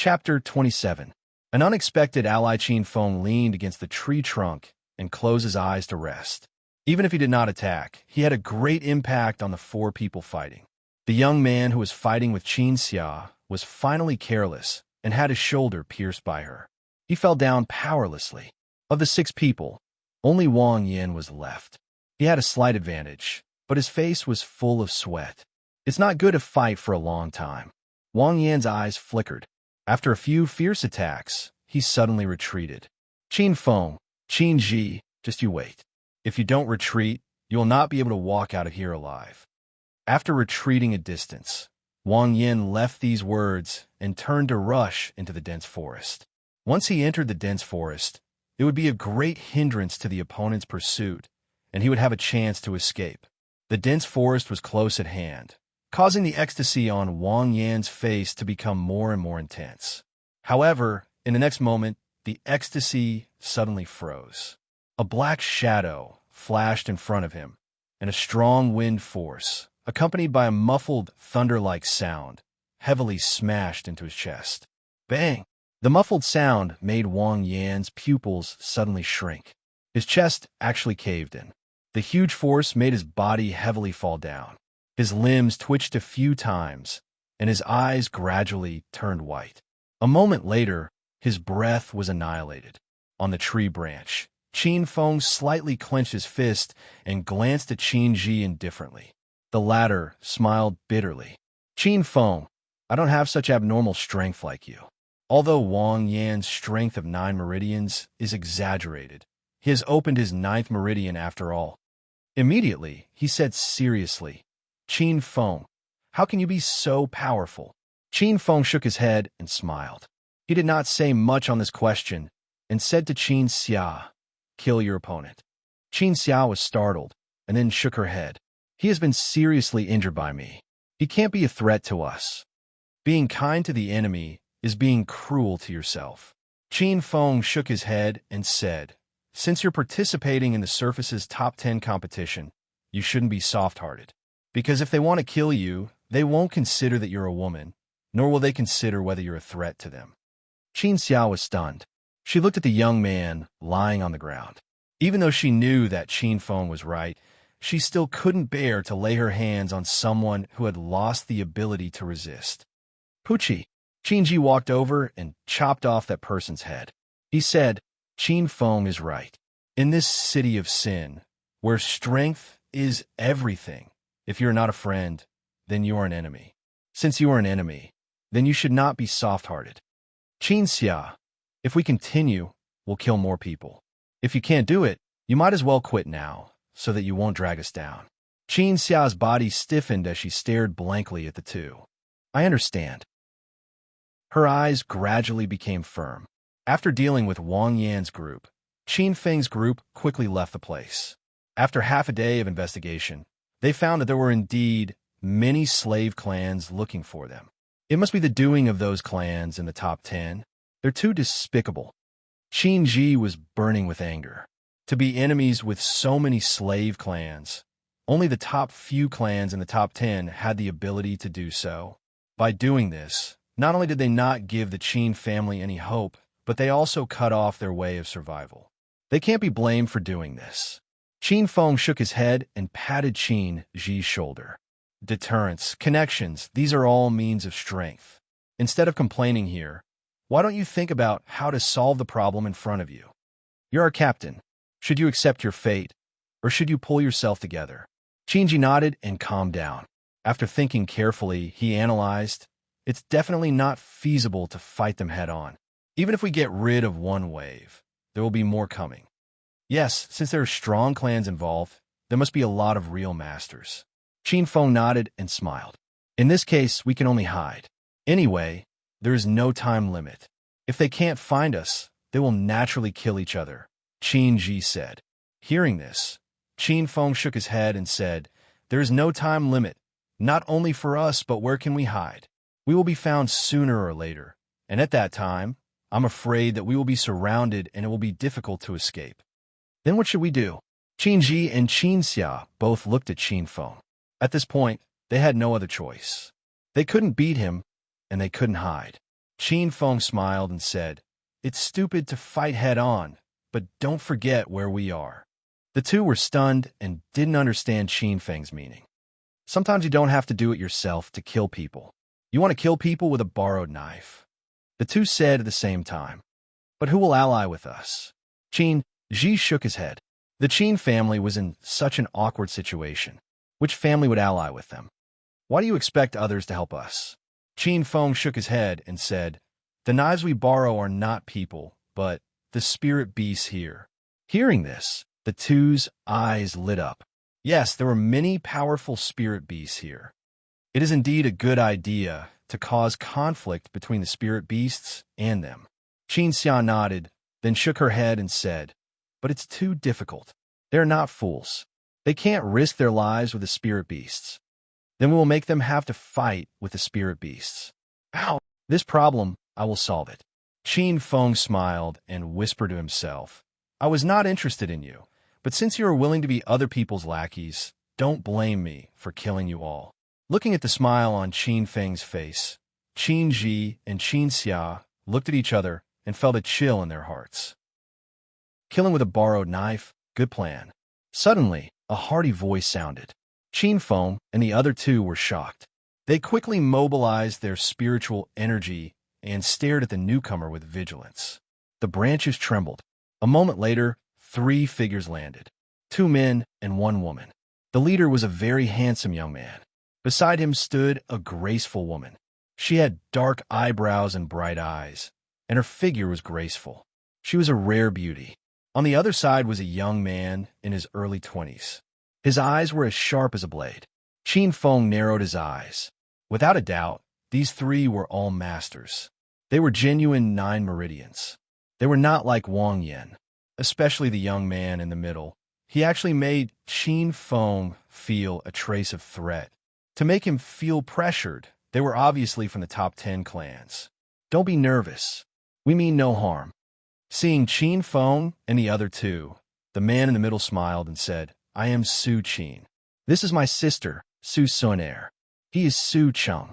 Chapter 27. An unexpected ally Qin Feng leaned against the tree trunk and closed his eyes to rest. Even if he did not attack, he had a great impact on the four people fighting. The young man who was fighting with Qin Xia was finally careless and had his shoulder pierced by her. He fell down powerlessly. Of the 6 people, only Wang Yan was left. He had a slight advantage, but his face was full of sweat. It's not good to fight for a long time. Wang Yan's eyes flickered. After a few fierce attacks, he suddenly retreated. Qin Feng, Qin Ji, just you wait. If you don't retreat, you will not be able to walk out of here alive. After retreating a distance, Wang Yan left these words and turned to rush into the dense forest. Once he entered the dense forest, it would be a great hindrance to the opponent's pursuit, and he would have a chance to escape. The dense forest was close at hand, causing the ecstasy on Wang Yan's face to become more and more intense. However, in the next moment, the ecstasy suddenly froze. A black shadow flashed in front of him, and a strong wind force, accompanied by a muffled thunder-like sound, heavily smashed into his chest. Bang! The muffled sound made Wang Yan's pupils suddenly shrink. His chest actually caved in. The huge force made his body heavily fall down. His limbs twitched a few times, and his eyes gradually turned white. A moment later, his breath was annihilated. On the tree branch, Qin Feng slightly clenched his fist and glanced at Qin Ji indifferently. The latter smiled bitterly. Qin Feng, I don't have such abnormal strength like you. Although Wang Yan's strength of 9 meridians is exaggerated, he has opened his 9th meridian after all. Immediately, he said seriously, Qin Feng, how can you be so powerful? Qin Feng shook his head and smiled. He did not say much on this question and said to Qin Xia, kill your opponent. Qin Xia was startled and then shook her head. He has been seriously injured by me. He can't be a threat to us. Being kind to the enemy is being cruel to yourself. Qin Feng shook his head and said, since you're participating in the Surface's top 10 competition, you shouldn't be soft-hearted. Because if they want to kill you, they won't consider that you're a woman, nor will they consider whether you're a threat to them. Qin Xia was stunned. She looked at the young man lying on the ground. Even though she knew that Qin Feng was right, she still couldn't bear to lay her hands on someone who had lost the ability to resist. Pucci. Qin Ji walked over and chopped off that person's head. He said, Qin Feng is right. In this city of sin, where strength is everything, if you're not a friend, then you are an enemy. Since you are an enemy, then you should not be soft-hearted. Qin Xia, if we continue, we'll kill more people. If you can't do it, you might as well quit now, so that you won't drag us down. Qin Xia's body stiffened as she stared blankly at the two. I understand. Her eyes gradually became firm. After dealing with Wang Yan's group, Qin Feng's group quickly left the place. After half a day of investigation, they found that there were indeed many slave clans looking for them. It must be the doing of those clans in the top 10. They're too despicable. Qin Ji was burning with anger. To be enemies with so many slave clans, only the top few clans in the top 10 had the ability to do so. By doing this, not only did they not give the Qin family any hope, but they also cut off their way of survival. They can't be blamed for doing this. Qin Feng shook his head and patted Qin Ji's shoulder. Deterrence, connections, these are all means of strength. Instead of complaining here, why don't you think about how to solve the problem in front of you? You're our captain. Should you accept your fate, or should you pull yourself together? Qin Ji nodded and calmed down. After thinking carefully, he analyzed, it's definitely not feasible to fight them head-on. Even if we get rid of one wave, there will be more coming. Yes, since there are strong clans involved, there must be a lot of real masters. Qin Feng nodded and smiled. In this case, we can only hide. Anyway, there is no time limit. If they can't find us, they will naturally kill each other, Qin Ji said. Hearing this, Qin Feng shook his head and said, there is no time limit, not only for us, but where can we hide? We will be found sooner or later, and at that time, I'm afraid that we will be surrounded and it will be difficult to escape. Then what should we do? Qin Ji and Qin Xia both looked at Qin Feng. At this point, they had no other choice. They couldn't beat him, and they couldn't hide. Qin Feng smiled and said, "It's stupid to fight head-on, but don't forget where we are." The two were stunned and didn't understand Qin Feng's meaning. Sometimes you don't have to do it yourself to kill people. You want to kill people with a borrowed knife. The two said at the same time, "But who will ally with us?" Qin Ji shook his head. The Qin family was in such an awkward situation. Which family would ally with them? Why do you expect others to help us? Qin Feng shook his head and said, "The knives we borrow are not people, but the spirit beasts here." Hearing this, the two's eyes lit up. Yes, there were many powerful spirit beasts here. It is indeed a good idea to cause conflict between the spirit beasts and them. Qin Xia nodded, then shook her head and said, "But it's too difficult. They're not fools. They can't risk their lives with the spirit beasts. Then we will make them have to fight with the spirit beasts. Ow! This problem, I will solve it." Qin Feng smiled and whispered to himself, "I was not interested in you, but since you are willing to be other people's lackeys, don't blame me for killing you all." Looking at the smile on Qin Feng's face, Qin Ji and Qin Xia looked at each other and felt a chill in their hearts. Killing with a borrowed knife, good plan. Suddenly, a hearty voice sounded. Qin Feng and the other two were shocked. They quickly mobilized their spiritual energy and stared at the newcomer with vigilance. The branches trembled. A moment later, 3 figures landed. 2 men and 1 woman. The leader was a very handsome young man. Beside him stood a graceful woman. She had dark eyebrows and bright eyes, and her figure was graceful. She was a rare beauty. On the other side was a young man in his early 20s. His eyes were as sharp as a blade. Qin Feng narrowed his eyes. Without a doubt, these 3 were all masters. They were genuine 9 meridians. They were not like Wang Yan, especially the young man in the middle. He actually made Qin Feng feel a trace of threat. To make him feel pressured, they were obviously from the top 10 clans. "Don't be nervous. We mean no harm." Seeing Qin Feng and the other 2, the man in the middle smiled and said, "I am Su Qin. This is my sister, Su Sunair. He is Su Cheng."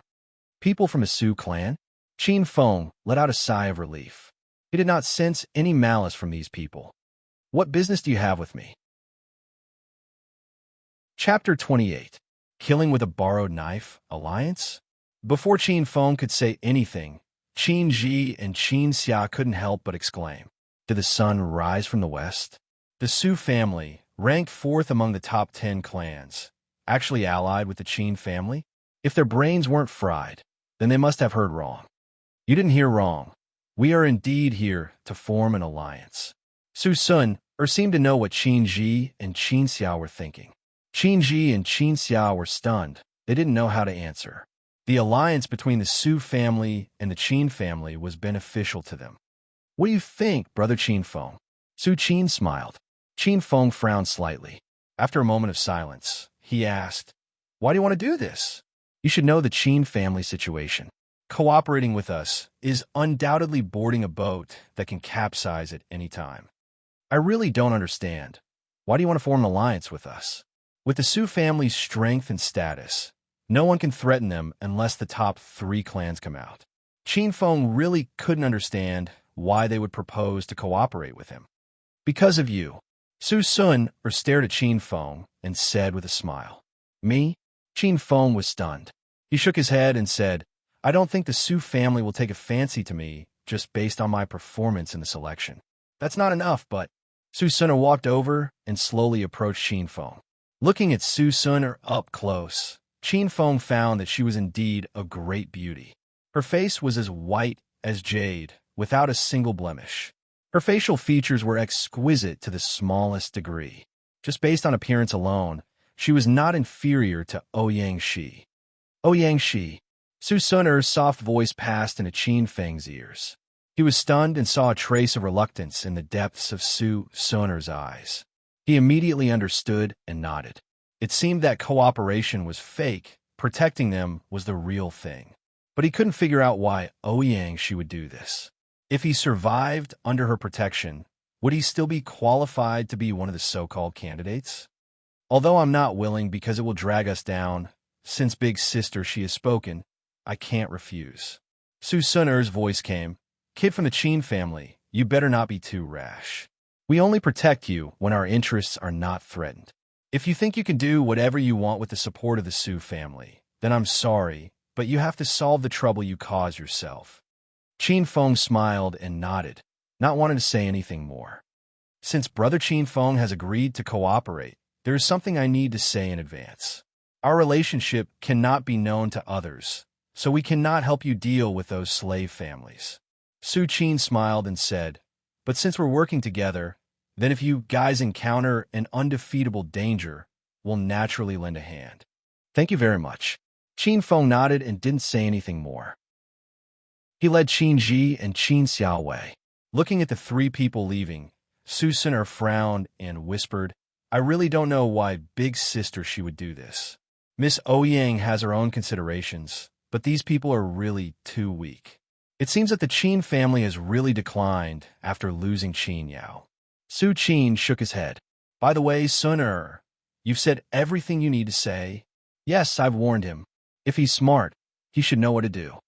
People from a Su clan? Qin Feng let out a sigh of relief. He did not sense any malice from these people. "What business do you have with me?" Chapter 28. Killing with a Borrowed Knife, Alliance? Before Qin Feng could say anything, Qin Ji and Qin Xia couldn't help but exclaim, "Did the sun rise from the west?" The Su family, ranked 4th among the top 10 clans, actually allied with the Qin family? If their brains weren't fried, then they must have heard wrong. You didn't hear wrong. We are indeed here to form an alliance. Su Sun seemed to know what Qin Ji and Qin Xia were thinking. Qin Ji and Qin Xia were stunned. They didn't know how to answer. The alliance between the Su family and the Qin family was beneficial to them. "What do you think, Brother Qin Feng?" Su Qin smiled. Qin Feng frowned slightly. After a moment of silence, he asked, "Why do you want to do this? You should know the Qin family situation. Cooperating with us is undoubtedly boarding a boat that can capsize at any time. I really don't understand. Why do you want to form an alliance with us? With the Su family's strength and status, no one can threaten them unless the top 3 clans come out." Qin Feng really couldn't understand why they would propose to cooperate with him. "Because of you." Su Sun stared at Qin Feng and said with a smile. "Me?" Qin Feng was stunned. He shook his head and said, "I don't think the Su family will take a fancy to me just based on my performance in the selection. That's not enough, but..." Su Sun walked over and slowly approached Qin Feng. Looking at Su Sun up close, Qin Feng found that she was indeed a great beauty. Her face was as white as jade, without a single blemish. Her facial features were exquisite to the smallest degree. Just based on appearance alone, she was not inferior to Ouyang Shi. "Ouyang Shi." Su Sun's soft voice passed into Qin Feng's ears. He was stunned and saw a trace of reluctance in the depths of Su Sun's eyes. He immediately understood and nodded. It seemed that cooperation was fake, protecting them was the real thing. But he couldn't figure out why Ouyang Shi would do this. If he survived under her protection, would he still be qualified to be one of the so-called candidates? "Although I'm not willing because it will drag us down, since Big Sister she has spoken, I can't refuse." Su Sun'er's voice came. Kid from the Qin family, you better not be too rash. We only protect you when our interests are not threatened. If you think you can do whatever you want with the support of the Su family, then I'm sorry, but you have to solve the trouble you cause yourself. Qin Feng smiled and nodded, not wanting to say anything more. Since Brother Qin Feng has agreed to cooperate, there is something I need to say in advance. Our relationship cannot be known to others, so we cannot help you deal with those slave families. Su Qin smiled and said, but since we're working together, then if you guys encounter an undefeatable danger, we'll naturally lend a hand. Thank you very much. Qin Feng nodded and didn't say anything more. He led Qin Ji and Qin Xiaowei. Looking at the three people leaving, Su Sun'er frowned and whispered, I really don't know why Big Sister she would do this. Miss Ouyang has her own considerations, but these people are really too weak. It seems that the Qin family has really declined after losing Qin Yao. Su Qin shook his head. By the way, Sun'er, you've said everything you need to say. Yes, I've warned him. If he's smart, he should know what to do.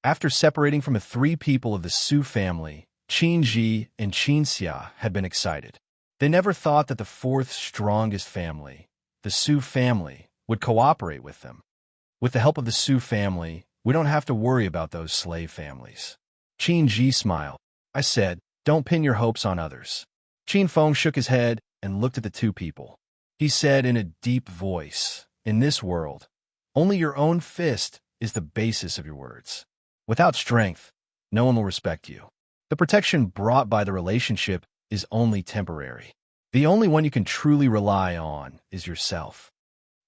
After separating from the three people of the Su family, Qin Ji and Qin Xia had been excited. They never thought that the fourth strongest family, the Su family, would cooperate with them. With the help of the Su family, we don't have to worry about those slave families. Qin Ji smiled. I said, don't pin your hopes on others. Qin Feng shook his head and looked at the two people. He said in a deep voice, in this world, only your own fist is the basis of your words. Without strength, no one will respect you. The protection brought by the relationship is only temporary. The only one you can truly rely on is yourself.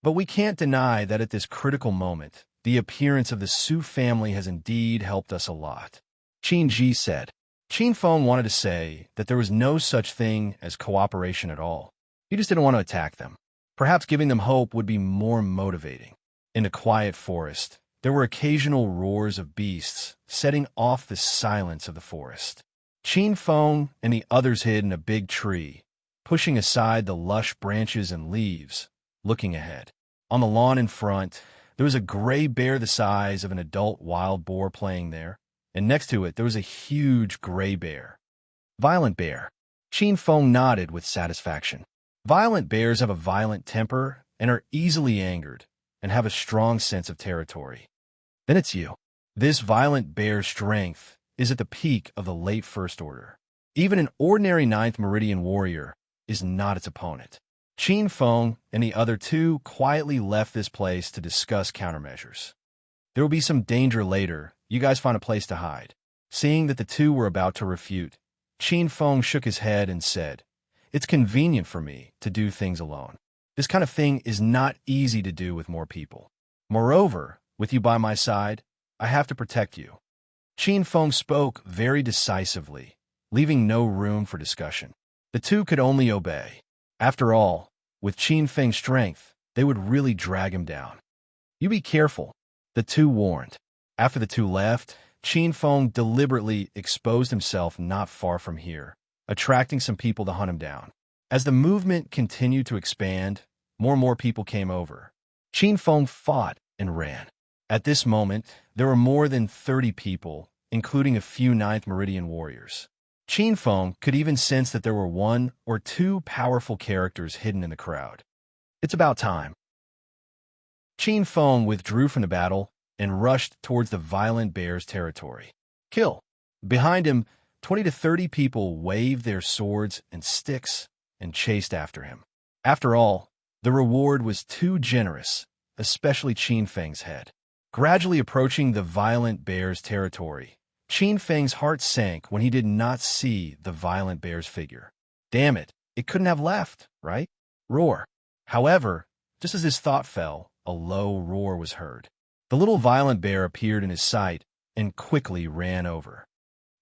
But we can't deny that at this critical moment, the appearance of the Su family has indeed helped us a lot. Qin Ji said. Qin Feng wanted to say that there was no such thing as cooperation at all. He just didn't want to attack them. Perhaps giving them hope would be more motivating. In the quiet forest, there were occasional roars of beasts, setting off the silence of the forest. Qin Feng and the others hid in a big tree, pushing aside the lush branches and leaves, looking ahead. On the lawn in front, there was a gray bear the size of an adult wild boar playing there, and next to it there was a huge gray bear. Violent bear. Qin Feng nodded with satisfaction. Violent bears have a violent temper and are easily angered, and have a strong sense of territory. Then it's you. This violent bear's strength is at the peak of the late First Order. Even an ordinary Ninth Meridian warrior is not its opponent. Qin Feng and the other two quietly left this place to discuss countermeasures. There will be some danger later. You guys find a place to hide. Seeing that the two were about to refute, Qin Feng shook his head and said, it's convenient for me to do things alone. This kind of thing is not easy to do with more people. Moreover, with you by my side, I have to protect you. Qin Feng spoke very decisively, leaving no room for discussion. The two could only obey. After all, with Qin Feng's strength, they would really drag him down. You be careful, the two warned. After the two left, Qin Feng deliberately exposed himself not far from here, attracting some people to hunt him down. As the movement continued to expand, more and more people came over. Qin Feng fought and ran. At this moment, there were more than 30 people, including a few Ninth Meridian warriors. Qin Feng could even sense that there were one or two powerful characters hidden in the crowd. It's about time. Qin Feng withdrew from the battle and rushed towards the violent bear's territory. Kill! Behind him, 20 to 30 people waved their swords and sticks and chased after him. After all, the reward was too generous, especially Qin Feng's head. Gradually approaching the violent bear's territory, Qin Feng's heart sank when he did not see the violent bear's figure. Damn it, it couldn't have left, right? Roar. However, just as his thought fell, a low roar was heard. The little violent bear appeared in his sight and quickly ran over.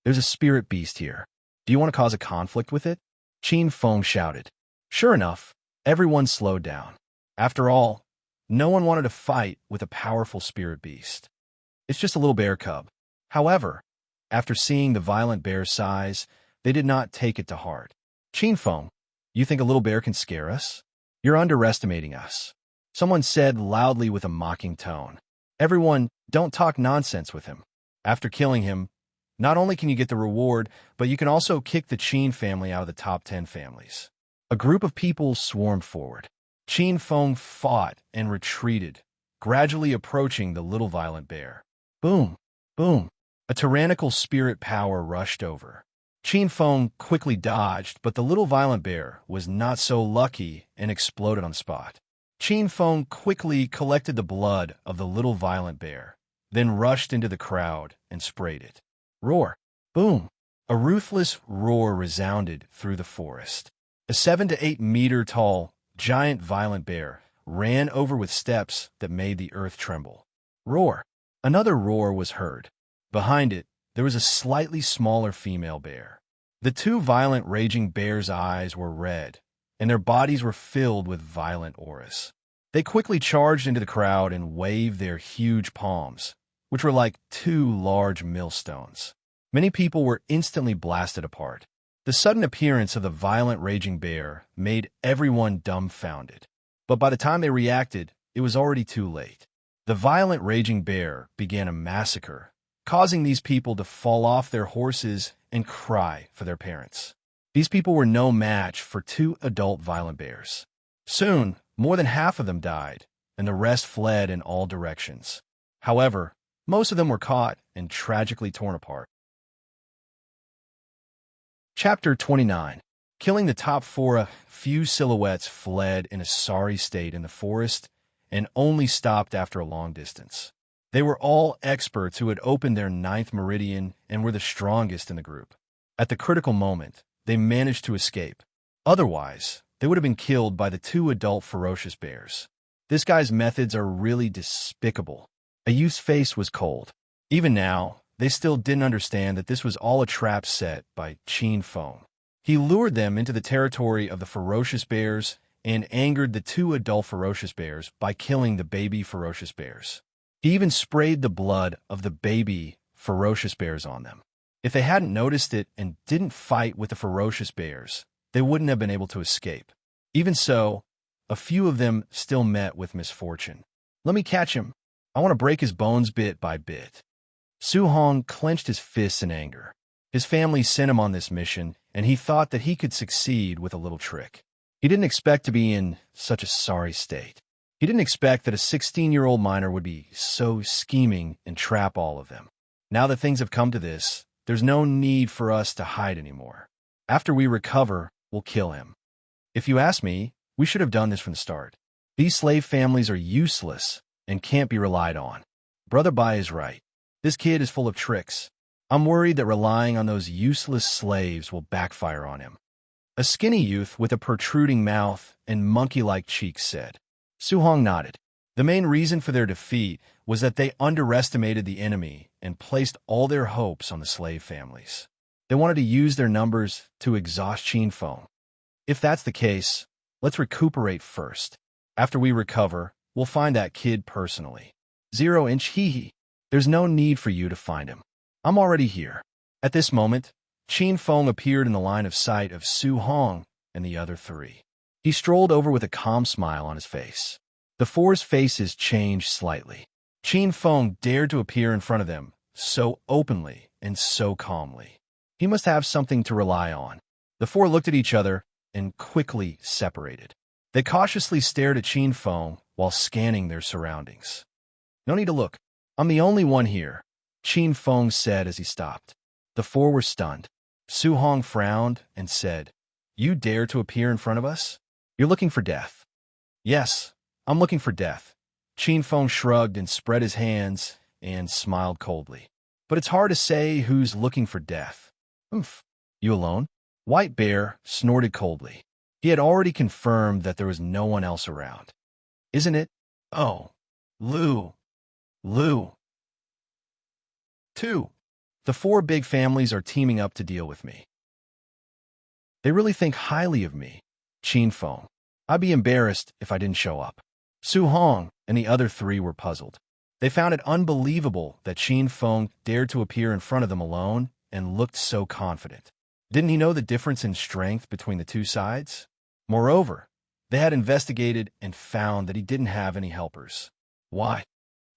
There's a spirit beast here. Do you want to cause a conflict with it? Qin Feng shouted. Sure enough, everyone slowed down. After all, no one wanted to fight with a powerful spirit beast. It's just a little bear cub. However, after seeing the violent bear's size, they did not take it to heart. Qin Feng, you think a little bear can scare us? You're underestimating us. Someone said loudly with a mocking tone. Everyone, don't talk nonsense with him. After killing him, not only can you get the reward, but you can also kick the Qin family out of the top 10 families. A group of people swarmed forward. Qin Feng fought and retreated, gradually approaching the little violent bear. Boom! Boom! A tyrannical spirit power rushed over. Qin Feng quickly dodged, but the little violent bear was not so lucky and exploded on the spot. Qin Feng quickly collected the blood of the little violent bear, then rushed into the crowd and sprayed it. Roar! Boom! A ruthless roar resounded through the forest. A 7 to 8 meter tall, giant violent bear ran over with steps that made the earth tremble. Roar! Another roar was heard. Behind it, there was a slightly smaller female bear. The two violent raging bears' eyes were red, and their bodies were filled with violent auras. They quickly charged into the crowd and waved their huge palms, which were like two large millstones. Many people were instantly blasted apart. The sudden appearance of the violent raging bear made everyone dumbfounded. But by the time they reacted, it was already too late. The violent raging bear began a massacre, causing these people to fall off their horses and cry for their parents. These people were no match for two adult violent bears. Soon, more than half of them died, and the rest fled in all directions. However, most of them were caught and tragically torn apart. Chapter 29. Killing the top 4. A few silhouettes fled in a sorry state in the forest and only stopped after a long distance. They were all experts who had opened their 9th meridian and were the strongest in the group. At the critical moment, they managed to escape. Otherwise, they would have been killed by the two adult ferocious bears. This guy's methods are really despicable. A youth's face was cold. Even now, they still didn't understand that this was all a trap set by Qin Feng. He lured them into the territory of the ferocious bears and angered the two adult ferocious bears by killing the baby ferocious bears. He even sprayed the blood of the baby ferocious bears on them. If they hadn't noticed it and didn't fight with the ferocious bears, they wouldn't have been able to escape. Even so, a few of them still met with misfortune. Let me catch him. I want to break his bones bit by bit. Su Hong clenched his fists in anger. His family sent him on this mission, and he thought that he could succeed with a little trick. He didn't expect to be in such a sorry state. He didn't expect that a 16-year-old miner would be so scheming and trap all of them. Now that things have come to this, there's no need for us to hide anymore. After we recover, we'll kill him. If you ask me, we should have done this from the start. These slave families are useless and can't be relied on. Brother Bai is right. This kid is full of tricks. I'm worried that relying on those useless slaves will backfire on him. A skinny youth with a protruding mouth and monkey-like cheeks said. Su Hong nodded. The main reason for their defeat was that they underestimated the enemy and placed all their hopes on the slave families. They wanted to use their numbers to exhaust Qin Feng. If that's the case, let's recuperate first. After we recover, we'll find that kid personally. 0-inch hee. There's no need for you to find him. I'm already here. At this moment, Qin Feng appeared in the line of sight of Su Hong and the other three. He strolled over with a calm smile on his face. The four's faces changed slightly. Qin Feng dared to appear in front of them so openly and so calmly. He must have something to rely on. The four looked at each other and quickly separated. They cautiously stared at Qin Feng while scanning their surroundings. No need to look. I'm the only one here, Qin Feng said as he stopped. The four were stunned. Su Hong frowned and said, You dare to appear in front of us? You're looking for death. Yes, I'm looking for death. Qin Feng shrugged and spread his hands and smiled coldly. But it's hard to say who's looking for death. Oomph. You alone? White Bear snorted coldly. He had already confirmed that there was no one else around. Isn't it? Oh, Lu. 2. The four big families are teaming up to deal with me. They really think highly of me, Qin Feng. I'd be embarrassed if I didn't show up. Su Hong and the other three were puzzled. They found it unbelievable that Qin Feng dared to appear in front of them alone and looked so confident. Didn't he know the difference in strength between the two sides? Moreover, they had investigated and found that he didn't have any helpers. Why?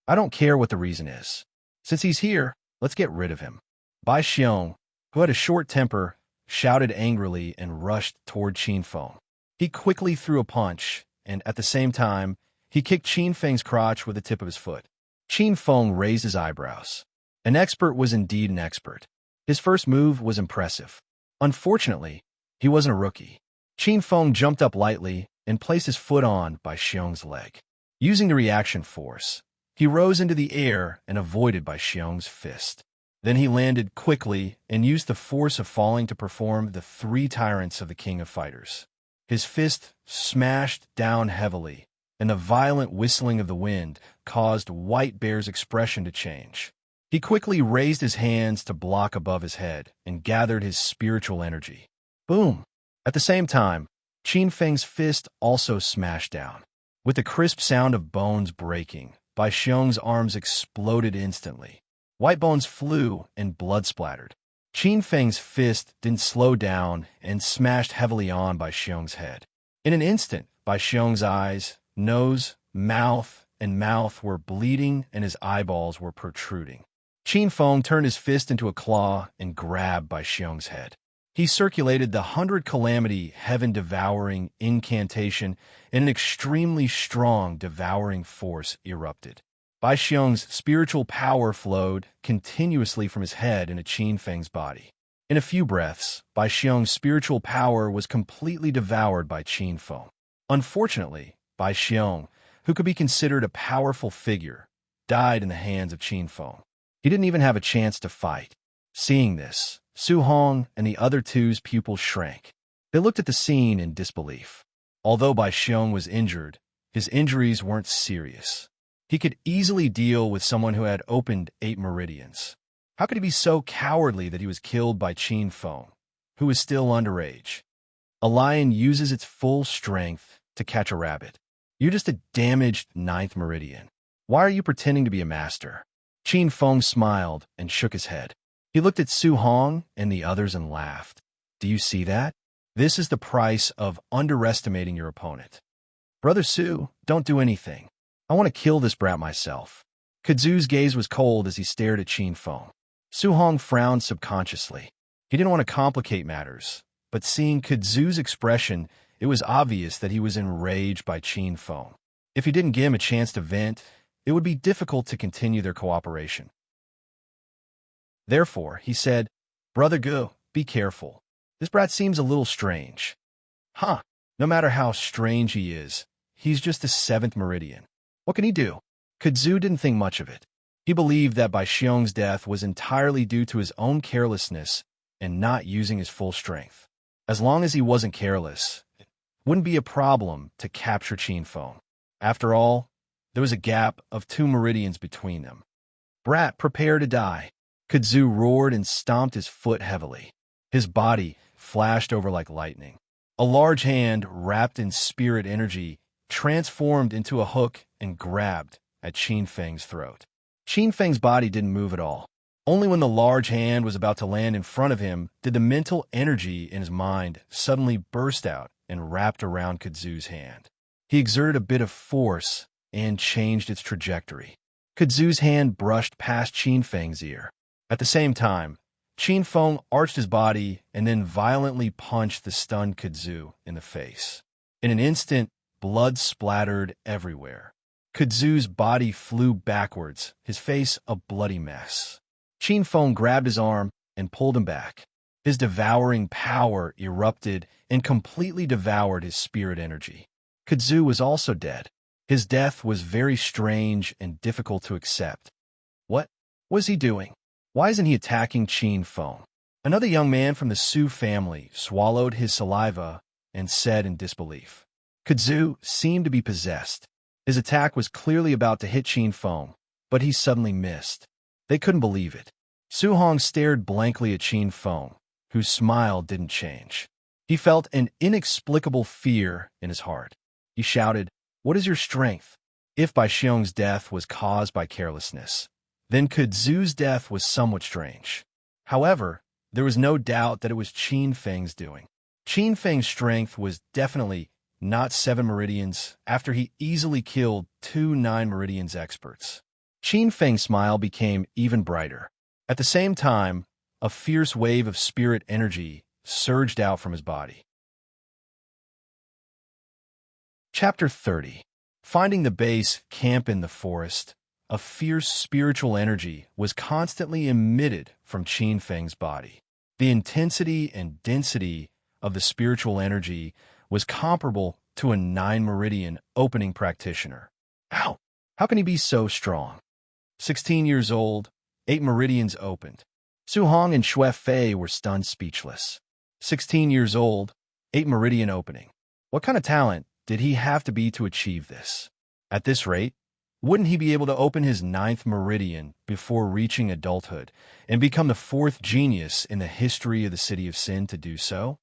I don't care what the reason is. Since he's here, Let's get rid of him. Bai Xiong, who had a short temper, shouted angrily and rushed toward Qin Feng. He quickly threw a punch, and at the same time, he kicked Qin Feng's crotch with the tip of his foot. Qin Feng raised his eyebrows. An expert was indeed an expert. His first move was impressive. Unfortunately, he wasn't a rookie. Qin Feng jumped up lightly and placed his foot on Bai Xiong's leg. Using the reaction force, he rose into the air and avoided Bai Xiong's fist. Then he landed quickly and used the force of falling to perform the 3 tyrants of the King of Fighters. His fist smashed down heavily, and the violent whistling of the wind caused White Bear's expression to change. He quickly raised his hands to block above his head and gathered his spiritual energy. Boom! At the same time, Qin Feng's fist also smashed down. With the crisp sound of bones breaking, Bai Xiong's arms exploded instantly. White bones flew and blood splattered. Qin Feng's fist didn't slow down and smashed heavily on Bai Xiong's head. In an instant, Bai Xiong's eyes, nose, mouth were bleeding and his eyeballs were protruding. Qin Feng turned his fist into a claw and grabbed Bai Xiong's head. He circulated the 100 Calamity heaven-devouring incantation, and an extremely strong devouring force erupted. Bai Xiong's spiritual power flowed continuously from his head into Qin Feng's body. In a few breaths, Bai Xiong's spiritual power was completely devoured by Qin Feng. Unfortunately, Bai Xiong, who could be considered a powerful figure, died in the hands of Qin Feng. He didn't even have a chance to fight. Seeing this, Su Hong and the other two's pupils shrank. They looked at the scene in disbelief. Although Bai Xiong was injured, his injuries weren't serious. He could easily deal with someone who had opened 8 meridians. How could he be so cowardly that he was killed by Qin Feng, who was still underage? A lion uses its full strength to catch a rabbit. You're just a damaged 9th meridian. Why are you pretending to be a master? Qin Feng smiled and shook his head. He looked at Su Hong and the others and laughed. Do you see that? This is the price of underestimating your opponent. Brother Su, don't do anything. I want to kill this brat myself. Kudzu's gaze was cold as he stared at Qin Feng. Su Hong frowned subconsciously. He didn't want to complicate matters, but seeing Kudzu's expression, it was obvious that he was enraged by Qin Feng. If he didn't give him a chance to vent, it would be difficult to continue their cooperation. Therefore, he said, Brother Gu, be careful. This brat seems a little strange. Huh, no matter how strange he is, he's just the 7th meridian. What can he do? Kudzu didn't think much of it. He believed that Bai Xiong's death was entirely due to his own carelessness and not using his full strength. As long as he wasn't careless, it wouldn't be a problem to capture Qin Feng. After all, there was a gap of 2 meridians between them. Brat, prepare to die. Kudzu roared and stomped his foot heavily. His body flashed over like lightning. A large hand, wrapped in spirit energy, transformed into a hook and grabbed at Qin Feng's throat. Qin Feng's body didn't move at all. Only when the large hand was about to land in front of him did the mental energy in his mind suddenly burst out and wrapped around Kudzu's hand. He exerted a bit of force and changed its trajectory. Kudzu's hand brushed past Qin Feng's ear. At the same time, Qin Feng arched his body and then violently punched the stunned Kudzu in the face. In an instant, blood splattered everywhere. Kudzu's body flew backwards, his face a bloody mess. Qin Feng grabbed his arm and pulled him back. His devouring power erupted and completely devoured his spirit energy. Kudzu was also dead. His death was very strange and difficult to accept. What was he doing? Why isn't he attacking Qin Feng? Another young man from the Su family swallowed his saliva and said in disbelief. Kudzu seemed to be possessed. His attack was clearly about to hit Qin Feng, but he suddenly missed. They couldn't believe it. Su Hong stared blankly at Qin Feng, whose smile didn't change. He felt an inexplicable fear in his heart. He shouted, "What is your strength?" If Bai Xiong's death was caused by carelessness, then Kudzu's death was somewhat strange. However, there was no doubt that it was Qin Feng's doing. Qin Feng's strength was definitely not 7 meridians after he easily killed 2 9 meridians experts. Qin Feng's smile became even brighter. At the same time, a fierce wave of spirit energy surged out from his body. Chapter 30. Finding the base camp in the forest, a fierce spiritual energy was constantly emitted from Qin Feng's body. The intensity and density of the spiritual energy was comparable to a 9-meridian opening practitioner. How? How can he be so strong? 16 years old, 8 meridians opened. Su Hong and Xue Fei were stunned speechless. 16 years old, 8 meridian opening. What kind of talent did he have to be to achieve this? At this rate, wouldn't he be able to open his 9th meridian before reaching adulthood and become the 4th genius in the history of the City of Sin to do so?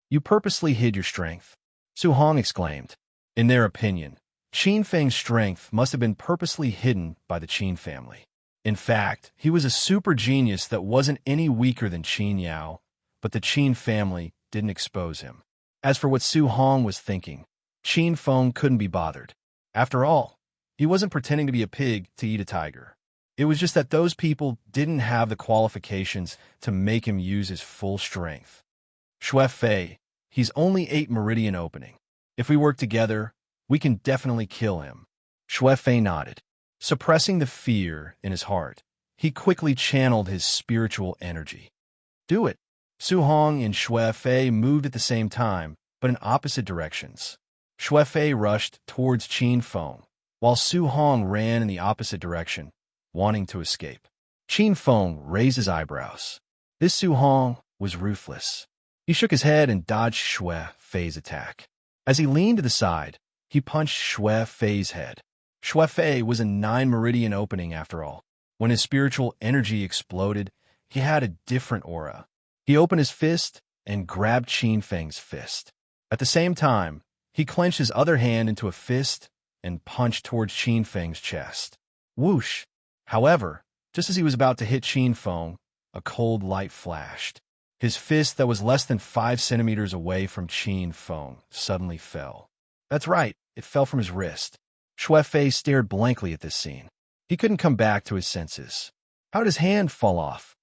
You purposely hid your strength, Su Hong exclaimed. In their opinion, Qin Feng's strength must have been purposely hidden by the Qin family. In fact, he was a super genius that wasn't any weaker than Qin Yao, but the Qin family didn't expose him. As for what Su Hong was thinking, Qin Feng couldn't be bothered. After all, he wasn't pretending to be a pig to eat a tiger. It was just that those people didn't have the qualifications to make him use his full strength. Xue Fei, he's only 8 meridian opening. If we work together, we can definitely kill him. Xue Fei nodded. Suppressing the fear in his heart, he quickly channeled his spiritual energy. Do it. Su Hong and Xue Fei moved at the same time, but in opposite directions. Xue Fei rushed towards Qin Feng, while Su Hong ran in the opposite direction, wanting to escape. Qin Feng raised his eyebrows. This Su Hong was ruthless. He shook his head and dodged Xue Fei's attack. As he leaned to the side, he punched Xue Fei's head. Xue Fei was a 9-meridian opening after all. When his spiritual energy exploded, he had a different aura. He opened his fist and grabbed Qin Feng's fist. At the same time, he clenched his other hand into a fist and punched towards Qin Feng's chest. Whoosh! However, just as he was about to hit Qin Feng, a cold light flashed. His fist that was less than 5 centimeters away from Qin Feng suddenly fell. That's right, it fell from his wrist. Xue Fei stared blankly at this scene. He couldn't come back to his senses. How did his hand fall off?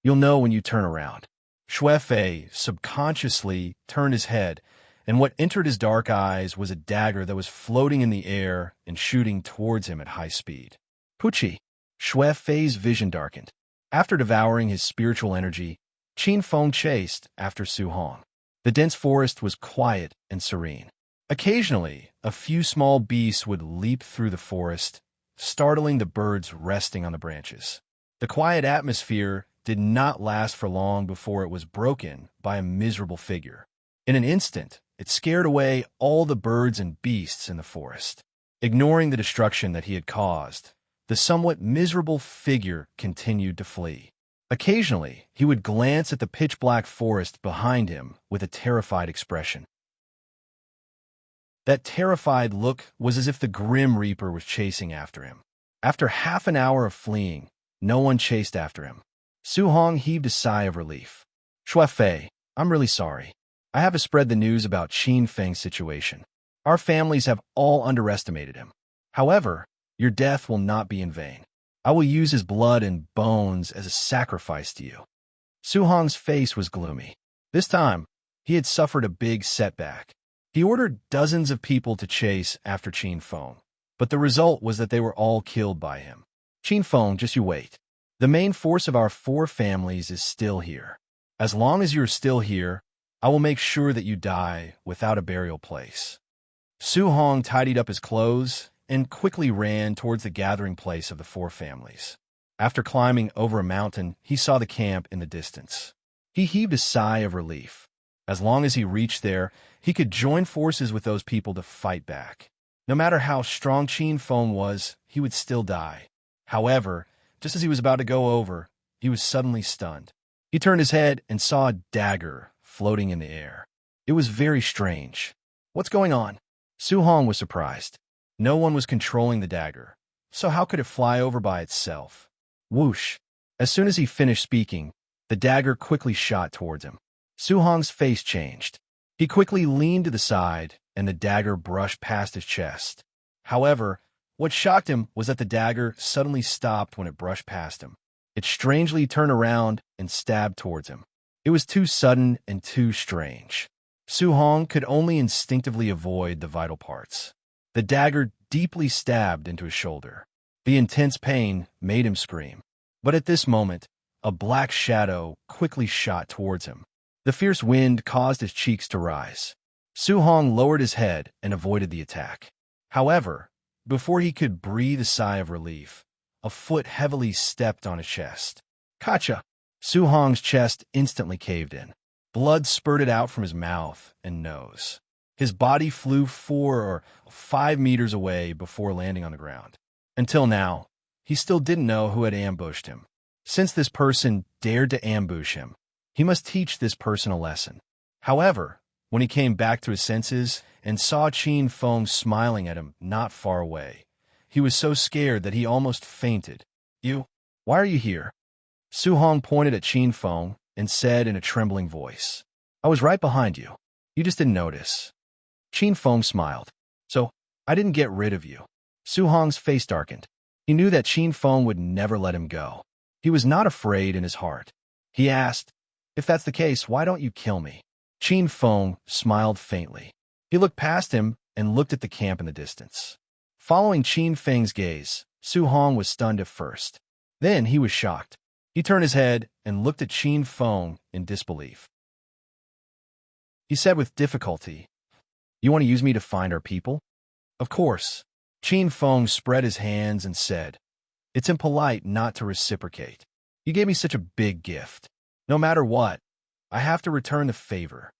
You'll know when you turn around. Xue Fei subconsciously turned his head, and what entered his dark eyes was a dagger that was floating in the air and shooting towards him at high speed. Puchi! Xue Fei's vision darkened. After devouring his spiritual energy, Qin Feng chased after Su Hong. The dense forest was quiet and serene. Occasionally, a few small beasts would leap through the forest, startling the birds resting on the branches. The quiet atmosphere did not last for long before it was broken by a miserable figure. In an instant, it scared away all the birds and beasts in the forest. Ignoring the destruction that he had caused, the somewhat miserable figure continued to flee. Occasionally, he would glance at the pitch-black forest behind him with a terrified expression. That terrified look was as if the Grim Reaper was chasing after him. After half an hour of fleeing, no one chased after him. Su Hong heaved a sigh of relief. Xue Fei, I'm really sorry. I have to spread the news about Qin Feng's situation. Our families have all underestimated him. However, your death will not be in vain. I will use his blood and bones as a sacrifice to you. Su Hong's face was gloomy. This time, he had suffered a big setback. He ordered dozens of people to chase after Qin Feng, but the result was that they were all killed by him. Qin Feng, just you wait. The main force of our 4 families is still here. As long as you are still here, I will make sure that you die without a burial place. Su Hong tidied up his clothes and quickly ran towards the gathering place of the 4 families. After climbing over a mountain, he saw the camp in the distance. He heaved a sigh of relief. As long as he reached there, he could join forces with those people to fight back. No matter how strong Qin Feng was, he would still die. However, just as he was about to go over, he was suddenly stunned. He turned his head and saw a dagger floating in the air. It was very strange. What's going on? Su Hong was surprised. No one was controlling the dagger, so how could it fly over by itself? Whoosh! As soon as he finished speaking, the dagger quickly shot towards him. Su Hong's face changed. He quickly leaned to the side, and the dagger brushed past his chest. However, what shocked him was that the dagger suddenly stopped when it brushed past him. It strangely turned around and stabbed towards him. It was too sudden and too strange. Su Hong could only instinctively avoid the vital parts. The dagger deeply stabbed into his shoulder. The intense pain made him scream. But at this moment, a black shadow quickly shot towards him. The fierce wind caused his cheeks to rise. Su Hong lowered his head and avoided the attack. However, before he could breathe a sigh of relief, a foot heavily stepped on his chest. Gotcha! Su Hong's chest instantly caved in. Blood spurted out from his mouth and nose. His body flew 4 or 5 meters away before landing on the ground. Until now, he still didn't know who had ambushed him. Since this person dared to ambush him, he must teach this person a lesson. However, when he came back to his senses and saw Qin Feng smiling at him not far away, he was so scared that he almost fainted. Why are you here? Su Hong pointed at Qin Feng and said in a trembling voice, I was right behind you. You just didn't notice. Qin Feng smiled. So, I didn't get rid of you. Su Hong's face darkened. He knew that Qin Feng would never let him go. He was not afraid in his heart. He asked, if that's the case, why don't you kill me? Qin Feng smiled faintly. He looked past him and looked at the camp in the distance. Following Qin Feng's gaze, Su Hong was stunned at first. Then he was shocked. He turned his head and looked at Qin Feng in disbelief. He said with difficulty, You want to use me to find our people? Of course. Qin Feng spread his hands and said, It's impolite not to reciprocate. You gave me such a big gift. No matter what, I have to return the favor.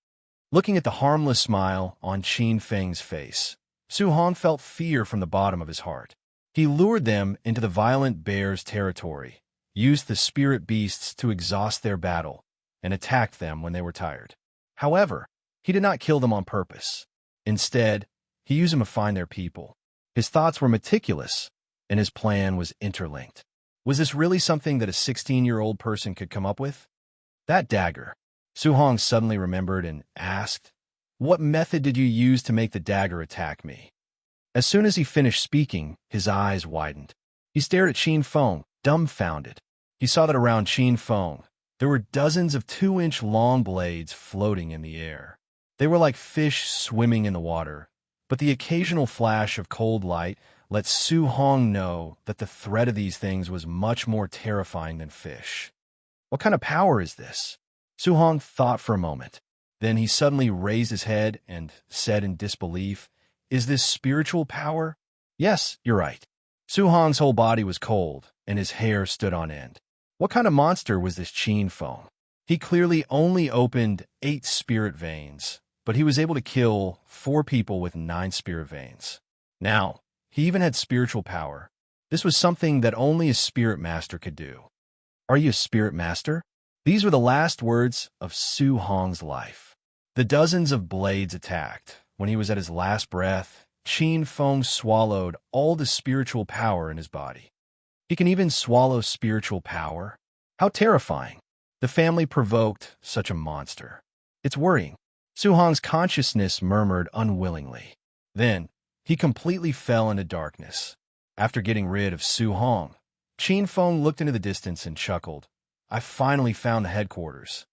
Looking at the harmless smile on Qin Feng's face, Su Hong felt fear from the bottom of his heart. He lured them into the violent bear's territory, used the spirit beasts to exhaust their battle, and attacked them when they were tired. However, he did not kill them on purpose. Instead, he used them to find their people. His thoughts were meticulous, and his plan was interlinked. Was this really something that a 16-year-old person could come up with? That dagger. Su Hong suddenly remembered and asked, What method did you use to make the dagger attack me? As soon as he finished speaking, his eyes widened. He stared at Qin Feng, dumbfounded. He saw that around Qin Feng, there were dozens of 2-inch long blades floating in the air. They were like fish swimming in the water, but the occasional flash of cold light let Su Hong know that the threat of these things was much more terrifying than fish. What kind of power is this? Su Hong thought for a moment. Then he suddenly raised his head and said in disbelief, Is this spiritual power? Yes, you're right. Su Hong's whole body was cold, and his hair stood on end. What kind of monster was this Qin Feng? He clearly only opened 8 spirit veins, but he was able to kill 4 people with 9 spirit veins. Now, he even had spiritual power. This was something that only a spirit master could do. Are you a spirit master? These were the last words of Su Hong's life. The dozens of blades attacked. When he was at his last breath, Qin Feng swallowed all the spiritual power in his body. He can even swallow spiritual power? How terrifying. The family provoked such a monster. It's worrying. Su Hong's consciousness murmured unwillingly. Then, he completely fell into darkness. After getting rid of Su Hong, Qin Feng looked into the distance and chuckled. I finally found the headquarters.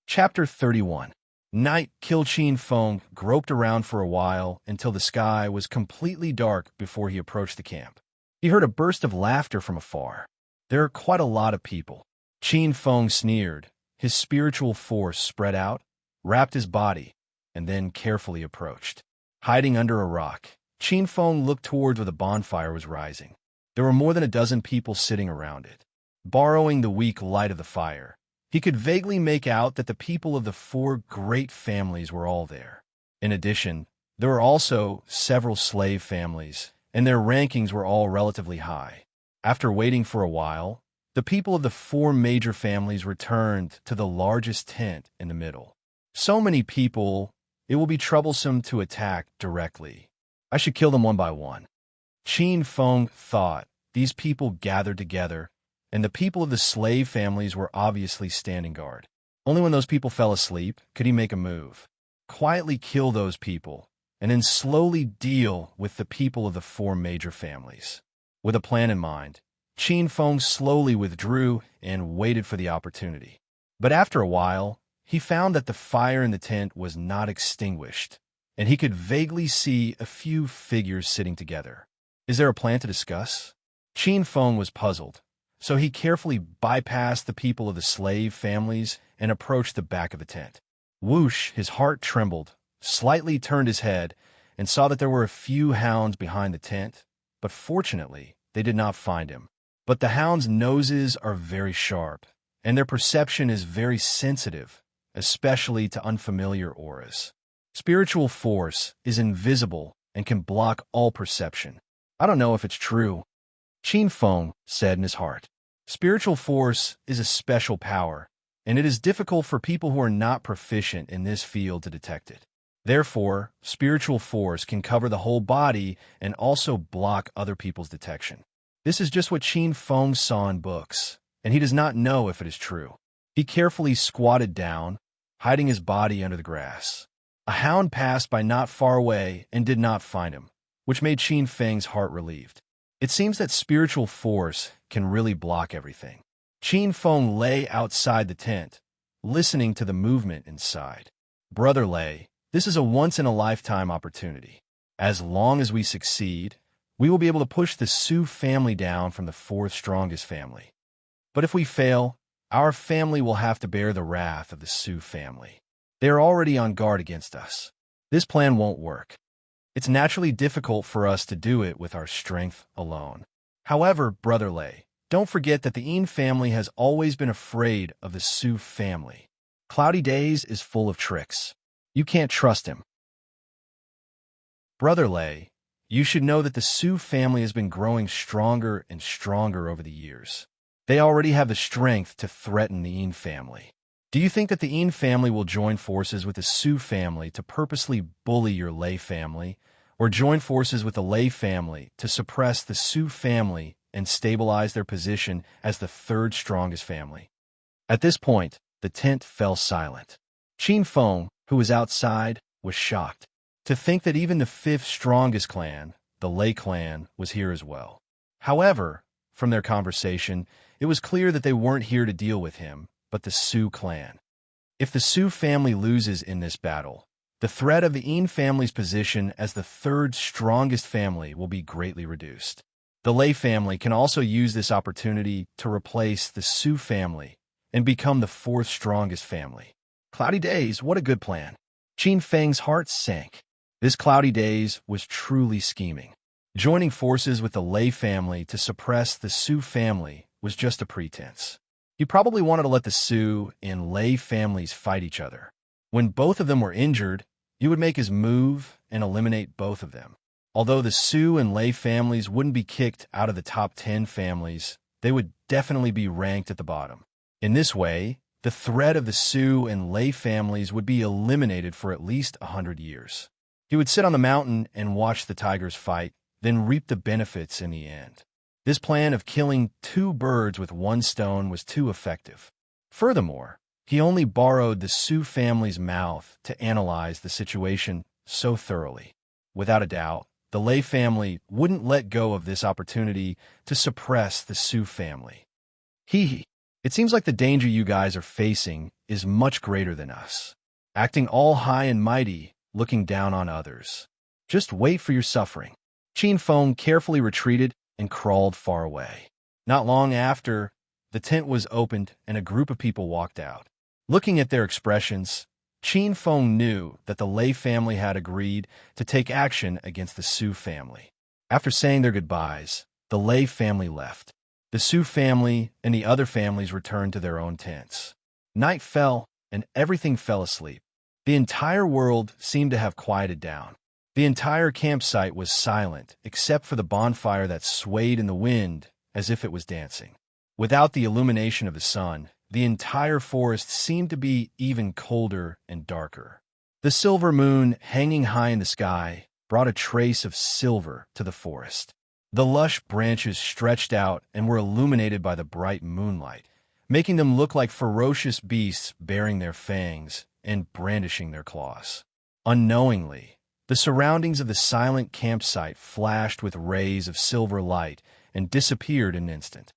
Chapter 31. Night. Qin Feng groped around for a while until the sky was completely dark before he approached the camp. He heard a burst of laughter from afar. There are quite a lot of people. Qin Feng sneered. His spiritual force spread out, wrapped his body, and then carefully approached. Hiding under a rock, Qin Feng looked towards where the bonfire was rising. There were more than a dozen people sitting around it. Borrowing the weak light of the fire, he could vaguely make out that the people of the 4 great families were all there. In addition, there were also several slave families, and their rankings were all relatively high. After waiting for a while, the people of the 4 major families returned to the largest tent in the middle. So many people, it will be troublesome to attack directly. I should kill them one by one. Qin Feng thought. These people gathered together, and the people of the slave families were obviously standing guard. Only when those people fell asleep could he make a move. Quietly kill those people, and then slowly deal with the people of the 4 major families. With a plan in mind, Qin Feng slowly withdrew and waited for the opportunity. But after a while, he found that the fire in the tent was not extinguished, and he could vaguely see a few figures sitting together. Is there a plan to discuss? Qin Feng was puzzled, so he carefully bypassed the people of the slave families and approached the back of the tent. Whoosh, his heart trembled, slightly turned his head, and saw that there were a few hounds behind the tent, but fortunately, they did not find him. But the hounds' noses are very sharp, and their perception is very sensitive, especially to unfamiliar auras. Spiritual force is invisible and can block all perception. I don't know if it's true, Qin Feng said in his heart. Spiritual force is a special power, and it is difficult for people who are not proficient in this field to detect it. Therefore, spiritual force can cover the whole body and also block other people's detection. This is just what Qin Feng saw in books, and he does not know if it is true. He carefully squatted down, hiding his body under the grass. A hound passed by not far away and did not find him, which made Qin Feng's heart relieved. It seems that spiritual force can really block everything. Qin Feng lay outside the tent, listening to the movement inside. Brother Lei, this is a once-in-a-lifetime opportunity. As long as we succeed, we will be able to push the Su family down from the fourth strongest family. But if we fail, our family will have to bear the wrath of the Su family. They are already on guard against us. This plan won't work. It's naturally difficult for us to do it with our strength alone. However, Brother Lei, don't forget that the Yin family has always been afraid of the Su family. Cloudy Days is full of tricks. You can't trust him. Brother Lei, you should know that the Su family has been growing stronger and stronger over the years. They already have the strength to threaten the Yin family. Do you think that the Yin family will join forces with the Su family to purposely bully your Lei family, or join forces with the Lei family to suppress the Su family and stabilize their position as the third strongest family? At this point, the tent fell silent. Qin Feng, who was outside, was shocked to think that even the fifth strongest clan, the Lei clan, was here as well. However, from their conversation, it was clear that they weren't here to deal with him, but the Su clan. If the Su family loses in this battle, the threat of the Yin family's position as the third strongest family will be greatly reduced. The Lei family can also use this opportunity to replace the Su family and become the fourth strongest family. Cloudy Days, what a good plan. Qin Feng's heart sank. This Cloudy Days was truly scheming. Joining forces with the Lei family to suppress the Su family was just a pretense. He probably wanted to let the Su and Lei families fight each other. When both of them were injured, he would make his move and eliminate both of them. Although the Su and Lei families wouldn't be kicked out of the top 10 families, they would definitely be ranked at the bottom. In this way, the threat of the Su and Lei families would be eliminated for at least 100 years. He would sit on the mountain and watch the tigers fight, then reap the benefits in the end. This plan of killing 2 birds with 1 stone was too effective. Furthermore, he only borrowed the Su family's mouth to analyze the situation so thoroughly. Without a doubt, the Lei family wouldn't let go of this opportunity to suppress the Su family. It seems like the danger you guys are facing is much greater than us. Acting all high and mighty, looking down on others. Just wait for your suffering. Qin Feng carefully retreated and crawled far away. Not long after, the tent was opened and a group of people walked out. Looking at their expressions, Qin Feng knew that the Lei family had agreed to take action against the Su family. After saying their goodbyes, the Lei family left. The Su family and the other families returned to their own tents. Night fell, and everything fell asleep. The entire world seemed to have quieted down. The entire campsite was silent, except for the bonfire that swayed in the wind as if it was dancing. Without the illumination of the sun, the entire forest seemed to be even colder and darker. The silver moon, hanging high in the sky, brought a trace of silver to the forest. The lush branches stretched out and were illuminated by the bright moonlight, making them look like ferocious beasts baring their fangs and brandishing their claws. Unknowingly, the surroundings of the silent campsite flashed with rays of silver light and disappeared in an instant.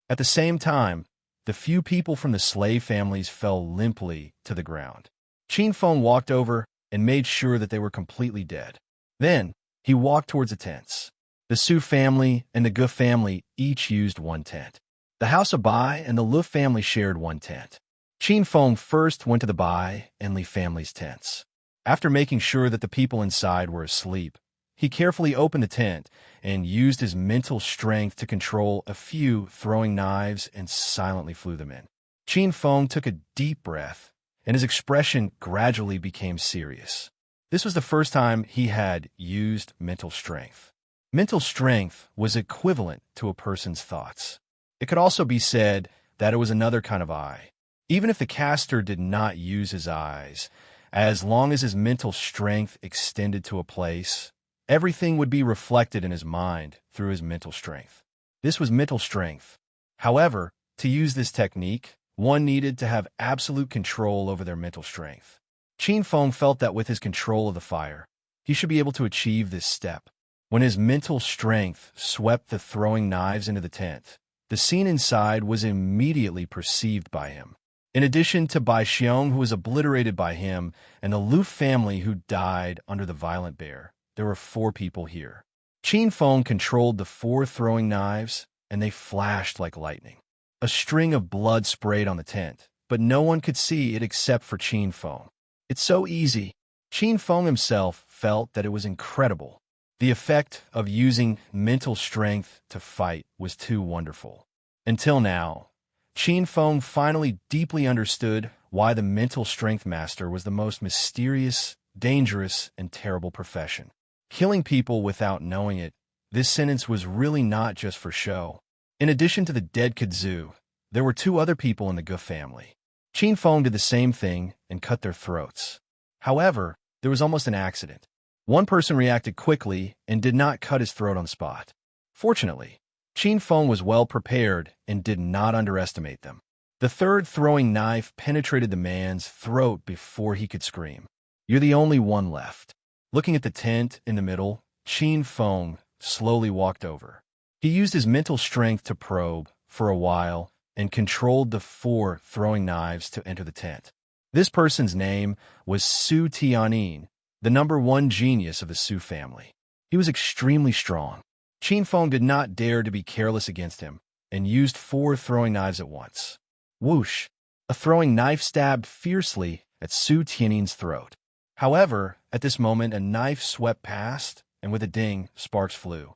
At the same time, the few people from the slave families fell limply to the ground. Qin Feng walked over and made sure that they were completely dead. Then, he walked towards the tents. The Su family and the Gu family each used one tent. The House of Bai and the Lu family shared one tent. Qin Feng first went to the Bai and Li family's tents. After making sure that the people inside were asleep, he carefully opened the tent and used his mental strength to control a few throwing knives and silently flew them in. Qin Feng took a deep breath, and his expression gradually became serious. This was the first time he had used mental strength. Mental strength was equivalent to a person's thoughts. It could also be said that it was another kind of eye. Even if the caster did not use his eyes, as long as his mental strength extended to a place, everything would be reflected in his mind through his mental strength. This was mental strength. However, to use this technique, one needed to have absolute control over their mental strength. Qin Feng felt that with his control of the fire, he should be able to achieve this step. When his mental strength swept the throwing knives into the tent, the scene inside was immediately perceived by him. In addition to Bai Xiong, who was obliterated by him, and the Lu family who died under the violent bear, there were 4 people here. Qin Feng controlled the 4 throwing knives, and they flashed like lightning. A string of blood sprayed on the tent, but no one could see it except for Qin Feng. It's so easy. Qin Feng himself felt that it was incredible. The effect of using mental strength to fight was too wonderful. Until now, Qin Feng finally deeply understood why the mental strength master was the most mysterious, dangerous, and terrible profession. Killing people without knowing it, this sentence was really not just for show. In addition to the dead kudzu, there were 2 other people in the Gu family. Qin Feng did the same thing and cut their throats. However, there was almost an accident. One person reacted quickly and did not cut his throat on the spot. Fortunately, Qin Feng was well prepared and did not underestimate them. The 3rd throwing knife penetrated the man's throat before he could scream. "You're the only one left." Looking at the tent in the middle, Qin Feng slowly walked over. He used his mental strength to probe for a while and controlled the 4 throwing knives to enter the tent. This person's name was Su Tianyin, the #1 genius of the Su family. He was extremely strong. Qin Feng did not dare to be careless against him and used 4 throwing knives at once. Whoosh! A throwing knife stabbed fiercely at Su Tianyin's throat. However, at this moment, a knife swept past, and with a ding, sparks flew.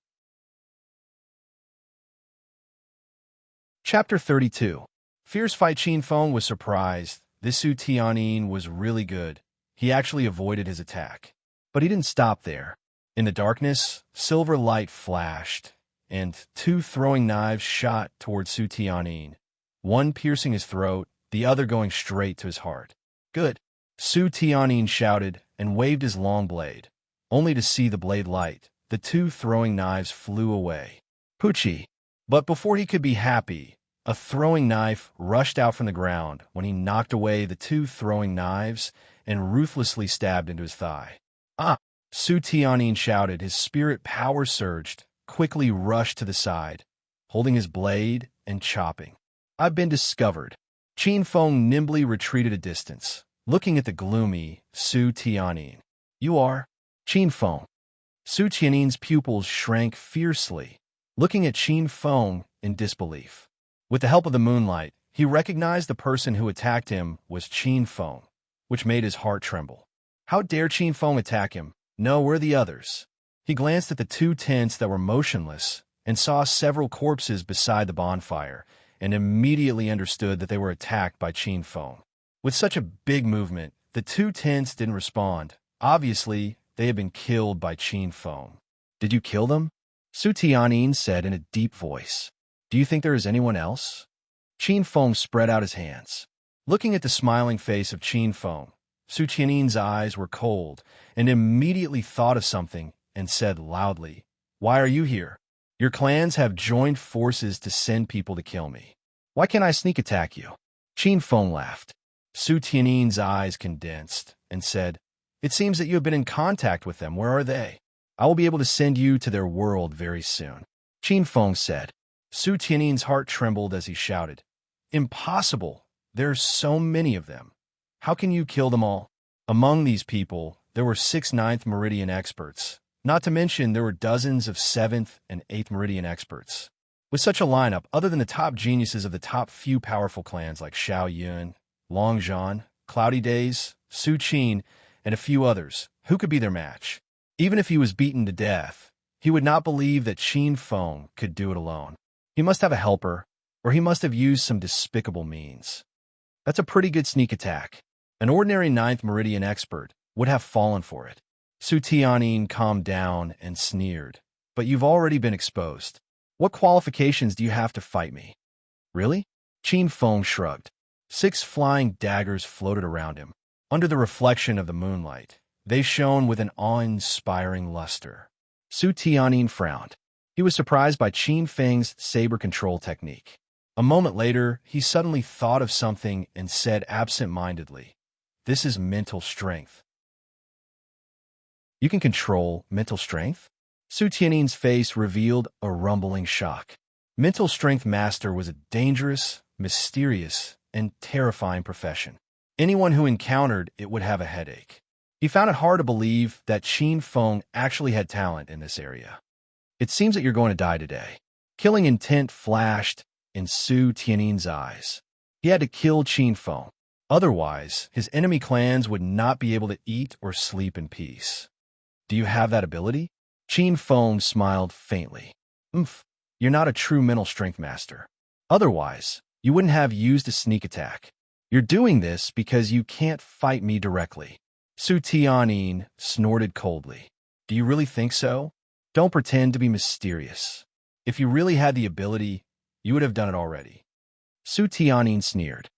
Chapter 32. Fierce Fight. Qin Feng was surprised. This Su Tianyin was really good. He actually avoided his attack. But he didn't stop there. In the darkness, silver light flashed, and 2 throwing knives shot towards Su Tianyin, one piercing his throat, the other going straight to his heart. "Good!" Su Tianyin shouted and waved his long blade. Only to see the blade light, the 2 throwing knives flew away. Poochie! But before he could be happy, a throwing knife rushed out from the ground when he knocked away the 2 throwing knives and ruthlessly stabbed into his thigh. "Ah!" Su Tianyin shouted. His spirit power surged, quickly rushed to the side, holding his blade and chopping. "I've been discovered." Qin Feng nimbly retreated a distance, looking at the gloomy Su Tianyin. "You are?" Qin Feng. Su Tianyin's pupils shrank fiercely, looking at Qin Feng in disbelief. With the help of the moonlight, he recognized the person who attacked him was Qin Feng, which made his heart tremble. How dare Qin Feng attack him? No, where are the others? He glanced at the 2 tents that were motionless and saw several corpses beside the bonfire, and immediately understood that they were attacked by Qin Feng. With such a big movement, the 2 tents didn't respond. Obviously, they had been killed by Qin Feng. "Did you kill them?" Su Tianyin said in a deep voice. "Do you think there is anyone else?" Qin Feng spread out his hands. Looking at the smiling face of Qin Feng, Su Tianyin's eyes were cold and immediately thought of something and said loudly, "Why are you here? Your clans have joined forces to send people to kill me. Why can't I sneak attack you?" Qin Feng laughed. Su Tianyin's eyes condensed and said, "It seems that you have been in contact with them. Where are they?" I will be able to send you to their world very soon, Qin Feng said. Su Tianyan's heart trembled as he shouted, Impossible! There are so many of them. How can you kill them all? Among these people, there were 6 ninth meridian experts. Not to mention, there were dozens of 7th and 8th meridian experts. With such a lineup, other than the top geniuses of the top few powerful clans like Xiao Yun, Long Zhan, Cloudy Days, Su Qin, and a few others, who could be their match? Even if he was beaten to death, he would not believe that Qin Feng could do it alone. He must have a helper, or he must have used some despicable means. That's a pretty good sneak attack. An ordinary 9th meridian expert would have fallen for it. Su Tianyin calmed down and sneered. But you've already been exposed. What qualifications do you have to fight me? Really? Qin Feng shrugged. 6 flying daggers floated around him. Under the reflection of the moonlight, they shone with an awe-inspiring luster. Su Tianyin frowned. He was surprised by Qin Feng's saber control technique. A moment later, he suddenly thought of something and said absent-mindedly, This is mental strength. You can control mental strength? Su Tianyin's face revealed a rumbling shock. Mental strength master was a dangerous, mysterious, and terrifying profession. Anyone who encountered it would have a headache. He found it hard to believe that Qin Feng actually had talent in this area. It seems that you're going to die today. Killing intent flashed in Su Tianyin's eyes. He had to kill Qin Feng. Otherwise, his enemy clans would not be able to eat or sleep in peace. Do you have that ability? Qin Feng smiled faintly. You're not a true mental strength master. Otherwise, you wouldn't have used a sneak attack. You're doing this because you can't fight me directly. Su Tianyin snorted coldly. Do you really think so? Don't pretend to be mysterious. If you really had the ability, you would have done it already. Su Tianyin sneered.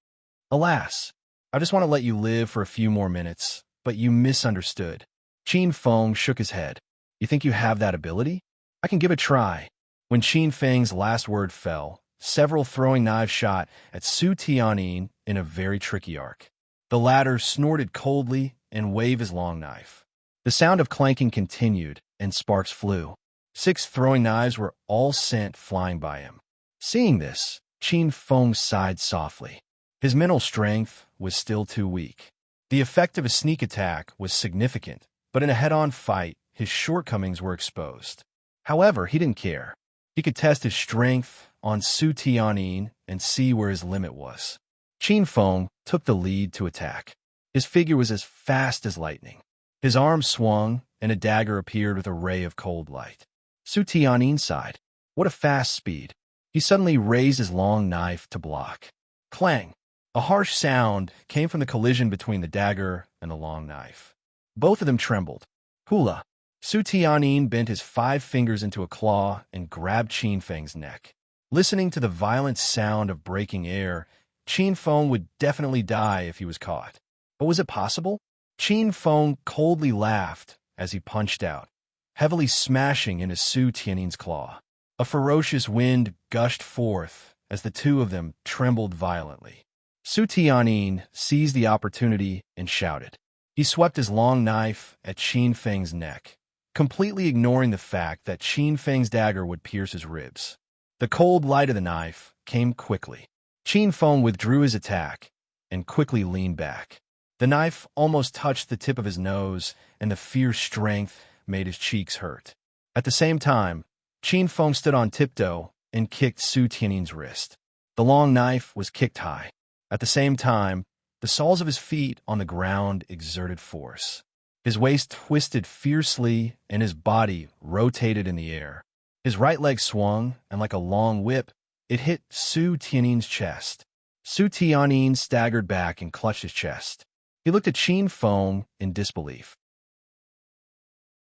Alas, I just want to let you live for a few more minutes, but you misunderstood. Qin Feng shook his head. You think you have that ability? I can give it a try. When Qin Feng's last word fell, several throwing knives shot at Su Tianyin in a very tricky arc. The latter snorted coldly and waved his long knife. The sound of clanking continued, and sparks flew. 6 throwing knives were all sent flying by him. Seeing this, Qin Feng sighed softly. His mental strength was still too weak. The effect of a sneak attack was significant, but in a head-on fight, his shortcomings were exposed. However, he didn't care. He could test his strength on Su Tianyin and see where his limit was. Qin Feng took the lead to attack. His figure was as fast as lightning. His arm swung, and a dagger appeared with a ray of cold light. Su Tianyin sighed. What a fast speed. He suddenly raised his long knife to block. Clang! A harsh sound came from the collision between the dagger and the long knife. Both of them trembled. Hula! Su Tianyin bent his 5 fingers into a claw and grabbed Qin Feng's neck. Listening to the violent sound of breaking air, Qin Feng would definitely die if he was caught. But was it possible? Qin Feng coldly laughed as he punched out, heavily smashing into Su Tianyin's claw. A ferocious wind gushed forth as the two of them trembled violently. Su Tianyin seized the opportunity and shouted. He swept his long knife at Qin Feng's neck, completely ignoring the fact that Qin Feng's dagger would pierce his ribs. The cold light of the knife came quickly. Qin Feng withdrew his attack and quickly leaned back. The knife almost touched the tip of his nose, and the fierce strength made his cheeks hurt. At the same time, Qin Feng stood on tiptoe and kicked Su Tianyin's wrist. The long knife was kicked high. At the same time, the soles of his feet on the ground exerted force. His waist twisted fiercely, and his body rotated in the air. His right leg swung, and like a long whip, it hit Su Tianyin's chest. Su Tianyin staggered back and clutched his chest. He looked at Qin Feng in disbelief.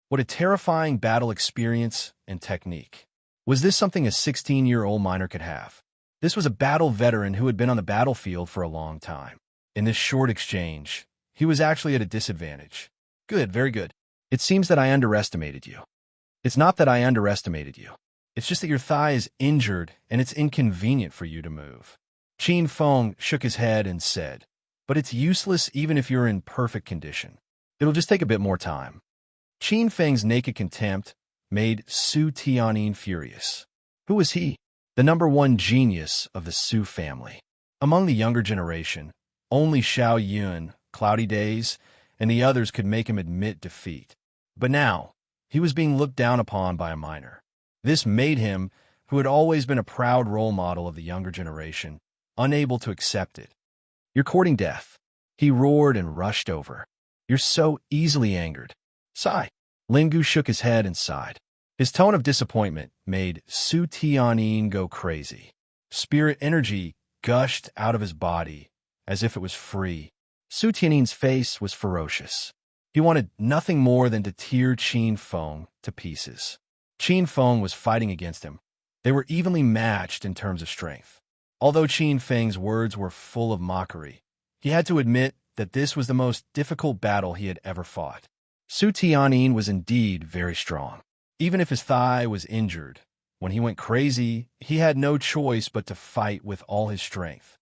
What a terrifying battle experience and technique. Was this something a 16-year-old miner could have? This was a battle veteran who had been on the battlefield for a long time. In this short exchange, he was actually at a disadvantage. Good, very good. It seems that I underestimated you. It's not that I underestimated you. It's just that your thigh is injured and it's inconvenient for you to move. Qin Feng shook his head and said, but it's useless even if you're in perfect condition. It'll just take a bit more time. Qin Feng's naked contempt made Su Tianyin furious. Who was he? The number one genius of the Su family. Among the younger generation, only Xiao Yun, Cloudy Days, and the others could make him admit defeat. But now, he was being looked down upon by a minor. This made him, who had always been a proud role model of the younger generation, unable to accept it. "You're courting death," he roared and rushed over. "You're so easily angered." Sigh. Lingu shook his head and sighed. His tone of disappointment made Su Tianyin go crazy. Spirit energy gushed out of his body as if it was free. Su Tianyin's face was ferocious. He wanted nothing more than to tear Qin Feng to pieces. Qin Feng was fighting against him. They were evenly matched in terms of strength. Although Qin Feng's words were full of mockery, he had to admit that this was the most difficult battle he had ever fought. Su Tianyin was indeed very strong. Even if his thigh was injured, when he went crazy, he had no choice but to fight with all his strength.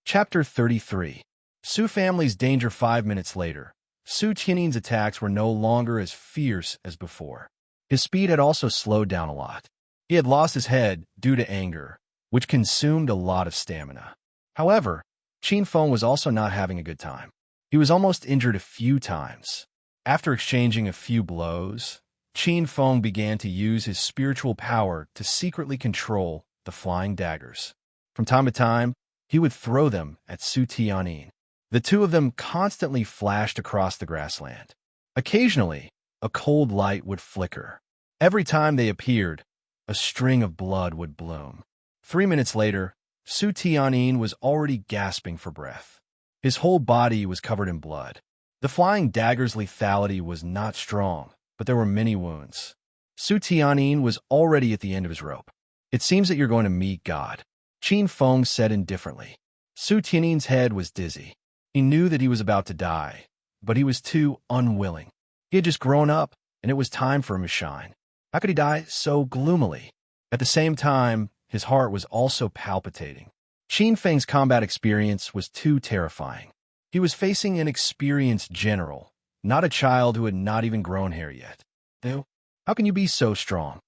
Chapter 33. Su family's danger 5 minutes later. Su Tianyin's attacks were no longer as fierce as before. His speed had also slowed down a lot. He had lost his head due to anger, which consumed a lot of stamina. However, Qin Feng was also not having a good time. He was almost injured a few times. After exchanging a few blows, Qin Feng began to use his spiritual power to secretly control the flying daggers. From time to time, he would throw them at Su Tianyin. The two of them constantly flashed across the grassland. Occasionally, a cold light would flicker. Every time they appeared, a string of blood would bloom. 3 minutes later, Su Tianyin was already gasping for breath. His whole body was covered in blood. The flying dagger's lethality was not strong, but there were many wounds. Su Tianyin was already at the end of his rope. "It seems that you're going to meet God," Qin Feng said indifferently. Su Tianyin's head was dizzy. He knew that he was about to die, but he was too unwilling. He had just grown up, and it was time for him to shine. How could he die so gloomily? At the same time, his heart was also palpitating. Qin Feng's combat experience was too terrifying. He was facing an experienced general, not a child who had not even grown hair yet. How can you be so strong?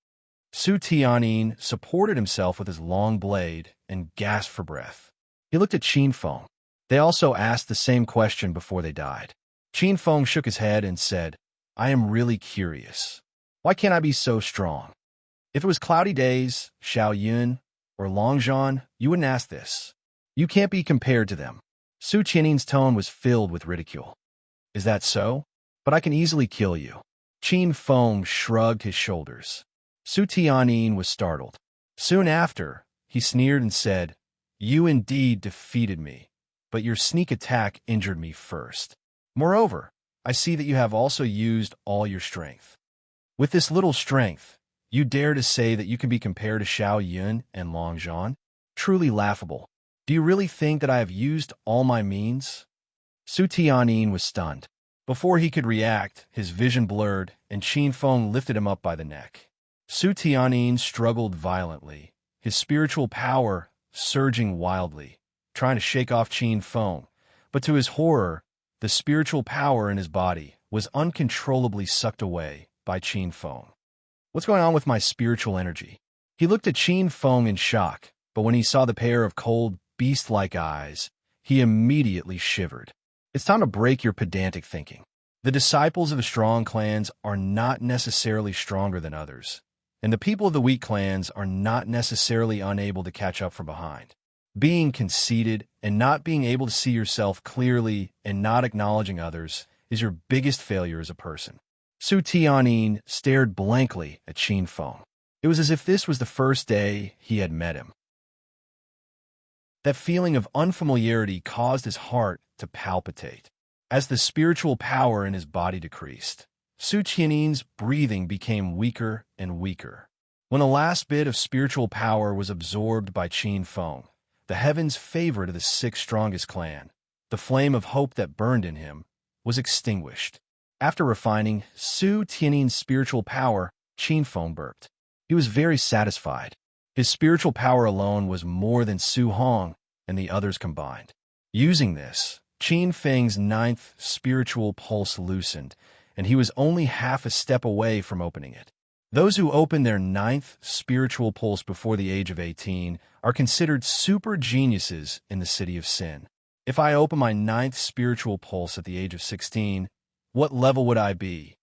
Su Tianyin supported himself with his long blade and gasped for breath. He looked at Qin Feng. They also asked the same question before they died. Qin Feng shook his head and said, "I am really curious. Why can't I be so strong? If it was Cloudy Days, Xiao Yun, or Longzhan, you wouldn't ask this. You can't be compared to them." Su Tianyin's tone was filled with ridicule. "Is that so? But I can easily kill you." Qin Feng shrugged his shoulders. Su Tianyin was startled. Soon after, he sneered and said, "You indeed defeated me, but your sneak attack injured me first. Moreover, I see that you have also used all your strength. With this little strength, you dare to say that you can be compared to Xiao Yun and Longzhan? Truly laughable. Do you really think that I have used all my means?" Su Tianyin was stunned. Before he could react, his vision blurred, and Qin Feng lifted him up by the neck. Su Tianyin struggled violently, his spiritual power surging wildly, trying to shake off Qin Feng. But to his horror, the spiritual power in his body was uncontrollably sucked away by Qin Feng. "What's going on with my spiritual energy?" He looked at Qin Feng in shock, but when he saw the pair of cold, beast-like eyes, he immediately shivered. "It's time to break your pedantic thinking. The disciples of the strong clans are not necessarily stronger than others, and the people of the weak clans are not necessarily unable to catch up from behind. Being conceited and not being able to see yourself clearly and not acknowledging others is your biggest failure as a person." Su Tianyin stared blankly at Qin Feng. It was as if this was the first day he had met him. That feeling of unfamiliarity caused his heart to palpitate. As the spiritual power in his body decreased, Su Tianyin's breathing became weaker and weaker. When the last bit of spiritual power was absorbed by Qin Feng, the heavens' favorite of the 6 strongest clan, the flame of hope that burned in him, was extinguished. After refining Su Tianyin's spiritual power, Qin Feng burped. He was very satisfied. His spiritual power alone was more than Su Hong and the others combined. Using this, Qin Feng's ninth spiritual pulse loosened, and he was only half a step away from opening it. Those who open their ninth spiritual pulse before the age of 18 are considered super geniuses in the City of Sin. If I open my ninth spiritual pulse at the age of 16, what level would I be?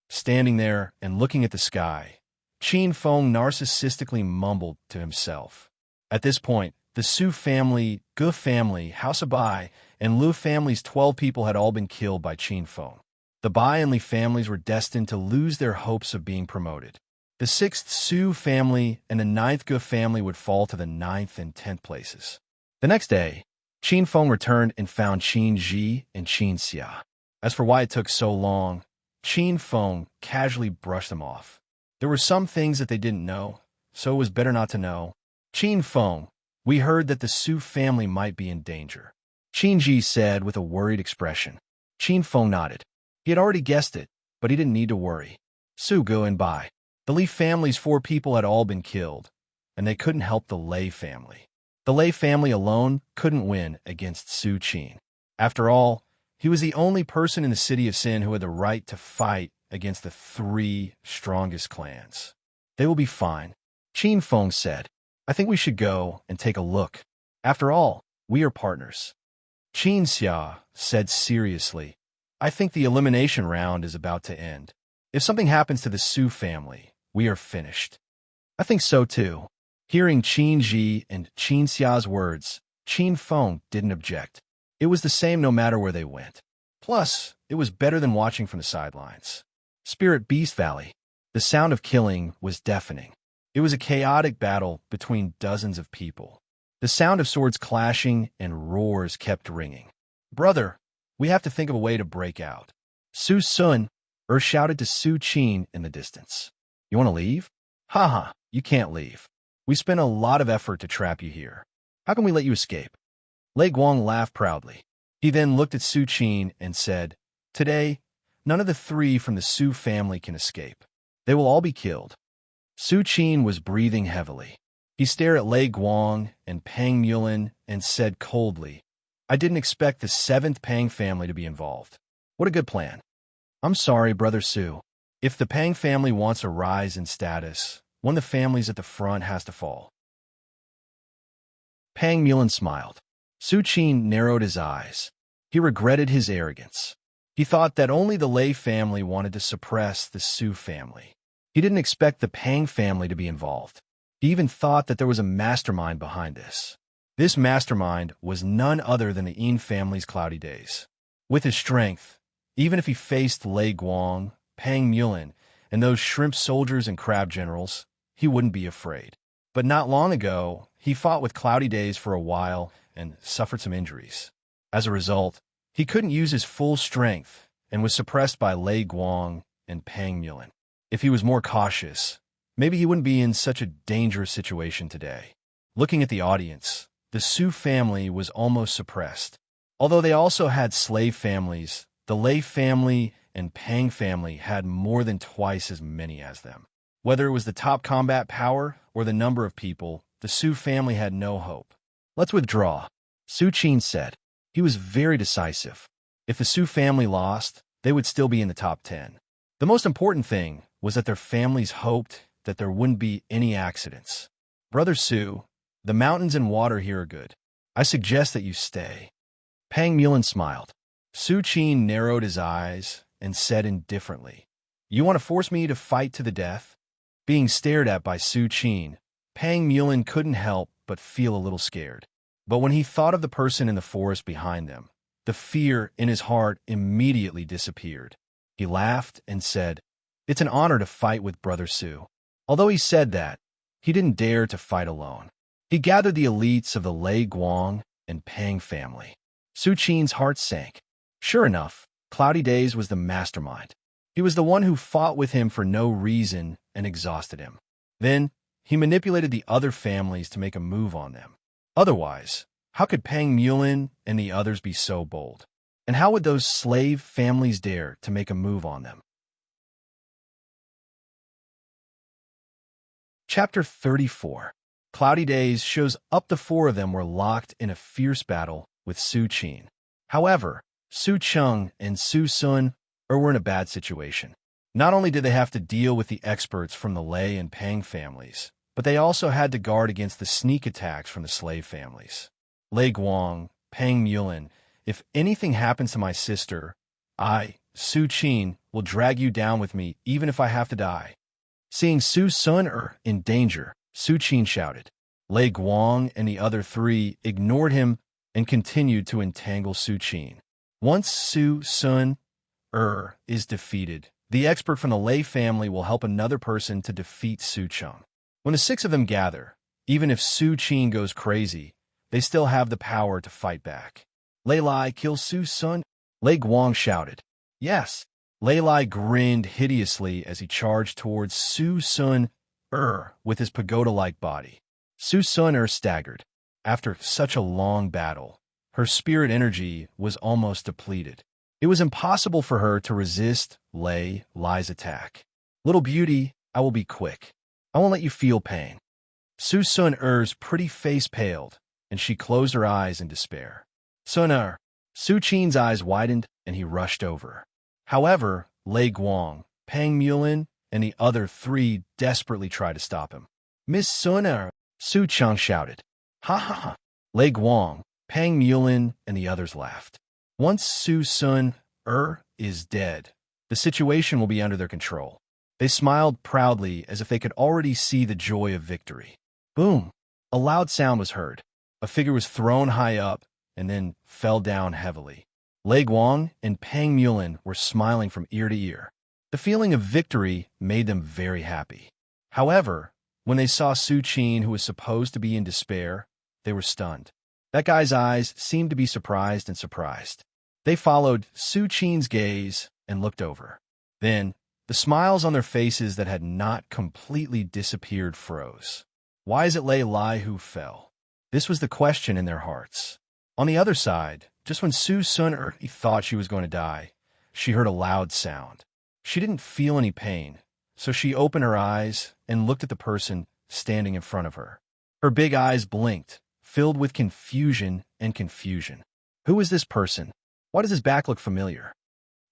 Standing there and looking at the sky, Qin Feng narcissistically mumbled to himself. At this point, the Su family, Gu family, House of Bai, and Lu family's 12 people had all been killed by Qin Feng. The Bai and Li families were destined to lose their hopes of being promoted. The 6th Su family and the 9th Gu family would fall to the 9th and 10th places. The next day, Qin Feng returned and found Qin Ji and Qin Xia. As for why it took so long, Qin Feng casually brushed them off. There were some things that they didn't know, so it was better not to know. Qin Feng, we heard that the Su family might be in danger, Qin Ji said with a worried expression. Qin Feng nodded. He had already guessed it, but he didn't need to worry. Su Gu and Bai, the Li family's 4 people had all been killed, and they couldn't help the Lei family. The Lei family alone couldn't win against Su Qin. After all, he was the only person in the City of Sin who had the right to fight against the 3 strongest clans. They will be fine, Qin Feng said. I think we should go and take a look. After all, we are partners. Qin Xia said seriously, I think the elimination round is about to end. If something happens to the Su family, we are finished. I think so too. Hearing Qin Ji and Qin Xia's words, Qin Feng didn't object. It was the same no matter where they went. Plus, it was better than watching from the sidelines. Spirit Beast Valley. The sound of killing was deafening. It was a chaotic battle between dozens of people. The sound of swords clashing and roars kept ringing. Brother, we have to think of a way to break out. Su Sun shouted to Su Qin in the distance. You want to leave? Haha, you can't leave. We spent a lot of effort to trap you here. How can we let you escape? Lei Guang laughed proudly. He then looked at Su Qin and said, Today, none of the 3 from the Su family can escape. They will all be killed. Su Qin was breathing heavily. He stared at Lei Guang and Pang Mulin and said coldly, I didn't expect the 7th Pang family to be involved. What a good plan. I'm sorry, Brother Su. If the Pang family wants a rise in status, one of the families at the front has to fall. Pang Mulin smiled. Su Qin narrowed his eyes. He regretted his arrogance. He thought that only the Lei family wanted to suppress the Su family. He didn't expect the Pang family to be involved. He even thought that there was a mastermind behind this. This mastermind was none other than the Yin family's Cloudy Days. With his strength, even if he faced Lei Guang, Pang Mulin, and those shrimp soldiers and crab generals, he wouldn't be afraid. But not long ago, he fought with Cloudy Days for a while and suffered some injuries. As a result, he couldn't use his full strength and was suppressed by Lei Guang and Pang Mulin. If he was more cautious, maybe he wouldn't be in such a dangerous situation today. Looking at the audience, the Su family was almost suppressed. Although they also had slave families, the Lei family and Pang family had more than twice as many as them. Whether it was the top combat power or the number of people, the Su family had no hope. Let's withdraw, Su Qin said. He was very decisive. If the Su family lost, they would still be in the top 10. The most important thing was that their families hoped that there wouldn't be any accidents. Brother Su, the mountains and water here are good. I suggest that you stay. Pang Mulin smiled. Su Qin narrowed his eyes and said indifferently, You want to force me to fight to the death? Being stared at by Su Qin, Pang Mulin couldn't help but feel a little scared. But when he thought of the person in the forest behind them, the fear in his heart immediately disappeared. He laughed and said, It's an honor to fight with Brother Su. Although he said that, he didn't dare to fight alone. He gathered the elites of the Lei Guang and Pang family. Su Qin's heart sank. Sure enough, Cloudy Days was the mastermind. He was the one who fought with him for no reason and exhausted him. Then, he manipulated the other families to make a move on them. Otherwise, how could Pang Mulin and the others be so bold? And how would those slave families dare to make a move on them? Chapter 34. Cloudy Days shows up the 4 of them were locked in a fierce battle with Su Qin. However, Su Cheng and Su Sun were in a bad situation. Not only did they have to deal with the experts from the Lei and Pang families, but they also had to guard against the sneak attacks from the slave families. Lei Guang, Pang Mulin, if anything happens to my sister, I, Su Qin, will drag you down with me even if I have to die. Seeing Su Sun in danger, Su Qin shouted. Lei Guang and the other three ignored him and continued to entangle Su Qin. Once Su Sun is defeated, the expert from the Lei family will help another person to defeat Su Cheng. When the six of them gather, even if Su Qin goes crazy, they still have the power to fight back. Lei Lai kill Su Sun? Lei Guang shouted. Yes. Lei Lai grinned hideously as he charged towards Su Sun with his pagoda-like body. Su Sun staggered. After such a long battle, her spirit energy was almost depleted. It was impossible for her to resist Lei Lai's attack. Little beauty, I will be quick. I won't let you feel pain. Su Sun-er's pretty face paled, and she closed her eyes in despair. Sun-er. Su Qin's eyes widened, and he rushed over. However, Lei Guang, Pang Mulin, and the other three desperately tried to stop him. Miss Sun-er, Su Cheng shouted. Ha ha ha. Lei Guang, Pang Mulin, and the others laughed. Once Su Sun-er is dead, the situation will be under their control. They smiled proudly as if they could already see the joy of victory. Boom! A loud sound was heard. A figure was thrown high up and then fell down heavily. Lei Guang and Pang Mulin were smiling from ear to ear. The feeling of victory made them very happy. However, when they saw Su Qin, who was supposed to be in despair, they were stunned. That guy's eyes seemed to be surprised and surprised. They followed Su Qin's gaze and looked over. Then, the smiles on their faces that had not completely disappeared froze. Why is it Lei Lai who fell? This was the question in their hearts. On the other side, just when Su Sun thought she was going to die, she heard a loud sound. She didn't feel any pain, so she opened her eyes and looked at the person standing in front of her. Her big eyes blinked, filled with confusion and confusion. Who is this person? Why does his back look familiar?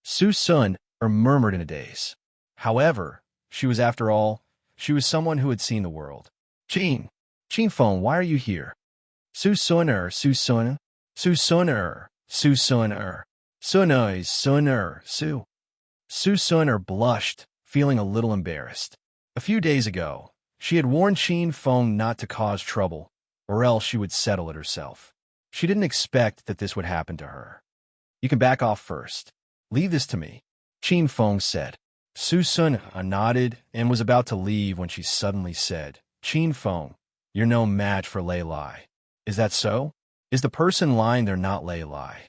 Su Sun murmured in a daze. However, she was someone who had seen the world. Qin Feng, why are you here? Su Sun Su Sun, Su Sun Su Sun Su. Su Sun blushed, feeling a little embarrassed. A few days ago, she had warned Qin Feng not to cause trouble, or else she would settle it herself. She didn't expect that this would happen to her. You can back off first. Leave this to me, Qin Feng said. Su Sun nodded and was about to leave when she suddenly said, Qin Feng, you're no match for Lei Lai. Is that so? Is the person lying there not Lei Lai?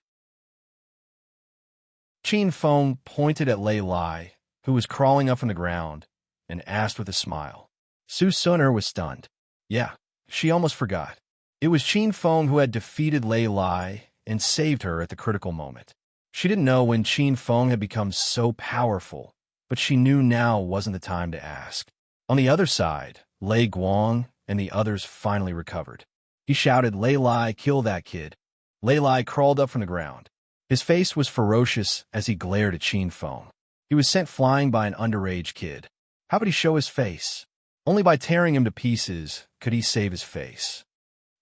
Qin Feng pointed at Lei Lai, who was crawling up from the ground, and asked with a smile. Su Sun was stunned. Yeah, she almost forgot. It was Qin Feng who had defeated Lei Lai and saved her at the critical moment. She didn't know when Qin Feng had become so powerful, but she knew now wasn't the time to ask. On the other side, Lei Guang and the others finally recovered. He shouted, Lei Lai, kill that kid. Lei Lai crawled up from the ground. His face was ferocious as he glared at Qin Feng. He was sent flying by an underage kid. How could he show his face? Only by tearing him to pieces could he save his face.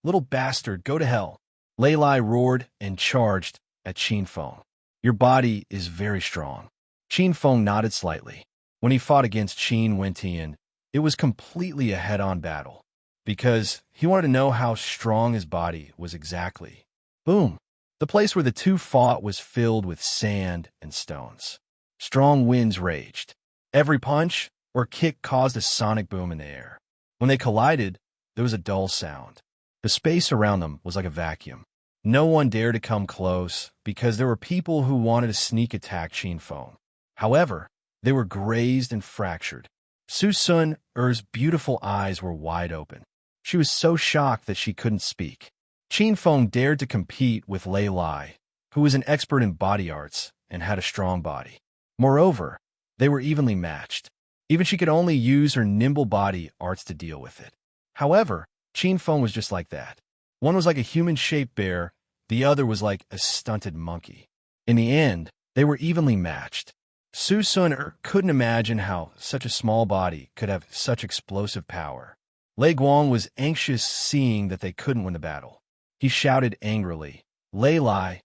Little bastard, go to hell. Lei Lai roared and charged at Qin Feng. Your body is very strong. Qin Feng nodded slightly. When he fought against Qin Wentian, it was completely a head-on battle, because he wanted to know how strong his body was exactly. Boom! The place where the two fought was filled with sand and stones. Strong winds raged. Every punch or kick caused a sonic boom in the air. When they collided, there was a dull sound. The space around them was like a vacuum. No one dared to come close because there were people who wanted to sneak attack Qin Feng. However, they were grazed and fractured. Su Sun-er's beautiful eyes were wide open. She was so shocked that she couldn't speak. Qin Feng dared to compete with Lei Lai, who was an expert in body arts and had a strong body. Moreover, they were evenly matched. Even she could only use her nimble body arts to deal with it. However, Qin Feng was just like that. One was like a human-shaped bear, The other was like a stunted monkey. In the end, they were evenly matched. Su Sun couldn't imagine how such a small body could have such explosive power. Lei Guang was anxious seeing that they couldn't win the battle. He shouted angrily, "Lei Lai,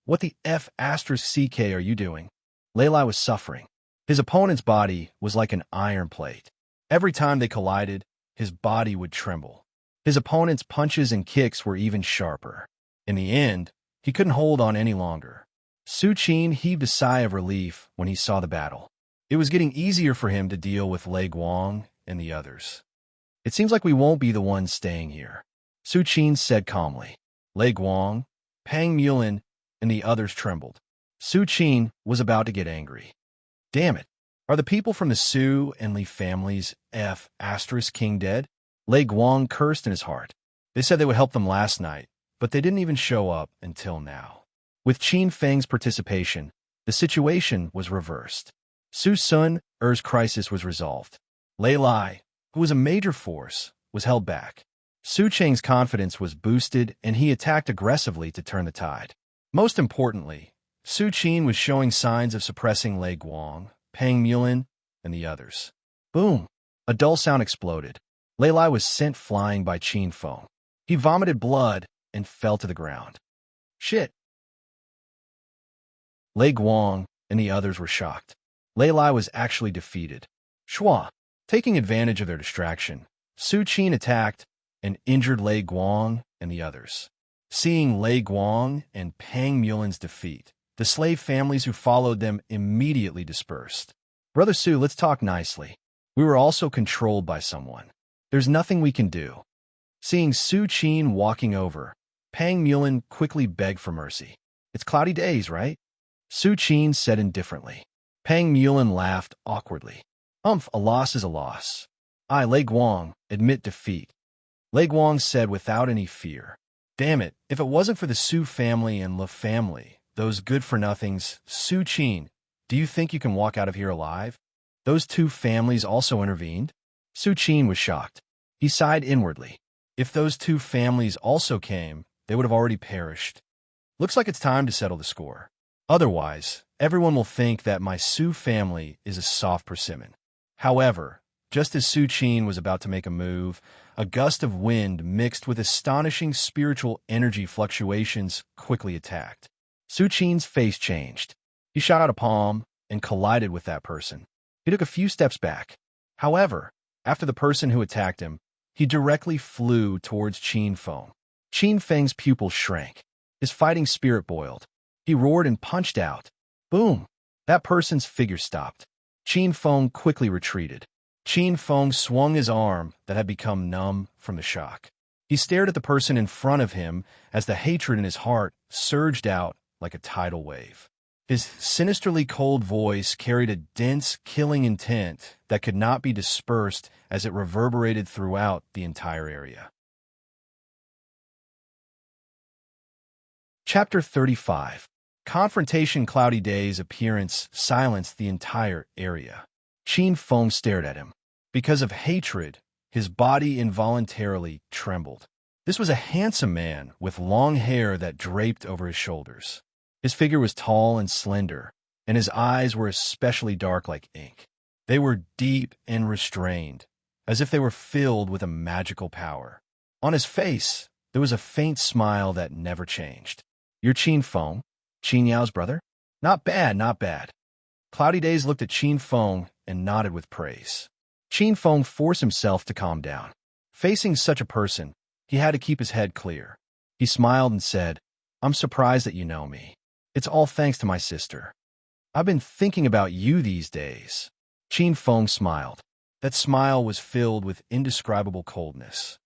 what the F***ck are you doing?" Lei Lai was suffering. His opponent's body was like an iron plate. Every time they collided, his body would tremble. His opponent's punches and kicks were even sharper. In the end, he couldn't hold on any longer. Su Qin heaved a sigh of relief when he saw the battle. It was getting easier for him to deal with Lei Guang and the others. "It seems like we won't be the ones staying here," Su Qin said calmly. Lei Guang, Pang Mulin, and the others trembled. Su Qin was about to get angry. "Damn it! Are the people from the Su and Li families **king dead?" Lei Guang cursed in his heart. They said they would help them last night, but they didn't even show up until now. With Qin Feng's participation, the situation was reversed. Su Sun's crisis was resolved. Lei Lai, who was a major force, was held back. Su Cheng's confidence was boosted, and he attacked aggressively to turn the tide. Most importantly, Su Qin was showing signs of suppressing Lei Guang, Pang Mulin, and the others. Boom! A dull sound exploded. Lei Lai was sent flying by Qin Feng. He vomited blood and fell to the ground. Shit! Lei Guang and the others were shocked. Lei Lai was actually defeated. Shua, taking advantage of their distraction, Su Qin attacked and injured Lei Guang and the others. Seeing Lei Guang and Pang Mulin's defeat, the slave families who followed them immediately dispersed. "Brother Su, let's talk nicely. We were also controlled by someone. There's nothing we can do." Seeing Su Qin walking over, Pang Mulin quickly begged for mercy. "It's cloudy days, right?" Su Qin said indifferently. Pang Mulin laughed awkwardly. A loss is a loss. I, Lei Guang, admit defeat." Lei Guang said without any fear. "Damn it, if it wasn't for the Su family and Le family, those good-for-nothings, Su Qin, do you think you can walk out of here alive?" Those two families also intervened? Su Qin was shocked. He sighed inwardly. If those two families also came, they would have already perished. Looks like it's time to settle the score. Otherwise, everyone will think that my Su family is a soft persimmon. However, just as Su Qin was about to make a move, a gust of wind mixed with astonishing spiritual energy fluctuations quickly attacked. Su Qin's face changed. He shot out a palm and collided with that person. He took a few steps back. However, after the person who attacked him, he directly flew towards Qin Feng. Qin Feng's pupils shrank. His fighting spirit boiled. He roared and punched out. Boom! That person's figure stopped. Qin Feng quickly retreated. Qin Feng swung his arm that had become numb from the shock. He stared at the person in front of him as the hatred in his heart surged out like a tidal wave. His sinisterly cold voice carried a dense, killing intent that could not be dispersed as it reverberated throughout the entire area. Chapter 35. Confrontation. Cloudy Day's appearance silenced the entire area. Qin Feng stared at him. Because of hatred, his body involuntarily trembled. This was a handsome man with long hair that draped over his shoulders. His figure was tall and slender, and his eyes were especially dark like ink. They were deep and restrained, as if they were filled with a magical power. On his face, there was a faint smile that never changed. "You're Qin Feng, Qin Yao's brother?" "Not bad, not bad." Cloudy Days looked at Qin Feng and nodded with praise. Qin Feng forced himself to calm down. Facing such a person, he had to keep his head clear. He smiled and said, "I'm surprised that you know me. It's all thanks to my sister. I've been thinking about you these days." Qin Feng smiled. That smile was filled with indescribable coldness.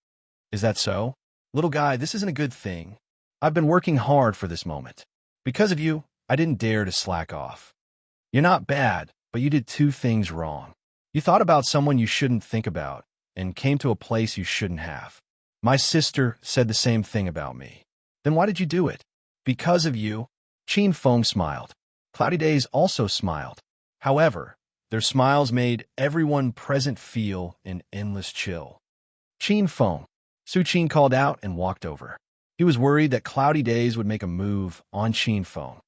"Is that so? Little guy, this isn't a good thing. I've been working hard for this moment. Because of you, I didn't dare to slack off. You're not bad, but you did two things wrong. You thought about someone you shouldn't think about, and came to a place you shouldn't have. My sister said the same thing about me. Then why did you do it?" "Because of you." Qin Feng smiled. Cloudy Days also smiled. However, their smiles made everyone present feel an endless chill. "Qin Feng," Su Qin called out and walked over. He was worried that Cloudy Days would make a move on Qin Feng.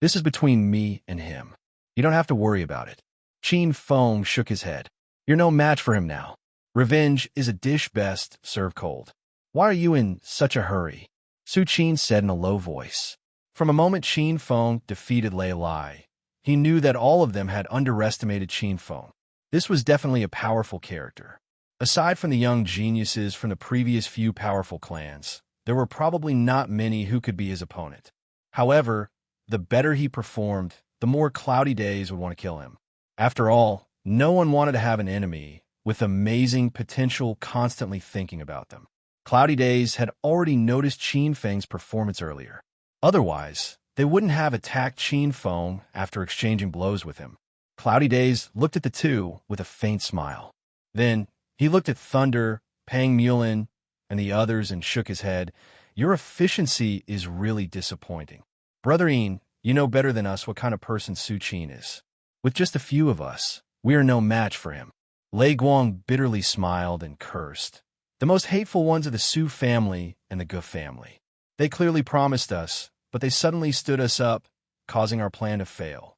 This is between me and him. You don't have to worry about it. Qin Feng shook his head. You're no match for him now. Revenge is a dish best served cold. Why are you in such a hurry? Su Qin said in a low voice. From a moment Qin Feng defeated Lei Lai, he knew that all of them had underestimated Qin Feng. This was definitely a powerful character. Aside from the young geniuses from the previous few powerful clans, there were probably not many who could be his opponent. However, the better he performed, the more Cloudy Days would want to kill him. After all, no one wanted to have an enemy with amazing potential constantly thinking about them. Cloudy Days had already noticed Qin Feng's performance earlier. Otherwise, they wouldn't have attacked Qin Feng after exchanging blows with him. Cloudy Days looked at the two with a faint smile. Then, he looked at Thunder, Pang Mulin, and the others and shook his head. Your efficiency is really disappointing. Brother Ian, you know better than us what kind of person Su Qin is. With just a few of us, we are no match for him. Lei Guang bitterly smiled and cursed. The most hateful ones are the Su family and the Ge family. They clearly promised us, but they suddenly stood us up, causing our plan to fail.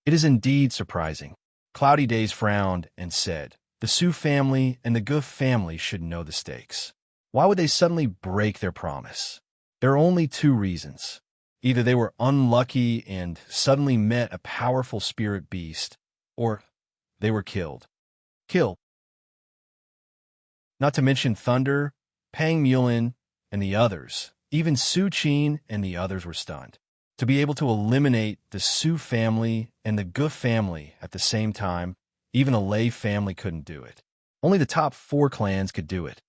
It is indeed surprising. Cloudy Days frowned and said, the Su family and the Ge family should know the stakes. Why would they suddenly break their promise? There are only two reasons. Either they were unlucky and suddenly met a powerful spirit beast, or they were killed. Killed. Not to mention Thunder, Pang Mulin, and the others. Even Su Qin and the others were stunned. To be able to eliminate the Su family and the Ge family at the same time, even a Lei family couldn't do it. Only the top 4 clans could do it.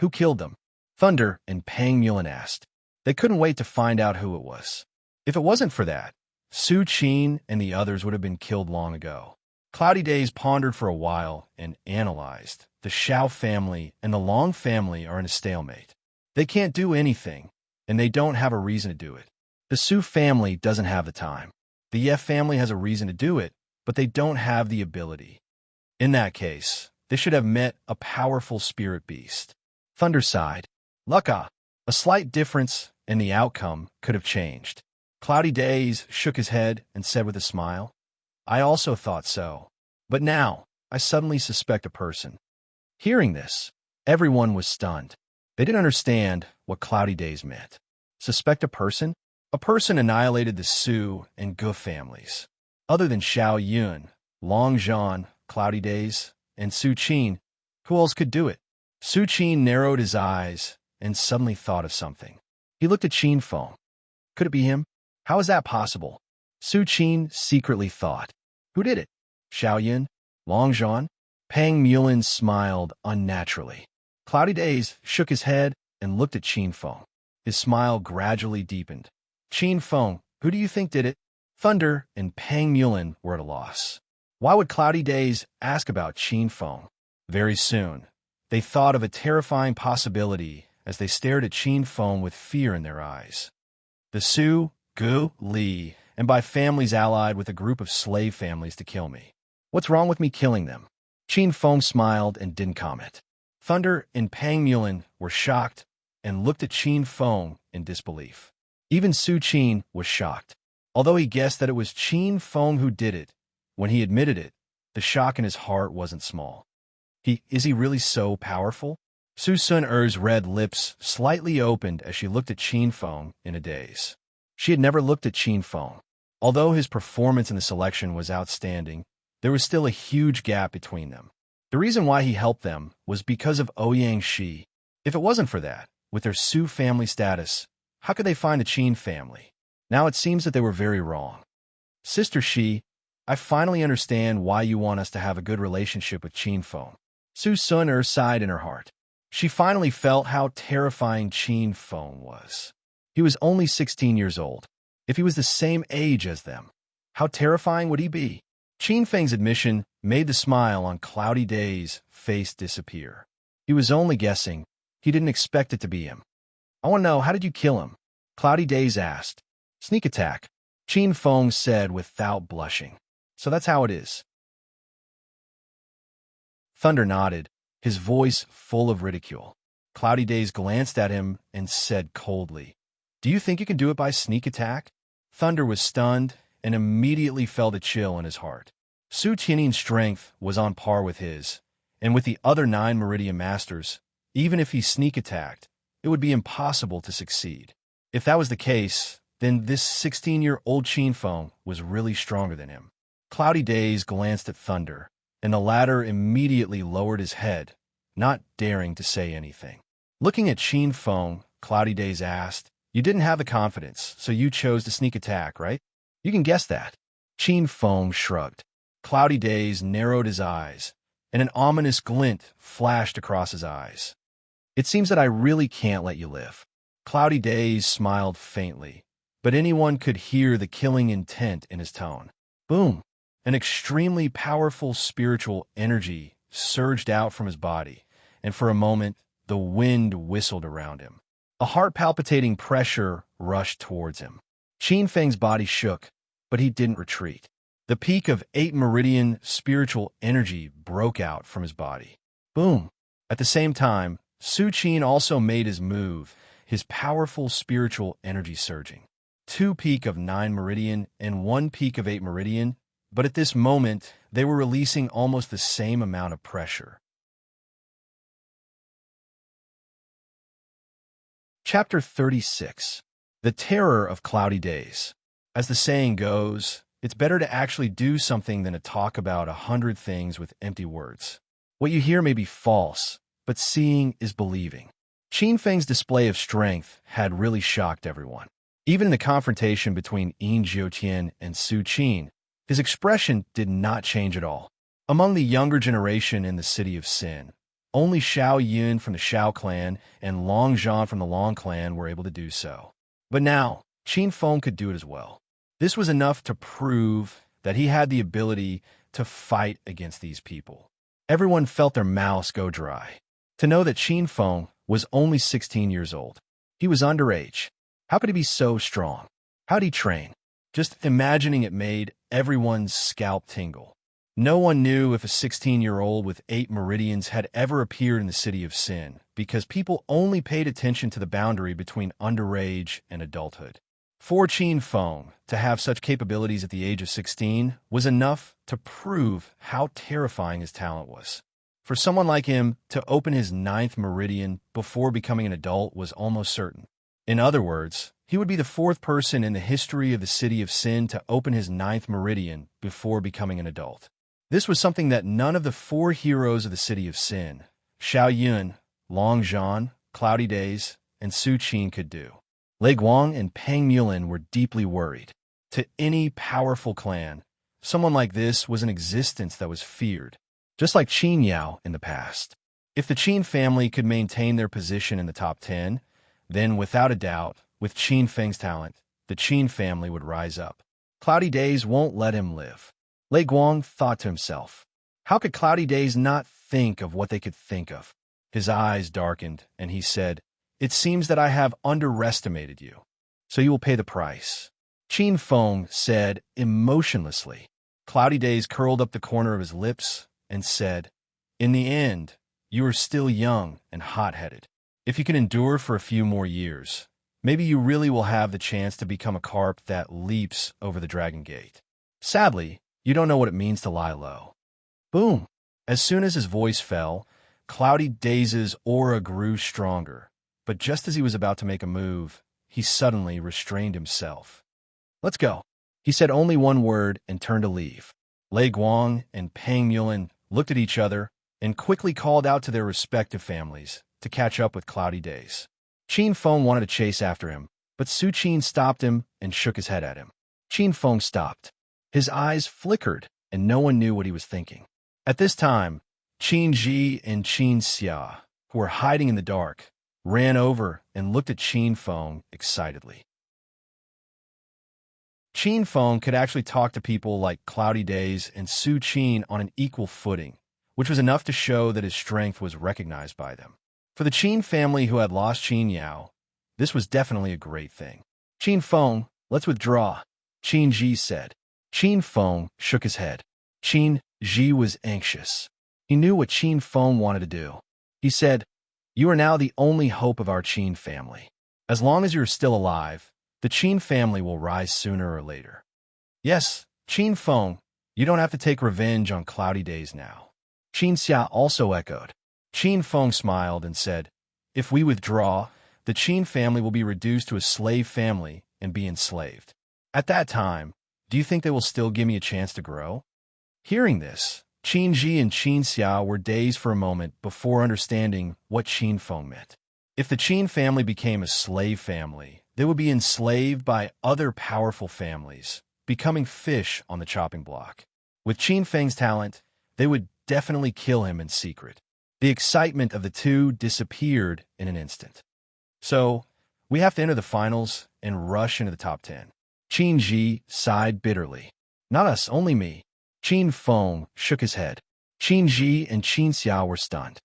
Who killed them? Thunder and Pang Mulin asked. They couldn't wait to find out who it was. If it wasn't for that, Su Qin and the others would have been killed long ago. Cloudy Days pondered for a while and analyzed. The Xiao family and the Long family are in a stalemate. They can't do anything, and they don't have a reason to do it. The Su family doesn't have the time. The Ye family has a reason to do it, but they don't have the ability. In that case, they should have met a powerful spirit beast. Thunder sighed. Lucka, a slight difference in the outcome could have changed. Cloudy Days shook his head and said with a smile, I also thought so. But now, I suddenly suspect a person. Hearing this, everyone was stunned. They didn't understand what Cloudy Days meant. Suspect a person? A person annihilated the Su and Ge families. Other than Xiao Yun, Long Zhan, Cloudy Days, and Su Qin, who else could do it? Su Qin narrowed his eyes and suddenly thought of something. He looked at Qin Feng. Could it be him? How is that possible? Su Qin secretly thought. Who did it? Xiao Yun? Long Zhan? Pang Mulin smiled unnaturally. Cloudy Days shook his head and looked at Qin Feng. His smile gradually deepened. Qin Feng, who do you think did it? Thunder and Pang Mulin were at a loss. Why would Cloudy Days ask about Qin Feng? Very soon, they thought of a terrifying possibility as they stared at Qin Feng with fear in their eyes. The Su, Ge, Li, and by families allied with a group of slave families to kill me. What's wrong with me killing them? Qin Feng smiled and didn't comment. Thunder and Pang Mulin were shocked and looked at Qin Feng in disbelief. Even Su Qin was shocked. Although he guessed that it was Qin Feng who did it, when he admitted it, the shock in his heart wasn't small. Is he really so powerful? Su Sun Er's red lips slightly opened as she looked at Qin Feng in a daze. She had never looked at Qin Feng. Although his performance in the selection was outstanding, there was still a huge gap between them. The reason why he helped them was because of Ouyang Shi. If it wasn't for that, with their Su family status, how could they find the Qin family? Now it seems that they were very wrong. Sister Shi, I finally understand why you want us to have a good relationship with Qin Feng. Su Sun Er sighed in her heart. She finally felt how terrifying Qin Feng was. He was only 16 years old. If he was the same age as them, how terrifying would he be? Qin Feng's admission made the smile on Cloudy Days' face disappear. He was only guessing. He didn't expect it to be him. I want to know, how did you kill him? Cloudy Days asked. Sneak attack, Qin Feng said without blushing. So that's how it is. Thunder nodded, his voice full of ridicule. Cloudy Days glanced at him and said coldly, "Do you think you can do it by sneak attack?" Thunder was stunned and immediately felt a chill in his heart. Su Qianing's strength was on par with his, and with the other 9 Meridian Masters, even if he sneak attacked, it would be impossible to succeed. If that was the case, then this 16-year-old Qin Feng was really stronger than him. Cloudy Days glanced at Thunder, and the latter immediately lowered his head, not daring to say anything. Looking at Qin Feng, Cloudy Days asked, "You didn't have the confidence, so you chose to sneak attack, right?" "You can guess that." Qin Feng shrugged. Cloudy Days narrowed his eyes, and an ominous glint flashed across his eyes. "It seems that I really can't let you live." Cloudy Days smiled faintly, but anyone could hear the killing intent in his tone. Boom! An extremely powerful spiritual energy surged out from his body, and for a moment, the wind whistled around him. A heart-palpitating pressure rushed towards him. Qin Feng's body shook, but he didn't retreat. The peak of 8 meridian spiritual energy broke out from his body. Boom! At the same time, Su Qin also made his move, his powerful spiritual energy surging. 2 peak of 9 meridian and 1 peak of 8 meridian, but at this moment, they were releasing almost the same amount of pressure. Chapter 36. The Terror of Cloudy Days. As the saying goes, it's better to actually do something than to talk about 100 things with empty words. What you hear may be false, but seeing is believing. Qin Feng's display of strength had really shocked everyone. Even in the confrontation between Yin Jiutian and Su Qin, his expression did not change at all. Among the younger generation in the City of Sin, only Xiao Yun from the Xiao clan and Long Zhan from the Long clan were able to do so. But now, Qin Feng could do it as well. This was enough to prove that he had the ability to fight against these people. Everyone felt their mouths go dry. To know that Qin Feng was only 16 years old. He was underage. How could he be so strong? How'd he train? Just imagining it made everyone's scalp tingle. No one knew if a 16-year-old with 8 meridians had ever appeared in the City of Sin, because people only paid attention to the boundary between underage and adulthood. For Qin Feng to have such capabilities at the age of 16 was enough to prove how terrifying his talent was. For someone like him to open his 9th meridian before becoming an adult was almost certain. In other words, he would be the 4th person in the history of the City of Sin to open his 9th meridian before becoming an adult. This was something that none of the 4 heroes of the City of Sin, Xiao Yun, Long Zhan, Cloudy Days, and Su Qin could do. Lei Guang and Peng Mulin were deeply worried. To any powerful clan, someone like this was an existence that was feared, just like Qin Yao in the past. If the Qin family could maintain their position in the top 10, then without a doubt, with Qin Feng's talent, the Qin family would rise up. Cloudy Days won't let him live. Lei Guang thought to himself, how could Cloudy Days not think of what they could think of? His eyes darkened, and he said, "It seems that I have underestimated you, so you will pay the price." Qin Feng said emotionlessly. Cloudy Days curled up the corner of his lips and said, "In the end, you are still young and hot-headed. If you can endure for a few more years, maybe you really will have the chance to become a carp that leaps over the Dragon Gate. Sadly, you don't know what it means to lie low." Boom! As soon as his voice fell, Cloudy Days' aura grew stronger, but just as he was about to make a move, he suddenly restrained himself. "Let's go." He said only one word and turned to leave. Lei Guang and Peng Mulin looked at each other and quickly called out to their respective families to catch up with Cloudy Days. Qin Feng wanted to chase after him, but Su Qin stopped him and shook his head at him. Qin Feng stopped. His eyes flickered, and no one knew what he was thinking. At this time, Qin Ji and Qin Xia, who were hiding in the dark, ran over and looked at Qin Feng excitedly. Qin Feng could actually talk to people like Cloudy Days and Su Qin on an equal footing, which was enough to show that his strength was recognized by them. For the Qin family who had lost Qin Yao, this was definitely a great thing. "Qin Feng, let's withdraw," Qin Ji said. Qin Feng shook his head. Qin Ji was anxious. He knew what Qin Feng wanted to do. He said, You are now the only hope of our Qin family. As long as you're still alive, the Qin family will rise sooner or later. Yes, Qin Feng, you don't have to take revenge on cloudy days now. Qin Xia also echoed. Qin Feng smiled and said, if we withdraw, the Qin family will be reduced to a slave family and be enslaved. At that time, do you think they will still give me a chance to grow? Hearing this, Qin Ji and Qin Xia were dazed for a moment before understanding what Qin Feng meant. If the Qin family became a slave family, they would be enslaved by other powerful families, becoming fish on the chopping block. With Qin Feng's talent, they would definitely kill him in secret. The excitement of the two disappeared in an instant. So, we have to enter the finals and rush into the top 10. Qin Ji sighed bitterly. Not us, only me. Qin Feng shook his head. Qin Ji and Qin Xia were stunned.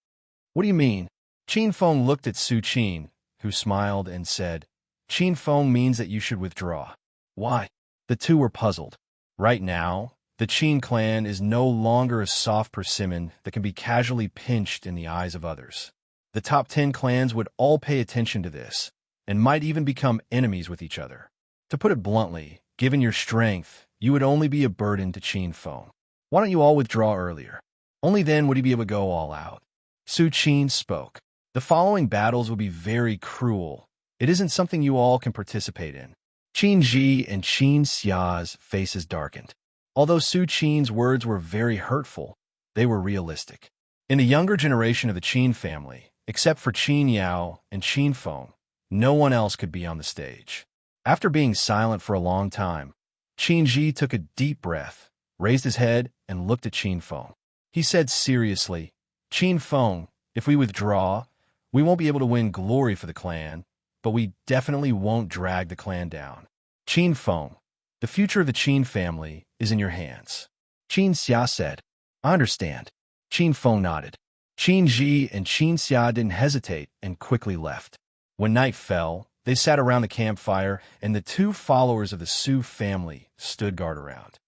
What do you mean? Qin Feng looked at Su Qin, who smiled and said, Qin Feng means that you should withdraw. Why? The two were puzzled. Right now, the Qin clan is no longer a soft persimmon that can be casually pinched in the eyes of others. The top 10 clans would all pay attention to this, and might even become enemies with each other. To put it bluntly, given your strength, you would only be a burden to Qin Feng. Why don't you all withdraw earlier? Only then would he be able to go all out. Su Qin spoke. The following battles will be very cruel. It isn't something you all can participate in. Qin Ji and Qin Xia's faces darkened. Although Su Qin's words were very hurtful, they were realistic. In the younger generation of the Qin family, except for Qin Yao and Qin Feng, no one else could be on the stage. After being silent for a long time, Qin Ji took a deep breath, raised his head, and looked at Qin Feng. He said seriously, Qin Feng, if we withdraw, we won't be able to win glory for the clan, but we definitely won't drag the clan down. Qin Feng, the future of the Qin family is in your hands. Qin Xia said, I understand. Qin Feng nodded. Qin Ji and Qin Xia didn't hesitate and quickly left. When night fell, they sat around the campfire, and the two followers of the Su family stood guard around.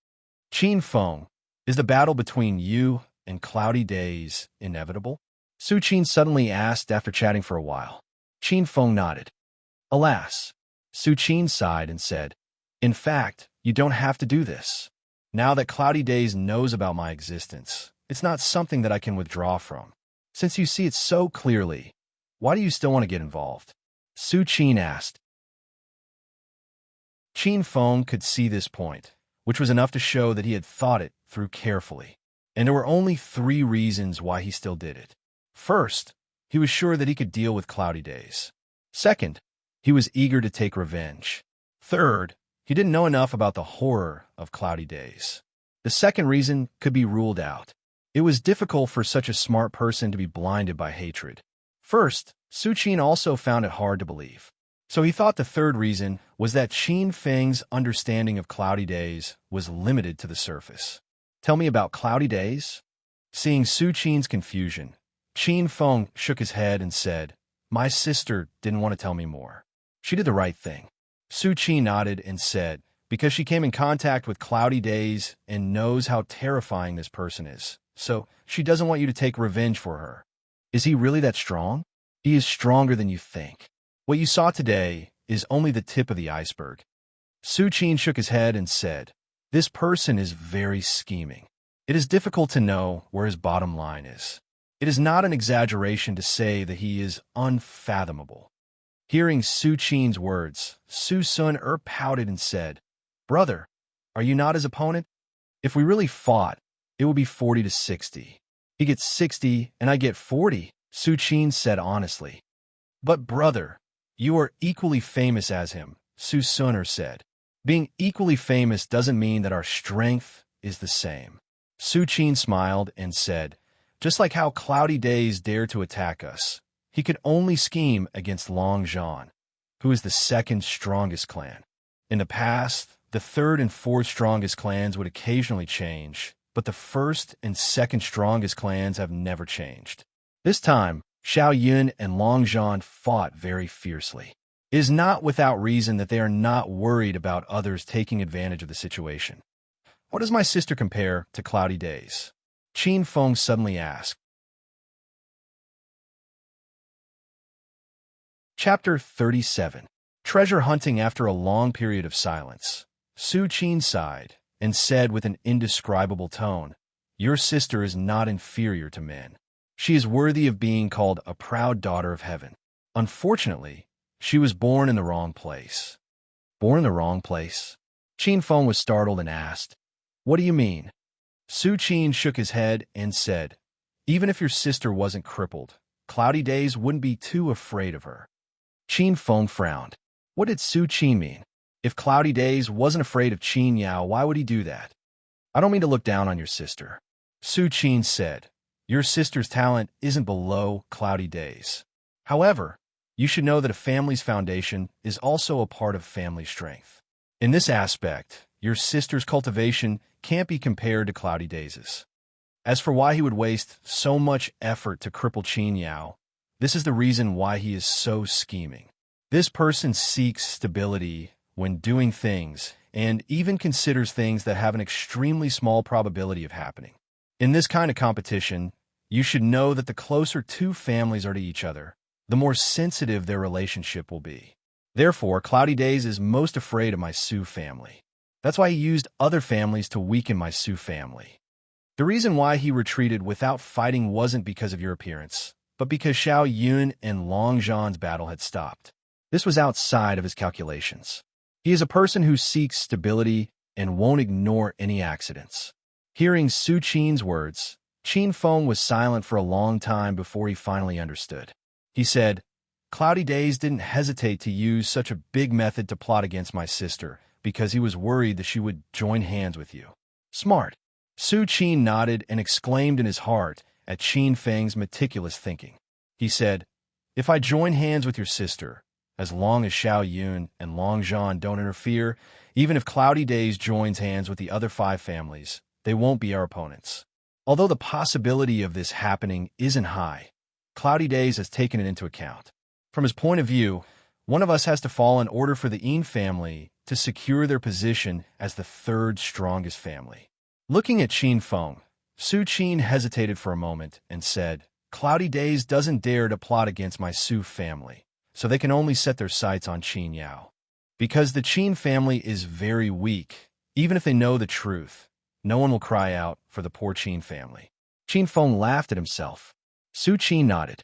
Qin Feng, is the battle between you and cloudy days inevitable? Su Qin suddenly asked after chatting for a while. Qin Feng nodded. Alas, Su Qin sighed and said, in fact, you don't have to do this. Now that Cloudy Days knows about my existence, it's not something that I can withdraw from. Since you see it so clearly, why do you still want to get involved? Su Qin asked. Qin Feng could see this point, which was enough to show that he had thought it through carefully. And there were only 3 reasons why he still did it. First, he was sure that he could deal with Cloudy Days. Second, he was eager to take revenge. Third, he didn't know enough about the horror of Cloudy Days. The second reason could be ruled out. It was difficult for such a smart person to be blinded by hatred. First, Su Qin also found it hard to believe. So he thought the third reason was that Qin Feng's understanding of Cloudy Days was limited to the surface. Tell me about Cloudy Days? Seeing Su Qin's confusion, Qin Feng shook his head and said, my sister didn't want to tell me more. She did the right thing. Su Qin nodded and said, because she came in contact with Cloudy Days and knows how terrifying this person is, so she doesn't want you to take revenge for her. Is he really that strong? He is stronger than you think. What you saw today is only the tip of the iceberg. Su Qin shook his head and said, this person is very scheming. It is difficult to know where his bottom line is. It is not an exaggeration to say that he is unfathomable. Hearing Su Qin's words, Su Sun pouted and said, brother, are you not his opponent? If we really fought, it would be 40-60. He gets 60 and I get 40, Su Qin said honestly. But brother, you are equally famous as him, Su Sun said. Being equally famous doesn't mean that our strength is the same. Su Qin smiled and said, just like how Cloudy Days dared to attack us, he could only scheme against Long Zhan, who is the second strongest clan. In the past, the third and fourth strongest clans would occasionally change, but the first and second strongest clans have never changed. This time, Xiao Yun and Long Zhan fought very fiercely. It is not without reason that they are not worried about others taking advantage of the situation. What does my sister compare to Cloudy Days? Qin Feng suddenly asked. Chapter 37. Treasure hunting. After a long period of silence, Su Qin sighed and said with an indescribable tone, "Your sister is not inferior to men. She is worthy of being called a proud daughter of heaven. Unfortunately, she was born in the wrong place." Born in the wrong place? Qin Feng was startled and asked, "What do you mean?" Su Qin shook his head and said, "Even if your sister wasn't crippled, Cloudy Days wouldn't be too afraid of her." Qin Feng frowned. What did Su Qin mean? If Cloudy Days wasn't afraid of Qin Yao, why would he do that? "I don't mean to look down on your sister," Su Qin said. "Your sister's talent isn't below Cloudy Days. However, you should know that a family's foundation is also a part of family strength. In this aspect, your sister's cultivation can't be compared to Cloudy Days'. As for why he would waste so much effort to cripple Qin Yao, this is the reason why he is so scheming. This person seeks stability when doing things and even considers things that have an extremely small probability of happening. In this kind of competition, you should know that the closer two families are to each other, the more sensitive their relationship will be. Therefore, Cloudy Days is most afraid of my Su family. That's why he used other families to weaken my Su family. The reason why he retreated without fighting wasn't because of your appearance, but because Xiao Yun and Long Zhan's battle had stopped. This was outside of his calculations. He is a person who seeks stability and won't ignore any accidents." Hearing Su Qin's words, Qin Feng was silent for a long time before he finally understood. He said, "Cloudy Days didn't hesitate to use such a big method to plot against my sister because he was worried that she would join hands with you. Smart." Su Qin nodded and exclaimed in his heart at Qin Feng's meticulous thinking. He said, "If I join hands with your sister, as long as Xiao Yun and Long Zhan don't interfere, even if Cloudy Days joins hands with the other 5 families, they won't be our opponents. Although the possibility of this happening isn't high, Cloudy Days has taken it into account. From his point of view, one of us has to fall in order for the Yin family to secure their position as the 3rd strongest family." Looking at Qin Feng, Su Qin hesitated for a moment and said, "Cloudy Days doesn't dare to plot against my Su family, so they can only set their sights on Qin Yao. Because the Qin family is very weak, even if they know the truth, no one will cry out for the poor Qin family." Qin Feng laughed at himself. Su Qin nodded.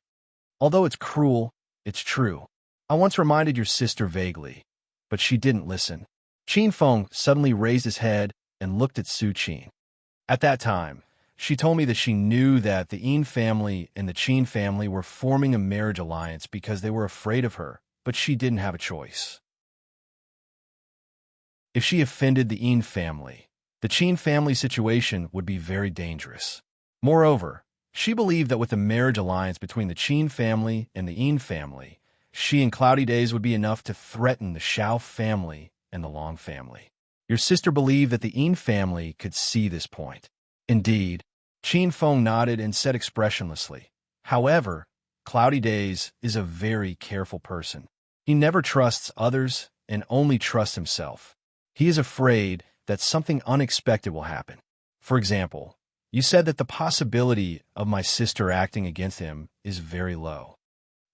"Although it's cruel, it's true. I once reminded your sister vaguely, but she didn't listen." Qin Feng suddenly raised his head and looked at Su Qin. "At that time, she told me that she knew that the Yin family and the Qin family were forming a marriage alliance because they were afraid of her, but she didn't have a choice. If she offended the Yin family, the Qin family situation would be very dangerous. Moreover, she believed that with the marriage alliance between the Qin family and the Yin family, she and Cloudy Days would be enough to threaten the Xiao family and the Long family. Your sister believed that the Yin family could see this point." "Indeed." Qin Feng nodded and said expressionlessly, "However, Cloudy Days is a very careful person. He never trusts others and only trusts himself. He is afraid that something unexpected will happen. For example, you said that the possibility of my sister acting against him is very low.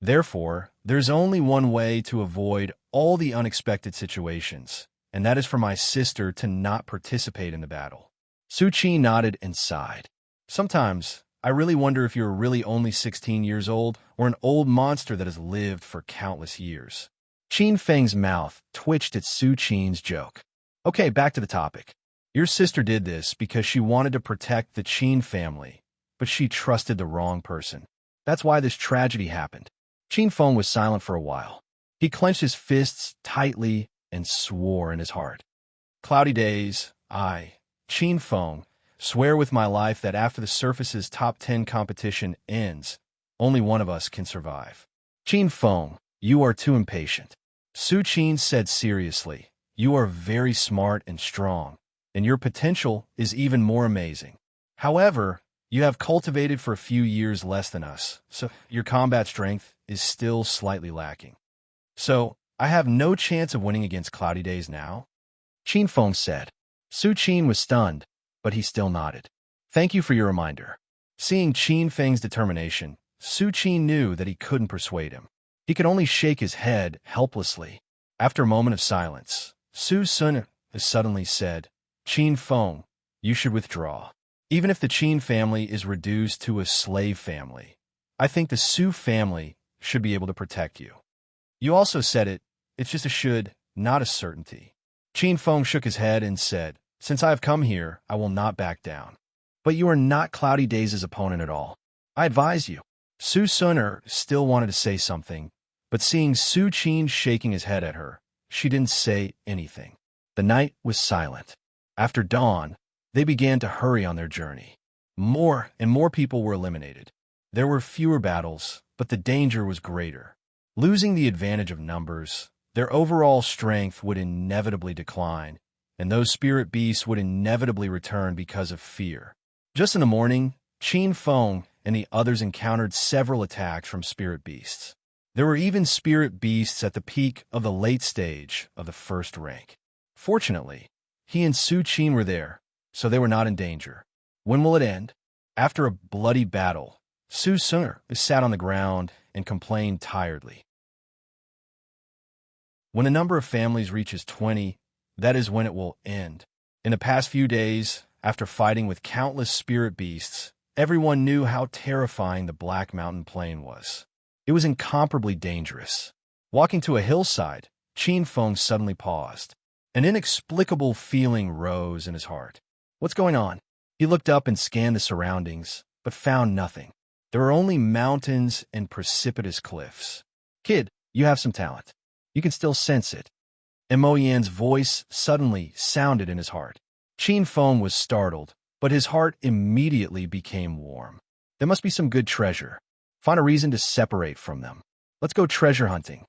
Therefore, there's only one way to avoid all the unexpected situations, and that is for my sister to not participate in the battle." Su Qin nodded and sighed. "Sometimes, I really wonder if you're really only 16 years old or an old monster that has lived for countless years." Qin Feng's mouth twitched at Su Qin's joke. "Okay, back to the topic. Your sister did this because she wanted to protect the Qin family, but she trusted the wrong person. That's why this tragedy happened." Qin Feng was silent for a while. He clenched his fists tightly and swore in his heart. "Cloudy Days, I, Qin Feng, swear with my life that after the Surface's top 10 competition ends, only one of us can survive." "Qin Feng, you are too impatient." Su Qin said seriously, "You are very smart and strong, and your potential is even more amazing. However, you have cultivated for a few years less than us, so your combat strength is still slightly lacking. So, I have no chance of winning against Cloudy Days now?" Qin Feng said. Su Qin was stunned, but he still nodded. "Thank you for your reminder." Seeing Qin Feng's determination, Su Qin knew that he couldn't persuade him. He could only shake his head helplessly. After a moment of silence, Su Sun suddenly said, "Qin Feng, you should withdraw. Even if the Qin family is reduced to a slave family, I think the Su family should be able to protect you. You also said it's just a should, not a certainty." Qin Feng shook his head and said, "Since I have come here, I will not back down. But you are not Cloudy Days' opponent at all. I advise you." Su Sun still wanted to say something, but seeing Su Qin shaking his head at her, she didn't say anything. The night was silent. After dawn, they began to hurry on their journey. More and more people were eliminated. There were fewer battles, but the danger was greater. Losing the advantage of numbers, their overall strength would inevitably decline, and those spirit beasts would inevitably return because of fear. Just in the morning, Qin Feng and the others encountered several attacks from spirit beasts. There were even spirit beasts at the peak of the late stage of the first rank. Fortunately, he and Su Qin were there, so they were not in danger. When will it end? After a bloody battle, Su Sun sat on the ground and complained tiredly. When the number of families reaches 20, that is when it will end. In the past few days, after fighting with countless spirit beasts, everyone knew how terrifying the Black Mountain Plain was. It was incomparably dangerous. Walking to a hillside, Qin Feng suddenly paused. An inexplicable feeling rose in his heart. What's going on? He looked up and scanned the surroundings, but found nothing. There were only mountains and precipitous cliffs. "Kid, you have some talent. You can still sense it." Mo Yan's voice suddenly sounded in his heart. Qin Feng was startled, but his heart immediately became warm. There must be some good treasure. Find a reason to separate from them. Let's go treasure hunting.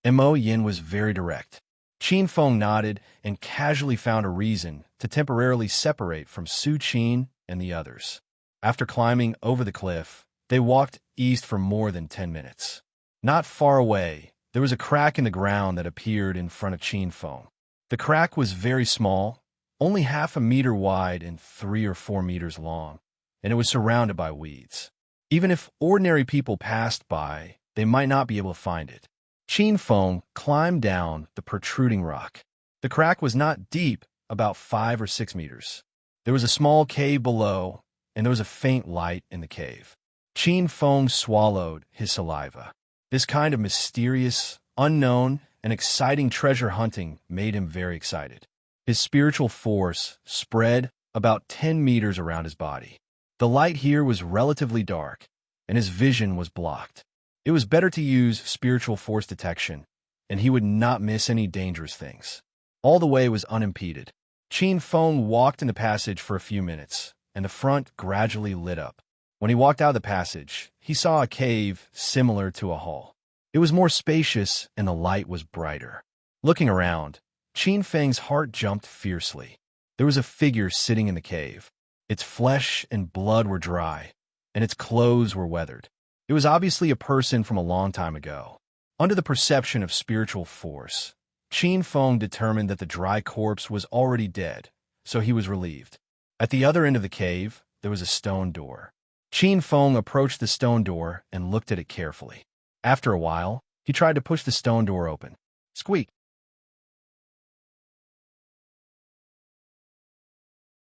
Mo Yan was very direct. Qin Feng nodded and casually found a reason to temporarily separate from Su Qin and the others. After climbing over the cliff, they walked east for more than 10 minutes. Not far away, there was a crack in the ground that appeared in front of Qin Feng. The crack was very small, only half a meter wide and 3 or 4 meters long, and it was surrounded by weeds. Even if ordinary people passed by, they might not be able to find it. Qin Feng climbed down the protruding rock. The crack was not deep, about 5 or 6 meters. There was a small cave below, and there was a faint light in the cave. Qin Feng swallowed his saliva. This kind of mysterious, unknown, and exciting treasure hunting made him very excited. His spiritual force spread about 10 meters around his body. The light here was relatively dark, and his vision was blocked. It was better to use spiritual force detection, and he would not miss any dangerous things. All the way was unimpeded. Qin Feng walked in the passage for a few minutes, and the front gradually lit up. When he walked out of the passage, he saw a cave similar to a hall. It was more spacious, and the light was brighter. Looking around, Qin Feng's heart jumped fiercely. There was a figure sitting in the cave. Its flesh and blood were dry, and its clothes were weathered. It was obviously a person from a long time ago. Under the perception of spiritual force, Qin Feng determined that the dry corpse was already dead, so he was relieved. At the other end of the cave, there was a stone door. Qin Feng approached the stone door and looked at it carefully. After a while, he tried to push the stone door open. Squeak!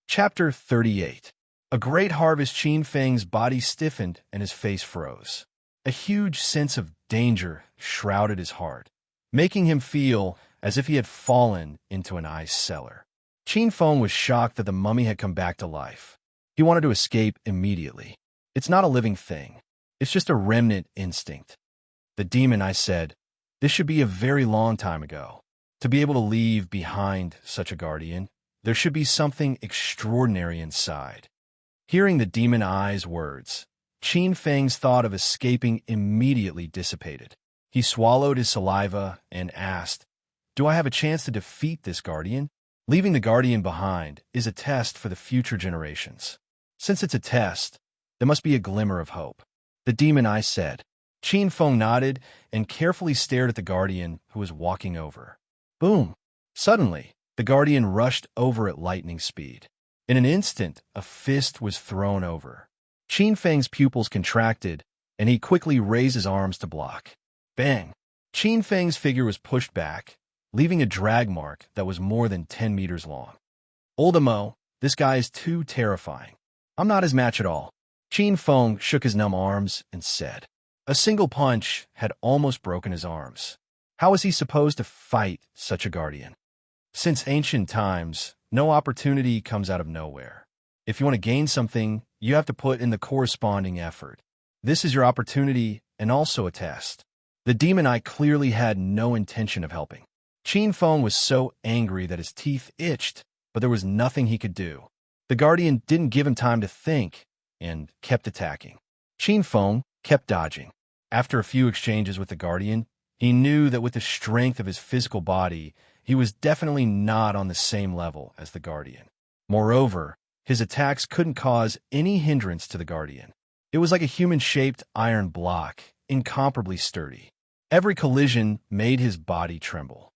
Chapter 38. A great harvest. Qin Feng's body stiffened and his face froze. A huge sense of danger shrouded his heart, making him feel as if he had fallen into an ice cellar. Qin Feng was shocked that the mummy had come back to life. He wanted to escape immediately. It's not a living thing. It's just a remnant instinct. The demon, I said, this should be a very long time ago. To be able to leave behind such a guardian, there should be something extraordinary inside. Hearing the demon eye's words, Qin Feng's thought of escaping immediately dissipated. He swallowed his saliva and asked, "Do I have a chance to defeat this guardian?" Leaving the guardian behind is a test for the future generations. Since it's a test, there must be a glimmer of hope. The demon eye said. Qin Feng nodded and carefully stared at the guardian who was walking over. Boom! Suddenly, the guardian rushed over at lightning speed. In an instant, a fist was thrown over. Qin Feng's pupils contracted, and he quickly raised his arms to block. Bang! Qin Feng's figure was pushed back, leaving a drag mark that was more than 10 meters long. Oldemo, this guy is too terrifying. I'm not his match at all. Qin Feng shook his numb arms and said. A single punch had almost broken his arms. How was he supposed to fight such a guardian? Since ancient times, no opportunity comes out of nowhere. If you want to gain something, you have to put in the corresponding effort. This is your opportunity and also a test. The demon eye clearly had no intention of helping. Qin Feng was so angry that his teeth itched, but there was nothing he could do. The guardian didn't give him time to think and kept attacking. Qin Feng kept dodging. After a few exchanges with the guardian, he knew that with the strength of his physical body, he was definitely not on the same level as the guardian. Moreover, his attacks couldn't cause any hindrance to the guardian. It was like a human-shaped iron block, incomparably sturdy. Every collision made his body tremble.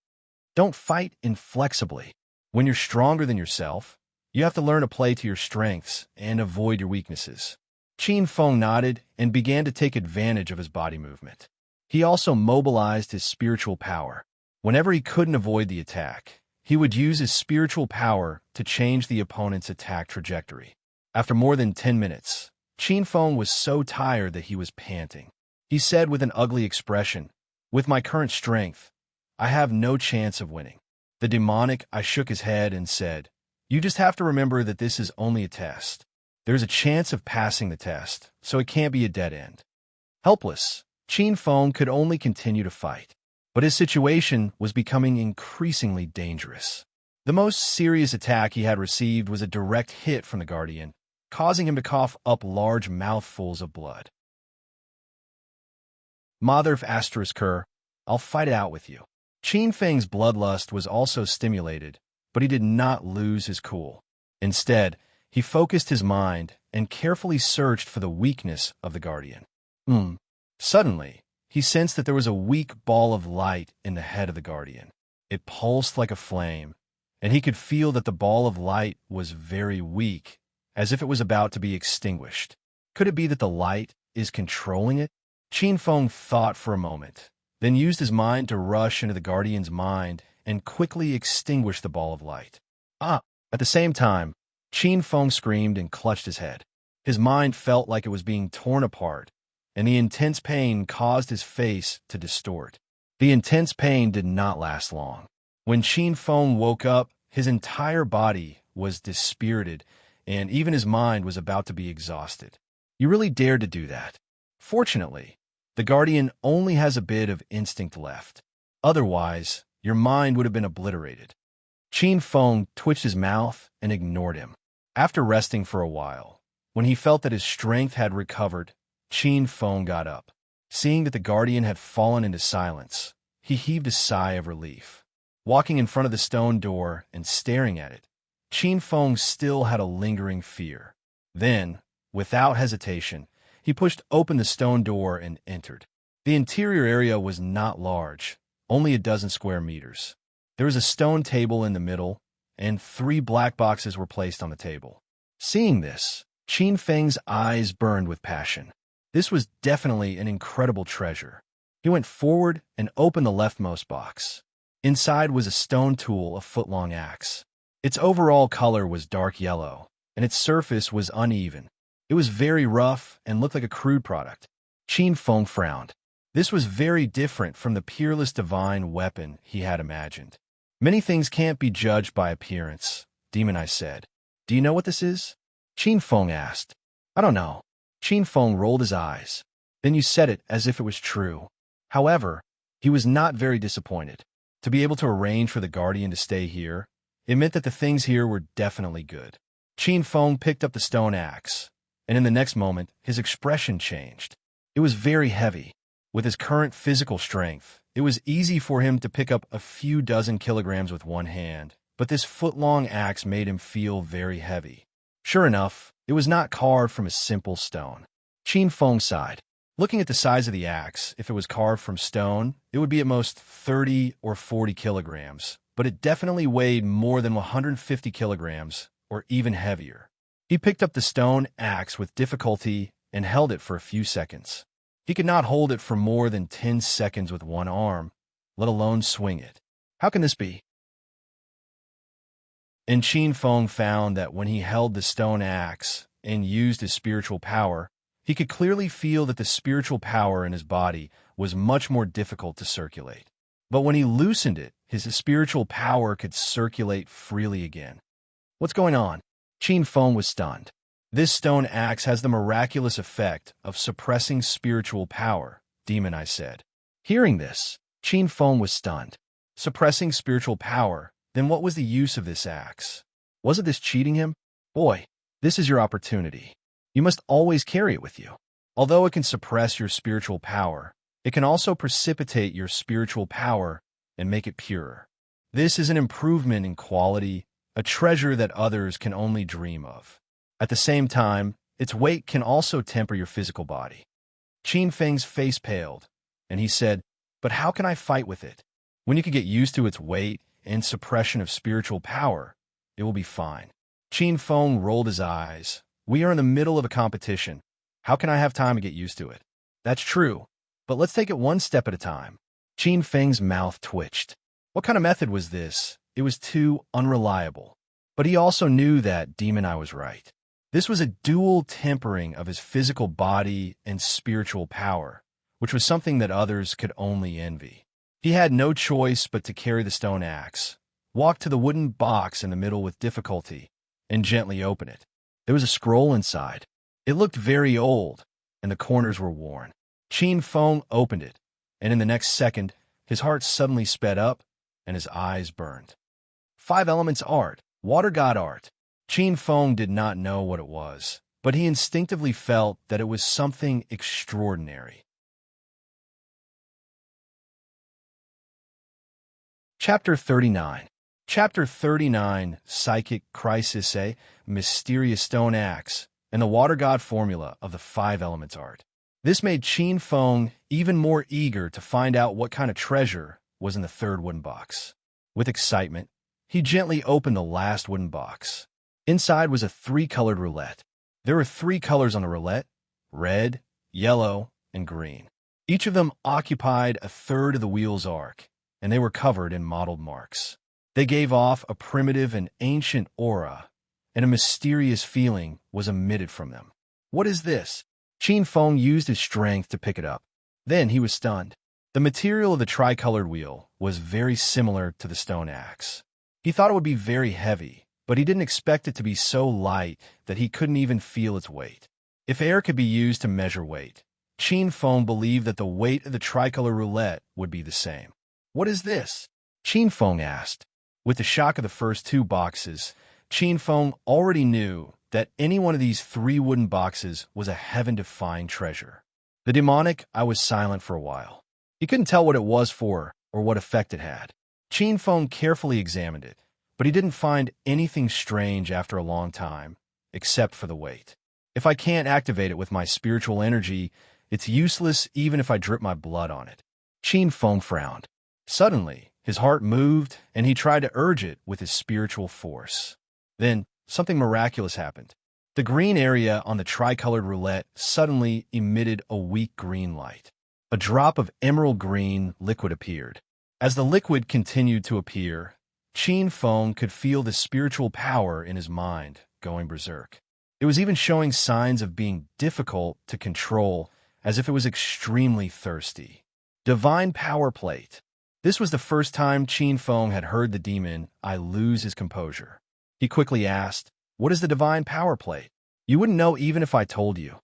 Don't fight inflexibly. When you're stronger than yourself, you have to learn to play to your strengths and avoid your weaknesses. Qin Feng nodded and began to take advantage of his body movement. He also mobilized his spiritual power. Whenever he couldn't avoid the attack, he would use his spiritual power to change the opponent's attack trajectory. After more than 10 minutes, Qin Feng was so tired that he was panting. He said with an ugly expression, "With my current strength, I have no chance of winning." The demonic eye shook his head and said, "You just have to remember that this is only a test. There's a chance of passing the test, so it can't be a dead end." Helpless, Qin Feng could only continue to fight. But his situation was becoming increasingly dangerous. The most serious attack he had received was a direct hit from the guardian, causing him to cough up large mouthfuls of blood. Mother of Asterisker, I'll fight it out with you. Qin Feng's bloodlust was also stimulated, but he did not lose his cool. Instead, he focused his mind and carefully searched for the weakness of the guardian. Suddenly, he sensed that there was a weak ball of light in the head of the guardian. It pulsed like a flame, and he could feel that the ball of light was very weak, as if it was about to be extinguished. Could it be that the light is controlling it? Qin Feng thought for a moment, then used his mind to rush into the guardian's mind and quickly extinguish the ball of light. At the same time, Qin Feng screamed and clutched his head. His mind felt like it was being torn apart, and the intense pain caused his face to distort. The intense pain did not last long. When Qin Feng woke up, his entire body was dispirited, and even his mind was about to be exhausted. You really dared to do that. Fortunately, the guardian only has a bit of instinct left. Otherwise, your mind would have been obliterated. Qin Feng twitched his mouth and ignored him. After resting for a while, when he felt that his strength had recovered, Qin Feng got up. Seeing that the guardian had fallen into silence, he heaved a sigh of relief. Walking in front of the stone door and staring at it, Qin Feng still had a lingering fear. Then, without hesitation, he pushed open the stone door and entered. The interior area was not large, only a dozen square meters. There was a stone table in the middle, and 3 black boxes were placed on the table. Seeing this, Qin Feng's eyes burned with passion. This was definitely an incredible treasure. He went forward and opened the leftmost box. Inside was a stone tool, a foot-long axe. Its overall color was dark yellow, and its surface was uneven. It was very rough and looked like a crude product. Qin Feng frowned. This was very different from the peerless divine weapon he had imagined. Many things can't be judged by appearance, Demon Eye said. Do you know what this is? Qin Feng asked. I don't know. Qin Feng rolled his eyes. Then you said it as if it was true. However, he was not very disappointed. To be able to arrange for the guardian to stay here, it meant that the things here were definitely good. Qin Feng picked up the stone axe, and in the next moment, his expression changed. It was very heavy. With his current physical strength, it was easy for him to pick up a few dozen kilograms with one hand, but this foot-long axe made him feel very heavy. Sure enough, it was not carved from a simple stone. Qin Feng sighed. Looking at the size of the axe, if it was carved from stone, it would be at most 30 or 40 kilograms, but it definitely weighed more than 150 kilograms, or even heavier. He picked up the stone axe with difficulty and held it for a few seconds. He could not hold it for more than 10 seconds with one arm, let alone swing it. How can this be? And Qin Feng found that when he held the stone axe and used his spiritual power, he could clearly feel that the spiritual power in his body was much more difficult to circulate. But when he loosened it, his spiritual power could circulate freely again. What's going on? Qin Feng was stunned. This stone axe has the miraculous effect of suppressing spiritual power, Demon I said. Hearing this, Qin Feng was stunned. Suppressing spiritual power, then what was the use of this axe? Wasn't this cheating him? Boy, this is your opportunity. You must always carry it with you. Although it can suppress your spiritual power, it can also precipitate your spiritual power and make it purer. This is an improvement in quality, a treasure that others can only dream of. At the same time, its weight can also temper your physical body. Qin Feng's face paled, and he said, "But how can I fight with it? When you can get used to its weight and suppression of spiritual power, it will be fine." Qin Feng rolled his eyes. "We are in the middle of a competition. How can I have time to get used to it?" "That's true, but let's take it one step at a time." Qin Feng's mouth twitched. What kind of method was this? It was too unreliable. But he also knew that Demon I was right. This was a dual tempering of his physical body and spiritual power, which was something that others could only envy. He had no choice but to carry the stone axe, walk to the wooden box in the middle with difficulty, and gently open it. There was a scroll inside. It looked very old, and the corners were worn. Qin Feng opened it, and in the next second, his heart suddenly sped up, and his eyes burned. 5 Elements art, water god art. Qin Feng did not know what it was, but he instinctively felt that it was something extraordinary. Chapter 39. Chapter 39, Psychic Crisis, a Mysterious Stone Axe, and the Water God Formula of the 5 Elements art. This made Qin Feng even more eager to find out what kind of treasure was in the third wooden box. With excitement, he gently opened the last wooden box. Inside was a 3-colored roulette. There were 3 colors on the roulette: red, yellow, and green. Each of them occupied a third of the wheel's arc, and they were covered in mottled marks. They gave off a primitive and ancient aura, and a mysterious feeling was emitted from them. What is this? Qin Feng used his strength to pick it up. Then he was stunned. The material of the tricolored wheel was very similar to the stone axe. He thought it would be very heavy, but he didn't expect it to be so light that he couldn't even feel its weight. If air could be used to measure weight, Qin Feng believed that the weight of the tricolor roulette would be the same. What is this? Qin Feng asked. With the shock of the first 2 boxes, Qin Feng already knew that any one of these 3 wooden boxes was a heaven-to-find treasure. The demonic, I was silent for a while. He couldn't tell what it was for or what effect it had. Qin Feng carefully examined it, but he didn't find anything strange after a long time, except for the weight. If I can't activate it with my spiritual energy, it's useless even if I drip my blood on it. Qin Feng frowned. Suddenly, his heart moved, and he tried to urge it with his spiritual force. Then, something miraculous happened. The green area on the tricolored roulette suddenly emitted a weak green light. A drop of emerald green liquid appeared. As the liquid continued to appear, Qin Feng could feel the spiritual power in his mind going berserk. It was even showing signs of being difficult to control, as if it was extremely thirsty. Divine Power Plate. This was the first time Qin Feng had heard the demon I lose his composure. He quickly asked, "What is the Divine Power Plate?" "You wouldn't know even if I told you,"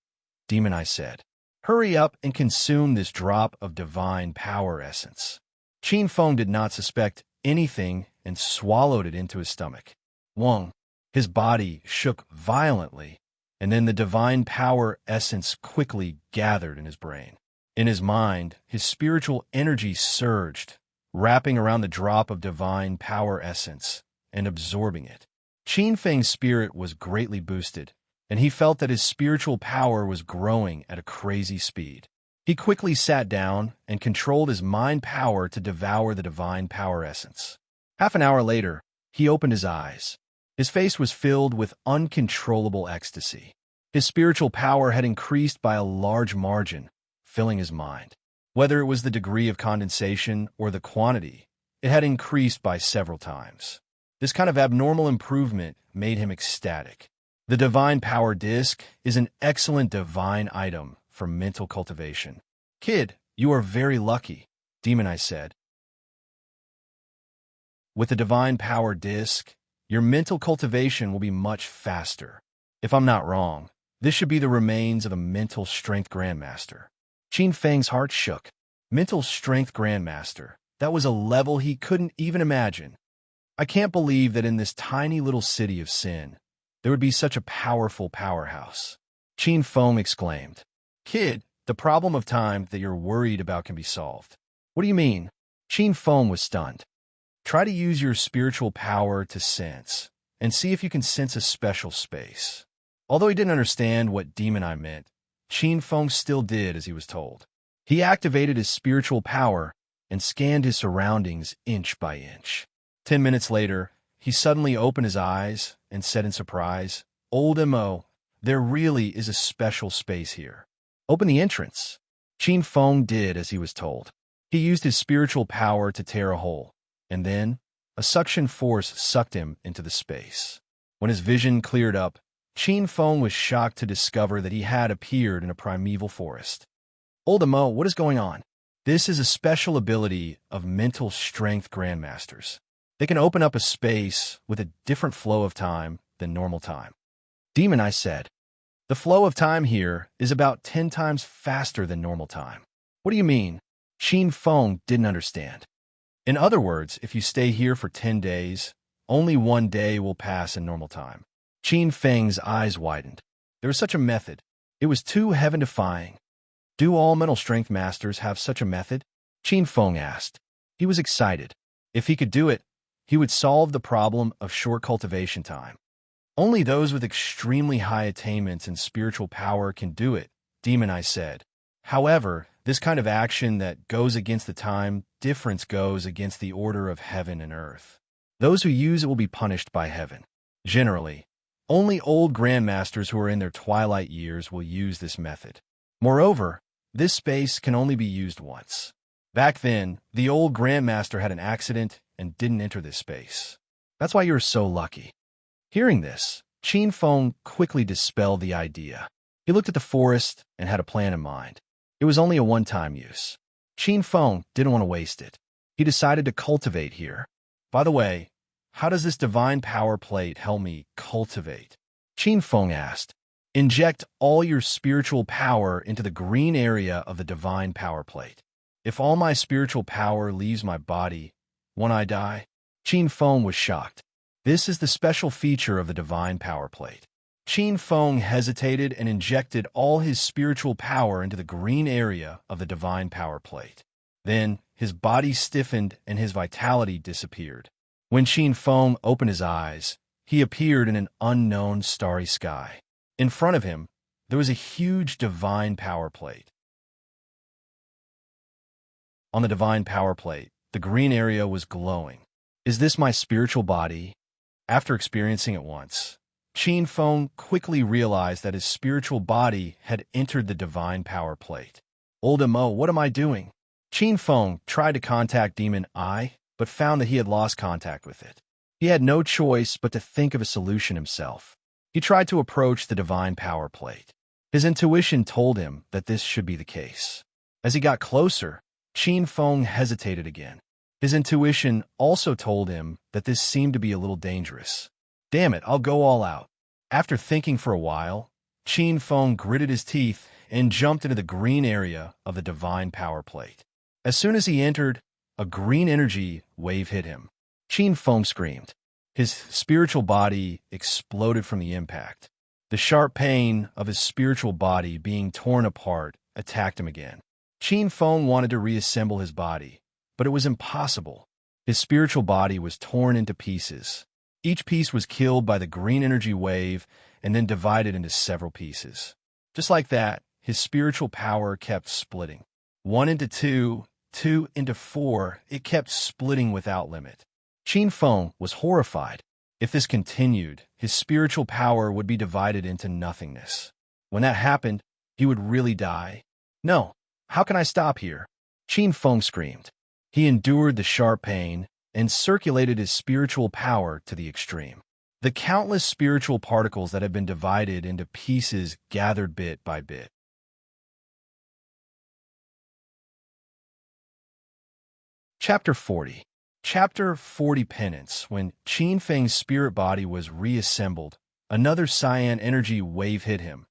Demon I said. "Hurry up and consume this drop of divine power essence." Qin Feng did not suspect anything and swallowed it into his stomach. Wong, his body shook violently, and then the divine power essence quickly gathered in his brain. In his mind, his spiritual energy surged, wrapping around the drop of divine power essence and absorbing it. Qin Feng's spirit was greatly boosted, and he felt that his spiritual power was growing at a crazy speed. He quickly sat down and controlled his mind power to devour the divine power essence. Half an hour later, he opened his eyes. His face was filled with uncontrollable ecstasy. His spiritual power had increased by a large margin, filling his mind. Whether it was the degree of condensation or the quantity, it had increased by several times. This kind of abnormal improvement made him ecstatic. The Divine Power Disc is an excellent divine item for mental cultivation. Kid, you are very lucky, Demon Eye said. With the Divine Power Disc, your mental cultivation will be much faster. If I'm not wrong, this should be the remains of a mental strength grandmaster. Qin Feng's heart shook. Mental strength grandmaster. That was a level he couldn't even imagine. I can't believe that in this tiny little city of sin, there would be such a powerful powerhouse. Qin Feng exclaimed. Kid, the problem of time that you're worried about can be solved. What do you mean? Qin Feng was stunned. Try to use your spiritual power to sense, and see if you can sense a special space. Although he didn't understand what Demon Eye meant, Qin Feng still did as he was told. He activated his spiritual power and scanned his surroundings inch by inch. 10 minutes later, he suddenly opened his eyes and said in surprise, Old Mo, there really is a special space here. Open the entrance. Qin Feng did as he was told. He used his spiritual power to tear a hole, and then a suction force sucked him into the space. When his vision cleared up, Qin Feng was shocked to discover that he had appeared in a primeval forest. Old Mo, what is going on? This is a special ability of mental strength grandmasters. They can open up a space with a different flow of time than normal time. Demon Eye said, the flow of time here is about 10 times faster than normal time. What do you mean? Qin Feng didn't understand. In other words, if you stay here for 10 days, only 1 day will pass in normal time. Qin Feng's eyes widened. There was such a method. It was too heaven-defying. Do all mental strength masters have such a method? Qin Feng asked. He was excited. If he could do it, he would solve the problem of short cultivation time. Only those with extremely high attainments and spiritual power can do it, Demon Eye said. However, this kind of action that goes against the time difference goes against the order of heaven and earth. Those who use it will be punished by heaven. Generally, only old grandmasters who are in their twilight years will use this method. Moreover, this space can only be used once. Back then, the old grandmaster had an accident and didn't enter this space. That's why you're so lucky. Hearing this, Qin Feng quickly dispelled the idea. He looked at the forest and had a plan in mind. It was only a one-time use. Qin Feng didn't want to waste it. He decided to cultivate here. By the way, how does this divine power plate help me cultivate? Qin Feng asked. Inject all your spiritual power into the green area of the divine power plate. If all my spiritual power leaves my body, won't I die? Qin Feng was shocked. This is the special feature of the divine power plate. Qin Feng hesitated and injected all his spiritual power into the green area of the divine power plate. Then, his body stiffened and his vitality disappeared. When Qin Feng opened his eyes, he appeared in an unknown starry sky. In front of him, there was a huge divine power plate. On the divine power plate, the green area was glowing. Is this my spiritual body? After experiencing it once, Qin Feng quickly realized that his spiritual body had entered the divine power plate. Old Mo, what am I doing? Qin Feng tried to contact Demon Eye, but found that he had lost contact with it. He had no choice but to think of a solution himself. He tried to approach the divine power plate. His intuition told him that this should be the case. As he got closer, Qin Feng hesitated again. His intuition also told him that this seemed to be a little dangerous. Damn it, I'll go all out. After thinking for a while, Qin Feng gritted his teeth and jumped into the green area of the divine power plate. As soon as he entered, a green energy wave hit him. Qin Feng screamed. His spiritual body exploded from the impact. The sharp pain of his spiritual body being torn apart attacked him again. Qin Feng wanted to reassemble his body, but it was impossible. His spiritual body was torn into pieces. Each piece was killed by the green energy wave and then divided into several pieces. Just like that, his spiritual power kept splitting. 1 into 2, 2 into 4, it kept splitting without limit. Qin Feng was horrified. If this continued, his spiritual power would be divided into nothingness. When that happened, he would really die. No, How can I stop here? Qin Feng screamed. He endured the sharp pain and circulated his spiritual power to the extreme. The countless spiritual particles that had been divided into pieces gathered bit by bit. Chapter 40. Chapter 40 Penance. When Qin Feng's spirit body was reassembled, another cyan energy wave hit him,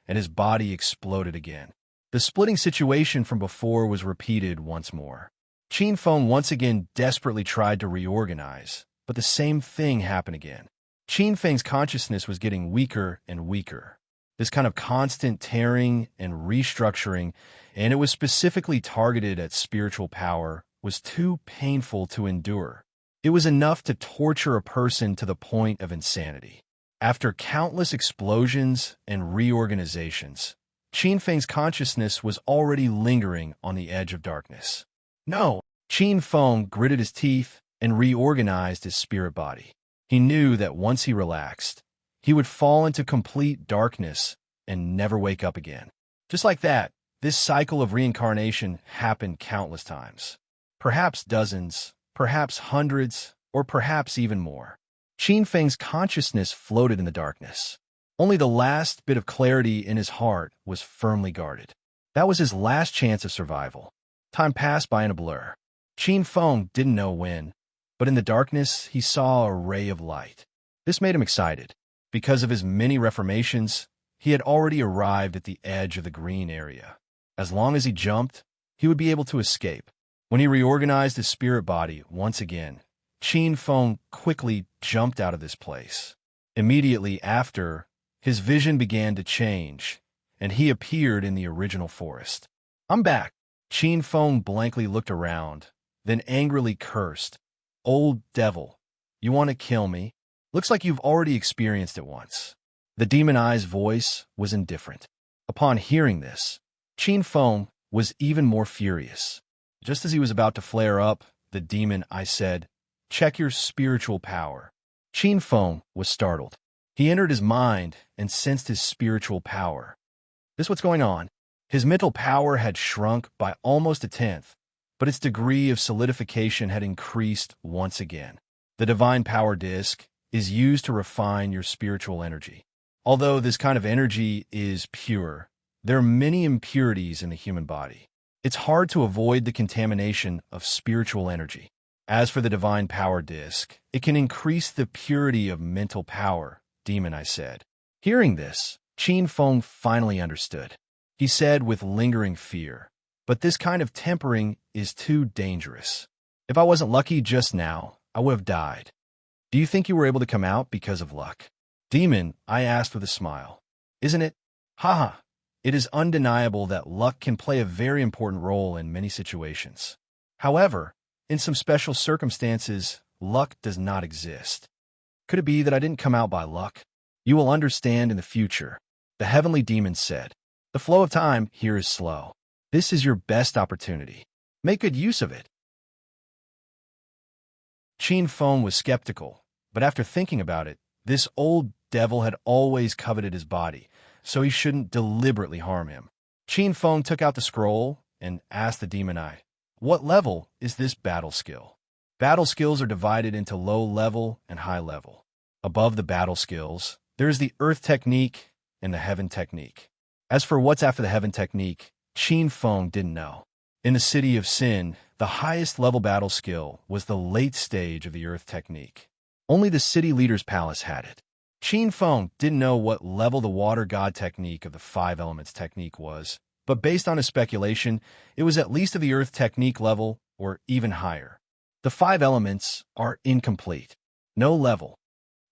and his body exploded again. The splitting situation from before was repeated once more. Qin Feng once again desperately tried to reorganize, but the same thing happened again. Qin Feng's consciousness was getting weaker and weaker. This kind of constant tearing and restructuring, and it was specifically targeted at spiritual power, was too painful to endure. It was enough to torture a person to the point of insanity. After countless explosions and reorganizations, Qin Feng's consciousness was already lingering on the edge of darkness. No! Qin Feng gritted his teeth and reorganized his spirit body. He knew that once he relaxed, he would fall into complete darkness and never wake up again. Just like that, this cycle of reincarnation happened countless times. Perhaps dozens, perhaps hundreds, or perhaps even more. Qin Feng's consciousness floated in the darkness. Only the last bit of clarity in his heart was firmly guarded. That was his last chance of survival. Time passed by in a blur. Qin Feng didn't know when, but in the darkness he saw a ray of light. This made him excited. Because of his many reformations, he had already arrived at the edge of the green area. As long as he jumped, he would be able to escape. When he reorganized his spirit body once again, Qin Feng quickly jumped out of this place. Immediately after, his vision began to change, and he appeared in the original forest. I'm back. Qin Feng blankly looked around, then angrily cursed. Old devil, you want to kill me? Looks like you've already experienced it once. The demon eye's voice was indifferent. Upon hearing this, Qin Feng was even more furious. Just as he was about to flare up, the demon eye said, "Check your spiritual power." Qin Feng was startled. He entered his mind and sensed his spiritual power. This what's going on? His mental power had shrunk by almost a tenth, but its degree of solidification had increased once again. The divine power disk is used to refine your spiritual energy. Although this kind of energy is pure, there are many impurities in the human body. It's hard to avoid the contamination of spiritual energy. As for the divine power disk, it can increase the purity of mental power, demon I said. Hearing this, Qin Feng finally understood. He said with lingering fear, "But this kind of tempering is too dangerous. If I wasn't lucky just now, I would have died. Do you think you were able to come out because of luck?" Demon, I asked with a smile. "Isn't it? Haha. It is undeniable that luck can play a very important role in many situations. However, in some special circumstances, luck does not exist. Could it be that I didn't come out by luck? You will understand in the future," the heavenly demon said. "The flow of time here is slow. This is your best opportunity. Make good use of it." Qin Feng was skeptical, but after thinking about it, this old devil had always coveted his body, so he shouldn't deliberately harm him. Qin Feng took out the scroll and asked the demon eye, "What level is this battle skill?" Battle skills are divided into low level and high level. Above the battle skills, there is the earth technique and the heaven technique. As for what's after the heaven technique, Qin Feng didn't know. In the city of Sin, the highest level battle skill was the late stage of the earth technique. Only the city leader's palace had it. Qin Feng didn't know what level the water god technique of the five elements technique was, but based on his speculation, it was at least of the earth technique level or even higher. The five elements are incomplete. No level.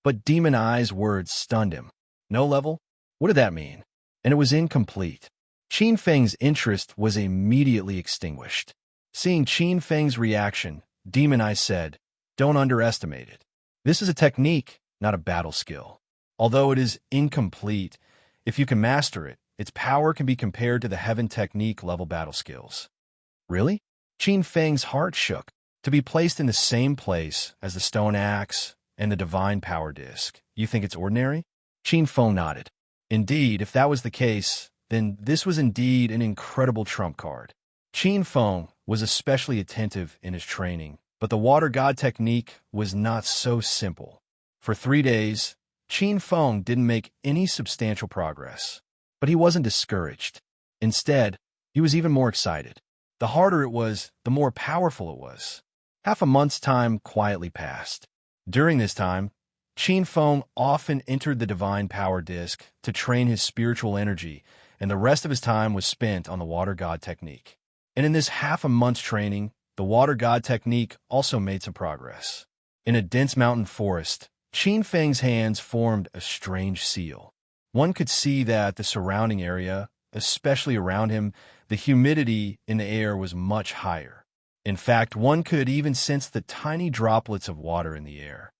But Demon Eye's words stunned him. No level? What did that mean? And it was incomplete. Qin Feng's interest was immediately extinguished. Seeing Qin Feng's reaction, Demon Eye said, "Don't underestimate it. This is a technique, not a battle skill. Although it is incomplete, if you can master it, its power can be compared to the heaven technique level battle skills." Really? Qin Feng's heart shook. To be placed in the same place as the stone axe and the divine power disk, you think it's ordinary? Qin Feng nodded. Indeed, if that was the case, then this was indeed an incredible trump card. Qin Feng was especially attentive in his training, but the water god technique was not so simple. For 3 days, Qin Feng didn't make any substantial progress, but he wasn't discouraged. Instead, he was even more excited. The harder it was, the more powerful it was. Half a month's time quietly passed. During this time, Qin Feng often entered the divine power disc to train his spiritual energy, and the rest of his time was spent on the water god technique. And in this half a month's training, the water god technique also made some progress. In a dense mountain forest, Qin Feng's hands formed a strange seal. One could see that the surrounding area, especially around him, the humidity in the air was much higher. In fact, one could even sense the tiny droplets of water in the air.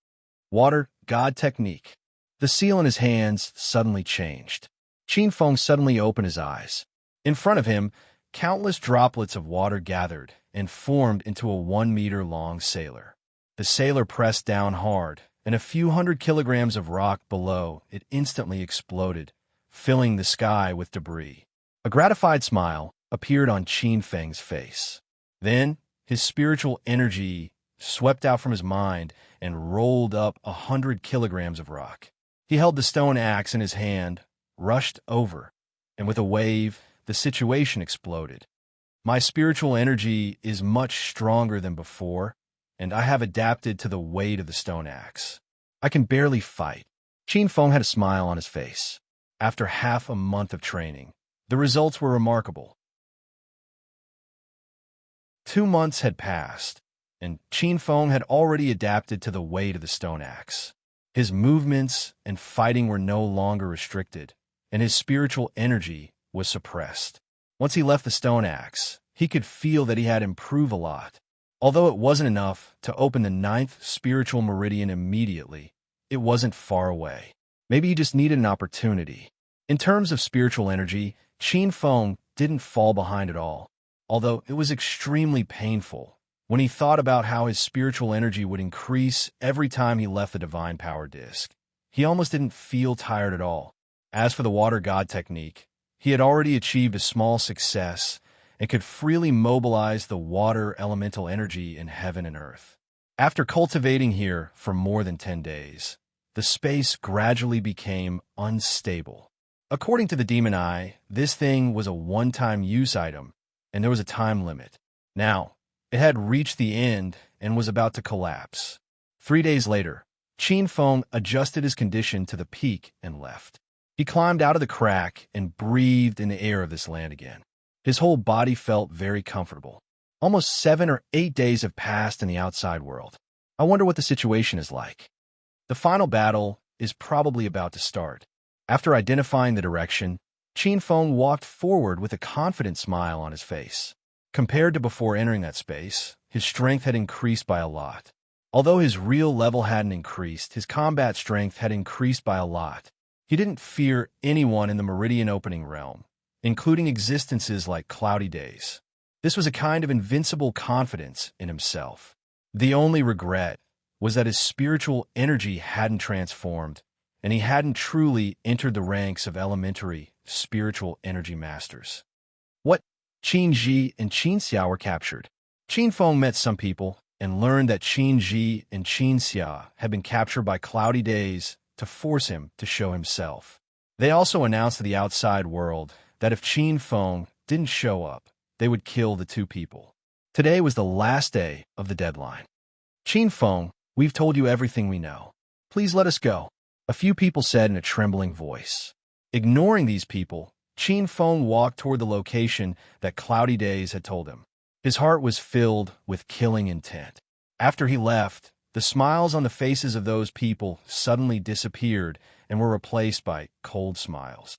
Water god technique. The seal in his hands suddenly changed. Qin Feng suddenly opened his eyes. In front of him, countless droplets of water gathered and formed into a 1-meter-long sailor. The sailor pressed down hard, and a few hundred kilograms of rock below it instantly exploded, filling the sky with debris. A gratified smile appeared on Qin Feng's face. Then, his spiritual energy swept out from his mind and rolled up 100 kilograms of rock. He held the stone axe in his hand, rushed over, and with a wave, the situation exploded. My spiritual energy is much stronger than before, and I have adapted to the weight of the stone axe. I can barely fight. Qin Feng had a smile on his face. After half a month of training, the results were remarkable. 2 months had passed, and Qin Feng had already adapted to the weight of the stone axe. His movements and fighting were no longer restricted, and his spiritual energy was suppressed. Once he left the stone axe, he could feel that he had improved a lot. Although it wasn't enough to open the 9th spiritual meridian immediately, it wasn't far away. Maybe he just needed an opportunity. In terms of spiritual energy, Qin Feng didn't fall behind at all, although it was extremely painful when he thought about how his spiritual energy would increase every time he left the divine power disc. He almost didn't feel tired at all. As for the water god technique, he had already achieved a small success and could freely mobilize the water elemental energy in heaven and earth. After cultivating here for more than 10 days, the space gradually became unstable. According to the demon eye, this thing was a one-time use item, and there was a time limit. Now, it had reached the end and was about to collapse. 3 days later, Qin Feng adjusted his condition to the peak and left. He climbed out of the crack and breathed in the air of this land again. His whole body felt very comfortable. Almost 7 or 8 days have passed in the outside world. I wonder what the situation is like. The final battle is probably about to start. After identifying the direction, Qin Feng walked forward with a confident smile on his face. Compared to before entering that space, his strength had increased by a lot. Although his real level hadn't increased, his combat strength had increased by a lot. He didn't fear anyone in the Meridian Opening realm, including existences like Cloudy Days. This was a kind of invincible confidence in himself. The only regret was that his spiritual energy hadn't transformed, and he hadn't truly entered the ranks of elementary spiritual energy masters. What? Qin Ji and Qin Xia were captured. Qin Feng met some people and learned that Qin Ji and Qin Xia had been captured by Cloudy Days to force him to show himself. They also announced to the outside world that if Qin Feng didn't show up, they would kill the 2 people. Today was the last day of the deadline. Qin Feng, we've told you everything we know. Please let us go, a few people said in a trembling voice. Ignoring these people, Qin Feng walked toward the location that Cloudy Days had told him. His heart was filled with killing intent. After he left, the smiles on the faces of those people suddenly disappeared and were replaced by cold smiles.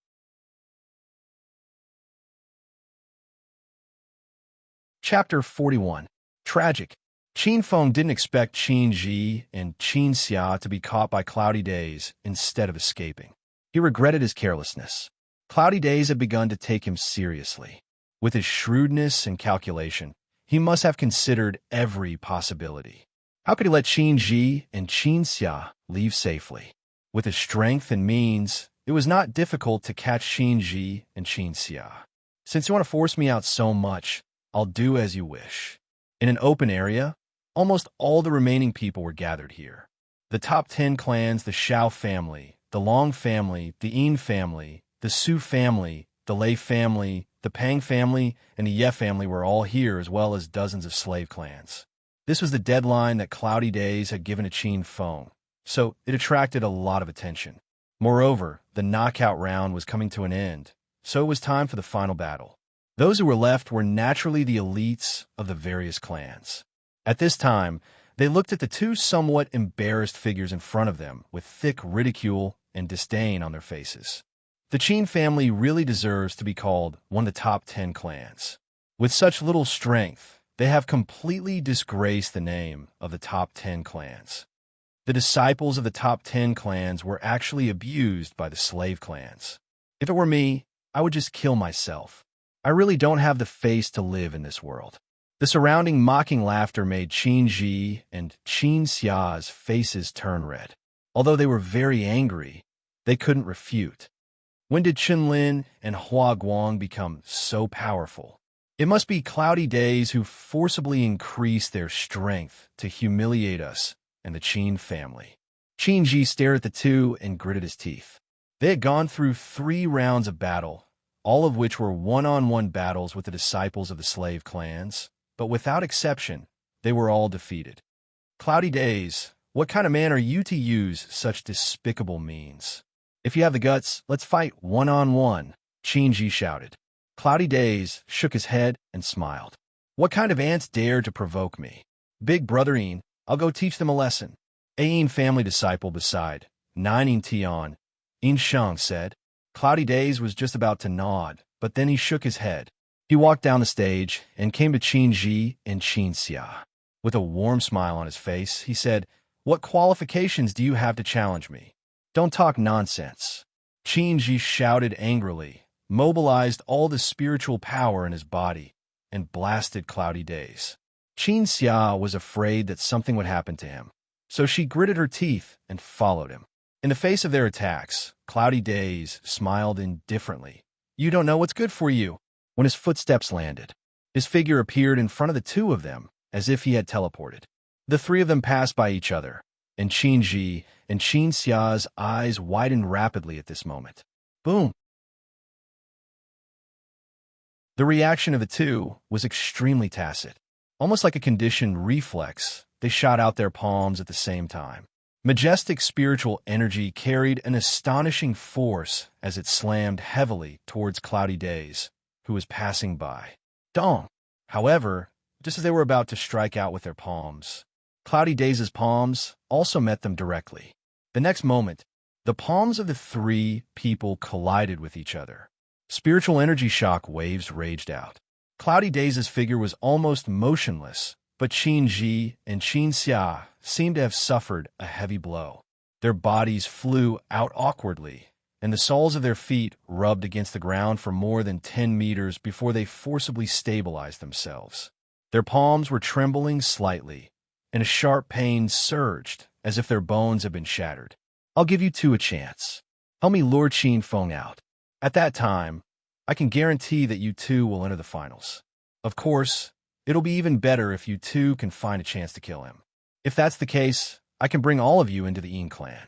Chapter 41. Tragic. Qin Feng didn't expect Qin Ji and Qin Xia to be caught by Cloudy Days instead of escaping. He regretted his carelessness. Cloudy Days had begun to take him seriously. With his shrewdness and calculation, he must have considered every possibility. How could he let Qin Ji and Qin Xia leave safely? With his strength and means, It was not difficult to catch Qin Ji and Qin Xia. Since you want to force me out so much, I'll do as you wish. In an open area, almost all the remaining people were gathered here. The top 10 clans, the Shao family, the Long family, the Yin family, the Su family, the Lei family, the Pang family, and the Ye family were all here, as well as dozens of slave clans. This was the deadline that Cloudy Days had given to Qin Feng, so it attracted a lot of attention. Moreover, the knockout round was coming to an end, so it was time for the final battle. Those who were left were naturally the elites of the various clans. At this time, they looked at the two somewhat embarrassed figures in front of them with thick ridicule and disdain on their faces. The Qin family really deserves to be called one of the top 10 clans. With such little strength, they have completely disgraced the name of the top 10 clans. The disciples of the top 10 clans were actually abused by the slave clans. If it were me, I would just kill myself. I really don't have the face to live in this world. The surrounding mocking laughter made Qin Ji and Qin Xia's faces turn red. Although they were very angry, they couldn't refute. When did Qinlin and Hua Guang become so powerful? It must be Cloudy Days who forcibly increased their strength to humiliate us and the Qin family. Qin Ji stared at the two and gritted his teeth. They had gone through 3 rounds of battle, all of which were one-on-one battles with the disciples of the slave clans, but without exception, they were all defeated. Cloudy Days, what kind of man are you to use such despicable means? If you have the guts, let's fight one-on-one, Qin Ji shouted. Cloudy Days shook his head and smiled. What kind of ants dare to provoke me? Big brother Yin, I'll go teach them a lesson. A Yin family disciple beside Yin Tian, Yin Sheng said. Cloudy Days was just about to nod, but then he shook his head. He walked down the stage and came to Qin Ji and Qin Xia. With a warm smile on his face, he said, "What qualifications do you have to challenge me? Don't talk nonsense." Qin Ji shouted angrily, mobilized all the spiritual power in his body, and blasted Cloudy Days. Qin Xia was afraid that something would happen to him, so she gritted her teeth and followed him. In the face of their attacks, Cloudy Days smiled indifferently. "You don't know what's good for you." When his footsteps landed, his figure appeared in front of the two of them, as if he had teleported. The 3 of them passed by each other, and Qin Ji and Qin Xia's eyes widened rapidly at this moment. Boom! The reaction of the two was extremely tacit. Almost like a conditioned reflex, they shot out their palms at the same time. Majestic spiritual energy carried an astonishing force as it slammed heavily towards Cloudy Days, who was passing by. Dong! However, just as they were about to strike out with their palms, Cloudy Days' palms also met them directly. The next moment, the palms of the 3 people collided with each other. Spiritual energy shock waves raged out. Cloudy Days' figure was almost motionless, but Qin Ji and Qin Xia seemed to have suffered a heavy blow. Their bodies flew out awkwardly, and the soles of their feet rubbed against the ground for more than 10 meters before they forcibly stabilized themselves. Their palms were trembling slightly, and a sharp pain surged as if their bones had been shattered. "I'll give you 2 a chance. Help me lure Qin Feng out. At that time, I can guarantee that you 2 will enter the finals. Of course, it'll be even better if you 2 can find a chance to kill him. If that's the case, I can bring all of you into the Yin clan."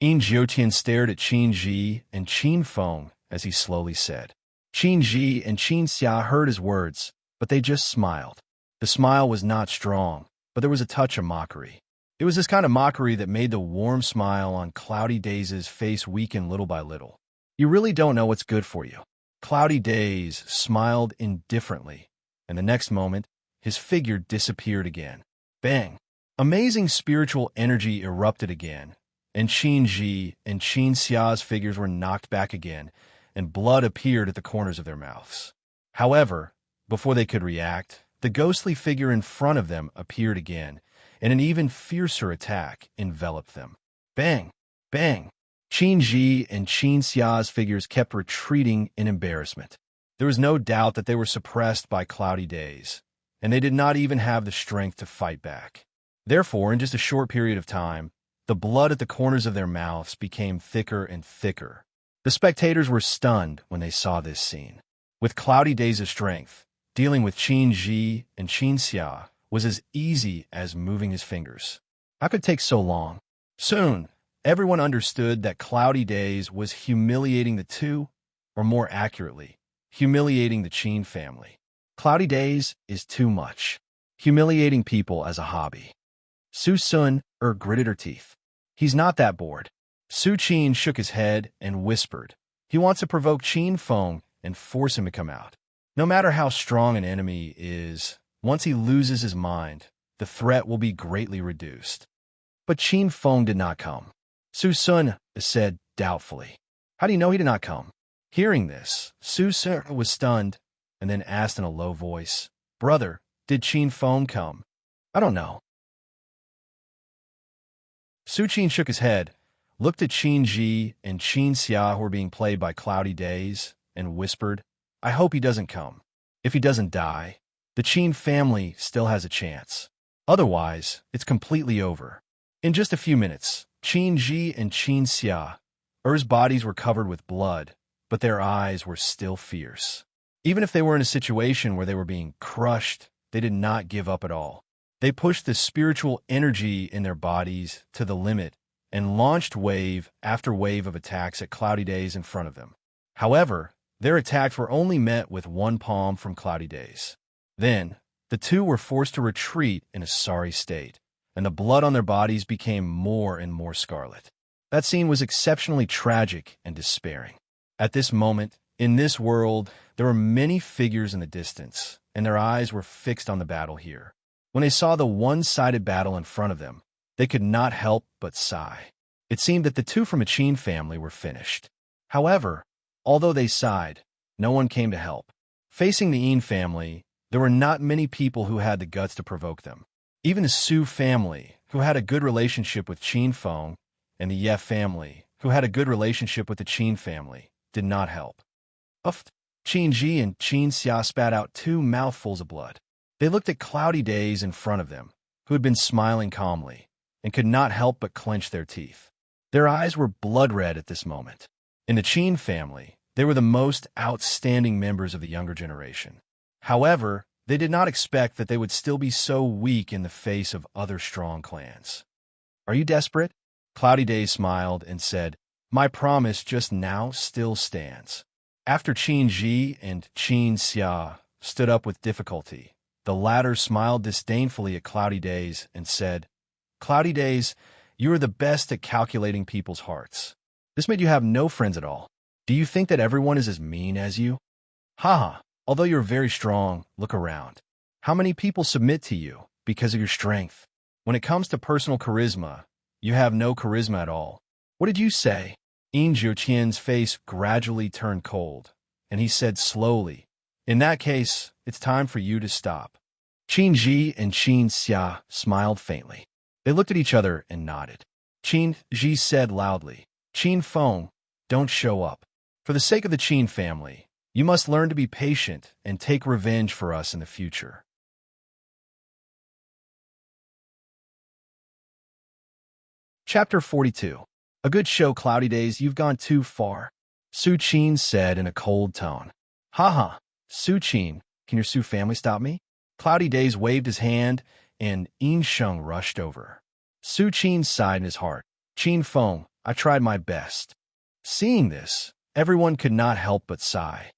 Yin Jiutian stared at Qin Ji and Qin Feng as he slowly said. Qin Ji and Qin Xia heard his words, but they just smiled. The smile was not strong, but there was a touch of mockery. It was this kind of mockery that made the warm smile on Cloudy Days' face weaken little by little. "You really don't know what's good for you." Cloudy Days smiled indifferently, and the next moment, his figure disappeared again. Bang! Amazing spiritual energy erupted again, and Qin Ji and Qin Xia's figures were knocked back again, and blood appeared at the corners of their mouths. However, before they could react, the ghostly figure in front of them appeared again, and an even fiercer attack enveloped them. Bang! Bang! Qin Ji and Qin Xia's figures kept retreating in embarrassment. There was no doubt that they were suppressed by Cloudy Days, and they did not even have the strength to fight back. Therefore, in just a short period of time, the blood at the corners of their mouths became thicker and thicker, The spectators were stunned when they saw this scene. With cloudy days of strength, dealing with Qin Ji and Qin Xia was as easy as moving his fingers. How could it take so long? Soon, everyone understood that cloudy days was humiliating the two, or more accurately, humiliating the Qin family. Cloudy days is too much. Humiliating people as a hobby. Su Sun gritted her teeth. He's not that bored. Su Qin shook his head and whispered. He wants to provoke Qin Feng and force him to come out. No matter how strong an enemy is, once he loses his mind, the threat will be greatly reduced. But Qin Feng did not come. Su Sun said doubtfully. How do you know he did not come? Hearing this, Su Sun was stunned and then asked in a low voice, Brother, did Qin Feng come? I don't know. Su Qin shook his head, looked at Qin Ji and Qin Xia who were being played by Cloudy Days, and whispered, I hope he doesn't come. If he doesn't die, the Qin family still has a chance. Otherwise, it's completely over. In just a few minutes, Qin Ji and Qin Xia's bodies were covered with blood, but their eyes were still fierce. Even if they were in a situation where they were being crushed, they did not give up at all. They pushed the spiritual energy in their bodies to the limit and launched wave after wave of attacks at Cloudy Days in front of them. However, their attacks were only met with one palm from Cloudy Days. Then, the two were forced to retreat in a sorry state, and the blood on their bodies became more and more scarlet. That scene was exceptionally tragic and despairing. At this moment, in this world, there were many figures in the distance, and their eyes were fixed on the battle here. When they saw the one-sided battle in front of them, they could not help but sigh. It seemed that the two from a Qin family were finished. However, although they sighed, no one came to help. Facing the Yin family, there were not many people who had the guts to provoke them. Even the Su family, who had a good relationship with Qin Feng, and the Ye family, who had a good relationship with the Qin family, did not help. Uffed. Qin Ji and Qin Xia spat out 2 mouthfuls of blood. They looked at Cloudy Days in front of them, who had been smiling calmly, and could not help but clench their teeth. Their eyes were blood red at this moment. In the Qin family, they were the most outstanding members of the younger generation. However, they did not expect that they would still be so weak in the face of other strong clans. Are you desperate? Cloudy Days smiled and said, My promise just now still stands. After Qin Ji and Qin Xia stood up with difficulty, the latter smiled disdainfully at Cloudy Days and said, Cloudy Days, you are the best at calculating people's hearts. This made you have no friends at all. Do you think that everyone is as mean as you? Haha, although you're very strong, look around. How many people submit to you because of your strength? When it comes to personal charisma, you have no charisma at all. What did you say? Yin Jiuqian's face gradually turned cold, and he said slowly, In that case, it's time for you to stop. Qin Ji and Qin Xia smiled faintly. They looked at each other and nodded. Qin Ji said loudly, Qin Feng, don't show up. For the sake of the Qin family, you must learn to be patient and take revenge for us in the future. Chapter 42. A good show, Cloudy Days, you've gone too far. Su Qin said in a cold tone. Haha, Su Qin, can your Su family stop me? Cloudy Days waved his hand, and Yin Sheng rushed over. Su Qin sighed in his heart. Qin Feng, I tried my best. Seeing this, everyone could not help but sigh.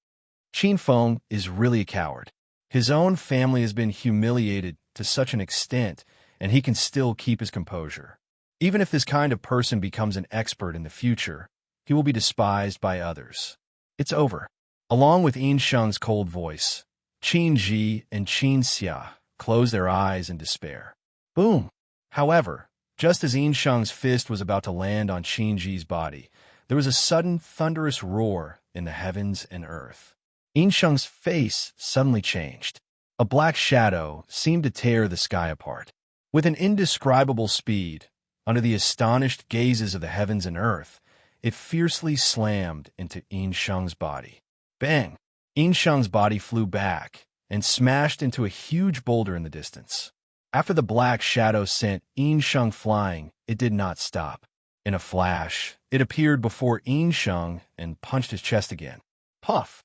Qin Feng is really a coward. His own family has been humiliated to such an extent, and he can still keep his composure. Even if this kind of person becomes an expert in the future, he will be despised by others. It's over. Along with Yin Sheng's cold voice, Qin Ji and Qin Xia closed their eyes in despair. Boom! However, just as Yin Sheng's fist was about to land on Qin Ji's body, there was a sudden thunderous roar in the heavens and earth. Yin Sheng's face suddenly changed. A black shadow seemed to tear the sky apart. With an indescribable speed, under the astonished gazes of the heavens and earth, it fiercely slammed into Yin Sheng's body. Bang! Yin Sheng's body flew back and smashed into a huge boulder in the distance. After the black shadow sent Yin Sheng flying, it did not stop. In a flash, it appeared before Sheng and punched his chest again. Puff!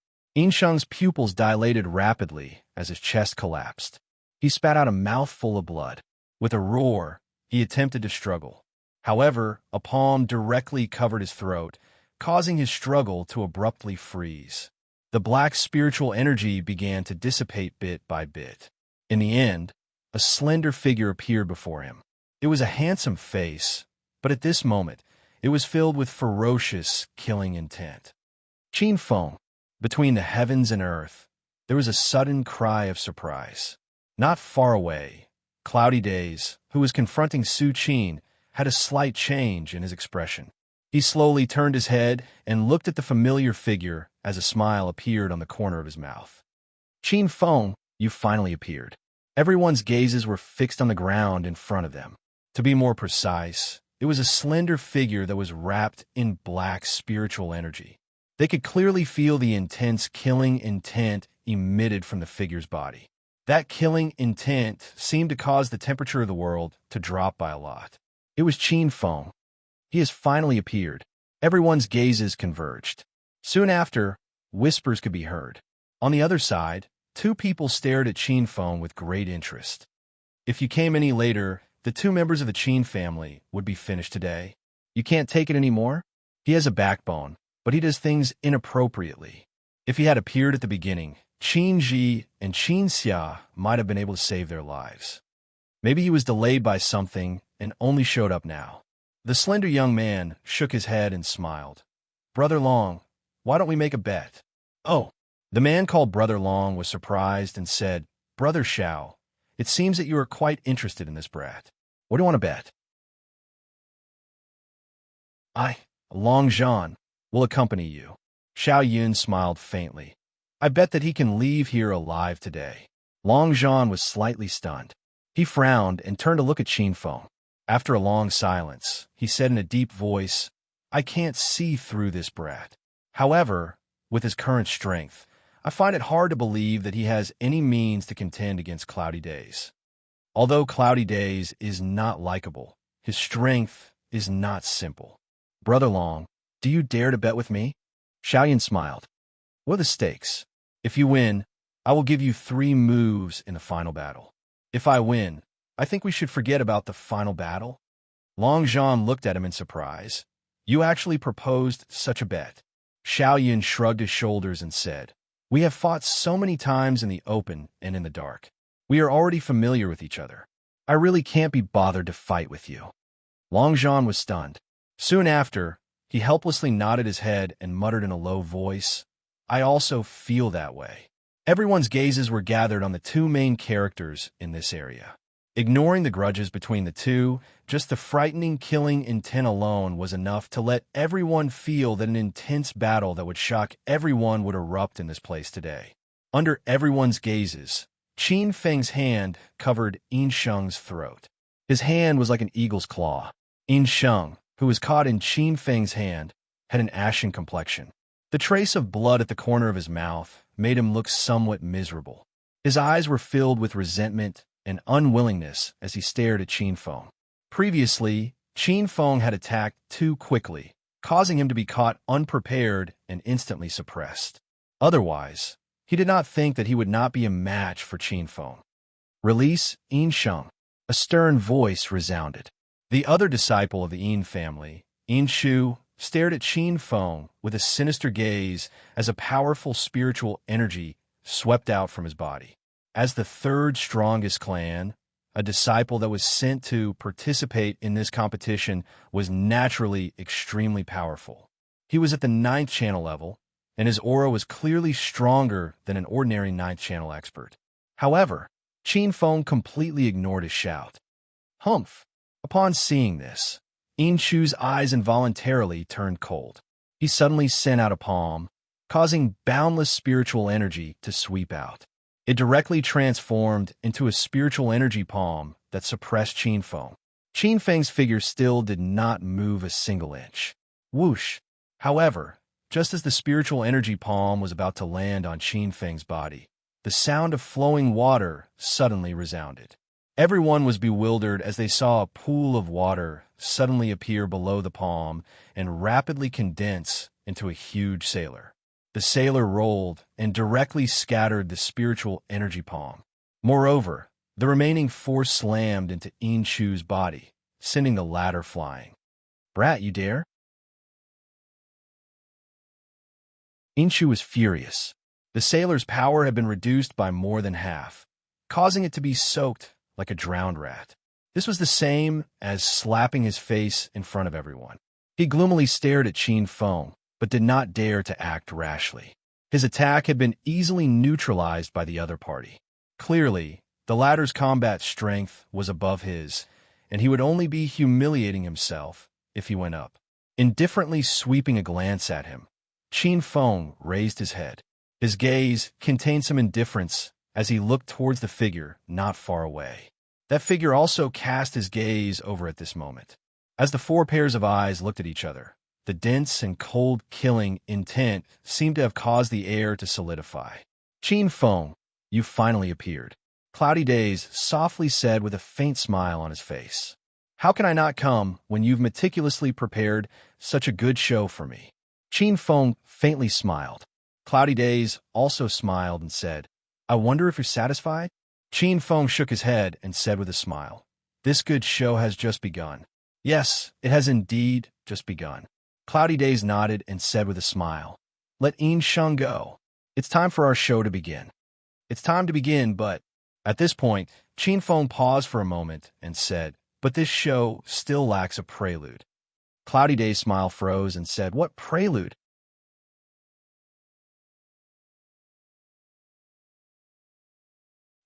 Sheng's pupils dilated rapidly as his chest collapsed. He spat out a mouthful of blood. With a roar, he attempted to struggle. However, a palm directly covered his throat, causing his struggle to abruptly freeze. The black spiritual energy began to dissipate bit by bit. In the end, a slender figure appeared before him. It was a handsome face, but at this moment, it was filled with ferocious, killing intent. Qin Feng, between the heavens and earth, there was a sudden cry of surprise. Not far away, Cloudy Days, who was confronting Su Qin, had a slight change in his expression. He slowly turned his head and looked at the familiar figure as a smile appeared on the corner of his mouth. Qin Feng, you finally appeared. Everyone's gazes were fixed on the ground in front of them. To be more precise, it was a slender figure that was wrapped in black spiritual energy. They could clearly feel the intense killing intent emitted from the figure's body. That killing intent seemed to cause the temperature of the world to drop by a lot. It was Qin Feng. He has finally appeared. Everyone's gazes converged. Soon after, whispers could be heard. On the other side, two people stared at Qin Feng with great interest. If you came any later, the two members of the Qin family would be finished today. You can't take it anymore? He has a backbone, but he does things inappropriately. If he had appeared at the beginning, Qin Ji and Qin Xia might have been able to save their lives. Maybe he was delayed by something and only showed up now. The slender young man shook his head and smiled. Brother Long, why don't we make a bet? Oh, the man called Brother Long was surprised and said, Brother Xiao, it seems that you are quite interested in this brat. What do you want to bet? Long Zhan, will accompany you. Xiao Yun smiled faintly. I bet that he can leave here alive today. Long Zhan was slightly stunned. He frowned and turned to look at Qin Feng. After a long silence, he said in a deep voice, I can't see through this brat. However, with his current strength, I find it hard to believe that he has any means to contend against Cloudy Days. Although Cloudy Days is not likable, his strength is not simple. Brother Long, do you dare to bet with me? Xiaoyan smiled. What are the stakes? If you win, I will give you 3 moves in the final battle. If I win, I think we should forget about the final battle. Long Zhan looked at him in surprise. You actually proposed such a bet. Xiaoyan shrugged his shoulders and said, We have fought so many times in the open and in the dark. We are already familiar with each other. I really can't be bothered to fight with you. Long Zhan was stunned. Soon after, he helplessly nodded his head and muttered in a low voice, I also feel that way. Everyone's gazes were gathered on the 2 main characters in this area. Ignoring the grudges between the two, just the frightening killing intent alone was enough to let everyone feel that an intense battle that would shock everyone would erupt in this place today. Under everyone's gazes, Qin Feng's hand covered Sheng's throat. His hand was like an eagle's claw. Sheng, who was caught in Qin Feng's hand, had an ashen complexion. The trace of blood at the corner of his mouth made him look somewhat miserable. His eyes were filled with resentment and unwillingness as he stared at Qin Feng. Previously, Qin Feng had attacked too quickly, causing him to be caught unprepared and instantly suppressed. Otherwise, he did not think that he would not be a match for Qin Feng. Release Sheng. A stern voice resounded. The other disciple of the Yin family, Shu, stared at Qin Feng with a sinister gaze as a powerful spiritual energy swept out from his body. As the 3rd strongest clan, a disciple that was sent to participate in this competition was naturally extremely powerful. He was at the 9th channel level, and his aura was clearly stronger than an ordinary 9th channel expert. However, Qin Feng completely ignored his shout. Humph! Upon seeing this, Shu's eyes involuntarily turned cold. He suddenly sent out a palm, causing boundless spiritual energy to sweep out. It directly transformed into a spiritual energy palm that suppressed Qin Feng. Qin Feng's figure still did not move a single inch. Whoosh! However, just as the spiritual energy palm was about to land on Qin Feng's body, the sound of flowing water suddenly resounded. Everyone was bewildered as they saw a pool of water suddenly appear below the palm and rapidly condense into a huge sailor. The sailor rolled and directly scattered the spiritual energy palm. Moreover, the remaining force slammed into Inshu's body, sending the latter flying. "Brat, you dare?" Inshu was furious. The sailor's power had been reduced by more than half, causing it to be soaked like a drowned rat. This was the same as slapping his face in front of everyone. He gloomily stared at Qin Feng, but did not dare to act rashly. His attack had been easily neutralized by the other party. Clearly, the latter's combat strength was above his, and he would only be humiliating himself if he went up. Indifferently sweeping a glance at him, Qin Feng raised his head. His gaze contained some indifference as he looked towards the figure not far away. That figure also cast his gaze over at this moment. As the four pairs of eyes looked at each other, the dense and cold-killing intent seemed to have caused the air to solidify. "Qin Feng, you finally appeared," Cloudy Days softly said with a faint smile on his face. "How can I not come when you've meticulously prepared such a good show for me?" Qin Feng faintly smiled. Cloudy Days also smiled and said, "I wonder if you're satisfied?" Qin Feng shook his head and said with a smile, "This good show has just begun." "Yes, it has indeed just begun." Cloudy Days nodded and said with a smile, "Let Insheng go. It's time for our show to begin." "It's time to begin, but—" At this point, Qin Feng paused for a moment and said, "But this show still lacks a prelude." Cloudy Days' smile froze and said, "What prelude?"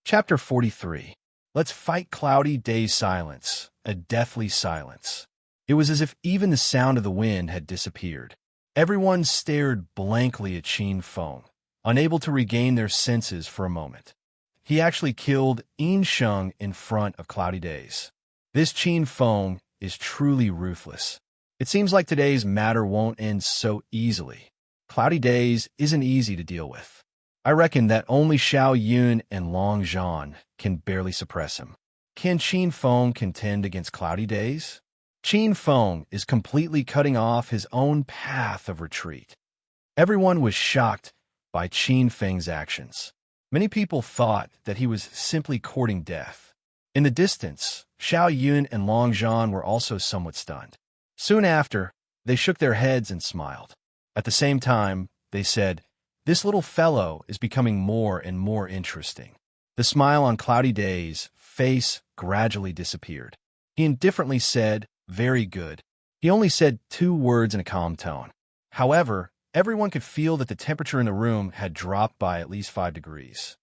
Chapter 43. Let's fight Cloudy Days' silence, a deathly silence. It was as if even the sound of the wind had disappeared. Everyone stared blankly at Qin Feng, unable to regain their senses for a moment. He actually killed Insheng in front of Cloudy Days. This Qin Feng is truly ruthless. It seems like today's matter won't end so easily. Cloudy Days isn't easy to deal with. I reckon that only Xiao Yun and Long Zhan can barely suppress him. Can Qin Feng contend against Cloudy Days? Qin Feng is completely cutting off his own path of retreat. Everyone was shocked by Qin Feng's actions. Many people thought that he was simply courting death. In the distance, Xiao Yun and Long Zhan were also somewhat stunned. Soon after, they shook their heads and smiled. At the same time, they said, "This little fellow is becoming more and more interesting." The smile on Cloudy Days' face gradually disappeared. He indifferently said, "Very good." He only said 2 words in a calm tone. However, everyone could feel that the temperature in the room had dropped by at least 5 degrees.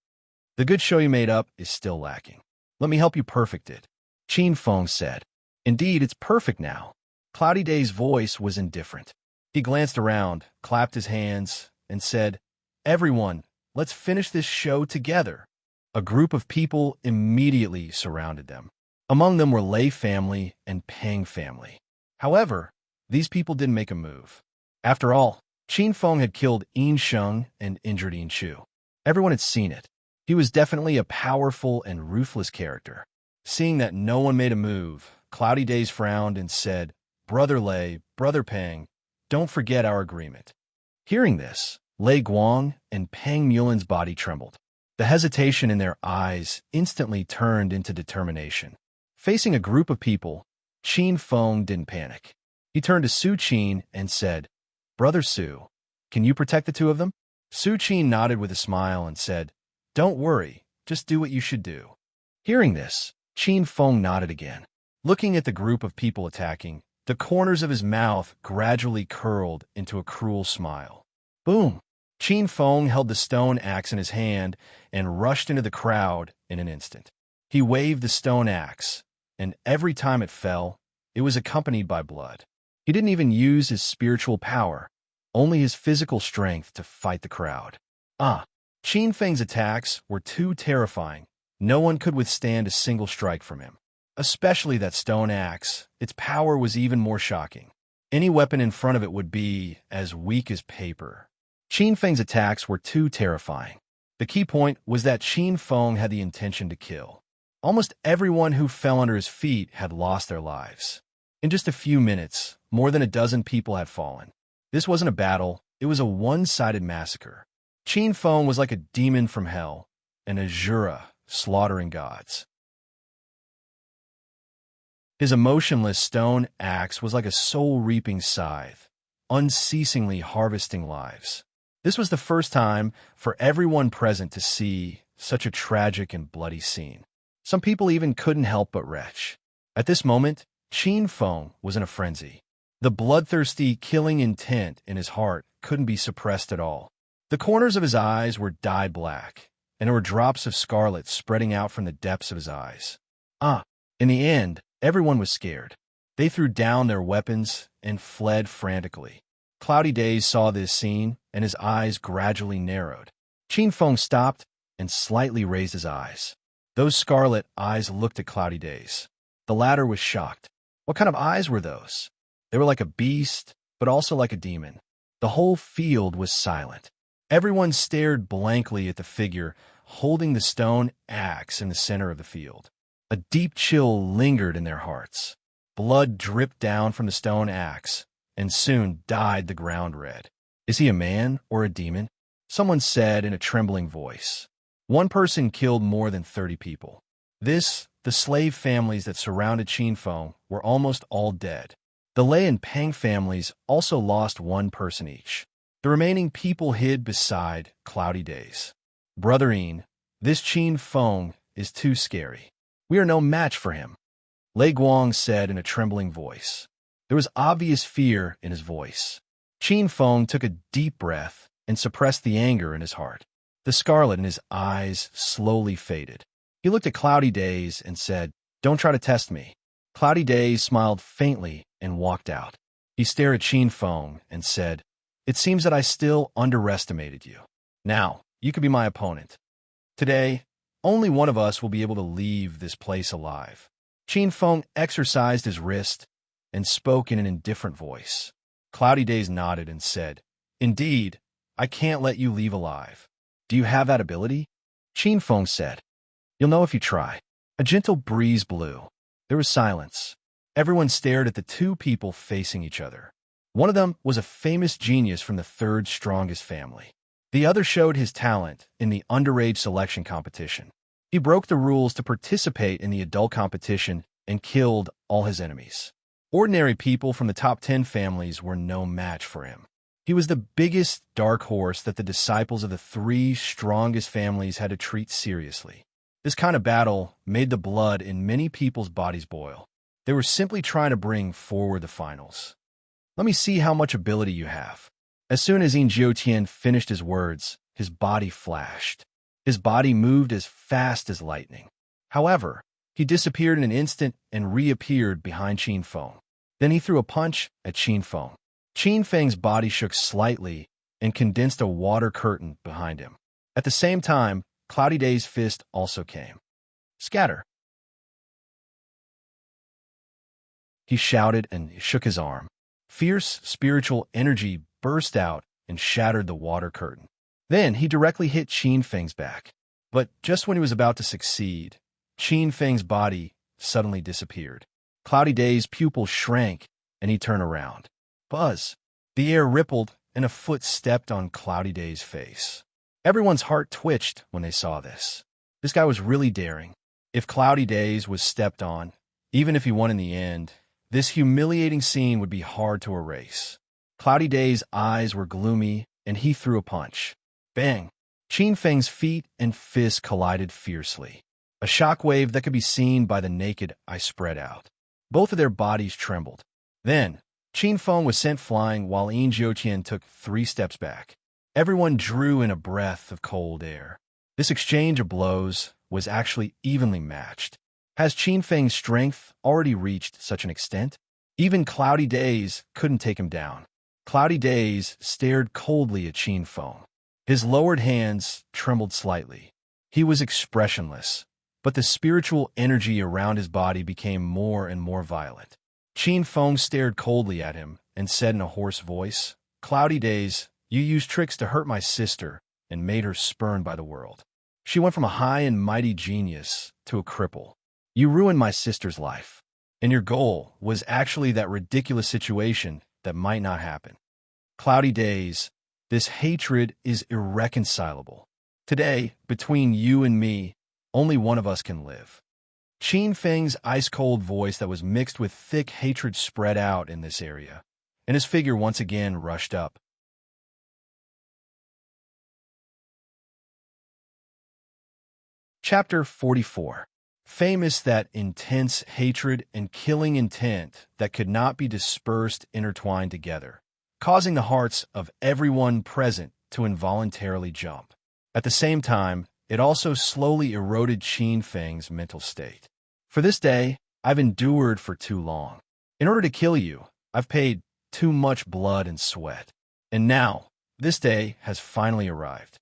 "The good show you made up is still lacking. Let me help you perfect it," Qin Feng said. "Indeed, it's perfect now." Cloudy Days' voice was indifferent. He glanced around, clapped his hands, and said, "Everyone, let's finish this show together." A group of people immediately surrounded them. Among them were Lei family and Peng family. However, these people didn't make a move. After all, Qin Feng had killed Insheng and injured Inshu. Everyone had seen it. He was definitely a powerful and ruthless character. Seeing that no one made a move, Cloudy Days frowned and said, "Brother Lei, Brother Peng, don't forget our agreement." Hearing this, Lei Guang and Peng Mulin's body trembled. The hesitation in their eyes instantly turned into determination. Facing a group of people, Qin Feng didn't panic. He turned to Su Qin and said, "Brother Su, can you protect the two of them?" Su Qin nodded with a smile and said, "Don't worry, just do what you should do." Hearing this, Qin Feng nodded again. Looking at the group of people attacking, the corners of his mouth gradually curled into a cruel smile. Boom! Qin Feng held the stone axe in his hand and rushed into the crowd in an instant. He waved the stone axe, and every time it fell, it was accompanied by blood. He didn't even use his spiritual power, only his physical strength to fight the crowd. Qin Feng's attacks were too terrifying. No one could withstand a single strike from him. Especially that stone axe, its power was even more shocking. Any weapon in front of it would be as weak as paper. Qin Feng's attacks were too terrifying. The key point was that Qin Feng had the intention to kill. Almost everyone who fell under his feet had lost their lives. In just a few minutes, more than a dozen people had fallen. This wasn't a battle, it was a one-sided massacre. Qin Feng was like a demon from hell, an Azura slaughtering gods. His emotionless stone axe was like a soul-reaping scythe, unceasingly harvesting lives. This was the first time for everyone present to see such a tragic and bloody scene. Some people even couldn't help but retch. At this moment, Qin Feng was in a frenzy. The bloodthirsty, killing intent in his heart couldn't be suppressed at all. The corners of his eyes were dyed black, and there were drops of scarlet spreading out from the depths of his eyes. In the end, everyone was scared. They threw down their weapons and fled frantically. Cloudy Days saw this scene, and his eyes gradually narrowed. Qin Feng stopped and slightly raised his eyes. Those scarlet eyes looked at Cloudy Days. The latter was shocked. What kind of eyes were those? They were like a beast, but also like a demon. The whole field was silent. Everyone stared blankly at the figure holding the stone axe in the center of the field. A deep chill lingered in their hearts. Blood dripped down from the stone axe, and soon dyed the ground red. Is he a man or a demon? Someone said in a trembling voice. One person killed more than 30 people. The slave families that surrounded Qin Feng were almost all dead. The Lei and Peng families also lost one person each. The remaining people hid beside Cloudy Days. Brotherine, this Qin Feng is too scary. We are no match for him, Lei Guang said in a trembling voice. There was obvious fear in his voice. Qin Feng took a deep breath and suppressed the anger in his heart. The scarlet in his eyes slowly faded. He looked at Cloudy Days and said, "Don't try to test me." Cloudy Days smiled faintly and walked out. He stared at Qin Feng and said, "It seems that I still underestimated you. Now, you could be my opponent. Today, only one of us will be able to leave this place alive." Qin Feng exercised his wrist and spoke in an indifferent voice. Cloudy Days nodded and said, "Indeed, I can't let you leave alive. Do you have that ability?" Qin Feng said, "You'll know if you try." A gentle breeze blew. There was silence. Everyone stared at the two people facing each other. One of them was a famous genius from the third strongest family. The other showed his talent in the underage selection competition. He broke the rules to participate in the adult competition and killed all his enemies. Ordinary people from the top 10 families were no match for him. He was the biggest dark horse that the disciples of the three strongest families had to treat seriously. This kind of battle made the blood in many people's bodies boil. They were simply trying to bring forward the finals. "Let me see how much ability you have." As soon as Yin Jiutian finished his words, his body flashed. His body moved as fast as lightning. However, he disappeared in an instant and reappeared behind Qin Feng. Then he threw a punch at Qin Feng. Qin Feng's body shook slightly and condensed a water curtain behind him. At the same time, Cloudy Days' fist also came. "Scatter!" He shouted and shook his arm. Fierce spiritual energy burst out and shattered the water curtain. Then he directly hit Qin Feng's back. But just when he was about to succeed, Qin Feng's body suddenly disappeared. Cloudy Days' pupil shrank and he turned around. Buzz! The air rippled and a foot stepped on Cloudy Days' face. Everyone's heart twitched when they saw this. This guy was really daring. If Cloudy Days was stepped on, even if he won in the end, this humiliating scene would be hard to erase. Cloudy Days' eyes were gloomy, and he threw a punch. Bang! Qin Feng's feet and fists collided fiercely. A shockwave that could be seen by the naked eye spread out. Both of their bodies trembled. Then, Qin Feng was sent flying while Yin Jiutian took 3 steps back. Everyone drew in a breath of cold air. This exchange of blows was actually evenly matched. Has Qin Feng's strength already reached such an extent? Even Cloudy Days couldn't take him down. Cloudy Days stared coldly at Qin Feng. His lowered hands trembled slightly. He was expressionless, but the spiritual energy around his body became more and more violent. Qin Feng stared coldly at him and said in a hoarse voice, "Cloudy Days, you used tricks to hurt my sister and made her spurned by the world. She went from a high and mighty genius to a cripple. You ruined my sister's life. And your goal was actually that ridiculous situation that might not happen. Cloudy days, this hatred is irreconcilable. Today, between you and me, only one of us can live. Qin Feng's ice-cold voice that was mixed with thick hatred spread out in this area, and his figure once again rushed up. Chapter 44. Famous that intense hatred and killing intent that could not be dispersed intertwined together, causing the hearts of everyone present to involuntarily jump. At the same time, it also slowly eroded Qin Feng's mental state. For this day, I've endured for too long. In order to kill you, I've paid too much blood and sweat. And now, this day has finally arrived.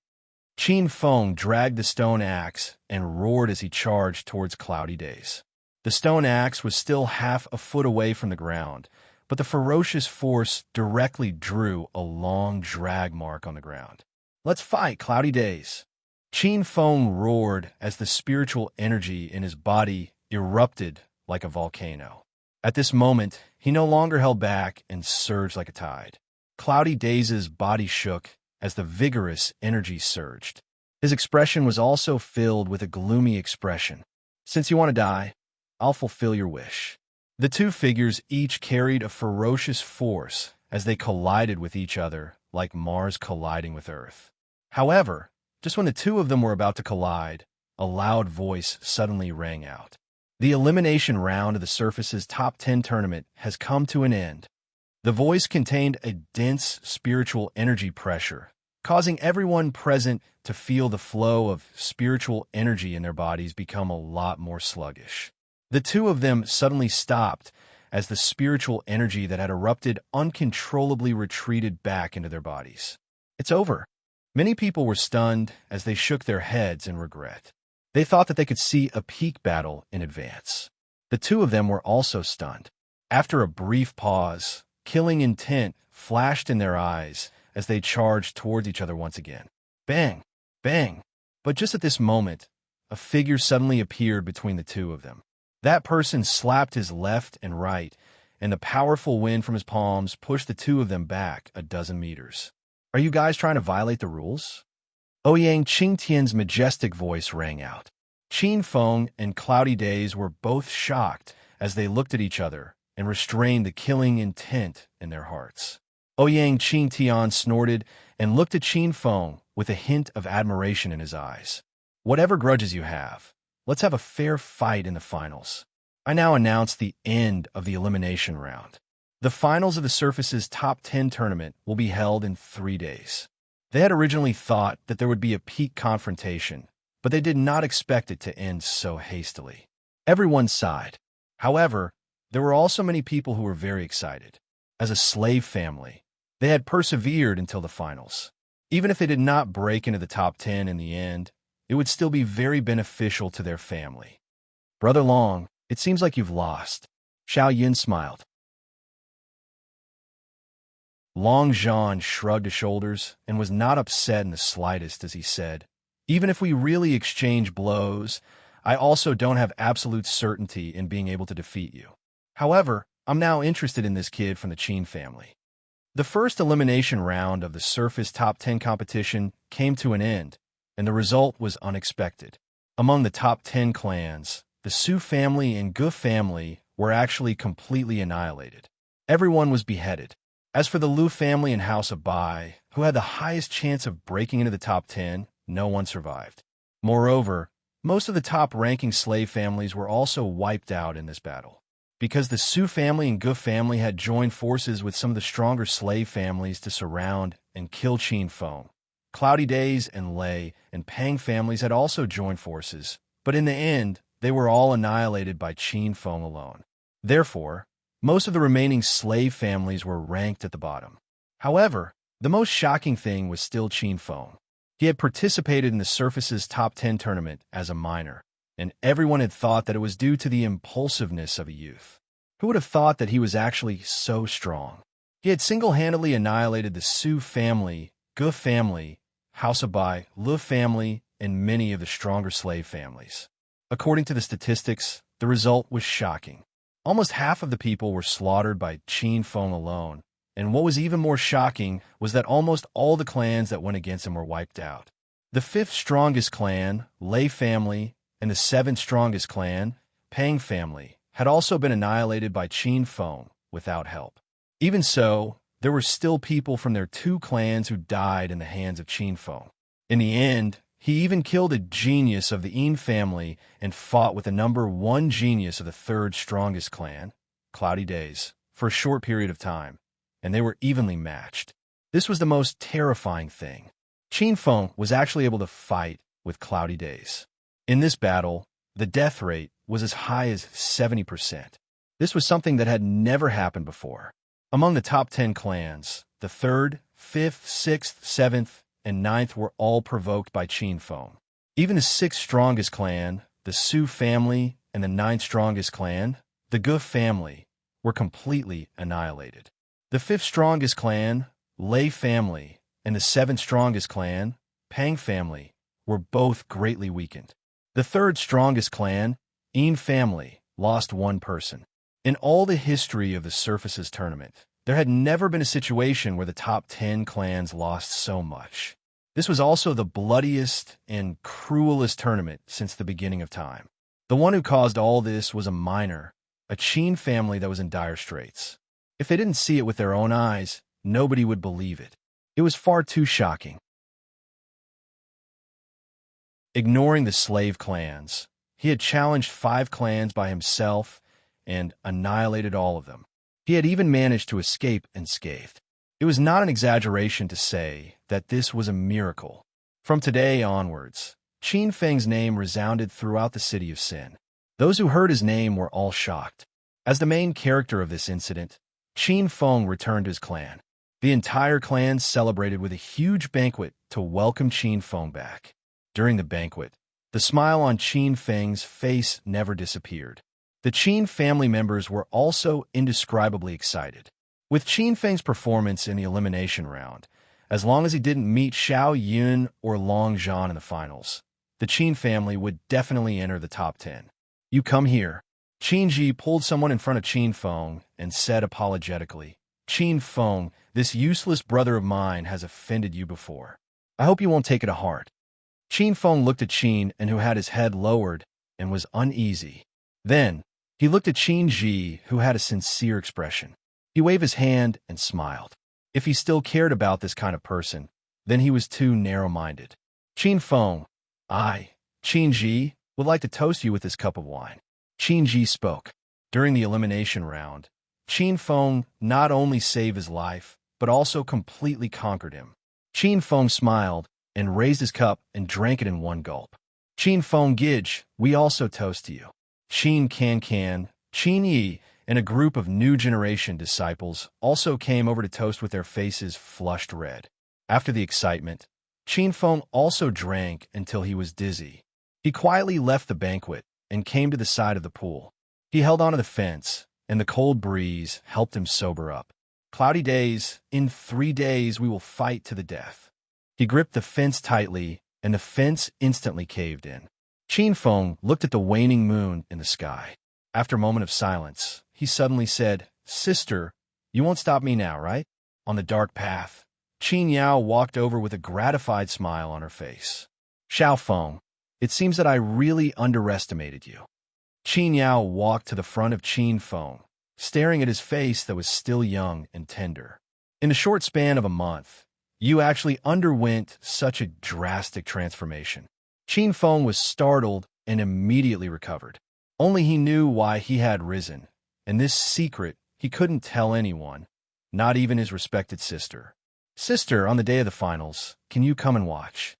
Qin Feng dragged the stone axe and roared as he charged towards Cloudy Days. The stone axe was still half a foot away from the ground, but the ferocious force directly drew a long drag mark on the ground. "Let's fight, Cloudy Days!" Qin Feng roared as the spiritual energy in his body erupted like a volcano. At this moment, he no longer held back and surged like a tide. Cloudy Days' body shook as the vigorous energy surged. His expression was also filled with a gloomy expression. "Since you want to die, I'll fulfill your wish." The two figures each carried a ferocious force as they collided with each other like Mars colliding with Earth. However, just when the two of them were about to collide, a loud voice suddenly rang out. The elimination round of the Surface's Top 10 tournament has come to an end. The voice contained a dense spiritual energy pressure, causing everyone present to feel the flow of spiritual energy in their bodies become a lot more sluggish. The two of them suddenly stopped as the spiritual energy that had erupted uncontrollably retreated back into their bodies. It's over. Many people were stunned as they shook their heads in regret. They thought that they could see a peak battle in advance. The two of them were also stunned. After a brief pause, killing intent flashed in their eyes as they charged towards each other once again. Bang! Bang! But just at this moment, a figure suddenly appeared between the two of them. That person slapped his left and right, and the powerful wind from his palms pushed the two of them back a dozen meters. "Are you guys trying to violate the rules?" Ouyang Qingtian's majestic voice rang out. Qin Feng and Cloudy Days were both shocked as they looked at each other and restrained the killing intent in their hearts. Ouyang Qingtian snorted and looked at Qin Feng with a hint of admiration in his eyes. "Whatever grudges you have, let's have a fair fight in the finals. I now announce the end of the elimination round. The finals of the Surface's Top 10 tournament will be held in 3 days." They had originally thought that there would be a peak confrontation, but they did not expect it to end so hastily. Everyone sighed. However, there were also many people who were very excited. As a slave family, they had persevered until the finals. Even if they did not break into the top 10 in the end, it would still be very beneficial to their family. "Brother Long, it seems like you've lost." Xiao Yun smiled. Long Zhan shrugged his shoulders and was not upset in the slightest as he said, "Even if we really exchange blows, I also don't have absolute certainty in being able to defeat you. However, I'm now interested in this kid from the Qin family." The first elimination round of the Surface Top 10 competition came to an end, and the result was unexpected. Among the top 10 clans, the Su family and Gu family were actually completely annihilated. Everyone was beheaded. As for the Lu family and House of Bai, who had the highest chance of breaking into the top 10, no one survived. Moreover, most of the top-ranking slave families were also wiped out in this battle. Because the Su family and Gu family had joined forces with some of the stronger slave families to surround and kill Qin Feng. Cloudy Days and Lei and Pang families had also joined forces, but in the end, they were all annihilated by Qin Feng alone. Therefore, most of the remaining slave families were ranked at the bottom. However, the most shocking thing was still Qin Feng. He had participated in the Surface's Top 10 tournament as a minor, and everyone had thought that it was due to the impulsiveness of a youth. Who would have thought that he was actually so strong? He had single-handedly annihilated the Su family, Gu family, House of Bai, Lu family, and many of the stronger slave families. According to the statistics, the result was shocking. Almost half of the people were slaughtered by Qin Feng alone, and what was even more shocking was that almost all the clans that went against him were wiped out. The fifth strongest clan, Lei family, and the seventh strongest clan, Pang family, had also been annihilated by Qin Feng without help. Even so, there were still people from their two clans who died in the hands of Qin Feng. In the end, he even killed a genius of the Yin family and fought with the number one genius of the third strongest clan, Cloudy Days, for a short period of time, and they were evenly matched. This was the most terrifying thing. Qin Feng was actually able to fight with Cloudy Days. In this battle, the death rate was as high as 70%. This was something that had never happened before. Among the top 10 clans, the 3rd, 5th, 6th, 7th, and 9th were all provoked by Qin Feng. Even the 6th strongest clan, the Su family, and the 9th strongest clan, the Gu family, were completely annihilated. The 5th strongest clan, Lei family, and the 7th strongest clan, Pang family, were both greatly weakened. The 3rd strongest clan, Yin family, lost one person. In all the history of the Surfaces tournament, there had never been a situation where the top 10 clans lost so much. This was also the bloodiest and cruelest tournament since the beginning of time. The one who caused all this was a minor, a Qin family that was in dire straits. If they didn't see it with their own eyes, nobody would believe it. It was far too shocking. Ignoring the slave clans, he had challenged 5 clans by himself and annihilated all of them. He had even managed to escape unscathed. It was not an exaggeration to say that this was a miracle. From today onwards, Qin Feng's name resounded throughout the city of Sin. Those who heard his name were all shocked. As the main character of this incident, Qin Feng returned to his clan. The entire clan celebrated with a huge banquet to welcome Qin Feng back. During the banquet, the smile on Qin Feng's face never disappeared. The Qin family members were also indescribably excited. With Qin Feng's performance in the elimination round, as long as he didn't meet Xiao Yun or Long Zhan in the finals, the Qin family would definitely enter the top 10. "You come here." Qin Ji pulled someone in front of Qin Feng and said apologetically, "Qin Feng, this useless brother of mine has offended you before. I hope you won't take it to heart." Qin Feng looked at Qin and who had his head lowered and was uneasy. Then, he looked at Qin Ji, who had a sincere expression. He waved his hand and smiled. If he still cared about this kind of person, then he was too narrow-minded. "Qin Feng, I, Qin Ji, would like to toast you with this cup of wine." Qin Ji spoke. During the elimination round, Qin Feng not only saved his life, but also completely conquered him. Qin Feng smiled and raised his cup and drank it in one gulp. "Qin Feng Gij, we also toast to you." Qin Can, Qin Yi, and a group of new generation disciples also came over to toast with their faces flushed red. After the excitement, Qin Feng also drank until he was dizzy. He quietly left the banquet and came to the side of the pool. He held onto the fence, and the cold breeze helped him sober up. "Cloudy Days, in 3 days we will fight to the death." He gripped the fence tightly, and the fence instantly caved in. Qin Feng looked at the waning moon in the sky. After a moment of silence, he suddenly said, "Sister, you won't stop me now, right?" On the dark path, Qin Yao walked over with a gratified smile on her face. "Xiao Feng, it seems that I really underestimated you." Qin Yao walked to the front of Qin Feng, staring at his face that was still young and tender. "In a short span of a month, you actually underwent such a drastic transformation." Qin Feng was startled and immediately recovered. Only he knew why he had risen, and this secret he couldn't tell anyone, not even his respected sister. "Sister, on the day of the finals, can you come and watch?"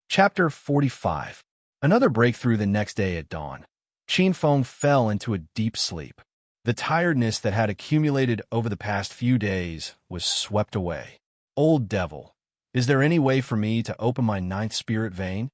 Chapter 45. Another breakthrough the next day at dawn. Qin Feng fell into a deep sleep. The tiredness that had accumulated over the past few days was swept away. "Old devil, is there any way for me to open my 9th spirit vein?"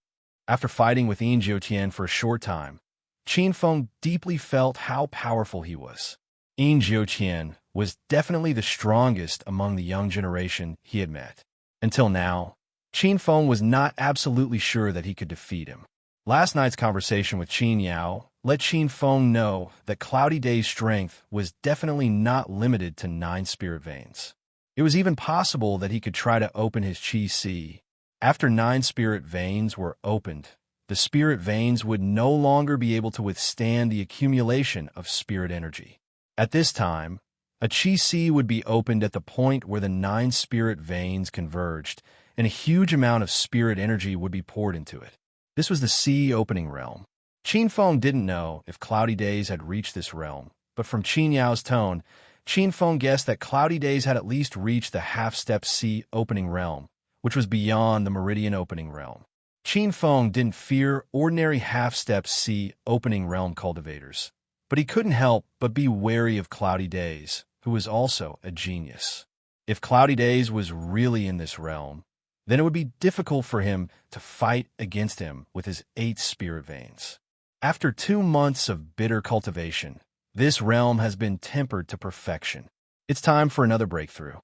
After fighting with Yin Jiutian for a short time, Qin Feng deeply felt how powerful he was. Yin Jiutian was definitely the strongest among the young generation he had met. Until now, Qin Feng was not absolutely sure that he could defeat him. Last night's conversation with Qin Yao let Qin Feng know that Cloudy Day's strength was definitely not limited to 9 spirit veins. It was even possible that he could try to open his Qi Si. After 9 spirit veins were opened, the spirit veins would no longer be able to withstand the accumulation of spirit energy. At this time, a Qi Si would be opened at the point where the 9 spirit veins converged, and a huge amount of spirit energy would be poured into it. This was the Si opening realm. Qin Feng didn't know if Cloudy Days had reached this realm, but from Qin Yao's tone, Qin Feng guessed that Cloudy Days had at least reached the half-step Si opening realm, which was beyond the meridian opening realm. Qin Feng didn't fear ordinary half-step Si opening realm cultivators, but he couldn't help but be wary of Cloudy Days, who was also a genius. If Cloudy Days was really in this realm, then it would be difficult for him to fight against him with his 8 spirit veins. After 2 months of bitter cultivation, this realm has been tempered to perfection. It's time for another breakthrough.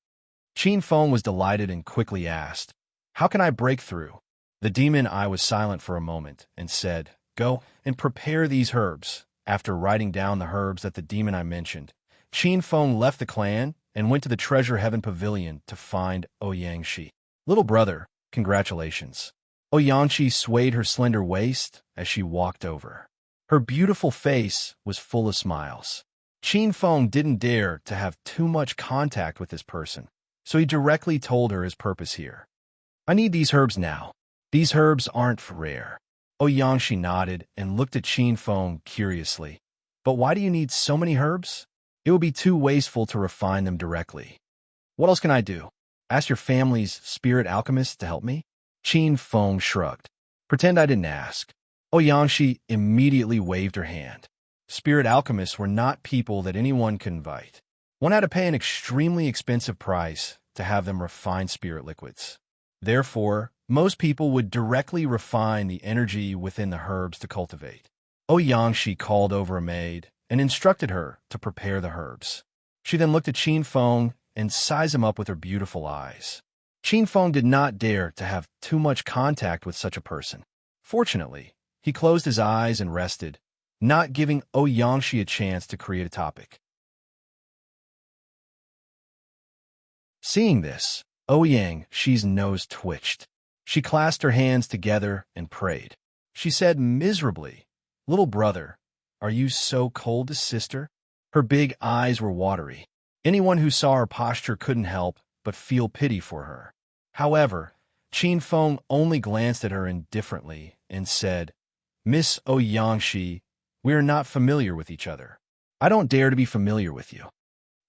Qin Feng was delighted and quickly asked, "How can I break through?" The demon eye was silent for a moment and said, "Go and prepare these herbs." After writing down the herbs that the demon eye mentioned, Qin Feng left the clan and went to the Treasure Heaven Pavilion to find Ouyangshi. "Little brother, congratulations." Ouyangshi swayed her slender waist as she walked over. Her beautiful face was full of smiles. Qin Feng didn't dare to have too much contact with this person, so he directly told her his purpose here. "I need these herbs now. These herbs aren't rare." Ouyangshi nodded and looked at Qin Feng curiously. "But why do you need so many herbs? It would be too wasteful to refine them directly. What else can I do? Ask your family's spirit alchemist to help me?" Qin Feng shrugged. "Pretend I didn't ask." Ouyangshi immediately waved her hand. Spirit alchemists were not people that anyone could invite. One had to pay an extremely expensive price to have them refine spirit liquids. Therefore, most people would directly refine the energy within the herbs to cultivate. Ouyangshi called over a maid and instructed her to prepare the herbs. She then looked at Qin Feng and sized him up with her beautiful eyes. Qin Feng did not dare to have too much contact with such a person. Fortunately, he closed his eyes and rested, not giving Ouyangshi a chance to create a topic. Seeing this, Ouyangxi's nose twitched. She clasped her hands together and prayed. She said miserably, "Little brother, are you so cold to sister?" Her big eyes were watery. Anyone who saw her posture couldn't help but feel pity for her. However, Qin Feng only glanced at her indifferently and said, "Miss Ouyangxi, we are not familiar with each other. I don't dare to be familiar with you.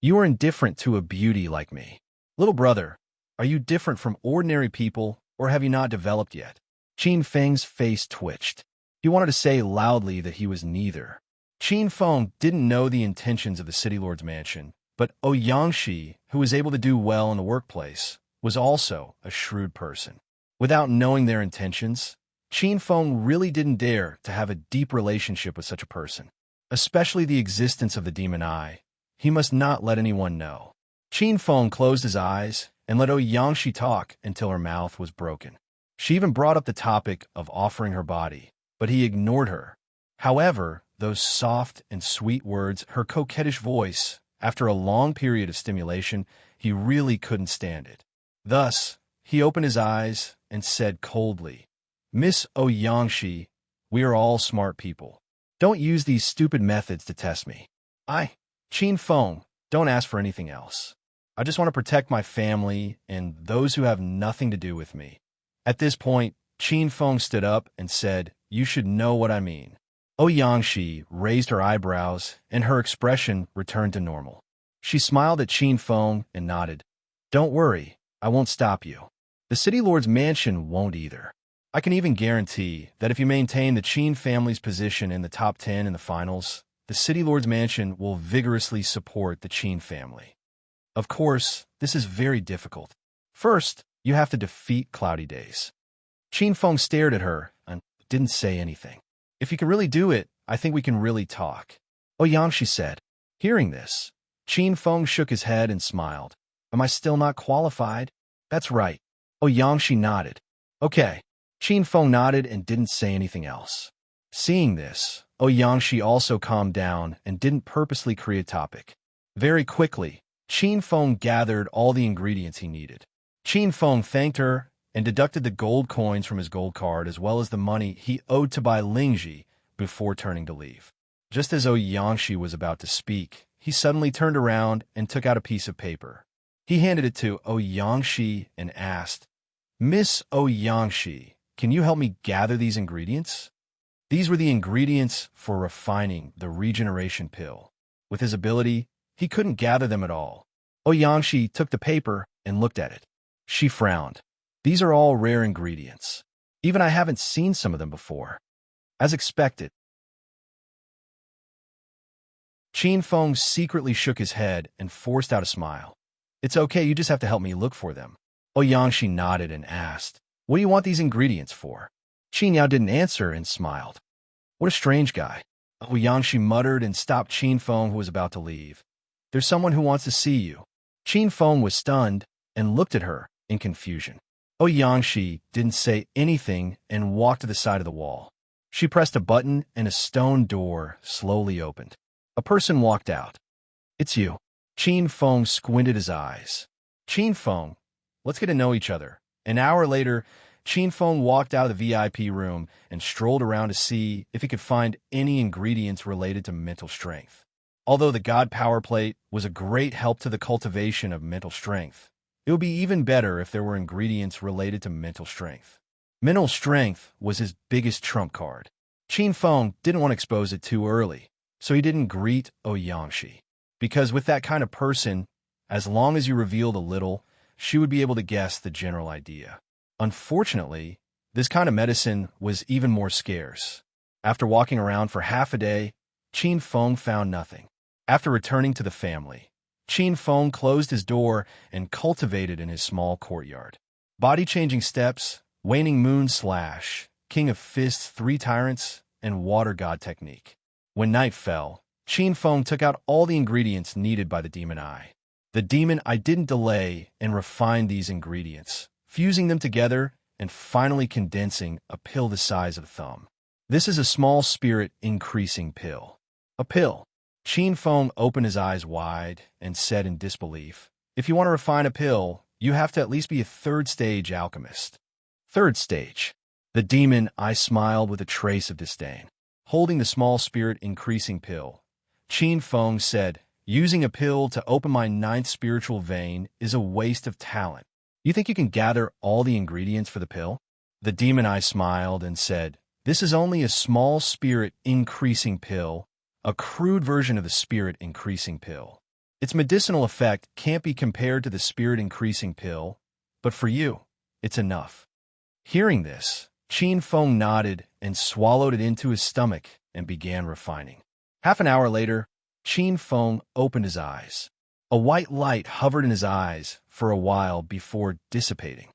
You are indifferent to a beauty like me. Little brother, are you different from ordinary people, or have you not developed yet?" Qin Feng's face twitched. He wanted to say loudly that he was neither. Qin Feng didn't know the intentions of the City Lord's mansion, but Ouyangxi, who was able to do well in the workplace, was also a shrewd person. Without knowing their intentions, Qin Feng really didn't dare to have a deep relationship with such a person, especially the existence of the demon eye. He must not let anyone know. Qin Feng closed his eyes and let Ouyangxi talk until her mouth was broken. She even brought up the topic of offering her body, but he ignored her. However, those soft and sweet words, her coquettish voice, after a long period of stimulation, he really couldn't stand it. Thus, he opened his eyes and said coldly, "Miss Ouyangxi, we are all smart people. Don't use these stupid methods to test me. Qin Feng, don't ask for anything else. I just want to protect my family and those who have nothing to do with me." At this point, Qin Feng stood up and said, "You should know what I mean." Ouyangxi raised her eyebrows, and her expression returned to normal. She smiled at Qin Feng and nodded. "Don't worry, I won't stop you. The City Lord's mansion won't either. I can even guarantee that if you maintain the Qin family's position in the top 10 in the finals, the City Lord's mansion will vigorously support the Qin family. Of course, this is very difficult. First, you have to defeat Cloudy Days." Qin Feng stared at her and didn't say anything. "If you can really do it, I think we can really talk," Ouyangxi said. Hearing this, Qin Feng shook his head and smiled. "Am I still not qualified?" "That's right." Ouyangxi nodded. Okay. Qin Feng nodded and didn't say anything else. Seeing this, Ouyangshi also calmed down and didn't purposely create a topic. Very quickly, Qin Feng gathered all the ingredients he needed. Qin Feng thanked her and deducted the gold coins from his gold card as well as the money he owed to buy Lingji before turning to leave. Just as Ouyangshi was about to speak, he suddenly turned around and took out a piece of paper. He handed it to Ouyangshi and asked, "Miss Ouyangshi, can you help me gather these ingredients?" These were the ingredients for refining the regeneration pill. With his ability, he couldn't gather them at all. Ouyangshi took the paper and looked at it. She frowned. These are all rare ingredients. Even I haven't seen some of them before. As expected, Qin Feng secretly shook his head and forced out a smile. "It's okay, you just have to help me look for them." Ouyangshi nodded and asked, "What do you want these ingredients for?" Qin Yao didn't answer and smiled. "What a strange guy." Ouyangshi muttered and stopped Qin Feng, who was about to leave. "There's someone who wants to see you." Qin Feng was stunned and looked at her in confusion. Ouyangshi didn't say anything and walked to the side of the wall. She pressed a button and a stone door slowly opened. A person walked out. "It's you." Qin Feng squinted his eyes. "Qin Feng, let's get to know each other." An hour later, Qin Feng walked out of the VIP room and strolled around to see if he could find any ingredients related to mental strength. Although the God Power Plate was a great help to the cultivation of mental strength, it would be even better if there were ingredients related to mental strength. Mental strength was his biggest trump card. Qin Feng didn't want to expose it too early, so he didn't greet Ouyangshi. Because with that kind of person, as long as you revealed a little, she would be able to guess the general idea. Unfortunately, this kind of medicine was even more scarce. After walking around for half a day, Qin Feng found nothing. After returning to the family, Qin Feng closed his door and cultivated in his small courtyard. Body-changing steps, waning moon slash, king of fists, 3 tyrants, and water god technique. When night fell, Qin Feng took out all the ingredients needed by the demon eye. The demon eye didn't delay and refined these ingredients, fusing them together and finally condensing a pill the size of a thumb. This is a small spirit increasing pill. A pill. Qin Feng opened his eyes wide and said in disbelief, "If you want to refine a pill, you have to at least be a 3rd stage alchemist." 3rd stage. The demon eye smiled with a trace of disdain. Holding the small spirit increasing pill, Qin Feng said, "Using a pill to open my 9th spiritual vein is a waste of talent. You think you can gather all the ingredients for the pill?" The demon eye smiled and said, "This is only a small spirit increasing pill, a crude version of the spirit increasing pill. Its medicinal effect can't be compared to the spirit increasing pill, but for you, it's enough." Hearing this, Qin Feng nodded and swallowed it into his stomach and began refining. Half an hour later, Qin Feng opened his eyes. A white light hovered in his eyes for a while before dissipating.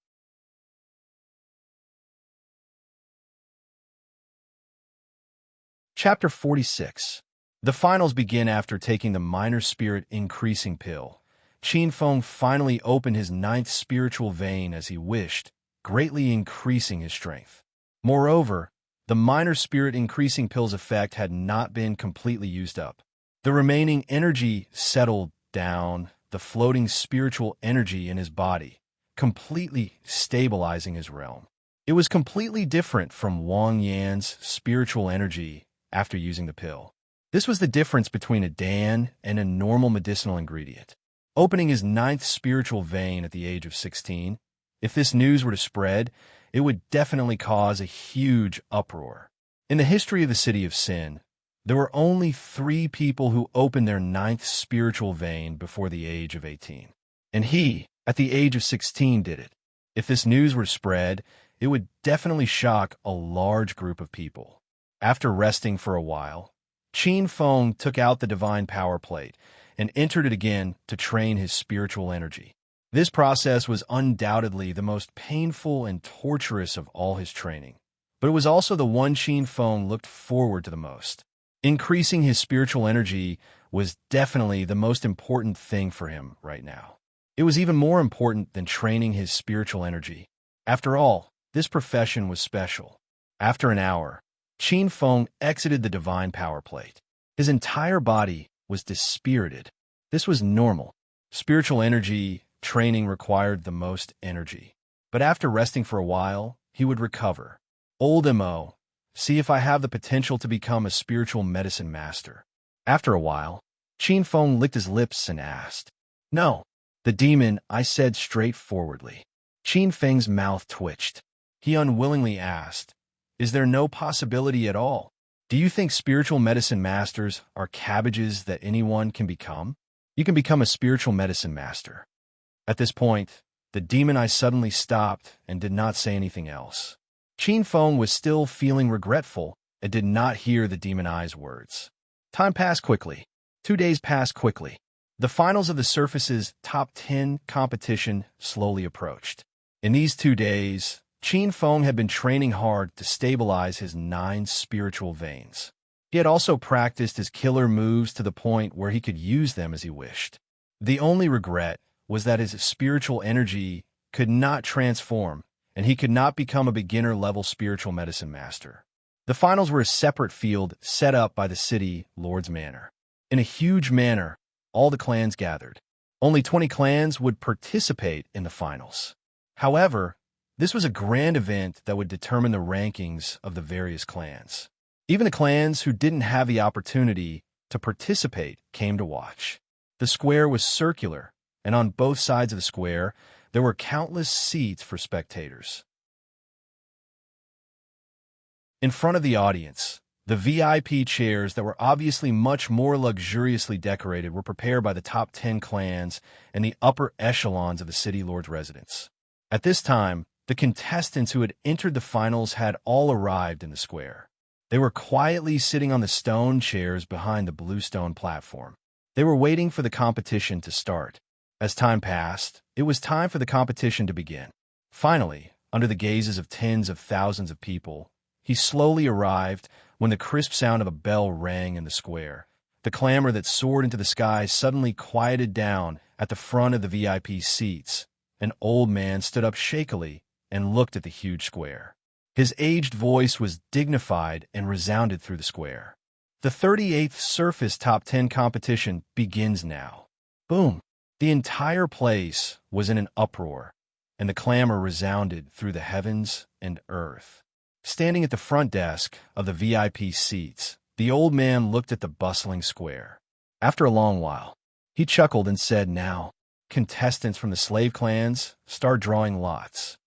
Chapter 46. The finals begin after taking the minor spirit increasing pill. Qin Feng finally opened his 9th spiritual vein as he wished, greatly increasing his strength. Moreover, the minor spirit increasing pill's effect had not been completely used up. The remaining energy settled down, the floating spiritual energy in his body, completely stabilizing his realm. It was completely different from Wang Yan's spiritual energy after using the pill. This was the difference between a Dan and a normal medicinal ingredient. Opening his 9th spiritual vein at the age of 16, if this news were to spread, it would definitely cause a huge uproar. In the history of the city of Sin, there were only 3 people who opened their 9th spiritual vein before the age of 18. And he, at the age of 16, did it. If this news were to spread, it would definitely shock a large group of people. After resting for a while, Qin Feng took out the divine power plate and entered it again to train his spiritual energy. This process was undoubtedly the most painful and torturous of all his training, but it was also the one Qin Feng looked forward to the most. Increasing his spiritual energy was definitely the most important thing for him right now. It was even more important than training his spiritual energy. After all, This profession was special. After an hour, Qin Feng exited the divine power plate. His entire body was dispirited. This was normal. Spiritual energy training required the most energy. But after resting for a while, he would recover. Old MO, see if I have the potential to become a spiritual medicine master. After a while, Qin Feng licked his lips and asked, "No." "The demon," I said straightforwardly. Qin Feng's mouth twitched. He unwillingly asked, "Is there no possibility at all? Do you think spiritual medicine masters are cabbages that anyone can become? You can become a spiritual medicine master." At this point, the demon I suddenly stopped and did not say anything else. Qin Feng was still feeling regretful and did not hear the demon eye's words. Time passed quickly. 2 days passed quickly. The finals of the Surface's top 10 competition slowly approached. In these 2 days, Qin Feng had been training hard to stabilize his 9 spiritual veins. He had also practiced his killer moves to the point where he could use them as he wished. The only regret was that his spiritual energy could not transform, and he could not become a beginner-level spiritual medicine master. The finals were a separate field set up by the city lord's manor. In a huge manor, all the clans gathered. Only 20 clans would participate in the finals. However, this was a grand event that would determine the rankings of the various clans. Even the clans who didn't have the opportunity to participate came to watch. The square was circular, and on both sides of the square, there were countless seats for spectators. In front of the audience, the VIP chairs that were obviously much more luxuriously decorated were prepared by the top 10 clans and the upper echelons of the city lord's residence. At this time, the contestants who had entered the finals had all arrived in the square. They were quietly sitting on the stone chairs behind the bluestone platform. They were waiting for the competition to start. As time passed, it was time for the competition to begin. Finally, under the gazes of tens of thousands of people, he slowly arrived when the crisp sound of a bell rang in the square. The clamor that soared into the sky suddenly quieted down at the front of the VIP seats. An old man stood up shakily and looked at the huge square. His aged voice was dignified and resounded through the square. "The 38th Surface Top 10 competition begins now." Boom! The entire place was in an uproar, and the clamor resounded through the heavens and earth. Standing at the front desk of the VIP seats, the old man looked at the bustling square. After a long while, he chuckled and said, "Now, contestants from the slave clans, start drawing lots."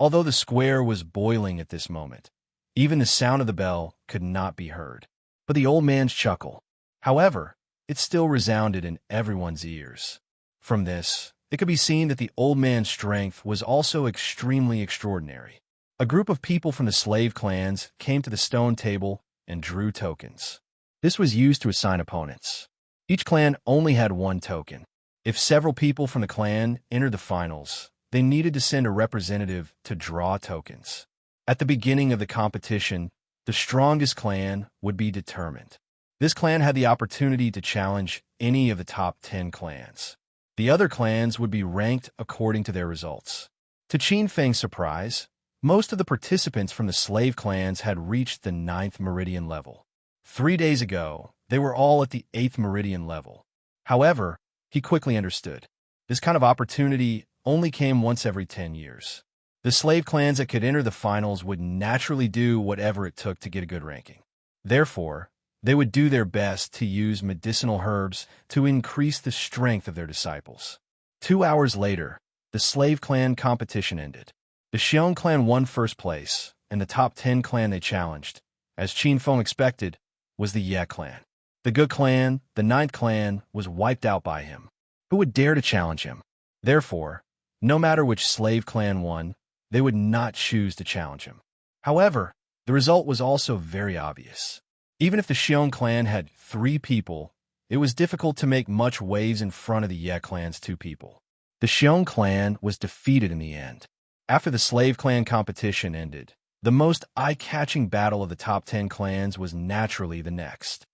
Although the square was boiling at this moment, even the sound of the bell could not be heard. But the old man's chuckle, however, it still resounded in everyone's ears. From this, it could be seen that the old man's strength was also extremely extraordinary. A group of people from the slave clans came to the stone table and drew tokens. This was used to assign opponents. Each clan only had 1 token. If several people from the clan entered the finals, they needed to send a representative to draw tokens. At the beginning of the competition, the strongest clan would be determined. This clan had the opportunity to challenge any of the top 10 clans. The other clans would be ranked according to their results. To Qin Feng's surprise, most of the participants from the slave clans had reached the 9th meridian level. 3 days ago, they were all at the 8th meridian level. However, he quickly understood. This kind of opportunity only came once every 10 years. The slave clans that could enter the finals would naturally do whatever it took to get a good ranking. Therefore, they would do their best to use medicinal herbs to increase the strength of their disciples. 2 hours later, the slave clan competition ended. The Xiong clan won first place, and the top 10 clan they challenged, as Qin Feng expected, was the Ye clan. The Good clan, the 9th clan, was wiped out by him. Who would dare to challenge him? Therefore, no matter which slave clan won, they would not choose to challenge him. However, the result was also very obvious. Even if the Xiong clan had 3 people, it was difficult to make much waves in front of the Ye clan's 2 people. The Xiong clan was defeated in the end. After the slave clan competition ended, the most eye-catching battle of the top 10 clans was naturally the next.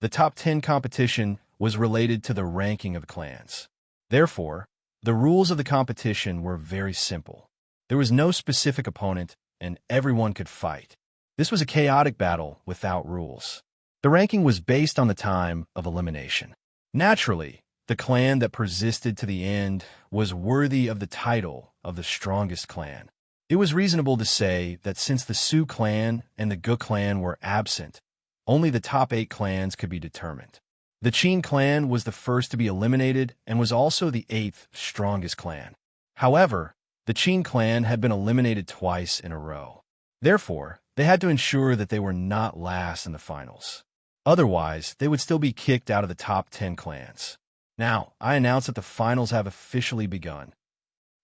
The top 10 competition was related to the ranking of the clans. Therefore, The rules of the competition were very simple. There was no specific opponent, and everyone could fight. This was a chaotic battle without rules. The ranking was based on the time of elimination. Naturally, the clan that persisted to the end was worthy of the title of the strongest clan. It was reasonable to say that since the Sioux clan and the Gu clan were absent, only the top 8 clans could be determined. The Chin clan was the first to be eliminated and was also the 8th strongest clan. However, the Chin clan had been eliminated twice in a row. Therefore, they had to ensure that they were not last in the finals. Otherwise, they would still be kicked out of the top 10 clans. Now, I announce that the finals have officially begun.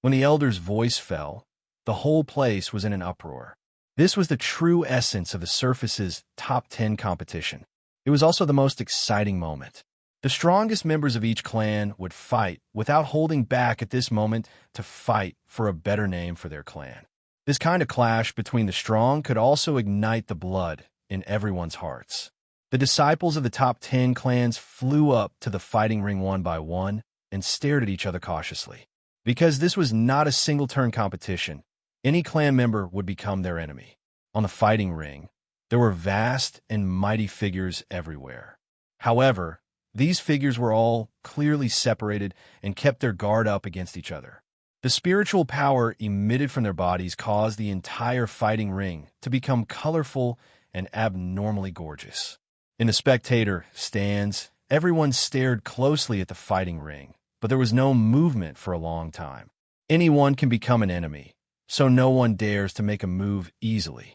When the elder's voice fell, the whole place was in an uproar. This was the true essence of the Surface's top 10 competition. It was also the most exciting moment. The strongest members of each clan would fight without holding back at this moment to fight for a better name for their clan. This kind of clash between the strong could also ignite the blood in everyone's hearts. The disciples of the top 10 clans flew up to the fighting ring one by one and stared at each other cautiously. Because this was not a single-turn competition, any clan member would become their enemy. On the fighting ring, there were vast and mighty figures everywhere. However, these figures were all clearly separated and kept their guard up against each other. The spiritual power emitted from their bodies caused the entire fighting ring to become colorful and abnormally gorgeous. In the spectator stands, everyone stared closely at the fighting ring, but there was no movement for a long time. Anyone can become an enemy, so no one dares to make a move easily.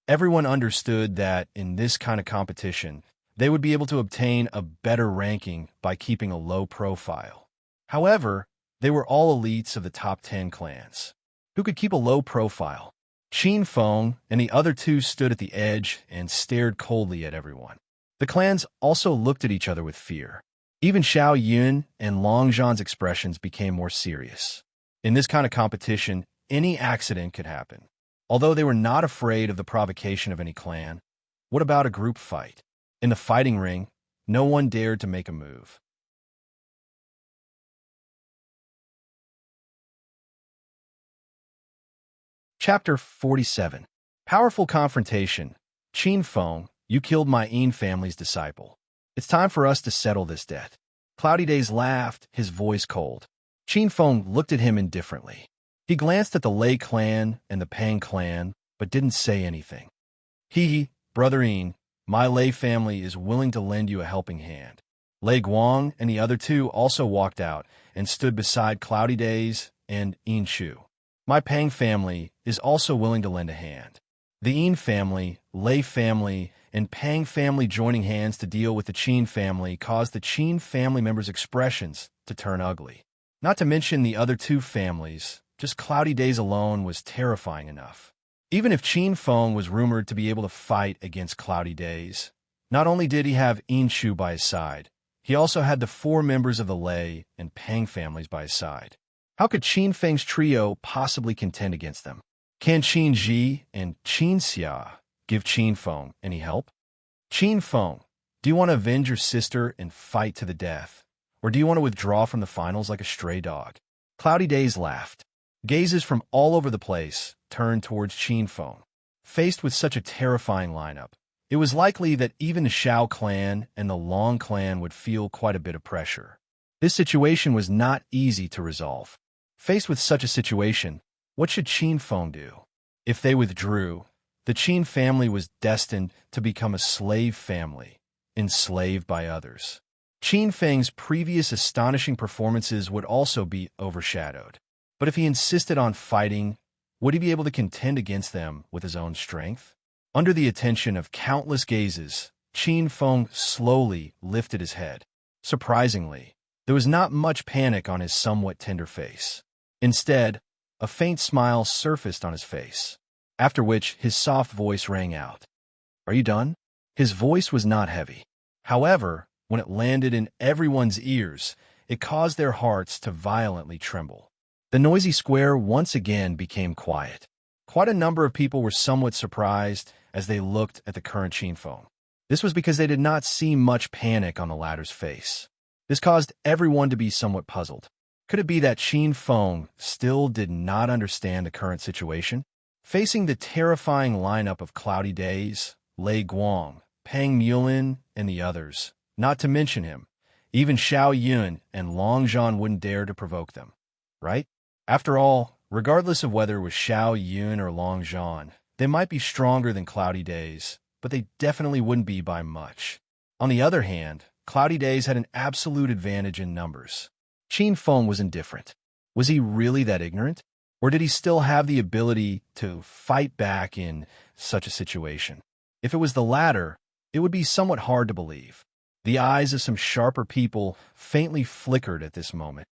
Everyone understood that in this kind of competition, they would be able to obtain a better ranking by keeping a low profile. However, they were all elites of the top 10 clans. Who could keep a low profile? Qin Feng and the other two stood at the edge and stared coldly at everyone. The clans also looked at each other with fear. Even Xiao Yun and Long Zhan's expressions became more serious. In this kind of competition, any accident could happen. Although they were not afraid of the provocation of any clan, what about a group fight? In the fighting ring, no one dared to make a move. Chapter 47. Powerful Confrontation. Qin Feng, you killed my Yin family's disciple. It's time for us to settle this debt. Cloudy Days laughed, his voice cold. Qin Feng looked at him indifferently. He glanced at the Lei clan and the Pang clan, but didn't say anything. Brother Yin, my Lei family is willing to lend you a helping hand. Lei Guang and the other two also walked out and stood beside Cloudy Days and Yin Shu. My Pang family is also willing to lend a hand. The Yin family, Lei family, and Pang family joining hands to deal with the Qin family caused the Qin family members' expressions to turn ugly. Not to mention the other two families, just Cloudy Days alone was terrifying enough. Even if Qin Feng was rumored to be able to fight against Cloudy Days, not only did he have Yin Shu by his side, he also had the 4 members of the Lei and Pang families by his side. How could Qin Feng's trio possibly contend against them? Can Qin Ji and Qin Xia give Qin Feng any help? Qin Feng, do you want to avenge your sister and fight to the death? Or do you want to withdraw from the finals like a stray dog? Cloudy Days laughed. Gazes from all over the place turned towards Qin Feng. Faced with such a terrifying lineup, it was likely that even the Xiao clan and the Long clan would feel quite a bit of pressure. This situation was not easy to resolve. Faced with such a situation, what should Qin Feng do? If they withdrew, the Qin family was destined to become a slave family, enslaved by others. Qin Feng's previous astonishing performances would also be overshadowed. But if he insisted on fighting, would he be able to contend against them with his own strength? Under the attention of countless gazes, Qin Feng slowly lifted his head. Surprisingly, there was not much panic on his somewhat tender face. Instead, a faint smile surfaced on his face, after which his soft voice rang out. Are you done? His voice was not heavy. However, when it landed in everyone's ears, it caused their hearts to violently tremble. The noisy square once again became quiet. Quite a number of people were somewhat surprised as they looked at the current Qin Feng. This was because they did not see much panic on the latter's face. This caused everyone to be somewhat puzzled. Could it be that Qin Feng still did not understand the current situation? Facing the terrifying lineup of Cloudy Days, Lei Guang, Peng Mulin, and the others, not to mention him, even Xiao Yun and Long Zhan wouldn't dare to provoke them, right? After all, regardless of whether it was Xiao Yun or Long Zhan, they might be stronger than Cloudy Days, but they definitely wouldn't be by much. On the other hand, Cloudy Days had an absolute advantage in numbers. Qin Feng was indifferent. Was he really that ignorant? Or did he still have the ability to fight back in such a situation? If it was the latter, it would be somewhat hard to believe. The eyes of some sharper people faintly flickered at this moment.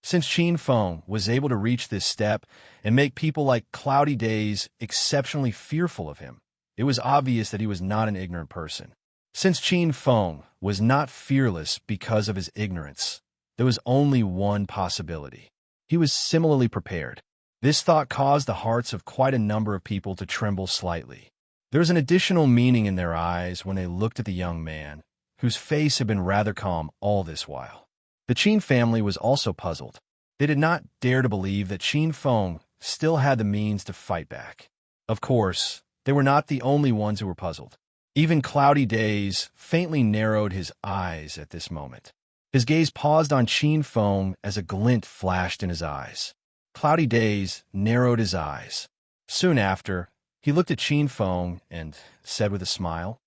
Since Qin Feng was able to reach this step and make people like Cloudy Days exceptionally fearful of him, it was obvious that he was not an ignorant person. Since Qin Feng was not fearless because of his ignorance, there was only one possibility. He was similarly prepared. This thought caused the hearts of quite a number of people to tremble slightly. There was an additional meaning in their eyes when they looked at the young man, whose face had been rather calm all this while. The Qin family was also puzzled. They did not dare to believe that Qin Feng still had the means to fight back. Of course, they were not the only ones who were puzzled. Even Cloudy Days faintly narrowed his eyes at this moment. His gaze paused on Qin Feng as a glint flashed in his eyes. Cloudy Days narrowed his eyes. Soon after, he looked at Qin Feng and said with a smile,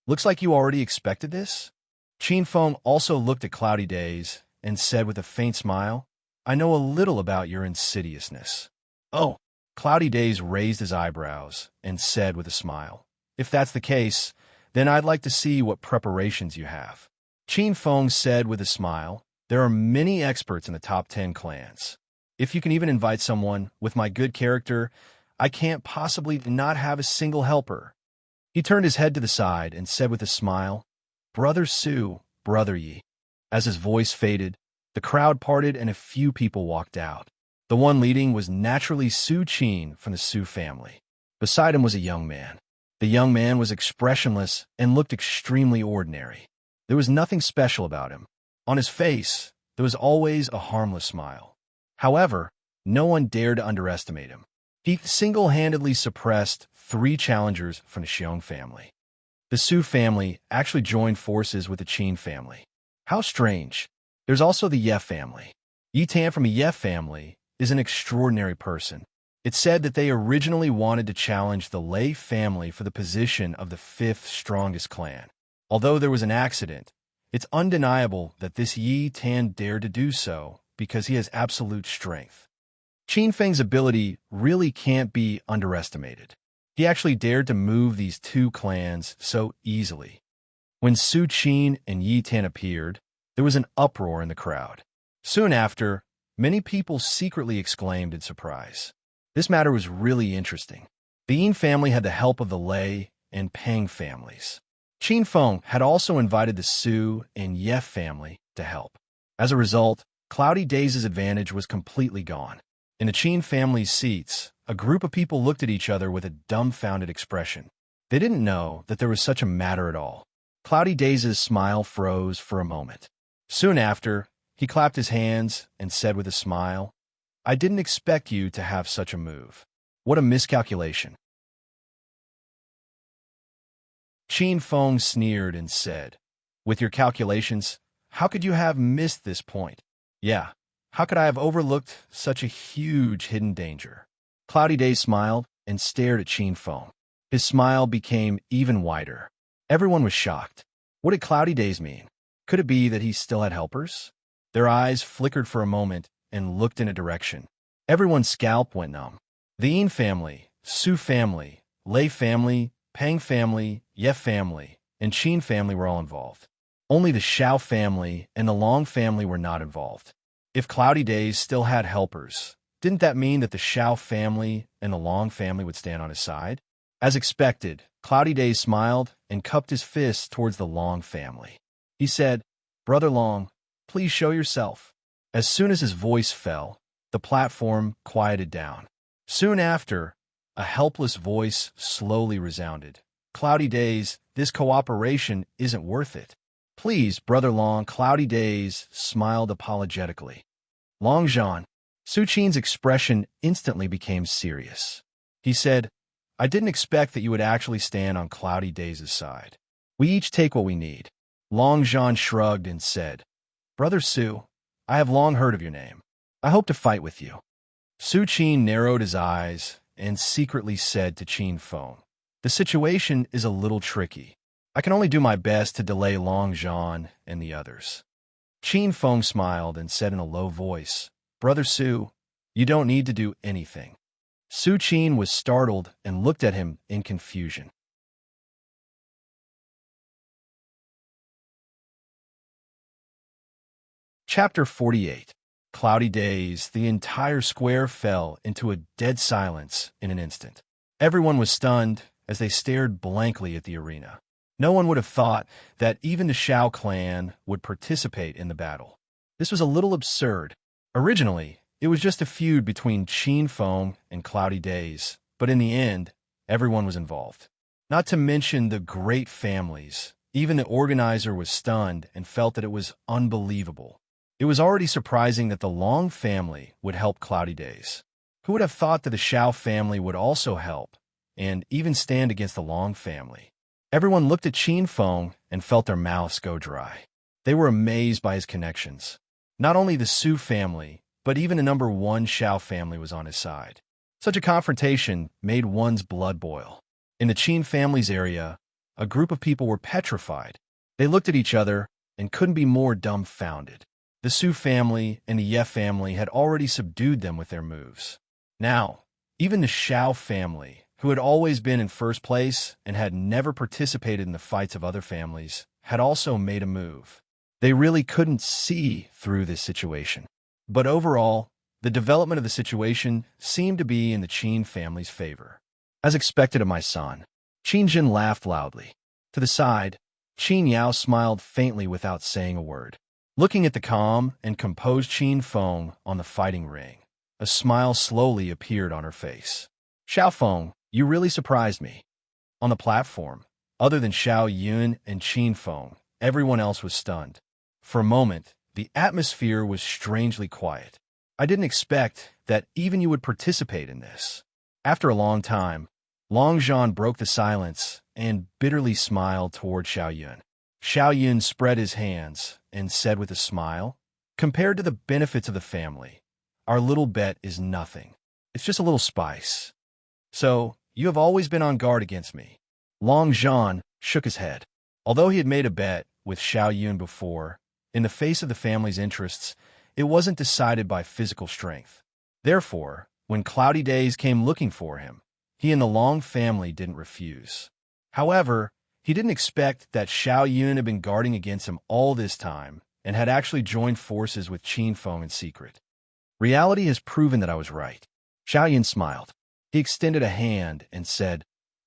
"Looks like you already expected this?" Qin Feng also looked at Cloudy Days and said with a faint smile, "I know a little about your insidiousness." "Oh." Cloudy Days raised his eyebrows and said with a smile, "If that's the case, then I'd like to see what preparations you have." Qin Feng said with a smile, "There are many experts in the top 10 clans. If you can even invite someone with my good character, I can't possibly not have a single helper." He turned his head to the side and said with a smile, "Brother Su, Brother Yi." As his voice faded, the crowd parted and a few people walked out. The one leading was naturally Su Qin from the Su family. Beside him was a young man. The young man was expressionless and looked extremely ordinary. There was nothing special about him. On his face, there was always a harmless smile. However, no one dared to underestimate him. He single-handedly suppressed 3 challengers from the Xiong family. The Su family actually joined forces with the Qin family. How strange. There's also the Ye family. Yi Tan from the Ye family is an extraordinary person. It's said that they originally wanted to challenge the Lei family for the position of the 5th strongest clan. Although there was an accident, it's undeniable that this Yi Tan dared to do so because he has absolute strength. Qin Feng's ability really can't be underestimated. He actually dared to move these 2 clans so easily. When Su Qin and Yi Tan appeared, there was an uproar in the crowd. Soon after, many people secretly exclaimed in surprise. This matter was really interesting. The Yin family had the help of the Lei and Peng families. Qin Feng had also invited the Su and Ye family to help. As a result, Cloudy Days' advantage was completely gone. In the Qin family's seats, a group of people looked at each other with a dumbfounded expression. They didn't know that there was such a matter at all. Cloudy Days' smile froze for a moment. Soon after, he clapped his hands and said with a smile, "I didn't expect you to have such a move. What a miscalculation." Qin Feng sneered and said, "With your calculations, how could you have missed this point? Yeah, how could I have overlooked such a huge hidden danger?" Cloudy Days smiled and stared at Qin Feng. His smile became even wider. Everyone was shocked. What did Cloudy Days mean? Could it be that he still had helpers? Their eyes flickered for a moment and looked in a direction. Everyone's scalp went numb. The Yin family, Su family, Lei family, Peng family, Ye family, and Qin family were all involved. Only the Xiao family and the Long family were not involved. If Cloudy Days still had helpers, didn't that mean that the Xiao family and the Long family would stand on his side? As expected, Cloudy Days smiled and cupped his fist towards the Long family. He said, "Brother Long, please show yourself." As soon as his voice fell, the platform quieted down. Soon after, a helpless voice slowly resounded. "Cloudy Days, this cooperation isn't worth it. Please, Brother Long, Cloudy Days smiled apologetically. Long Jean. Su Qin's expression instantly became serious. He said, I didn't expect that you would actually stand on Cloudy Days' side. We each take what we need. Long Jean shrugged and said, Brother Su, I have long heard of your name. I hope to fight with you. Su Qin narrowed his eyes and secretly said to Qin Feng, the situation is a little tricky. I can only do my best to delay Long Jean and the others. Qin Feng smiled and said in a low voice, Brother Su, you don't need to do anything. Su Qin was startled and looked at him in confusion. Chapter 48. Cloudy Days. The entire square fell into a dead silence in an instant. Everyone was stunned as they stared blankly at the arena. No one would have thought that even the Shao clan would participate in the battle. This was a little absurd. Originally, it was just a feud between Qin Feng and Cloudy Days, but in the end, everyone was involved. Not to mention the great families. Even the organizer was stunned and felt that it was unbelievable. It was already surprising that the Long family would help Cloudy Days. Who would have thought that the Shao family would also help, and even stand against the Long family? Everyone looked at Qin Feng and felt their mouths go dry. They were amazed by his connections. Not only the Su family, but even the number one Shao family was on his side. Such a confrontation made one's blood boil. In the Qin family's area, a group of people were petrified. They looked at each other and couldn't be more dumbfounded. The Su family and the Ye family had already subdued them with their moves. Now, even the Shao family, who had always been in first place and had never participated in the fights of other families, had also made a move. They really couldn't see through this situation. But overall, the development of the situation seemed to be in the Qin family's favor. As expected of my son, Qin Jin laughed loudly. To the side, Qin Yao smiled faintly without saying a word. Looking at the calm and composed Qin Feng on the fighting ring, a smile slowly appeared on her face. Xiao Feng, you really surprised me. On the platform, other than Xiao Yun and Qin Feng, everyone else was stunned. For a moment, the atmosphere was strangely quiet. I didn't expect that even you would participate in this. After a long time, Long Jean broke the silence and bitterly smiled toward Xiao Yun. Xiao Yun spread his hands and said with a smile, compared to the benefits of the family, our little bet is nothing. It's just a little spice. So, you have always been on guard against me. Long Jean shook his head. Although he had made a bet with Xiao Yun before, in the face of the family's interests, it wasn't decided by physical strength. Therefore, when Cloudy Days came looking for him, he and the Long family didn't refuse. However, he didn't expect that Xiao Yun had been guarding against him all this time and had actually joined forces with Qin Feng in secret. Reality has proven that I was right. Xiao Yun smiled. He extended a hand and said,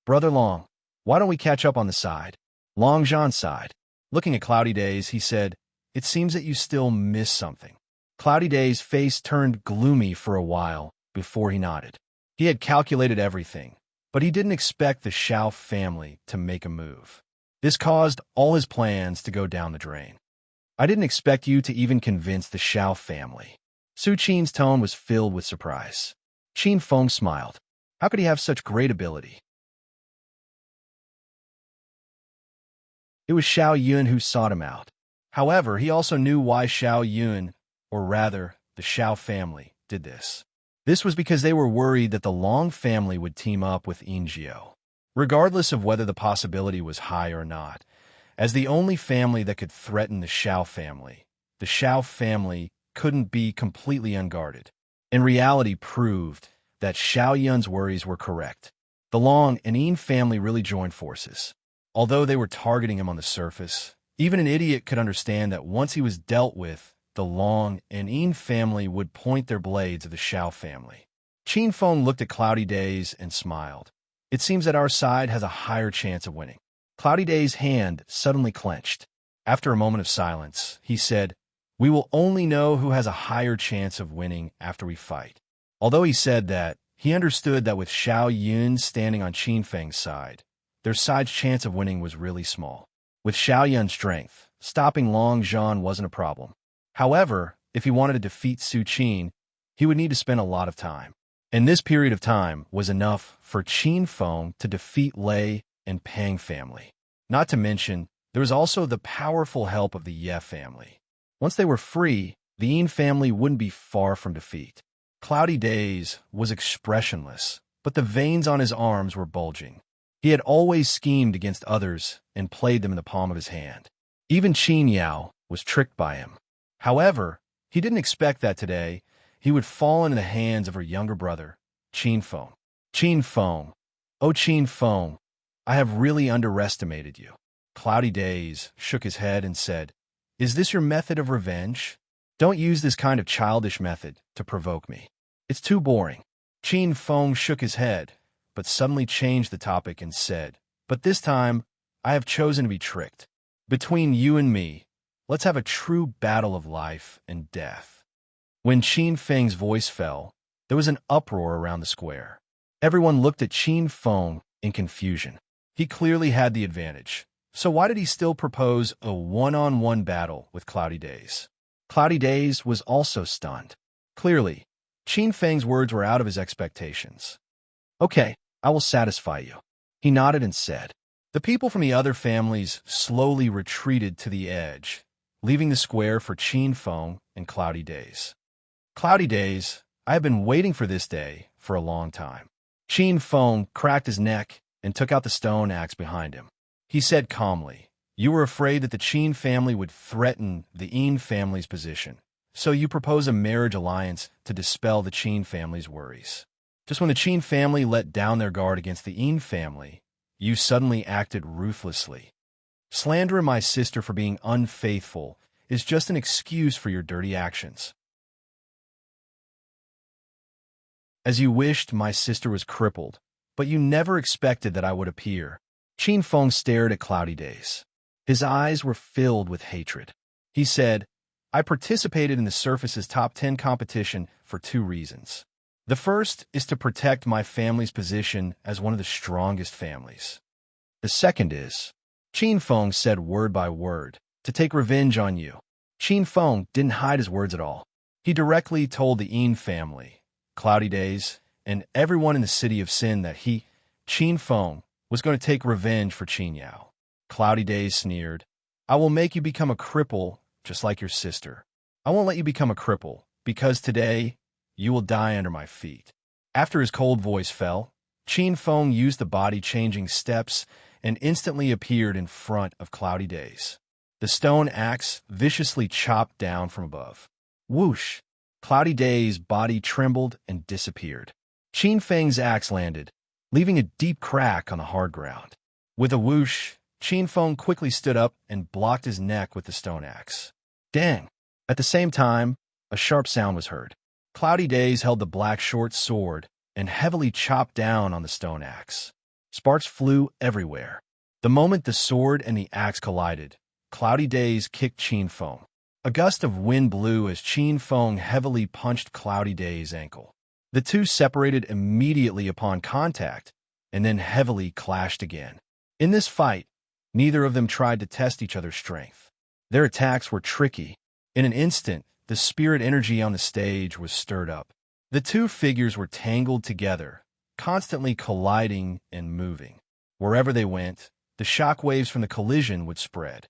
Brother Long, why don't we catch up on the side? Long Jean sighed. Looking at Cloudy Days, he said, it seems that you still miss something. Cloudy Days' face turned gloomy for a while before he nodded. He had calculated everything, but he didn't expect the Shao family to make a move. This caused all his plans to go down the drain. I didn't expect you to even convince the Shao family. Su Qin's tone was filled with surprise. Qin Feng smiled. How could he have such great ability? It was Xiao Yun who sought him out. However, he also knew why Xiao Yun, or rather, the Shao family, did this. This was because they were worried that the Long family would team up with Ingio. Regardless of whether the possibility was high or not, as the only family that could threaten the Shao family, the Shao family couldn't be completely unguarded. And reality proved that Xiao Yun's worries were correct. The Long and Yin family really joined forces. Although they were targeting him on the surface, even an idiot could understand that once he was dealt with, the Long and Yin family would point their blades at the Shao family. Qin Feng looked at Cloudy Days and smiled. It seems that our side has a higher chance of winning. Cloudy Days' hand suddenly clenched. After a moment of silence, he said, we will only know who has a higher chance of winning after we fight. Although he said that, he understood that with Xiao Yun standing on Qin Feng's side, their side's chance of winning was really small. With Xiao Yun's strength, stopping Long Zhan wasn't a problem. However, if he wanted to defeat Su Qin, he would need to spend a lot of time. And this period of time was enough for Qin Feng to defeat Lei and Pang family. Not to mention, there was also the powerful help of the Ye family. Once they were free, the Yin family wouldn't be far from defeat. Cloudy Days was expressionless, but the veins on his arms were bulging. He had always schemed against others and played them in the palm of his hand. Even Qin Yao was tricked by him. However, he didn't expect that today he would fall into the hands of her younger brother, Qin Feng. Qin Feng, oh Qin Feng, I have really underestimated you. Cloudy Days shook his head and said, "Is this your method of revenge? Don't use this kind of childish method to provoke me. It's too boring." Qin Feng shook his head, but suddenly changed the topic and said, "But this time, I have chosen to be tricked. Between you and me, let's have a true battle of life and death." When Qin Feng's voice fell, there was an uproar around the square. Everyone looked at Qin Feng in confusion. He clearly had the advantage, so why did he still propose a one-on-one battle with Cloudy Days? Cloudy Days was also stunned. Clearly, Qin Feng's words were out of his expectations. "Okay, I will satisfy you." He nodded and said. The people from the other families slowly retreated to the edge, leaving the square for Qin Feng and Cloudy Days. "Cloudy Days, I have been waiting for this day for a long time." Qin Feng cracked his neck and took out the stone axe behind him. He said calmly, "You were afraid that the Qin family would threaten the Yin family's position, so you propose a marriage alliance to dispel the Qin family's worries. Just when the Qin family let down their guard against the Yin family, you suddenly acted ruthlessly. Slandering my sister for being unfaithful is just an excuse for your dirty actions. As you wished, my sister was crippled, but you never expected that I would appear." Qin Feng stared at Cloudy Days. His eyes were filled with hatred. He said, "I participated in the Surface's top 10 competition for 2 reasons. The first is to protect my family's position as one of the strongest families. The second is," Qin Feng said word by word, "to take revenge on you." Qin Feng didn't hide his words at all. He directly told the Yin family, Cloudy Days, and everyone in the city of Sin that he, Qin Feng, was going to take revenge for Qin Yao. Cloudy Days sneered, "I will make you become a cripple just like your sister. I won't let you become a cripple, because today you will die under my feet." After his cold voice fell, Qin Feng used the body-changing steps and instantly appeared in front of Cloudy Days. The stone axe viciously chopped down from above. Whoosh! Cloudy Days' body trembled and disappeared. Qin Feng's axe landed, leaving a deep crack on the hard ground. With a whoosh, Qin Feng quickly stood up and blocked his neck with the stone axe. Dang! At the same time, a sharp sound was heard. Cloudy Days held the black short sword and heavily chopped down on the stone axe. Sparks flew everywhere. The moment the sword and the axe collided, Cloudy Days kicked Qin Feng. A gust of wind blew as Qin Feng heavily punched Cloudy Days' ankle. The two separated immediately upon contact, and then heavily clashed again. In this fight, neither of them tried to test each other's strength. Their attacks were tricky. In an instant, the spirit energy on the stage was stirred up. The two figures were tangled together, constantly colliding and moving. Wherever they went, the shock waves from the collision would spread.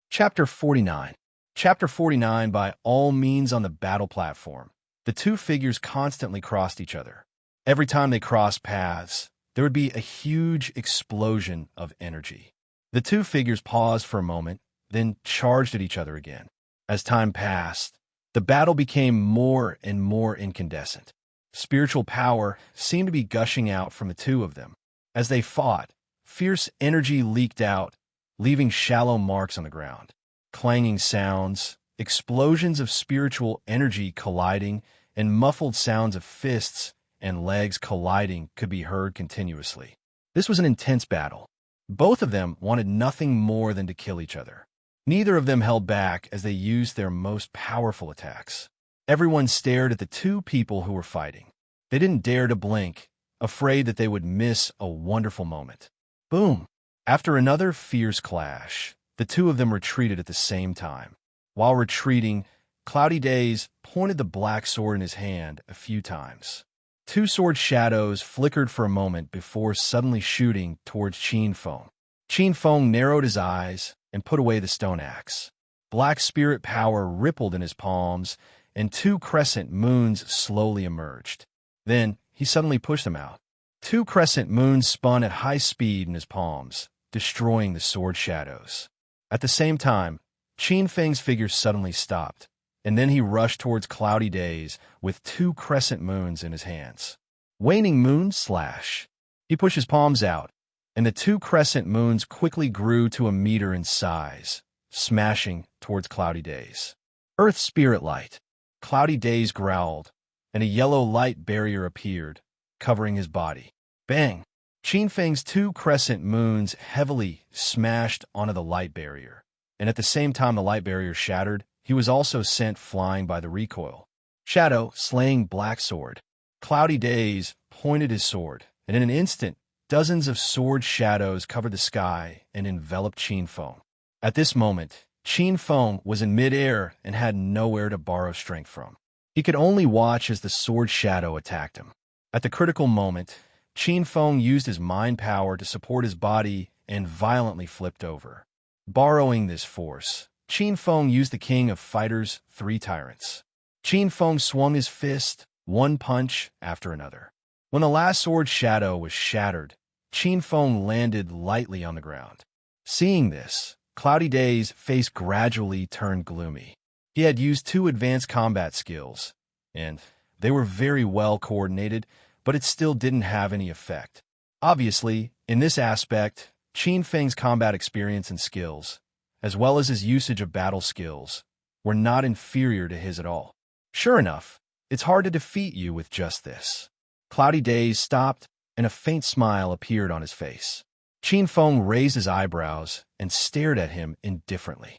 Chapter 49. Chapter 49. By all means on the battle platform, the two figures constantly crossed each other. Every time they crossed paths, there would be a huge explosion of energy. The two figures paused for a moment, then charged at each other again. As time passed, the battle became more and more incandescent. Spiritual power seemed to be gushing out from the two of them. As they fought, fierce energy leaked out, leaving shallow marks on the ground. Clanging sounds, explosions of spiritual energy colliding, and muffled sounds of fists and legs colliding could be heard continuously. This was an intense battle. Both of them wanted nothing more than to kill each other. Neither of them held back as they used their most powerful attacks. Everyone stared at the two people who were fighting. They didn't dare to blink, afraid that they would miss a wonderful moment. Boom! After another fierce clash, the two of them retreated at the same time. While retreating, Cloudy Days pointed the black sword in his hand a few times. Two sword shadows flickered for a moment before suddenly shooting towards Qin Feng. Qin Feng narrowed his eyes and put away the stone axe. Black spirit power rippled in his palms, and two crescent moons slowly emerged. Then, he suddenly pushed them out. Two crescent moons spun at high speed in his palms, destroying the sword shadows. At the same time, Qin Feng's figure suddenly stopped, and then he rushed towards Cloudy Days with two crescent moons in his hands. Waning moon slash. He pushed his palms out, and the two crescent moons quickly grew to a meter in size, smashing towards Cloudy Days. Earth Spirit Light. Cloudy Days growled, and a yellow light barrier appeared, covering his body. Bang! Qin Feng's two crescent moons heavily smashed onto the light barrier, and at the same time the light barrier shattered, he was also sent flying by the recoil. Shadow, slaying black sword. Cloudy Days pointed his sword, and in an instant, dozens of sword shadows covered the sky and enveloped Qin Feng. At this moment, Qin Feng was in midair and had nowhere to borrow strength from. He could only watch as the sword shadow attacked him. At the critical moment, Qin Feng used his mind power to support his body and violently flipped over. Borrowing this force, Qin Feng used the King of Fighters' three tyrants. Qin Feng swung his fist, one punch after another. When the last sword shadow was shattered, Qin Feng landed lightly on the ground. Seeing this, Cloudy Days' face gradually turned gloomy. He had used two advanced combat skills, and they were very well coordinated, but it still didn't have any effect. Obviously, in this aspect, Qin Feng's combat experience and skills, as well as his usage of battle skills, were not inferior to his at all. Sure enough, it's hard to defeat you with just this. Cloudy Days stopped, and a faint smile appeared on his face. Qin Feng raised his eyebrows and stared at him indifferently.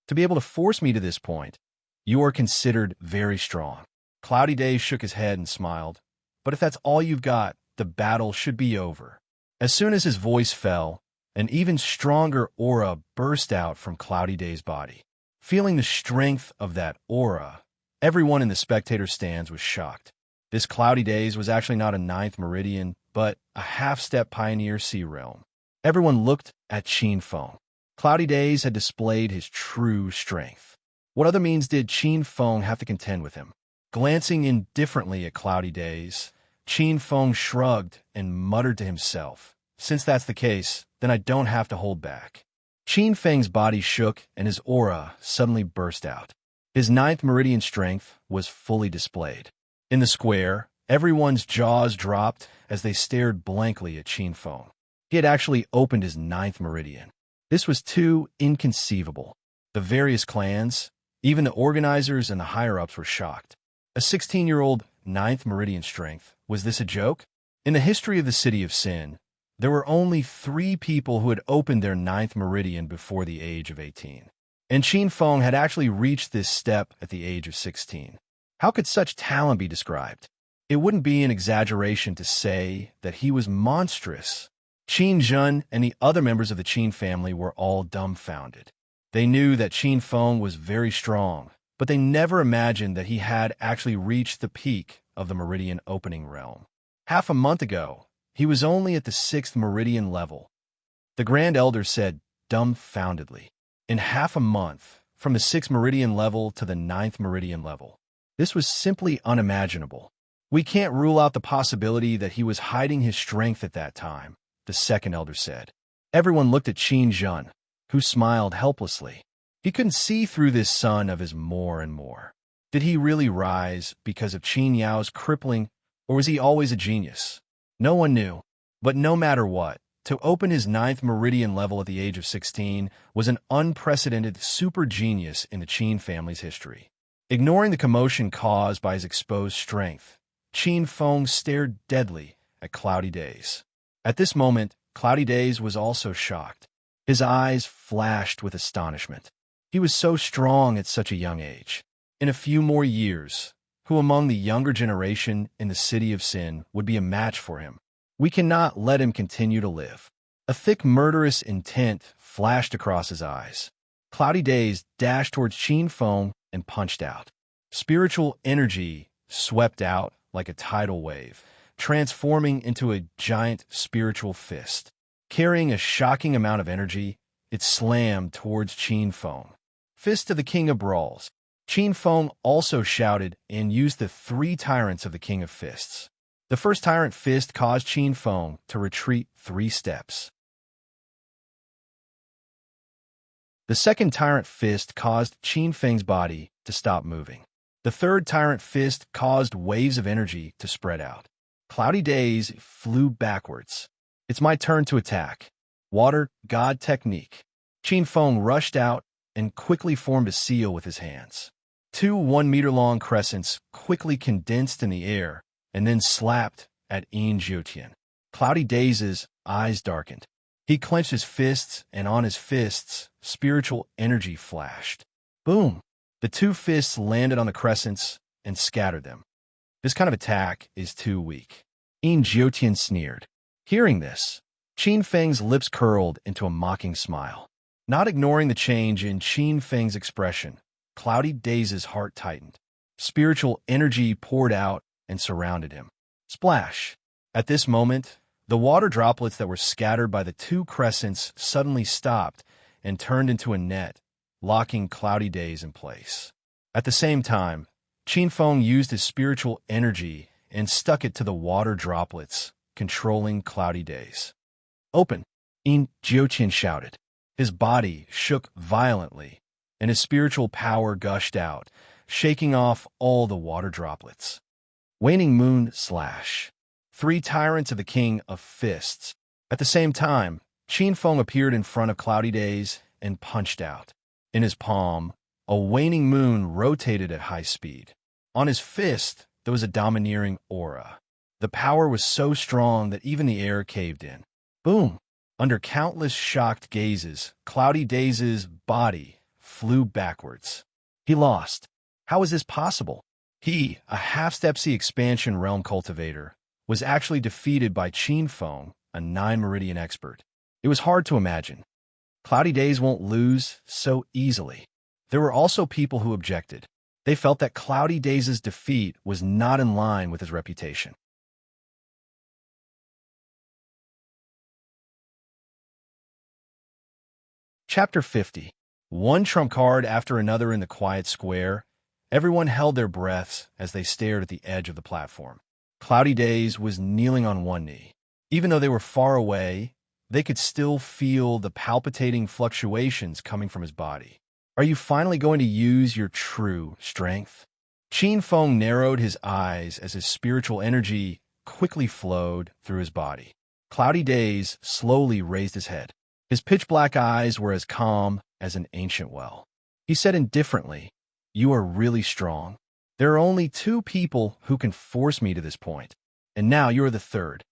To be able to force me to this point, you are considered very strong. Cloudy Days shook his head and smiled. But if that's all you've got, the battle should be over. As soon as his voice fell, an even stronger aura burst out from Cloudy Days' body. Feeling the strength of that aura, everyone in the spectator stands was shocked. This Cloudy Days was actually not a ninth meridian, but a half-step pioneer sea realm. Everyone looked at Qin Feng. Cloudy Days had displayed his true strength. What other means did Qin Feng have to contend with him? Glancing indifferently at Cloudy Days, Qin Feng shrugged and muttered to himself, "Since that's the case, then I don't have to hold back." Qin Feng's body shook and his aura suddenly burst out. His ninth meridian strength was fully displayed. In the square, everyone's jaws dropped as they stared blankly at Qin Feng. He had actually opened his ninth meridian. This was too inconceivable. The various clans, even the organizers and the higher-ups were shocked. A 16-year-old ninth meridian strength. Was this a joke? In the history of the City of Sin, there were only 3 people who had opened their ninth meridian before the age of 18. And Qin Feng had actually reached this step at the age of 16. How could such talent be described? It wouldn't be an exaggeration to say that he was monstrous. Qin Zhen and the other members of the Qin family were all dumbfounded. They knew that Qin Feng was very strong, but they never imagined that he had actually reached the peak of the meridian opening realm. Half a month ago, he was only at the 6th meridian level. The Grand Elder said dumbfoundedly. In half a month, from the 6th meridian level to the 9th meridian level. This was simply unimaginable. We can't rule out the possibility that he was hiding his strength at that time, the second elder said. Everyone looked at Qin Zhen, who smiled helplessly. He couldn't see through this son of his more and more. Did he really rise because of Qin Yao's crippling, or was he always a genius? No one knew. But no matter what, to open his 9th meridian level at the age of 16 was an unprecedented super genius in the Qin family's history. Ignoring the commotion caused by his exposed strength, Qin Feng stared deadly at Cloudy Days. At this moment, Cloudy Days was also shocked. His eyes flashed with astonishment. He was so strong at such a young age. In a few more years, Who among the younger generation in the city of sin would be a match for him? We cannot let him continue to live. A thick murderous intent flashed across his eyes. Cloudy Days dashed towards Qin Feng and punched out. Spiritual energy swept out like a tidal wave, transforming into a giant spiritual fist. Carrying a shocking amount of energy, it slammed towards Qin Feng. Fist of the King of Brawls. Qin Feng also shouted and used the 3 tyrants of the King of Fists. The first tyrant fist caused Qin Feng to retreat 3 steps. The second tyrant fist caused Qin Feng's body to stop moving. The third tyrant fist caused waves of energy to spread out. Cloudy Days flew backwards. It's my turn to attack. Water God technique. Qin Feng rushed out and quickly formed a seal with his hands. 2 1-meter-long crescents quickly condensed in the air and then slapped at Yin Jiutian. Cloudy Days' eyes darkened. He clenched his fists, and on his fists, spiritual energy flashed. Boom! The 2 fists landed on the crescents and scattered them. This kind of attack is too weak. Yin Jiutian sneered. Hearing this, Qin Feng's lips curled into a mocking smile. Not ignoring the change in Qin Feng's expression, Cloudy Days' heart tightened. Spiritual energy poured out and surrounded him. Splash! At this moment, the water droplets that were scattered by the 2 crescents suddenly stopped and turned into a net, locking Cloudy Days in place. At the same time, Qin Feng used his spiritual energy and stuck it to the water droplets, controlling Cloudy Days. Open! Yin Jiutian shouted. His body shook violently, and his spiritual power gushed out, shaking off all the water droplets. Waning Moon slash. 3 tyrants of the King of Fists. At the same time, Qin Feng appeared in front of Cloudy Days and punched out. In his palm, a waning moon rotated at high speed. On his fist, there was a domineering aura. The power was so strong that even the air caved in. Boom! Under countless shocked gazes, Cloudy Days' body flew backwards. He lost. How is this possible? He, a half-step-C expansion realm cultivator, was actually defeated by Qin Feng, a 9-meridian expert. It was hard to imagine. Cloudy Days won't lose so easily. There were also people who objected. They felt that Cloudy Days' defeat was not in line with his reputation. Chapter 50. One trump card after another in the quiet square. Everyone held their breaths as they stared at the edge of the platform. Cloudy Days was kneeling on one knee. Even though they were far away, they could still feel the palpitating fluctuations coming from his body. Are you finally going to use your true strength? Qin Feng narrowed his eyes as his spiritual energy quickly flowed through his body. Cloudy Days slowly raised his head. His pitch-black eyes were as calm as an ancient well. He said indifferently, "You are really strong. There are only 2 people who can force me to this point, and now you are the 3rd.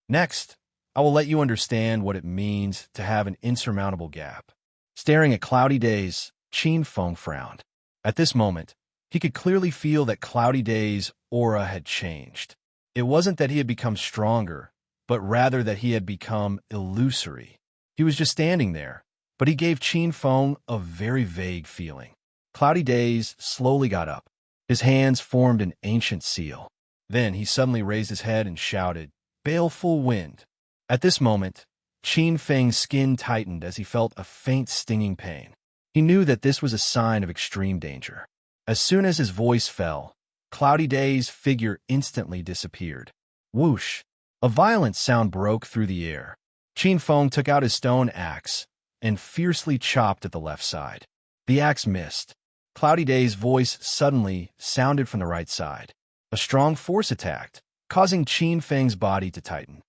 Next, I will let you understand what it means to have an insurmountable gap." Staring at Cloudy Days, Qin Feng frowned. At this moment, he could clearly feel that Cloudy Days' aura had changed. It wasn't that he had become stronger, but rather that he had become illusory. He was just standing there, but he gave Qin Feng a very vague feeling. Cloudy Days slowly got up. His hands formed an ancient seal. Then he suddenly raised his head and shouted, "Baleful wind." At this moment, Qin Feng's skin tightened as he felt a faint stinging pain. He knew that this was a sign of extreme danger. As soon as his voice fell, Cloudy Days' figure instantly disappeared. Whoosh! A violent sound broke through the air. Qin Feng took out his stone axe and fiercely chopped at the left side. The axe missed. Cloudy Days' voice suddenly sounded from the right side. A strong force attacked, causing Qin Feng's body to tighten.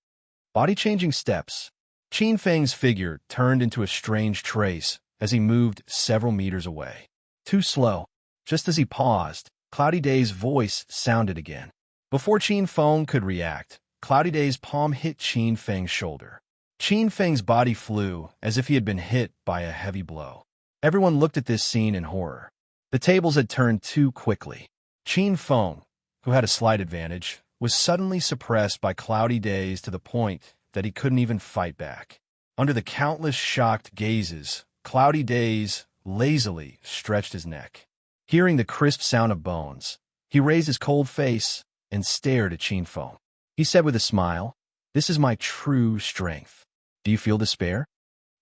Body-changing steps. Qin Feng's figure turned into a strange trace as he moved several meters away. Too slow. Just as he paused, Cloudy Days' voice sounded again. Before Qin Feng could react, Cloudy Days' palm hit Qin Feng's shoulder. Qin Feng's body flew as if he had been hit by a heavy blow. Everyone looked at this scene in horror. The tables had turned too quickly. Qin Feng, who had a slight advantage, was suddenly suppressed by Cloudy Days to the point that he couldn't even fight back. Under the countless shocked gazes, Cloudy Days lazily stretched his neck. Hearing the crisp sound of bones, he raised his cold face and stared at Qin Feng. He said with a smile, "This is my true strength. Do you feel despair?"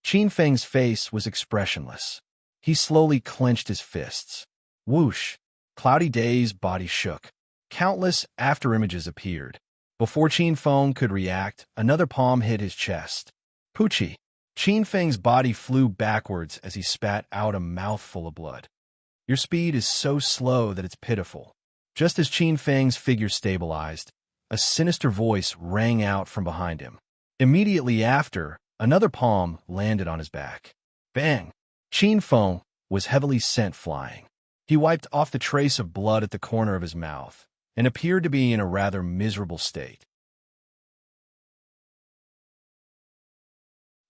Qin Feng's face was expressionless. He slowly clenched his fists. Whoosh! Cloudy Days' body shook. Countless afterimages appeared. Before Qin Feng could react, another palm hit his chest. Poochie! Qin Feng's body flew backwards as he spat out a mouthful of blood. Your speed is so slow that it's pitiful. Just as Qin Feng's figure stabilized, a sinister voice rang out from behind him. Immediately after, another palm landed on his back. Bang! Qin Feng was heavily sent flying. He wiped off the trace of blood at the corner of his mouth and appeared to be in a rather miserable state.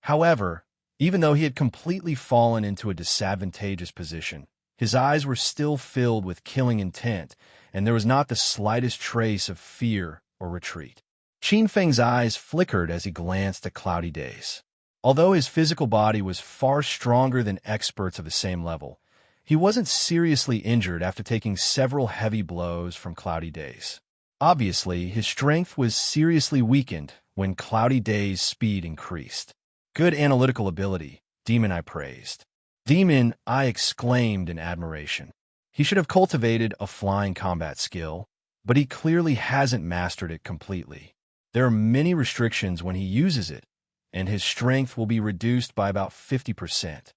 However, even though he had completely fallen into a disadvantageous position, his eyes were still filled with killing intent, and there was not the slightest trace of fear or retreat. Qin Feng's eyes flickered as he glanced at Cloudy Days. Although his physical body was far stronger than experts of the same level, he wasn't seriously injured after taking several heavy blows from Cloudy Days. Obviously, his strength was seriously weakened when Cloudy Days' speed increased. Good analytical ability, Demon, I praised. Demon, I exclaimed in admiration. He should have cultivated a flying combat skill, but he clearly hasn't mastered it completely. There are many restrictions when he uses it, and his strength will be reduced by about 50%.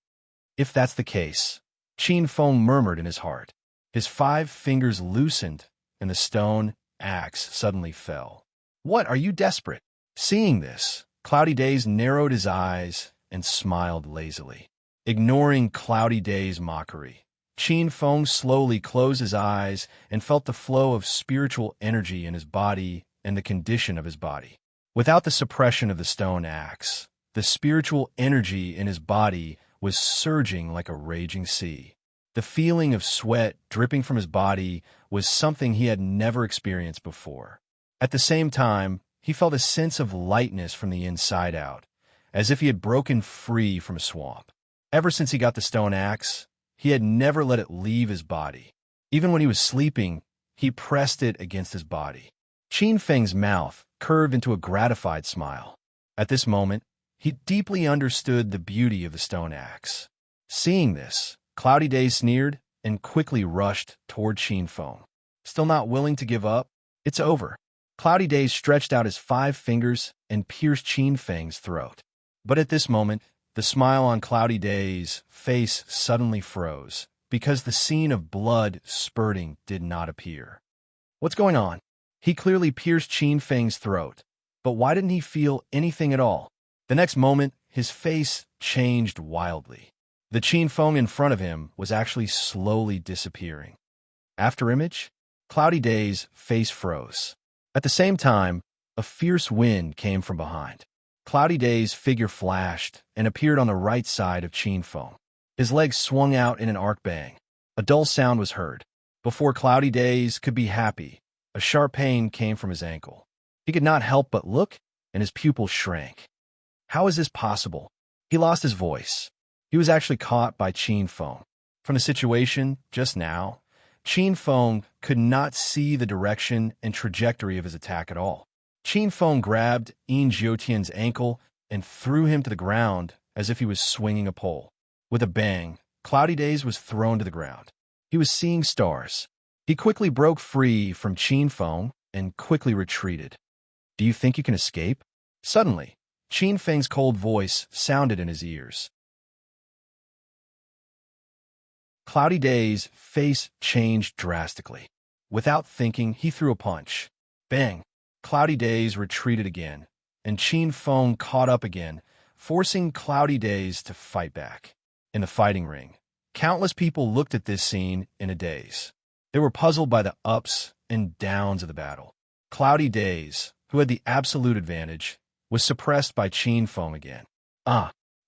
If that's the case, Qin Feng murmured in his heart. His 5 fingers loosened, and the stone axe suddenly fell. What, are you desperate? Seeing this, Cloudy Days narrowed his eyes and smiled lazily. Ignoring Cloudy Days' mockery, Qin Feng slowly closed his eyes and felt the flow of spiritual energy in his body and the condition of his body. Without the suppression of the stone axe, the spiritual energy in his body was surging like a raging sea. The feeling of sweat dripping from his body was something he had never experienced before. At the same time, he felt a sense of lightness from the inside out, as if he had broken free from a swamp. Ever since he got the stone axe, he had never let it leave his body. Even when he was sleeping, he pressed it against his body. Qin Feng's mouth curved into a gratified smile. At this moment, he deeply understood the beauty of the stone axe. Seeing this, Cloudy Days sneered and quickly rushed toward Qin Feng. Still not willing to give up? It's over. Cloudy Days stretched out his 5 fingers and pierced Qin Feng's throat. But at this moment, the smile on Cloudy Days' face suddenly froze, because the scene of blood spurting did not appear. What's going on? He clearly pierced Qin Feng's throat, but why didn't he feel anything at all? The next moment, his face changed wildly. The Qin Feng in front of him was actually slowly disappearing. After image, Cloudy Days' face froze. At the same time, a fierce wind came from behind. Cloudy Days' figure flashed and appeared on the right side of Qin Feng. His legs swung out in an arc bang. A dull sound was heard. Before Cloudy Days could be happy, a sharp pain came from his ankle. He could not help but look, and his pupils shrank. How is this possible? He lost his voice. He was actually caught by Qin Feng. From the situation just now, Qin Feng could not see the direction and trajectory of his attack at all. Qin Feng grabbed Yin Jiutian's ankle and threw him to the ground as if he was swinging a pole. With a bang, Cloudy Days was thrown to the ground. He was seeing stars. He quickly broke free from Qin Feng and quickly retreated. Do you think you can escape? Suddenly, Qin Feng's cold voice sounded in his ears. Cloudy Days' face changed drastically. Without thinking, he threw a punch. Bang! Cloudy Days retreated again, and Qin Feng caught up again, forcing Cloudy Days to fight back. In the fighting ring, countless people looked at this scene in a daze. They were puzzled by the ups and downs of the battle. Cloudy Days, who had the absolute advantage, was suppressed by Qin Feng again.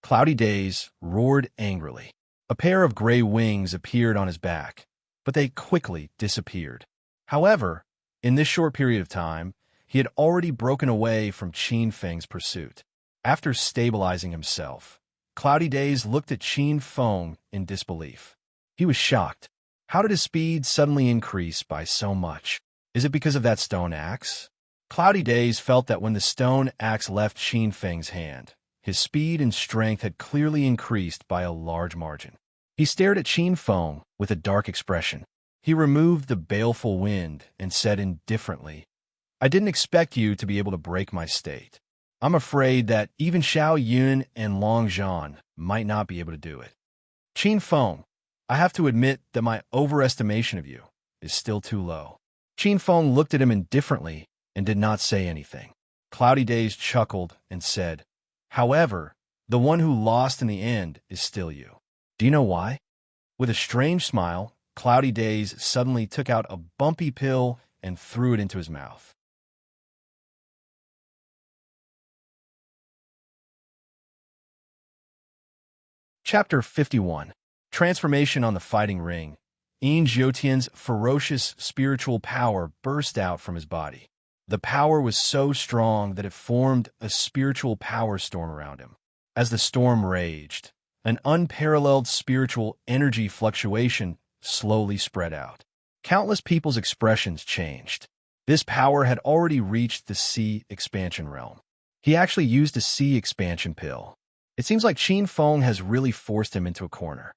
Cloudy Days roared angrily. A pair of gray wings appeared on his back, but they quickly disappeared. However, In this short period of time, he had already broken away from Qin Feng's pursuit. After stabilizing himself, Cloudy Days looked at Qin Feng in disbelief. He was shocked. How did his speed suddenly increase by so much? Is it because of that stone axe? Cloudy Days felt that when the stone axe left Qin Feng's hand, his speed and strength had clearly increased by a large margin. He stared at Qin Feng with a dark expression. He removed the baleful wind and said indifferently, "I didn't expect you to be able to break my state. I'm afraid that even Xiao Yun and Long Zhan might not be able to do it. Qin Feng, I have to admit that my overestimation of you is still too low." Qin Feng looked at him indifferently and did not say anything. Cloudy Days chuckled and said, "However, the one who lost in the end is still you. Do you know why?" With a strange smile, Cloudy Days suddenly took out a bumpy pill and threw it into his mouth. Chapter 51. Transformation on the Fighting Ring. Yin Jiutian's ferocious spiritual power burst out from his body. The power was so strong that it formed a spiritual power storm around him. As the storm raged, an unparalleled spiritual energy fluctuation slowly spread out. Countless people's expressions changed. This power had already reached the sea expansion realm. He actually used a sea expansion pill. It seems like Qin Feng has really forced him into a corner.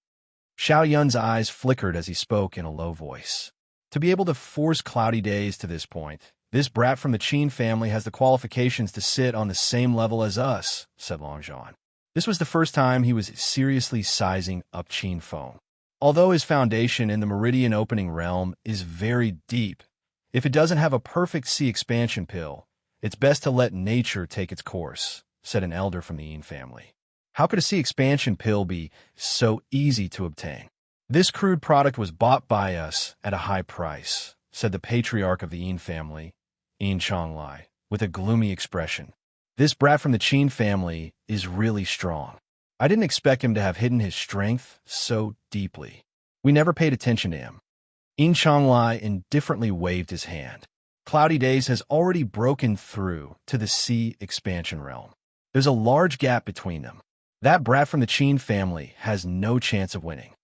Xiao Yun's eyes flickered as he spoke in a low voice. To be able to force Cloudy Days to this point, this brat from the Qin family has the qualifications to sit on the same level as us, said Long Zhan. This was the first time he was seriously sizing up Qin Feng. Although his foundation in the Meridian Opening realm is very deep, if it doesn't have a perfect sea expansion pill, it's best to let nature take its course, said an elder from the Yin family. How could a sea expansion pill be so easy to obtain? This crude product was bought by us at a high price, said the patriarch of the Yin family, Yin Chonglai, with a gloomy expression. This brat from the Qin family is really strong. I didn't expect him to have hidden his strength so deeply. We never paid attention to him. Yin Chonglai indifferently waved his hand. Cloudy Days has already broken through to the sea expansion realm. There's a large gap between them. That brat from the Qin family has no chance of winning.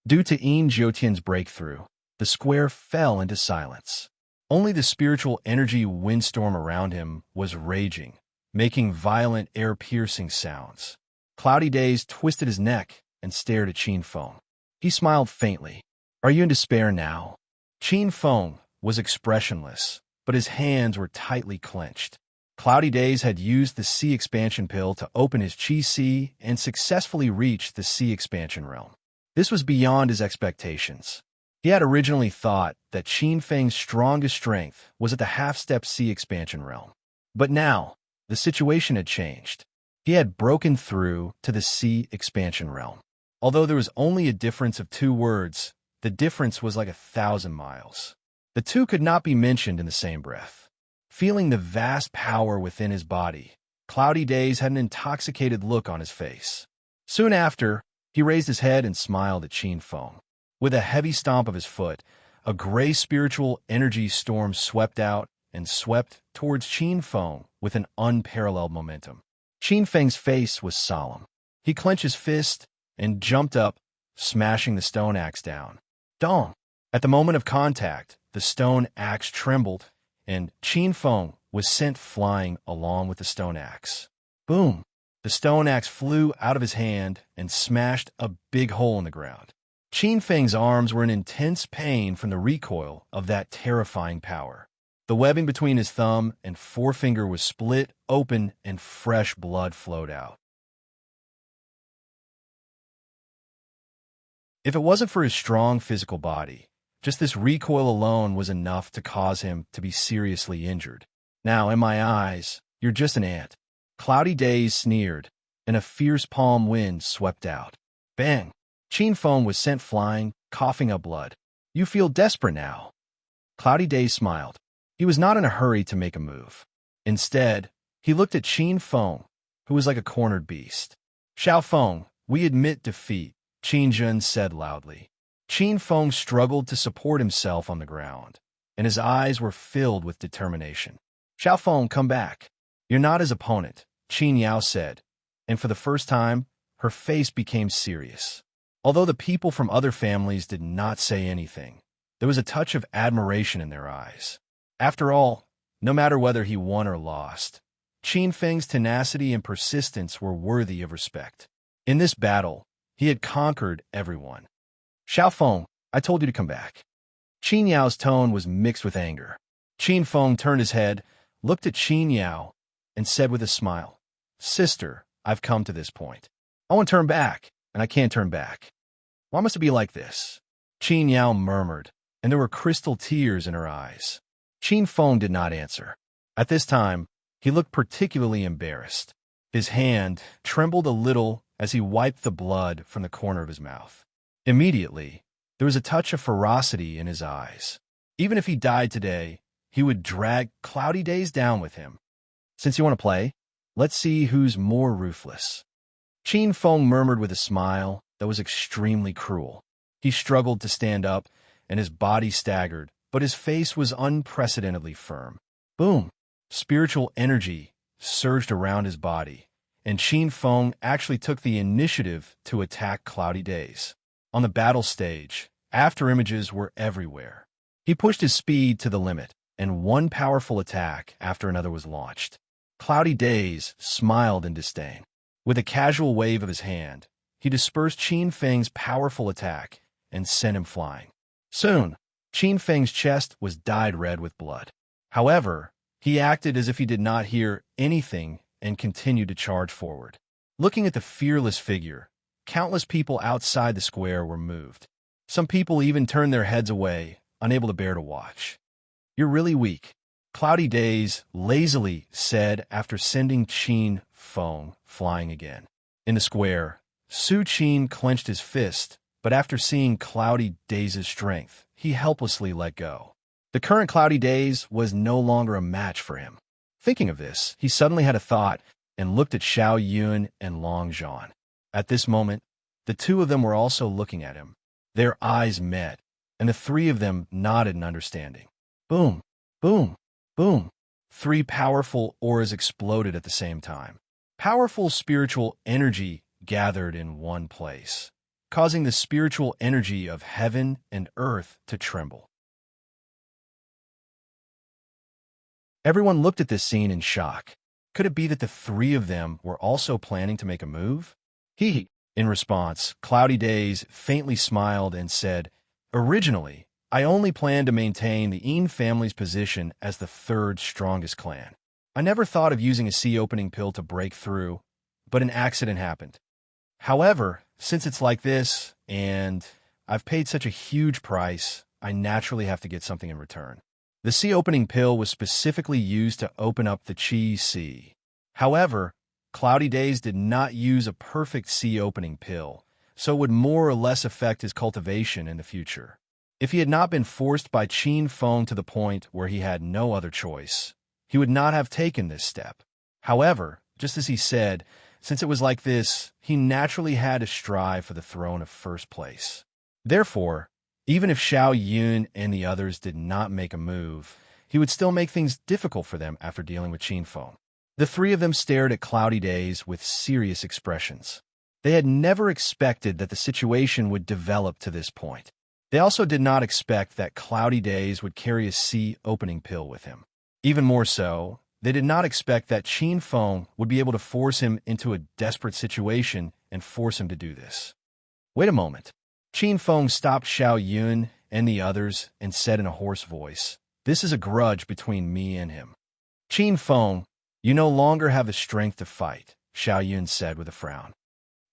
Due to Yin Jiutian's breakthrough, the square fell into silence. Only the spiritual energy windstorm around him was raging, making violent air-piercing sounds. Cloudy Days twisted his neck and stared at Qin Feng. He smiled faintly. Are you in despair now? Qin Feng was expressionless, but his hands were tightly clenched. Cloudy Days had used the sea expansion pill to open his Qi Sea and successfully reach the sea expansion realm. This was beyond his expectations. He had originally thought that Qin Feng's strongest strength was at the half-step sea expansion realm. But now, the situation had changed. He had broken through to the sea expansion realm. Although there was only a difference of 2 words, the difference was like 1,000 miles. The two could not be mentioned in the same breath. Feeling the vast power within his body, Cloudy Days had an intoxicated look on his face. Soon after, he raised his head and smiled at Qin Feng. With a heavy stomp of his foot, a gray spiritual energy storm swept out and swept towards Qin Feng with an unparalleled momentum. Qin Feng's face was solemn. He clenched his fist and jumped up, smashing the stone axe down. Dong! At the moment of contact, the stone axe trembled, and Qin Feng was sent flying along with the stone axe. Boom! The stone axe flew out of his hand and smashed a big hole in the ground. Qin Feng's arms were in intense pain from the recoil of that terrifying power. The webbing between his thumb and forefinger was split open and fresh blood flowed out. If it wasn't for his strong physical body, just this recoil alone was enough to cause him to be seriously injured. Now, in my eyes, you're just an ant. Cloudy Days sneered, and a fierce palm wind swept out. Bang! Qin Feng was sent flying, coughing up blood. You feel desperate now. Cloudy Days smiled. He was not in a hurry to make a move. Instead, he looked at Qin Feng, who was like a cornered beast. Xiao Feng, we admit defeat, Qin Jun said loudly. Qin Feng struggled to support himself on the ground. and his eyes were filled with determination. Xiaofeng, come back. You're not his opponent, Qin Yao said, and for the first time, her face became serious. Although the people from other families did not say anything, there was a touch of admiration in their eyes. After all, no matter whether he won or lost, Qin Feng's tenacity and persistence were worthy of respect. In this battle, he had conquered everyone. Xiaofeng, I told you to come back. Qin Yao's tone was mixed with anger. Qin Feng turned his head, looked at Qin Yao, and said with a smile, Sister, I've come to this point. I want to turn back, and I can't turn back. Why must it be like this? Qin Yao murmured, and there were crystal tears in her eyes. Qin Feng did not answer. At this time, he looked particularly embarrassed. His hand trembled a little as he wiped the blood from the corner of his mouth. Immediately, there was a touch of ferocity in his eyes. Even if he died today, he would drag Cloudy Days down with him. Since you want to play, let's see who's more ruthless. Qin Feng murmured with a smile that was extremely cruel. He struggled to stand up, and his body staggered, but his face was unprecedentedly firm. Boom! Spiritual energy surged around his body, and Qin Feng actually took the initiative to attack Cloudy Days. On the battle stage, afterimages were everywhere. He pushed his speed to the limit, and one powerful attack after another was launched. Cloudy Days smiled in disdain. With a casual wave of his hand, he dispersed Qin Feng's powerful attack and sent him flying. Soon, Qin Feng's chest was dyed red with blood. However, he acted as if he did not hear anything and continued to charge forward. Looking at the fearless figure, countless people outside the square were moved. Some people even turned their heads away, unable to bear to watch. You're really weak, Cloudy Days lazily said after sending Qin Feng flying again. In the square, Su Qin clenched his fist, but after seeing Cloudy Days' strength, he helplessly let go. The current Cloudy Days was no longer a match for him. Thinking of this, he suddenly had a thought and looked at Xiao Yun and Long Zhan. At this moment, the two of them were also looking at him. Their eyes met, and the three of them nodded in understanding. Boom, boom, boom. 3 powerful auras exploded at the same time. Powerful spiritual energy gathered in one place, causing the spiritual energy of heaven and earth to tremble. Everyone looked at this scene in shock. Could it be that the 3 of them were also planning to make a move? In response, Cloudy Days faintly smiled and said, Originally, I only planned to maintain the Yin family's position as the 3rd strongest clan. I never thought of using a sea-opening pill to break through, but an accident happened. However, since it's like this, and I've paid such a huge price, I naturally have to get something in return. The sea-opening pill was specifically used to open up the Qi Sea. However, Cloudy Days did not use a perfect sea-opening pill, so it would more or less affect his cultivation in the future. If he had not been forced by Qin Feng to the point where he had no other choice, he would not have taken this step. However, just as he said, since it was like this, he naturally had to strive for the throne of first place. Therefore, even if Xiao Yun and the others did not make a move, he would still make things difficult for them after dealing with Qin Feng. The 3 of them stared at Cloudy Days with serious expressions. They had never expected that the situation would develop to this point. They also did not expect that Cloudy Days would carry a sea-opening pill with him. Even more so, they did not expect that Qin Feng would be able to force him into a desperate situation and force him to do this. Wait a moment. Qin Feng stopped Xiao Yun and the others and said in a hoarse voice, This is a grudge between me and him. Qin Feng, you no longer have the strength to fight, Xiao Yun said with a frown.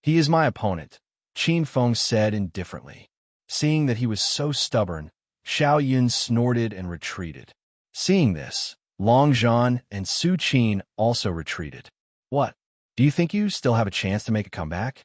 He is my opponent, Qin Feng said indifferently. Seeing that he was so stubborn, Xiao Yun snorted and retreated. Seeing this, Long Zhan and Su Qin also retreated. What? Do you think you still have a chance to make a comeback?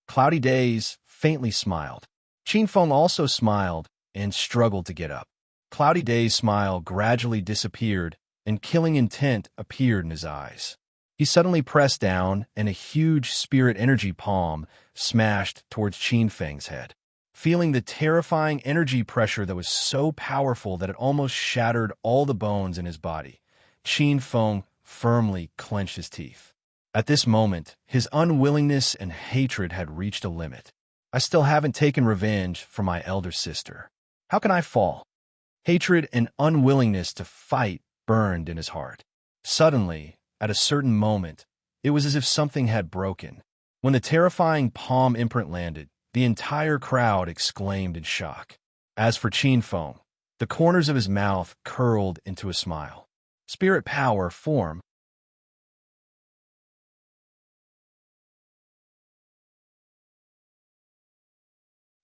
Cloudy Days faintly smiled. Qin Feng also smiled and struggled to get up. Cloudy Days' smile gradually disappeared and killing intent appeared in his eyes. He suddenly pressed down and a huge spirit energy palm smashed towards Qin Feng's head. feeling the terrifying energy pressure that was so powerful that it almost shattered all the bones in his body. Qin Feng firmly clenched his teeth. At this moment, his unwillingness and hatred had reached a limit. I still haven't taken revenge for my elder sister. How can I fall? Hatred and unwillingness to fight burned in his heart. Suddenly, at a certain moment, it was as if something had broken. When the terrifying palm imprint landed, the entire crowd exclaimed in shock. As for Qin Feng, the corners of his mouth curled into a smile. Spirit power form.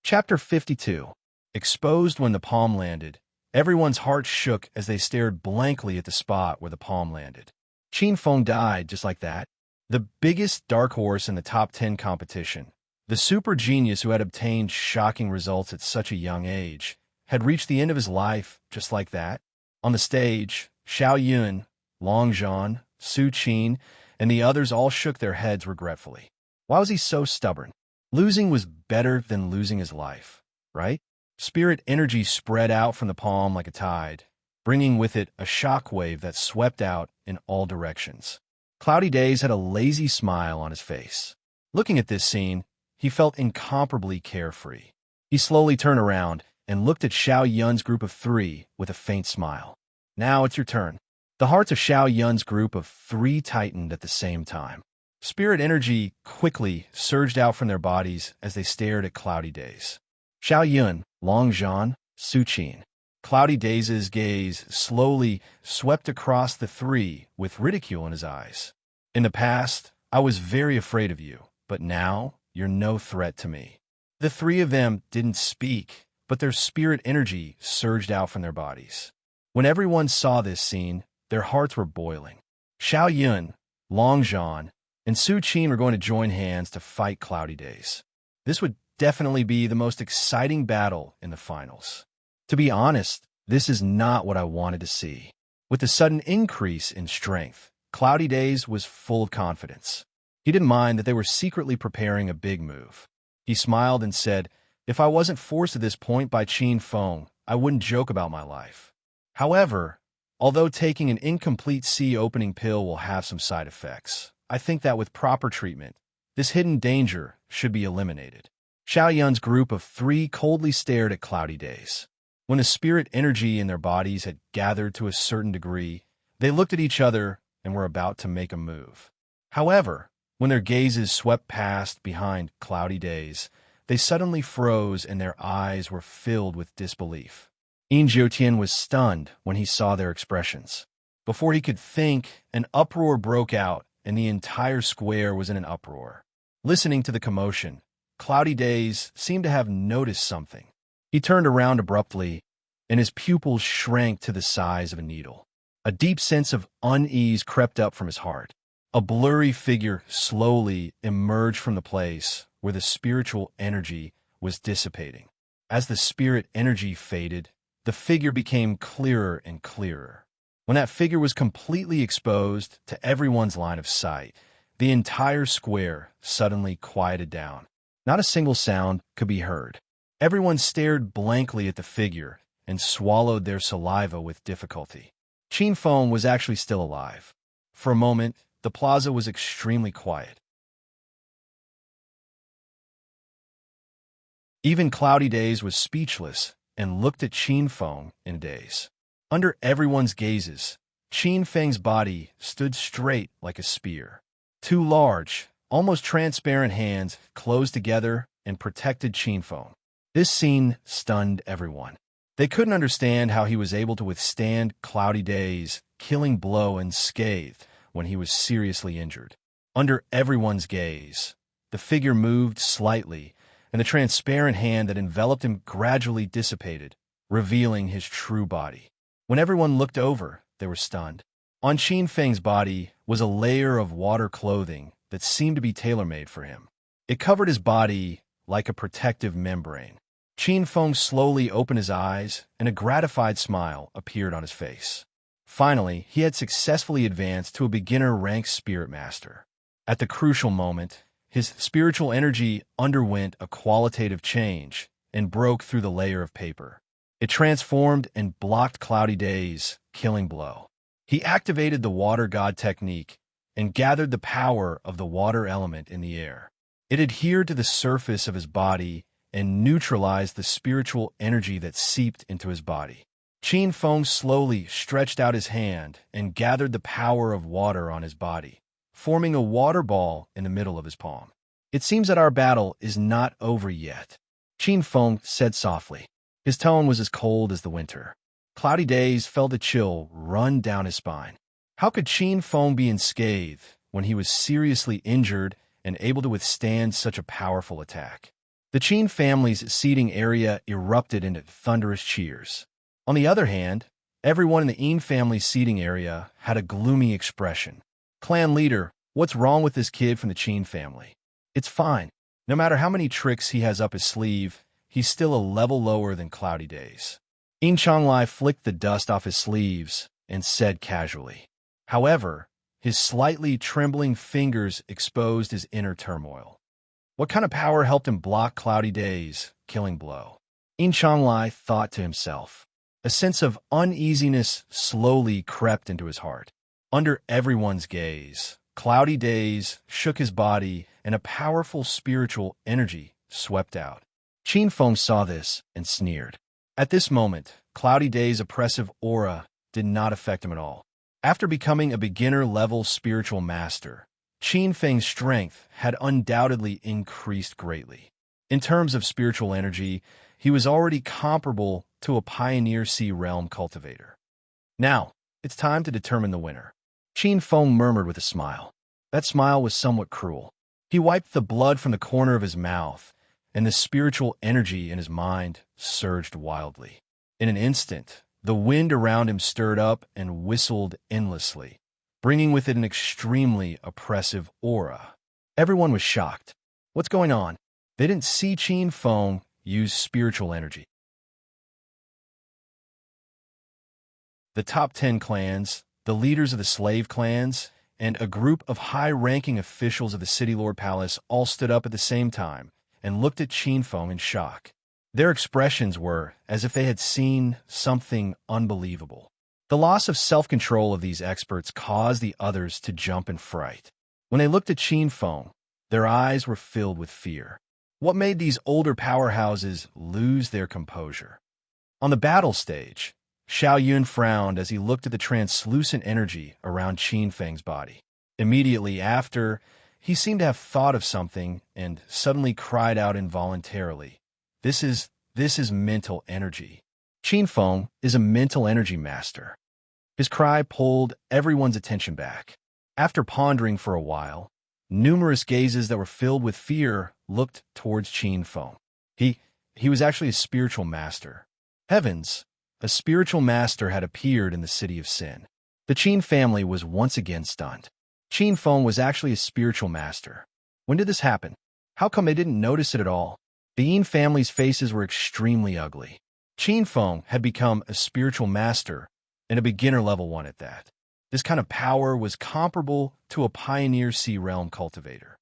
Chapter 52. Exposed when the palm landed, everyone's heart shook as they stared blankly at the spot where the palm landed. Qin Feng died just like that. The biggest dark horse in the top 10 competition, the super genius who had obtained shocking results at such a young age, had reached the end of his life just like that. On the stage, Xiao Yun, Long Zhan, Su Qin, and the others all shook their heads regretfully. Why was he so stubborn? Losing was better than losing his life, right? Spirit energy spread out from the palm like a tide, bringing with it a shockwave that swept out in all directions. Cloudy Days had a lazy smile on his face. Looking at this scene, he felt incomparably carefree. He slowly turned around and looked at Xiao Yun's group of 3 with a faint smile. Now it's your turn. The hearts of Xiao Yun's group of 3 tightened at the same time. Spirit energy quickly surged out from their bodies as they stared at Cloudy Days. Xiao Yun, Long Zhan, Su Qin. Cloudy Days' gaze slowly swept across the 3 with ridicule in his eyes. In the past, I was very afraid of you, but now you're no threat to me. The 3 of them didn't speak, but their spirit energy surged out from their bodies. When everyone saw this scene, their hearts were boiling. Xiao Yun, Long Zhan, and Su Qin were going to join hands to fight Cloudy Days. This would definitely be the most exciting battle in the finals. To be honest, this is not what I wanted to see. With the sudden increase in strength, Cloudy Days was full of confidence. He didn't mind that they were secretly preparing a big move. He smiled and said, "If I wasn't forced to this point by Qin Feng, I wouldn't joke about my life." However, although taking an incomplete sea opening pill will have some side effects, I think that with proper treatment, this hidden danger should be eliminated. Xiao Yun's group of 3 coldly stared at Cloudy Days. When the spirit energy in their bodies had gathered to a certain degree, they looked at each other and were about to make a move. However, when their gazes swept past behind Cloudy Days, they suddenly froze and their eyes were filled with disbelief. Yin Jiutian was stunned when he saw their expressions. Before he could think, an uproar broke out and the entire square was in an uproar. Listening to the commotion, Cloudy Days seemed to have noticed something. He turned around abruptly, and his pupils shrank to the size of a needle. A deep sense of unease crept up from his heart. A blurry figure slowly emerged from the place where the spiritual energy was dissipating. As the spirit energy faded, the figure became clearer and clearer. When that figure was completely exposed to everyone's line of sight, the entire square suddenly quieted down. Not a single sound could be heard. Everyone stared blankly at the figure and swallowed their saliva with difficulty. Qin Feng was actually still alive. For a moment, the plaza was extremely quiet. Even Cloudy Days was speechless and looked at Qin Feng in a daze. Under everyone's gazes, Qin Feng's body stood straight like a spear. 2 large, almost transparent hands closed together and protected Qin Feng. This scene stunned everyone. They couldn't understand how he was able to withstand Cloudy Days' killing blow unscathed when he was seriously injured. Under everyone's gaze, the figure moved slightly, and the transparent hand that enveloped him gradually dissipated, revealing his true body. When everyone looked over, they were stunned. On Qin Feng's body was a layer of water clothing that seemed to be tailor-made for him. It covered his body like a protective membrane. Qin Feng slowly opened his eyes, and a gratified smile appeared on his face. Finally, he had successfully advanced to a beginner-ranked spirit master. At the crucial moment, his spiritual energy underwent a qualitative change, and broke through the layer of paper. It transformed and blocked Cloudy Day's killing blow. He activated the water god technique and gathered the power of the water element in the air. It adhered to the surface of his body and neutralized the spiritual energy that seeped into his body. Qin Feng slowly stretched out his hand and gathered the power of water on his body, forming a water ball in the middle of his palm. "It seems that our battle is not over yet," Qin Feng said softly. His tone was as cold as the winter. Cloudy Days felt a chill run down his spine. How could Qin Feng be unscathed when he was seriously injured and able to withstand such a powerful attack? The Qin family's seating area erupted into thunderous cheers. On the other hand, everyone in the Yin family's seating area had a gloomy expression. "Clan leader, what's wrong with this kid from the Qin family? It's fine. No matter how many tricks he has up his sleeve, he's still a level lower than Cloudy Days." Yin Chonglai flicked the dust off his sleeves and said casually. However, his slightly trembling fingers exposed his inner turmoil. What kind of power helped him block Cloudy Days' killing blow? Yin Chonglai thought to himself. A sense of uneasiness slowly crept into his heart. Under everyone's gaze, Cloudy Days shook his body and a powerful spiritual energy swept out. Qin Feng saw this and sneered. At this moment, Cloudy Days' oppressive aura did not affect him at all. After becoming a beginner-level spiritual master, Qin Feng's strength had undoubtedly increased greatly. In terms of spiritual energy, he was already comparable to a Pioneer Sea Realm cultivator. Now, it's time to determine the winner. Qin Feng murmured with a smile. That smile was somewhat cruel. He wiped the blood from the corner of his mouth, and the spiritual energy in his mind surged wildly. In an instant, the wind around him stirred up and whistled endlessly, bringing with it an extremely oppressive aura. Everyone was shocked. What's going on? They didn't see Qin Feng use spiritual energy. The top 10 clans, the leaders of the slave clans, and a group of high-ranking officials of the City Lord Palace all stood up at the same time and looked at Qin Feng in shock. Their expressions were as if they had seen something unbelievable. The loss of self-control of these experts caused the others to jump in fright. When they looked at Qin Feng, their eyes were filled with fear. What made these older powerhouses lose their composure? On the battle stage, Xiao Yun frowned as he looked at the translucent energy around Qin Feng's body. Immediately after, he seemed to have thought of something and suddenly cried out involuntarily. This is mental energy. Qin Feng is a mental energy master. His cry pulled everyone's attention back. After pondering for a while, numerous gazes that were filled with fear looked towards Qin Feng. He was actually a spiritual master. Heavens, a spiritual master had appeared in the City of Sin. The Qin family was once again stunned. Qin Feng was actually a spiritual master. When did this happen? How come they didn't notice it at all? The Yin family's faces were extremely ugly. Qin Feng had become a spiritual master, and a beginner-level one at that. This kind of power was comparable to a Pioneer Sea Realm cultivator.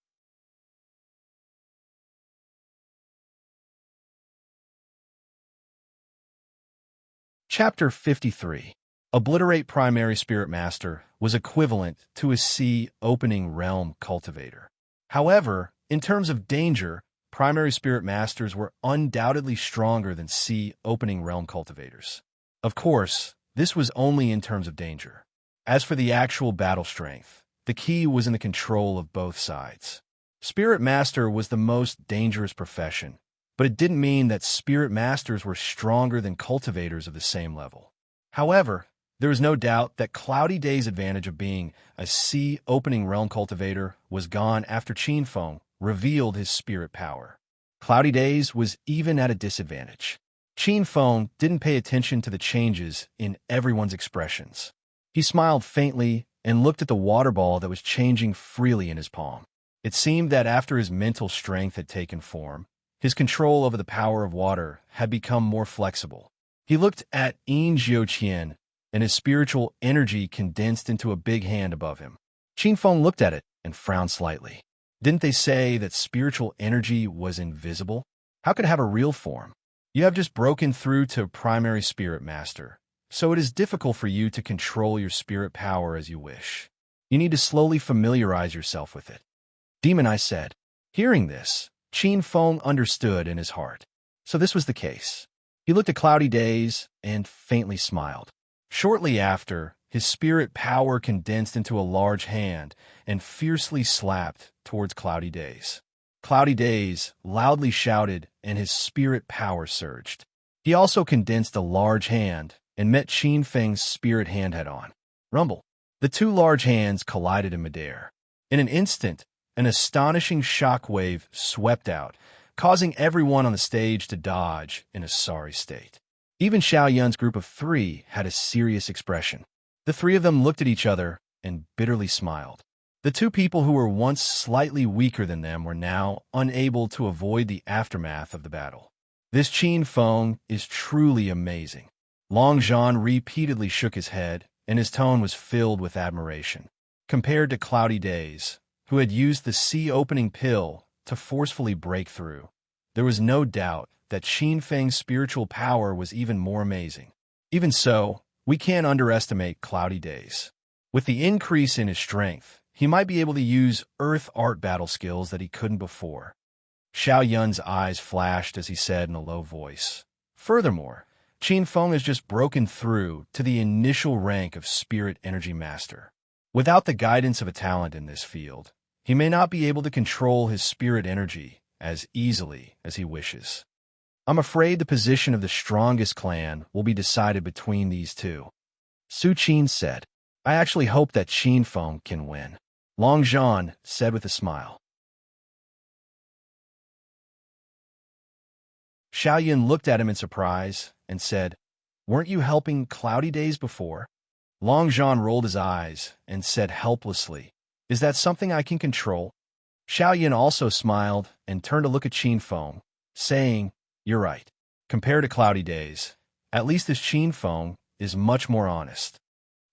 Chapter 53. Obliterate Primary Spirit Master was equivalent to a Sea Opening Realm cultivator. However, in terms of danger, Primary Spirit Masters were undoubtedly stronger than Sea Opening Realm cultivators. Of course, this was only in terms of danger. As for the actual battle strength, the key was in the control of both sides. Spirit Master was the most dangerous profession, but it didn't mean that Spirit Masters were stronger than cultivators of the same level. However, there is no doubt that Cloudy Day's advantage of being a Sea Opening Realm cultivator was gone after Qin Feng revealed his spirit power. Cloudy Days was even at a disadvantage. Qin Feng didn't pay attention to the changes in everyone's expressions. He smiled faintly and looked at the water ball that was changing freely in his palm. It seemed that after his mental strength had taken form, his control over the power of water had become more flexible. He looked at Yin Jiuqian, and his spiritual energy condensed into a big hand above him. Qin Feng looked at it and frowned slightly. Didn't they say that spiritual energy was invisible? How could it have a real form? You have just broken through to primary spirit master, so it is difficult for you to control your spirit power as you wish. You need to slowly familiarize yourself with it. Demon, I said. Hearing this, Qin Feng understood in his heart. So this was the case. He looked at Cloudy Days and faintly smiled. Shortly after, his spirit power condensed into a large hand and fiercely slapped towards Cloudy Days. Cloudy Days loudly shouted, and his spirit power surged. He also condensed a large hand and met Qin Feng's spirit hand head-on. Rumble. The two large hands collided in midair. In an instant, an astonishing shockwave swept out, causing everyone on the stage to dodge in a sorry state. Even Xiao Yun's group of three had a serious expression. The three of them looked at each other and bitterly smiled. The two people who were once slightly weaker than them were now unable to avoid the aftermath of the battle. This Qin Feng is truly amazing. Long Zhan repeatedly shook his head, and his tone was filled with admiration. Compared to Cloudy Days, who had used the sea-opening pill to forcefully break through, there was no doubt that Qin Feng's spiritual power was even more amazing. Even so, we can't underestimate Cloudy Days. With the increase in his strength, he might be able to use earth art battle skills that he couldn't before. Xiao Yun's eyes flashed as he said in a low voice. Furthermore, Qin Feng has just broken through to the initial rank of Spirit Energy Master. Without the guidance of a talent in this field, he may not be able to control his spirit energy as easily as he wishes. I'm afraid the position of the strongest clan will be decided between these two. Su Qin said. I actually hope that Qin Feng can win. Long Zhan said with a smile. Xiao Yun looked at him in surprise and said, Weren't you helping Cloudy Days before? Long Zhan rolled his eyes and said helplessly, Is that something I can control? Xiao Yun also smiled and turned to look at Qin Feng, saying, You're right. Compared to Cloudy Days, at least this Qin Feng is much more honest.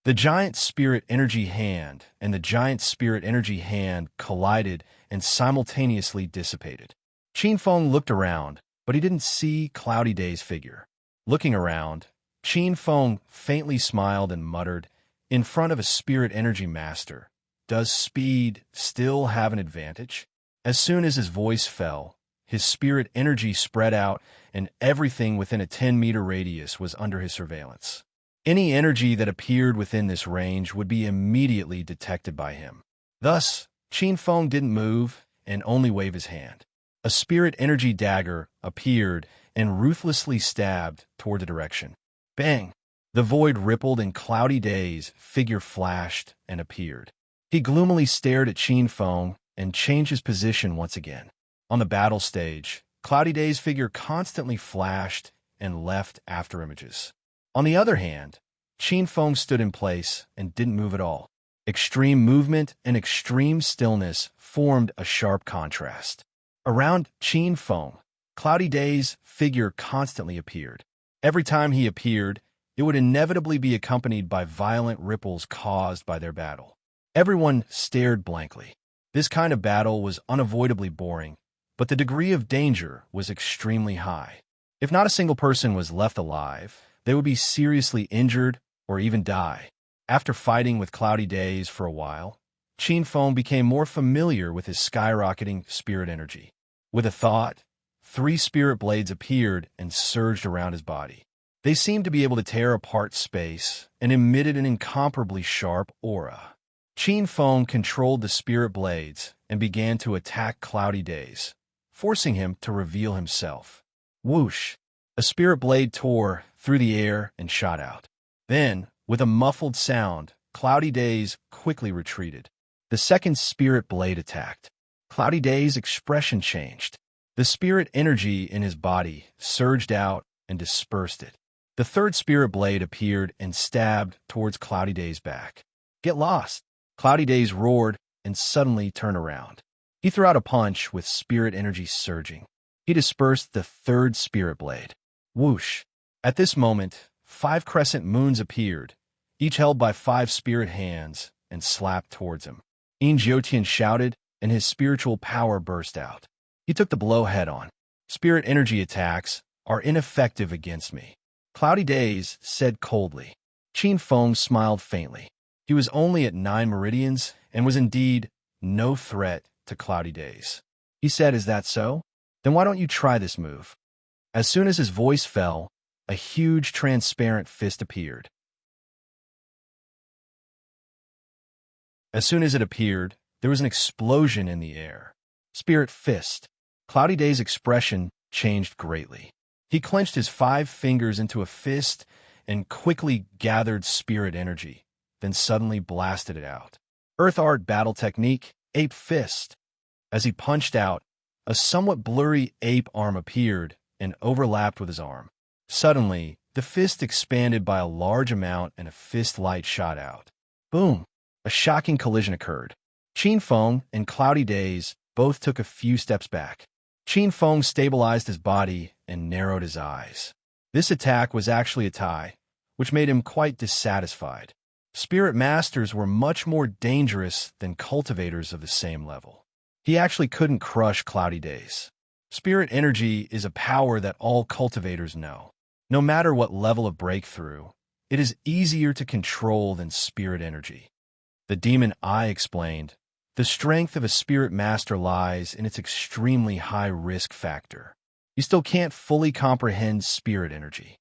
The giant spirit energy hand and the giant spirit energy hand collided and simultaneously dissipated. Qin Feng looked around, but he didn't see Cloudy Days' figure. Looking around, Qin Feng faintly smiled and muttered, In front of a spirit energy master, does speed still have an advantage? As soon as his voice fell, his spirit energy spread out and everything within a 10-meter radius was under his surveillance. Any energy that appeared within this range would be immediately detected by him. Thus, Qin Feng didn't move and only waved his hand. A spirit energy dagger appeared and ruthlessly stabbed toward the direction. Bang! The void rippled and Cloudy Days' figure flashed and appeared. He gloomily stared at Qin Feng and changed his position once again. On the battle stage, Cloudy Days' figure constantly flashed and left after images. On the other hand, Qin Feng stood in place and didn't move at all. Extreme movement and extreme stillness formed a sharp contrast. Around Qin Feng, Cloudy Days' figure constantly appeared. Every time he appeared, it would inevitably be accompanied by violent ripples caused by their battle. Everyone stared blankly. This kind of battle was unavoidably boring, but the degree of danger was extremely high. If not a single person was left alive, they would be seriously injured or even die. After fighting with Cloudy Days for a while, Qin Feng became more familiar with his skyrocketing spirit energy. With a thought, 3 spirit blades appeared and surged around his body. They seemed to be able to tear apart space and emitted an incomparably sharp aura. Qin Feng controlled the spirit blades and began to attack Cloudy Days, forcing him to reveal himself. Whoosh! A spirit blade tore through the air and shot out. Then, with a muffled sound, Cloudy Days quickly retreated. The second spirit blade attacked. Cloudy Days' expression changed. The spirit energy in his body surged out and dispersed it. The third spirit blade appeared and stabbed towards Cloudy Days' back. Get lost! Cloudy Days roared and suddenly turned around. He threw out a punch with spirit energy surging. He dispersed the third spirit blade. Whoosh! At this moment, 5 crescent moons appeared, each held by 5 spirit hands, and slapped towards him. Yin Jiutian shouted, and his spiritual power burst out. He took the blow head-on. Spirit energy attacks are ineffective against me. Cloudy Days said coldly. Qin Feng smiled faintly. He was only at 9 meridians and was indeed no threat to Cloudy Days. He said, "Is that so? Then why don't you try this move?" As soon as his voice fell, a huge transparent fist appeared. As soon as it appeared, there was an explosion in the air. Spirit Fist. Cloudy Day's expression changed greatly. He clenched his 5 fingers into a fist and quickly gathered spirit energy, then suddenly blasted it out. Earth Art Battle Technique, Ape Fist. As he punched out, a somewhat blurry ape arm appeared and overlapped with his arm. Suddenly, the fist expanded by a large amount and a fist light shot out. Boom! A shocking collision occurred. Qin Feng and Cloudy Days both took a few steps back. Qin Feng stabilized his body and narrowed his eyes. This attack was actually a tie, which made him quite dissatisfied. Spirit Masters were much more dangerous than cultivators of the same level. He actually couldn't crush Cloudy Days. Spirit energy is a power that all cultivators know. No matter what level of breakthrough, it is easier to control than spirit energy. The Demon Eye explained, "The strength of a spirit master lies in its extremely high risk factor. You still can't fully comprehend spirit energy."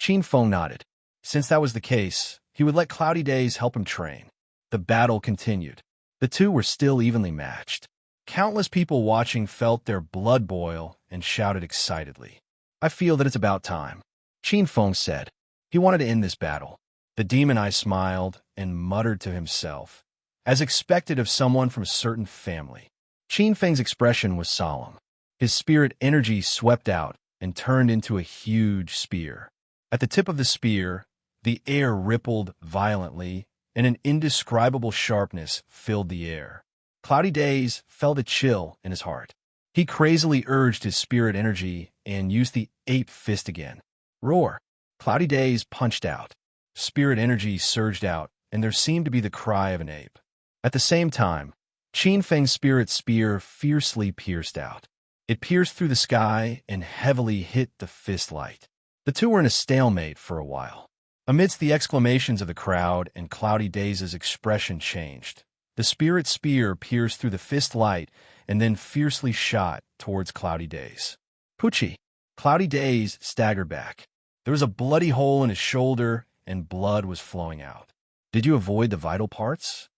Qin Feng nodded. Since that was the case, he would let Cloudy Days help him train. The battle continued. The two were still evenly matched. Countless people watching felt their blood boil and shouted excitedly. "I feel that it's about time," Qin Feng said. He wanted to end this battle. The Demon Eye smiled and muttered to himself, as expected of someone from a certain family. Qin Feng's expression was solemn. His spirit energy swept out and turned into a huge spear. At the tip of the spear, the air rippled violently, and an indescribable sharpness filled the air. Cloudy Days felt a chill in his heart. He crazily urged his spirit energy and used the ape fist again. Roar! Cloudy Days punched out. Spirit energy surged out, and there seemed to be the cry of an ape. At the same time, Qin Feng's spirit spear fiercely pierced out. It pierced through the sky and heavily hit the fist light. The two were in a stalemate for a while. Amidst the exclamations of the crowd and Cloudy Days' expression changed. The spirit spear pierced through the fist light and then fiercely shot towards Cloudy Days. Poochie! Cloudy Days staggered back. There was a bloody hole in his shoulder and blood was flowing out. Did you avoid the vital parts?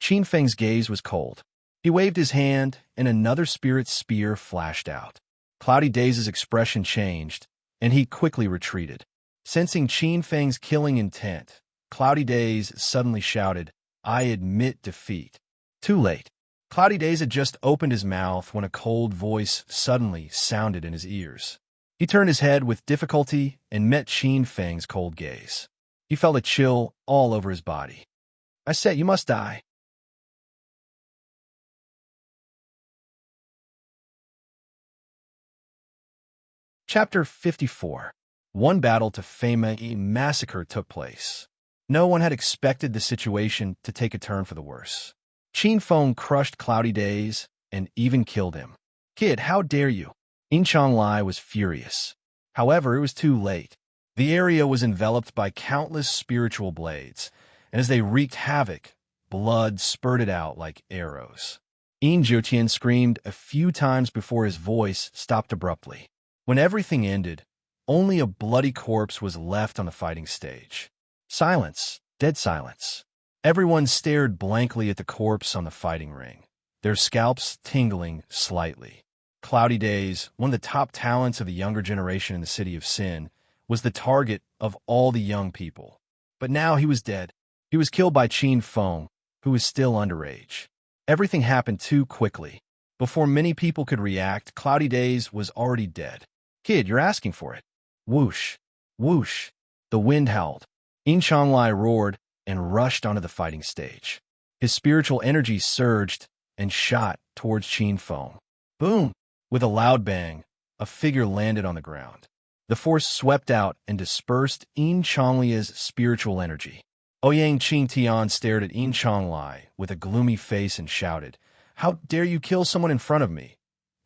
Qin Feng's gaze was cold. He waved his hand and another spirit spear flashed out. Cloudy Days' expression changed and he quickly retreated. Sensing Qin Feng's killing intent, Cloudy Days suddenly shouted, "I admit defeat." Too late. Cloudy Days had just opened his mouth when a cold voice suddenly sounded in his ears. He turned his head with difficulty and met Qin Feng's cold gaze. He felt a chill all over his body. "I said you must die." Chapter 54. One battle to fame, a massacre took place. No one had expected the situation to take a turn for the worse. Qin Feng crushed Cloudy Days and even killed him. "Kid, how dare you?" Lai was furious. However, it was too late. The area was enveloped by countless spiritual blades, and as they wreaked havoc, blood spurted out like arrows. Jiutian screamed a few times before his voice stopped abruptly. When everything ended, only a bloody corpse was left on the fighting stage. Silence, dead silence. Everyone stared blankly at the corpse on the fighting ring, their scalps tingling slightly. Cloudy Days, one of the top talents of the younger generation in the city of Sin, was the target of all the young people. But now he was dead. He was killed by Qin Feng, who was still underage. Everything happened too quickly. Before many people could react, Cloudy Days was already dead. "Kid, you're asking for it." Whoosh, whoosh. The wind howled. Lai roared and rushed onto the fighting stage. His spiritual energy surged and shot towards Qin Feng. Boom! With a loud bang, a figure landed on the ground. The force swept out and dispersed Li's spiritual energy. Ouyang Qing Tian stared at Li with a gloomy face and shouted, "How dare you kill someone in front of me?"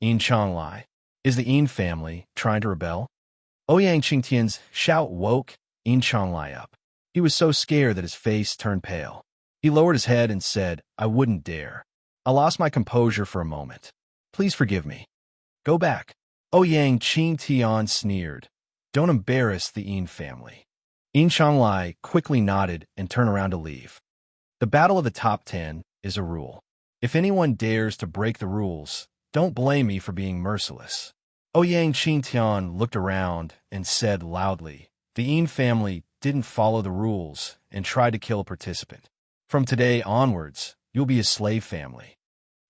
Li, is the family trying to rebel? Ouyang Qingtian's shout woke Yin Chonglai up. He was so scared that his face turned pale. He lowered his head and said, "I wouldn't dare. I lost my composure for a moment. Please forgive me. Go back." Ouyang Qingtian sneered. "Don't embarrass the Yin family." Yin Chonglai quickly nodded and turned around to leave. The battle of the top 10 is a rule. If anyone dares to break the rules, don't blame me for being merciless. Ouyang Qingtian looked around and said loudly, "The Yin family didn't follow the rules and tried to kill a participant. From today onwards, you'll be a slave family."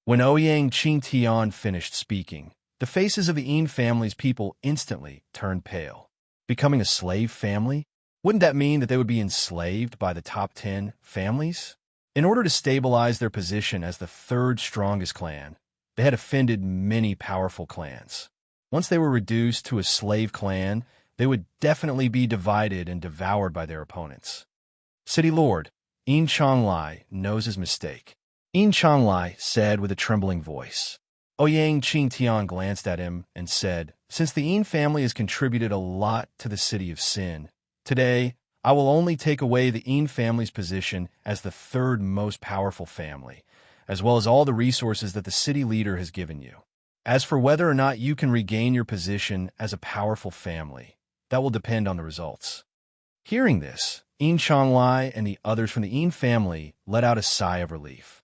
When Ouyang Qingtian finished speaking, the faces of the Yin family's people instantly turned pale. Becoming a slave family? Wouldn't that mean that they would be enslaved by the top 10 families? In order to stabilize their position as the third strongest clan, they had offended many powerful clans. Once they were reduced to a slave clan, they would definitely be divided and devoured by their opponents. City Lord, Yin Chonglai knows his mistake. Yin Chonglai said with a trembling voice. Ouyang Qingtian glanced at him and said, "Since the Yin family has contributed a lot to the City of Sin, today I will only take away the Yin family's position as the third most powerful family, as well as all the resources that the city leader has given you. As for whether or not you can regain your position as a powerful family, that will depend on the results." Hearing this, Yin Chonglai and the others from the Yin family let out a sigh of relief.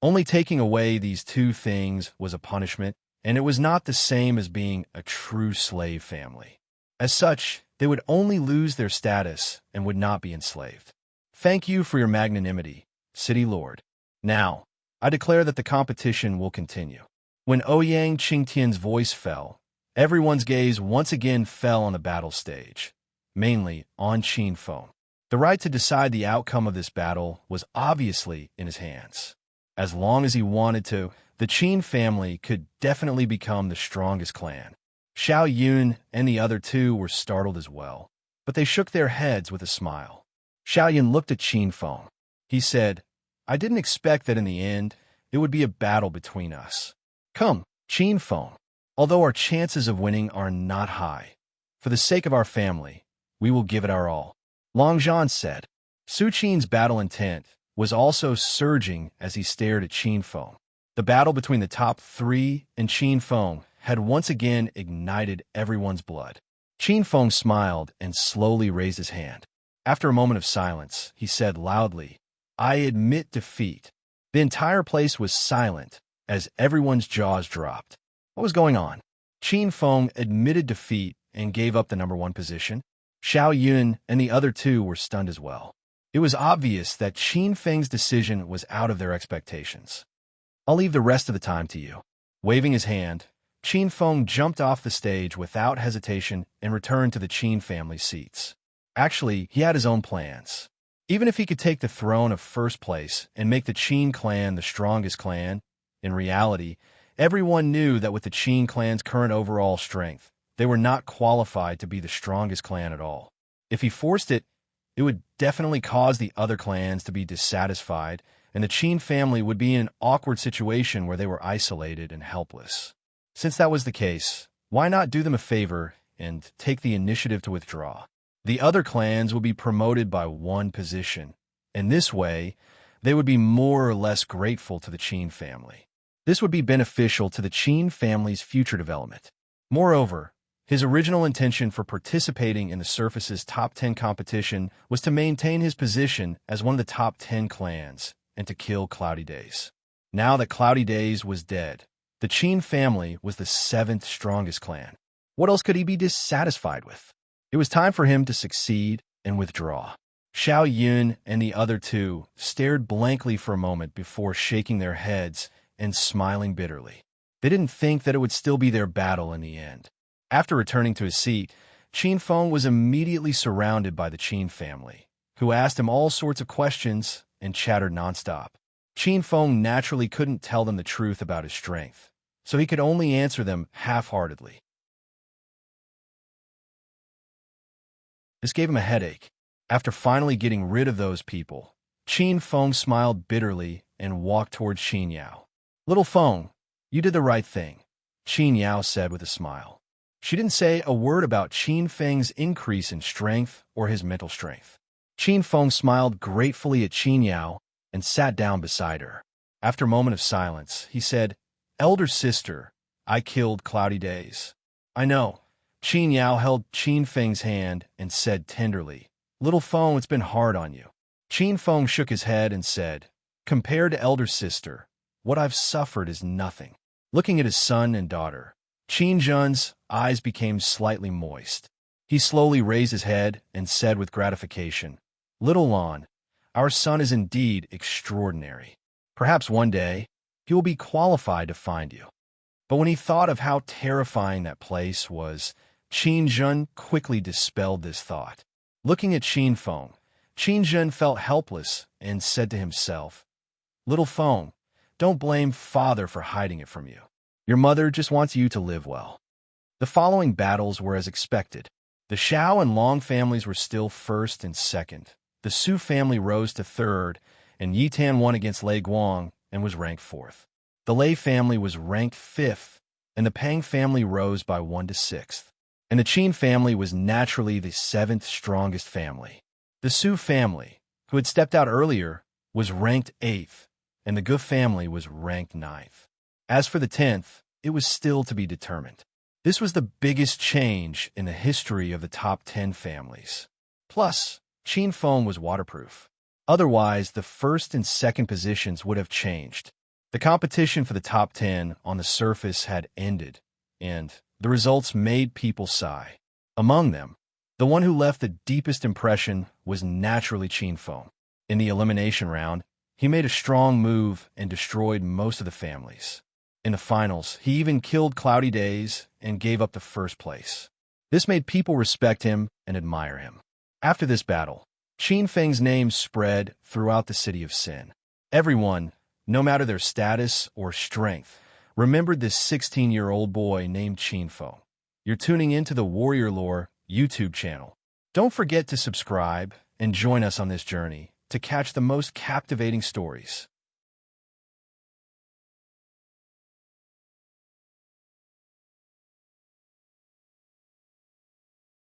Only taking away these two things was a punishment, and it was not the same as being a true slave family. As such, they would only lose their status and would not be enslaved. Thank you for your magnanimity, City Lord. Now, I declare that the competition will continue. When Ouyang Qingtian's voice fell, everyone's gaze once again fell on the battle stage, mainly on Qin Feng. The right to decide the outcome of this battle was obviously in his hands. As long as he wanted to, the Qin family could definitely become the strongest clan. Xiao Yun and the other two were startled as well, but they shook their heads with a smile. Xiao Yun looked at Qin Feng. He said, "I didn't expect that in the end, it would be a battle between us. Come, Qin Feng. Although our chances of winning are not high, for the sake of our family, we will give it our all." Long Zhan said. Su Qin's battle intent was also surging as he stared at Qin Feng. The battle between the top 3 and Qin Feng had once again ignited everyone's blood. Qin Feng smiled and slowly raised his hand. After a moment of silence, he said loudly, "I admit defeat." The entire place was silent as everyone's jaws dropped. What was going on? Qin Feng admitted defeat and gave up the number 1 position. Xiao Yun and the other two were stunned as well. It was obvious that Qin Feng's decision was out of their expectations. "I'll leave the rest of the time to you." Waving his hand, Qin Feng jumped off the stage without hesitation and returned to the Qin family seats. Actually, he had his own plans. Even if he could take the throne of first place and make the Qin clan the strongest clan, in reality, everyone knew that with the Qin clan's current overall strength, they were not qualified to be the strongest clan at all. If he forced it, it would definitely cause the other clans to be dissatisfied, and the Qin family would be in an awkward situation where they were isolated and helpless. Since that was the case, why not do them a favor and take the initiative to withdraw? The other clans would be promoted by 1 position, and this way, they would be more or less grateful to the Qin family. This would be beneficial to the Qin family's future development. Moreover, his original intention for participating in the Surface's top 10 competition was to maintain his position as one of the top 10 clans and to kill Cloudy Days. Now that Cloudy Days was dead, the Qin family was the 7th strongest clan. What else could he be dissatisfied with? It was time for him to succeed and withdraw. Xiao Yun and the other two stared blankly for a moment before shaking their heads and smiling bitterly. They didn't think that it would still be their battle in the end. After returning to his seat, Qin Feng was immediately surrounded by the Qin family, who asked him all sorts of questions and chattered nonstop. Qin Feng naturally couldn't tell them the truth about his strength, so he could only answer them half-heartedly. This gave him a headache. After finally getting rid of those people, Qin Feng smiled bitterly and walked towards Qin Yao. "Little Feng, you did the right thing." Qin Yao said with a smile. She didn't say a word about Qin Feng's increase in strength or his mental strength. Qin Feng smiled gratefully at Qin Yao and sat down beside her. After a moment of silence, he said, "Elder sister, I killed Cloudy Days." "I know." Qin Yao held Qin Feng's hand and said tenderly, "Little Feng, it's been hard on you." Qin Feng shook his head and said, "Compared to elder sister, what I've suffered is nothing." Looking at his son and daughter, Qin Jun's eyes became slightly moist. He slowly raised his head and said with gratification, "Little Lon, our son is indeed extraordinary. Perhaps one day he will be qualified to find you." But when he thought of how terrifying that place was, Qin Jun quickly dispelled this thought. Looking at Qin Feng, Qin Jun felt helpless and said to himself, "Little Feng, don't blame father for hiding it from you. Your mother just wants you to live well." The following battles were as expected. The Shao and Long families were still first and second. The Su family rose to third, and Yitan won against Lei Guang and was ranked fourth. The Lei family was ranked fifth, and the Pang family rose by 1 to 6th. And the Qin family was naturally the 7th strongest family. The Su family, who had stepped out earlier, was ranked 8th, and the Gu family was ranked 9th. As for the 10th, it was still to be determined. This was the biggest change in the history of the top 10 families. Plus, Qin Feng was waterproof. Otherwise, the first and second positions would have changed. The competition for the top 10 on the surface had ended, and the results made people sigh. Among them, the one who left the deepest impression was naturally Qin Feng. In the elimination round, he made a strong move and destroyed most of the families. In the finals, he even killed Cloudy Days and gave up the first place. This made people respect him and admire him. After this battle, Qin Feng's name spread throughout the city of Sin. Everyone, no matter their status or strength, remembered this 16-year-old boy named Qin Feng. You're tuning into the Warrior Lore YouTube channel. Don't forget to subscribe and join us on this journey to catch the most captivating stories.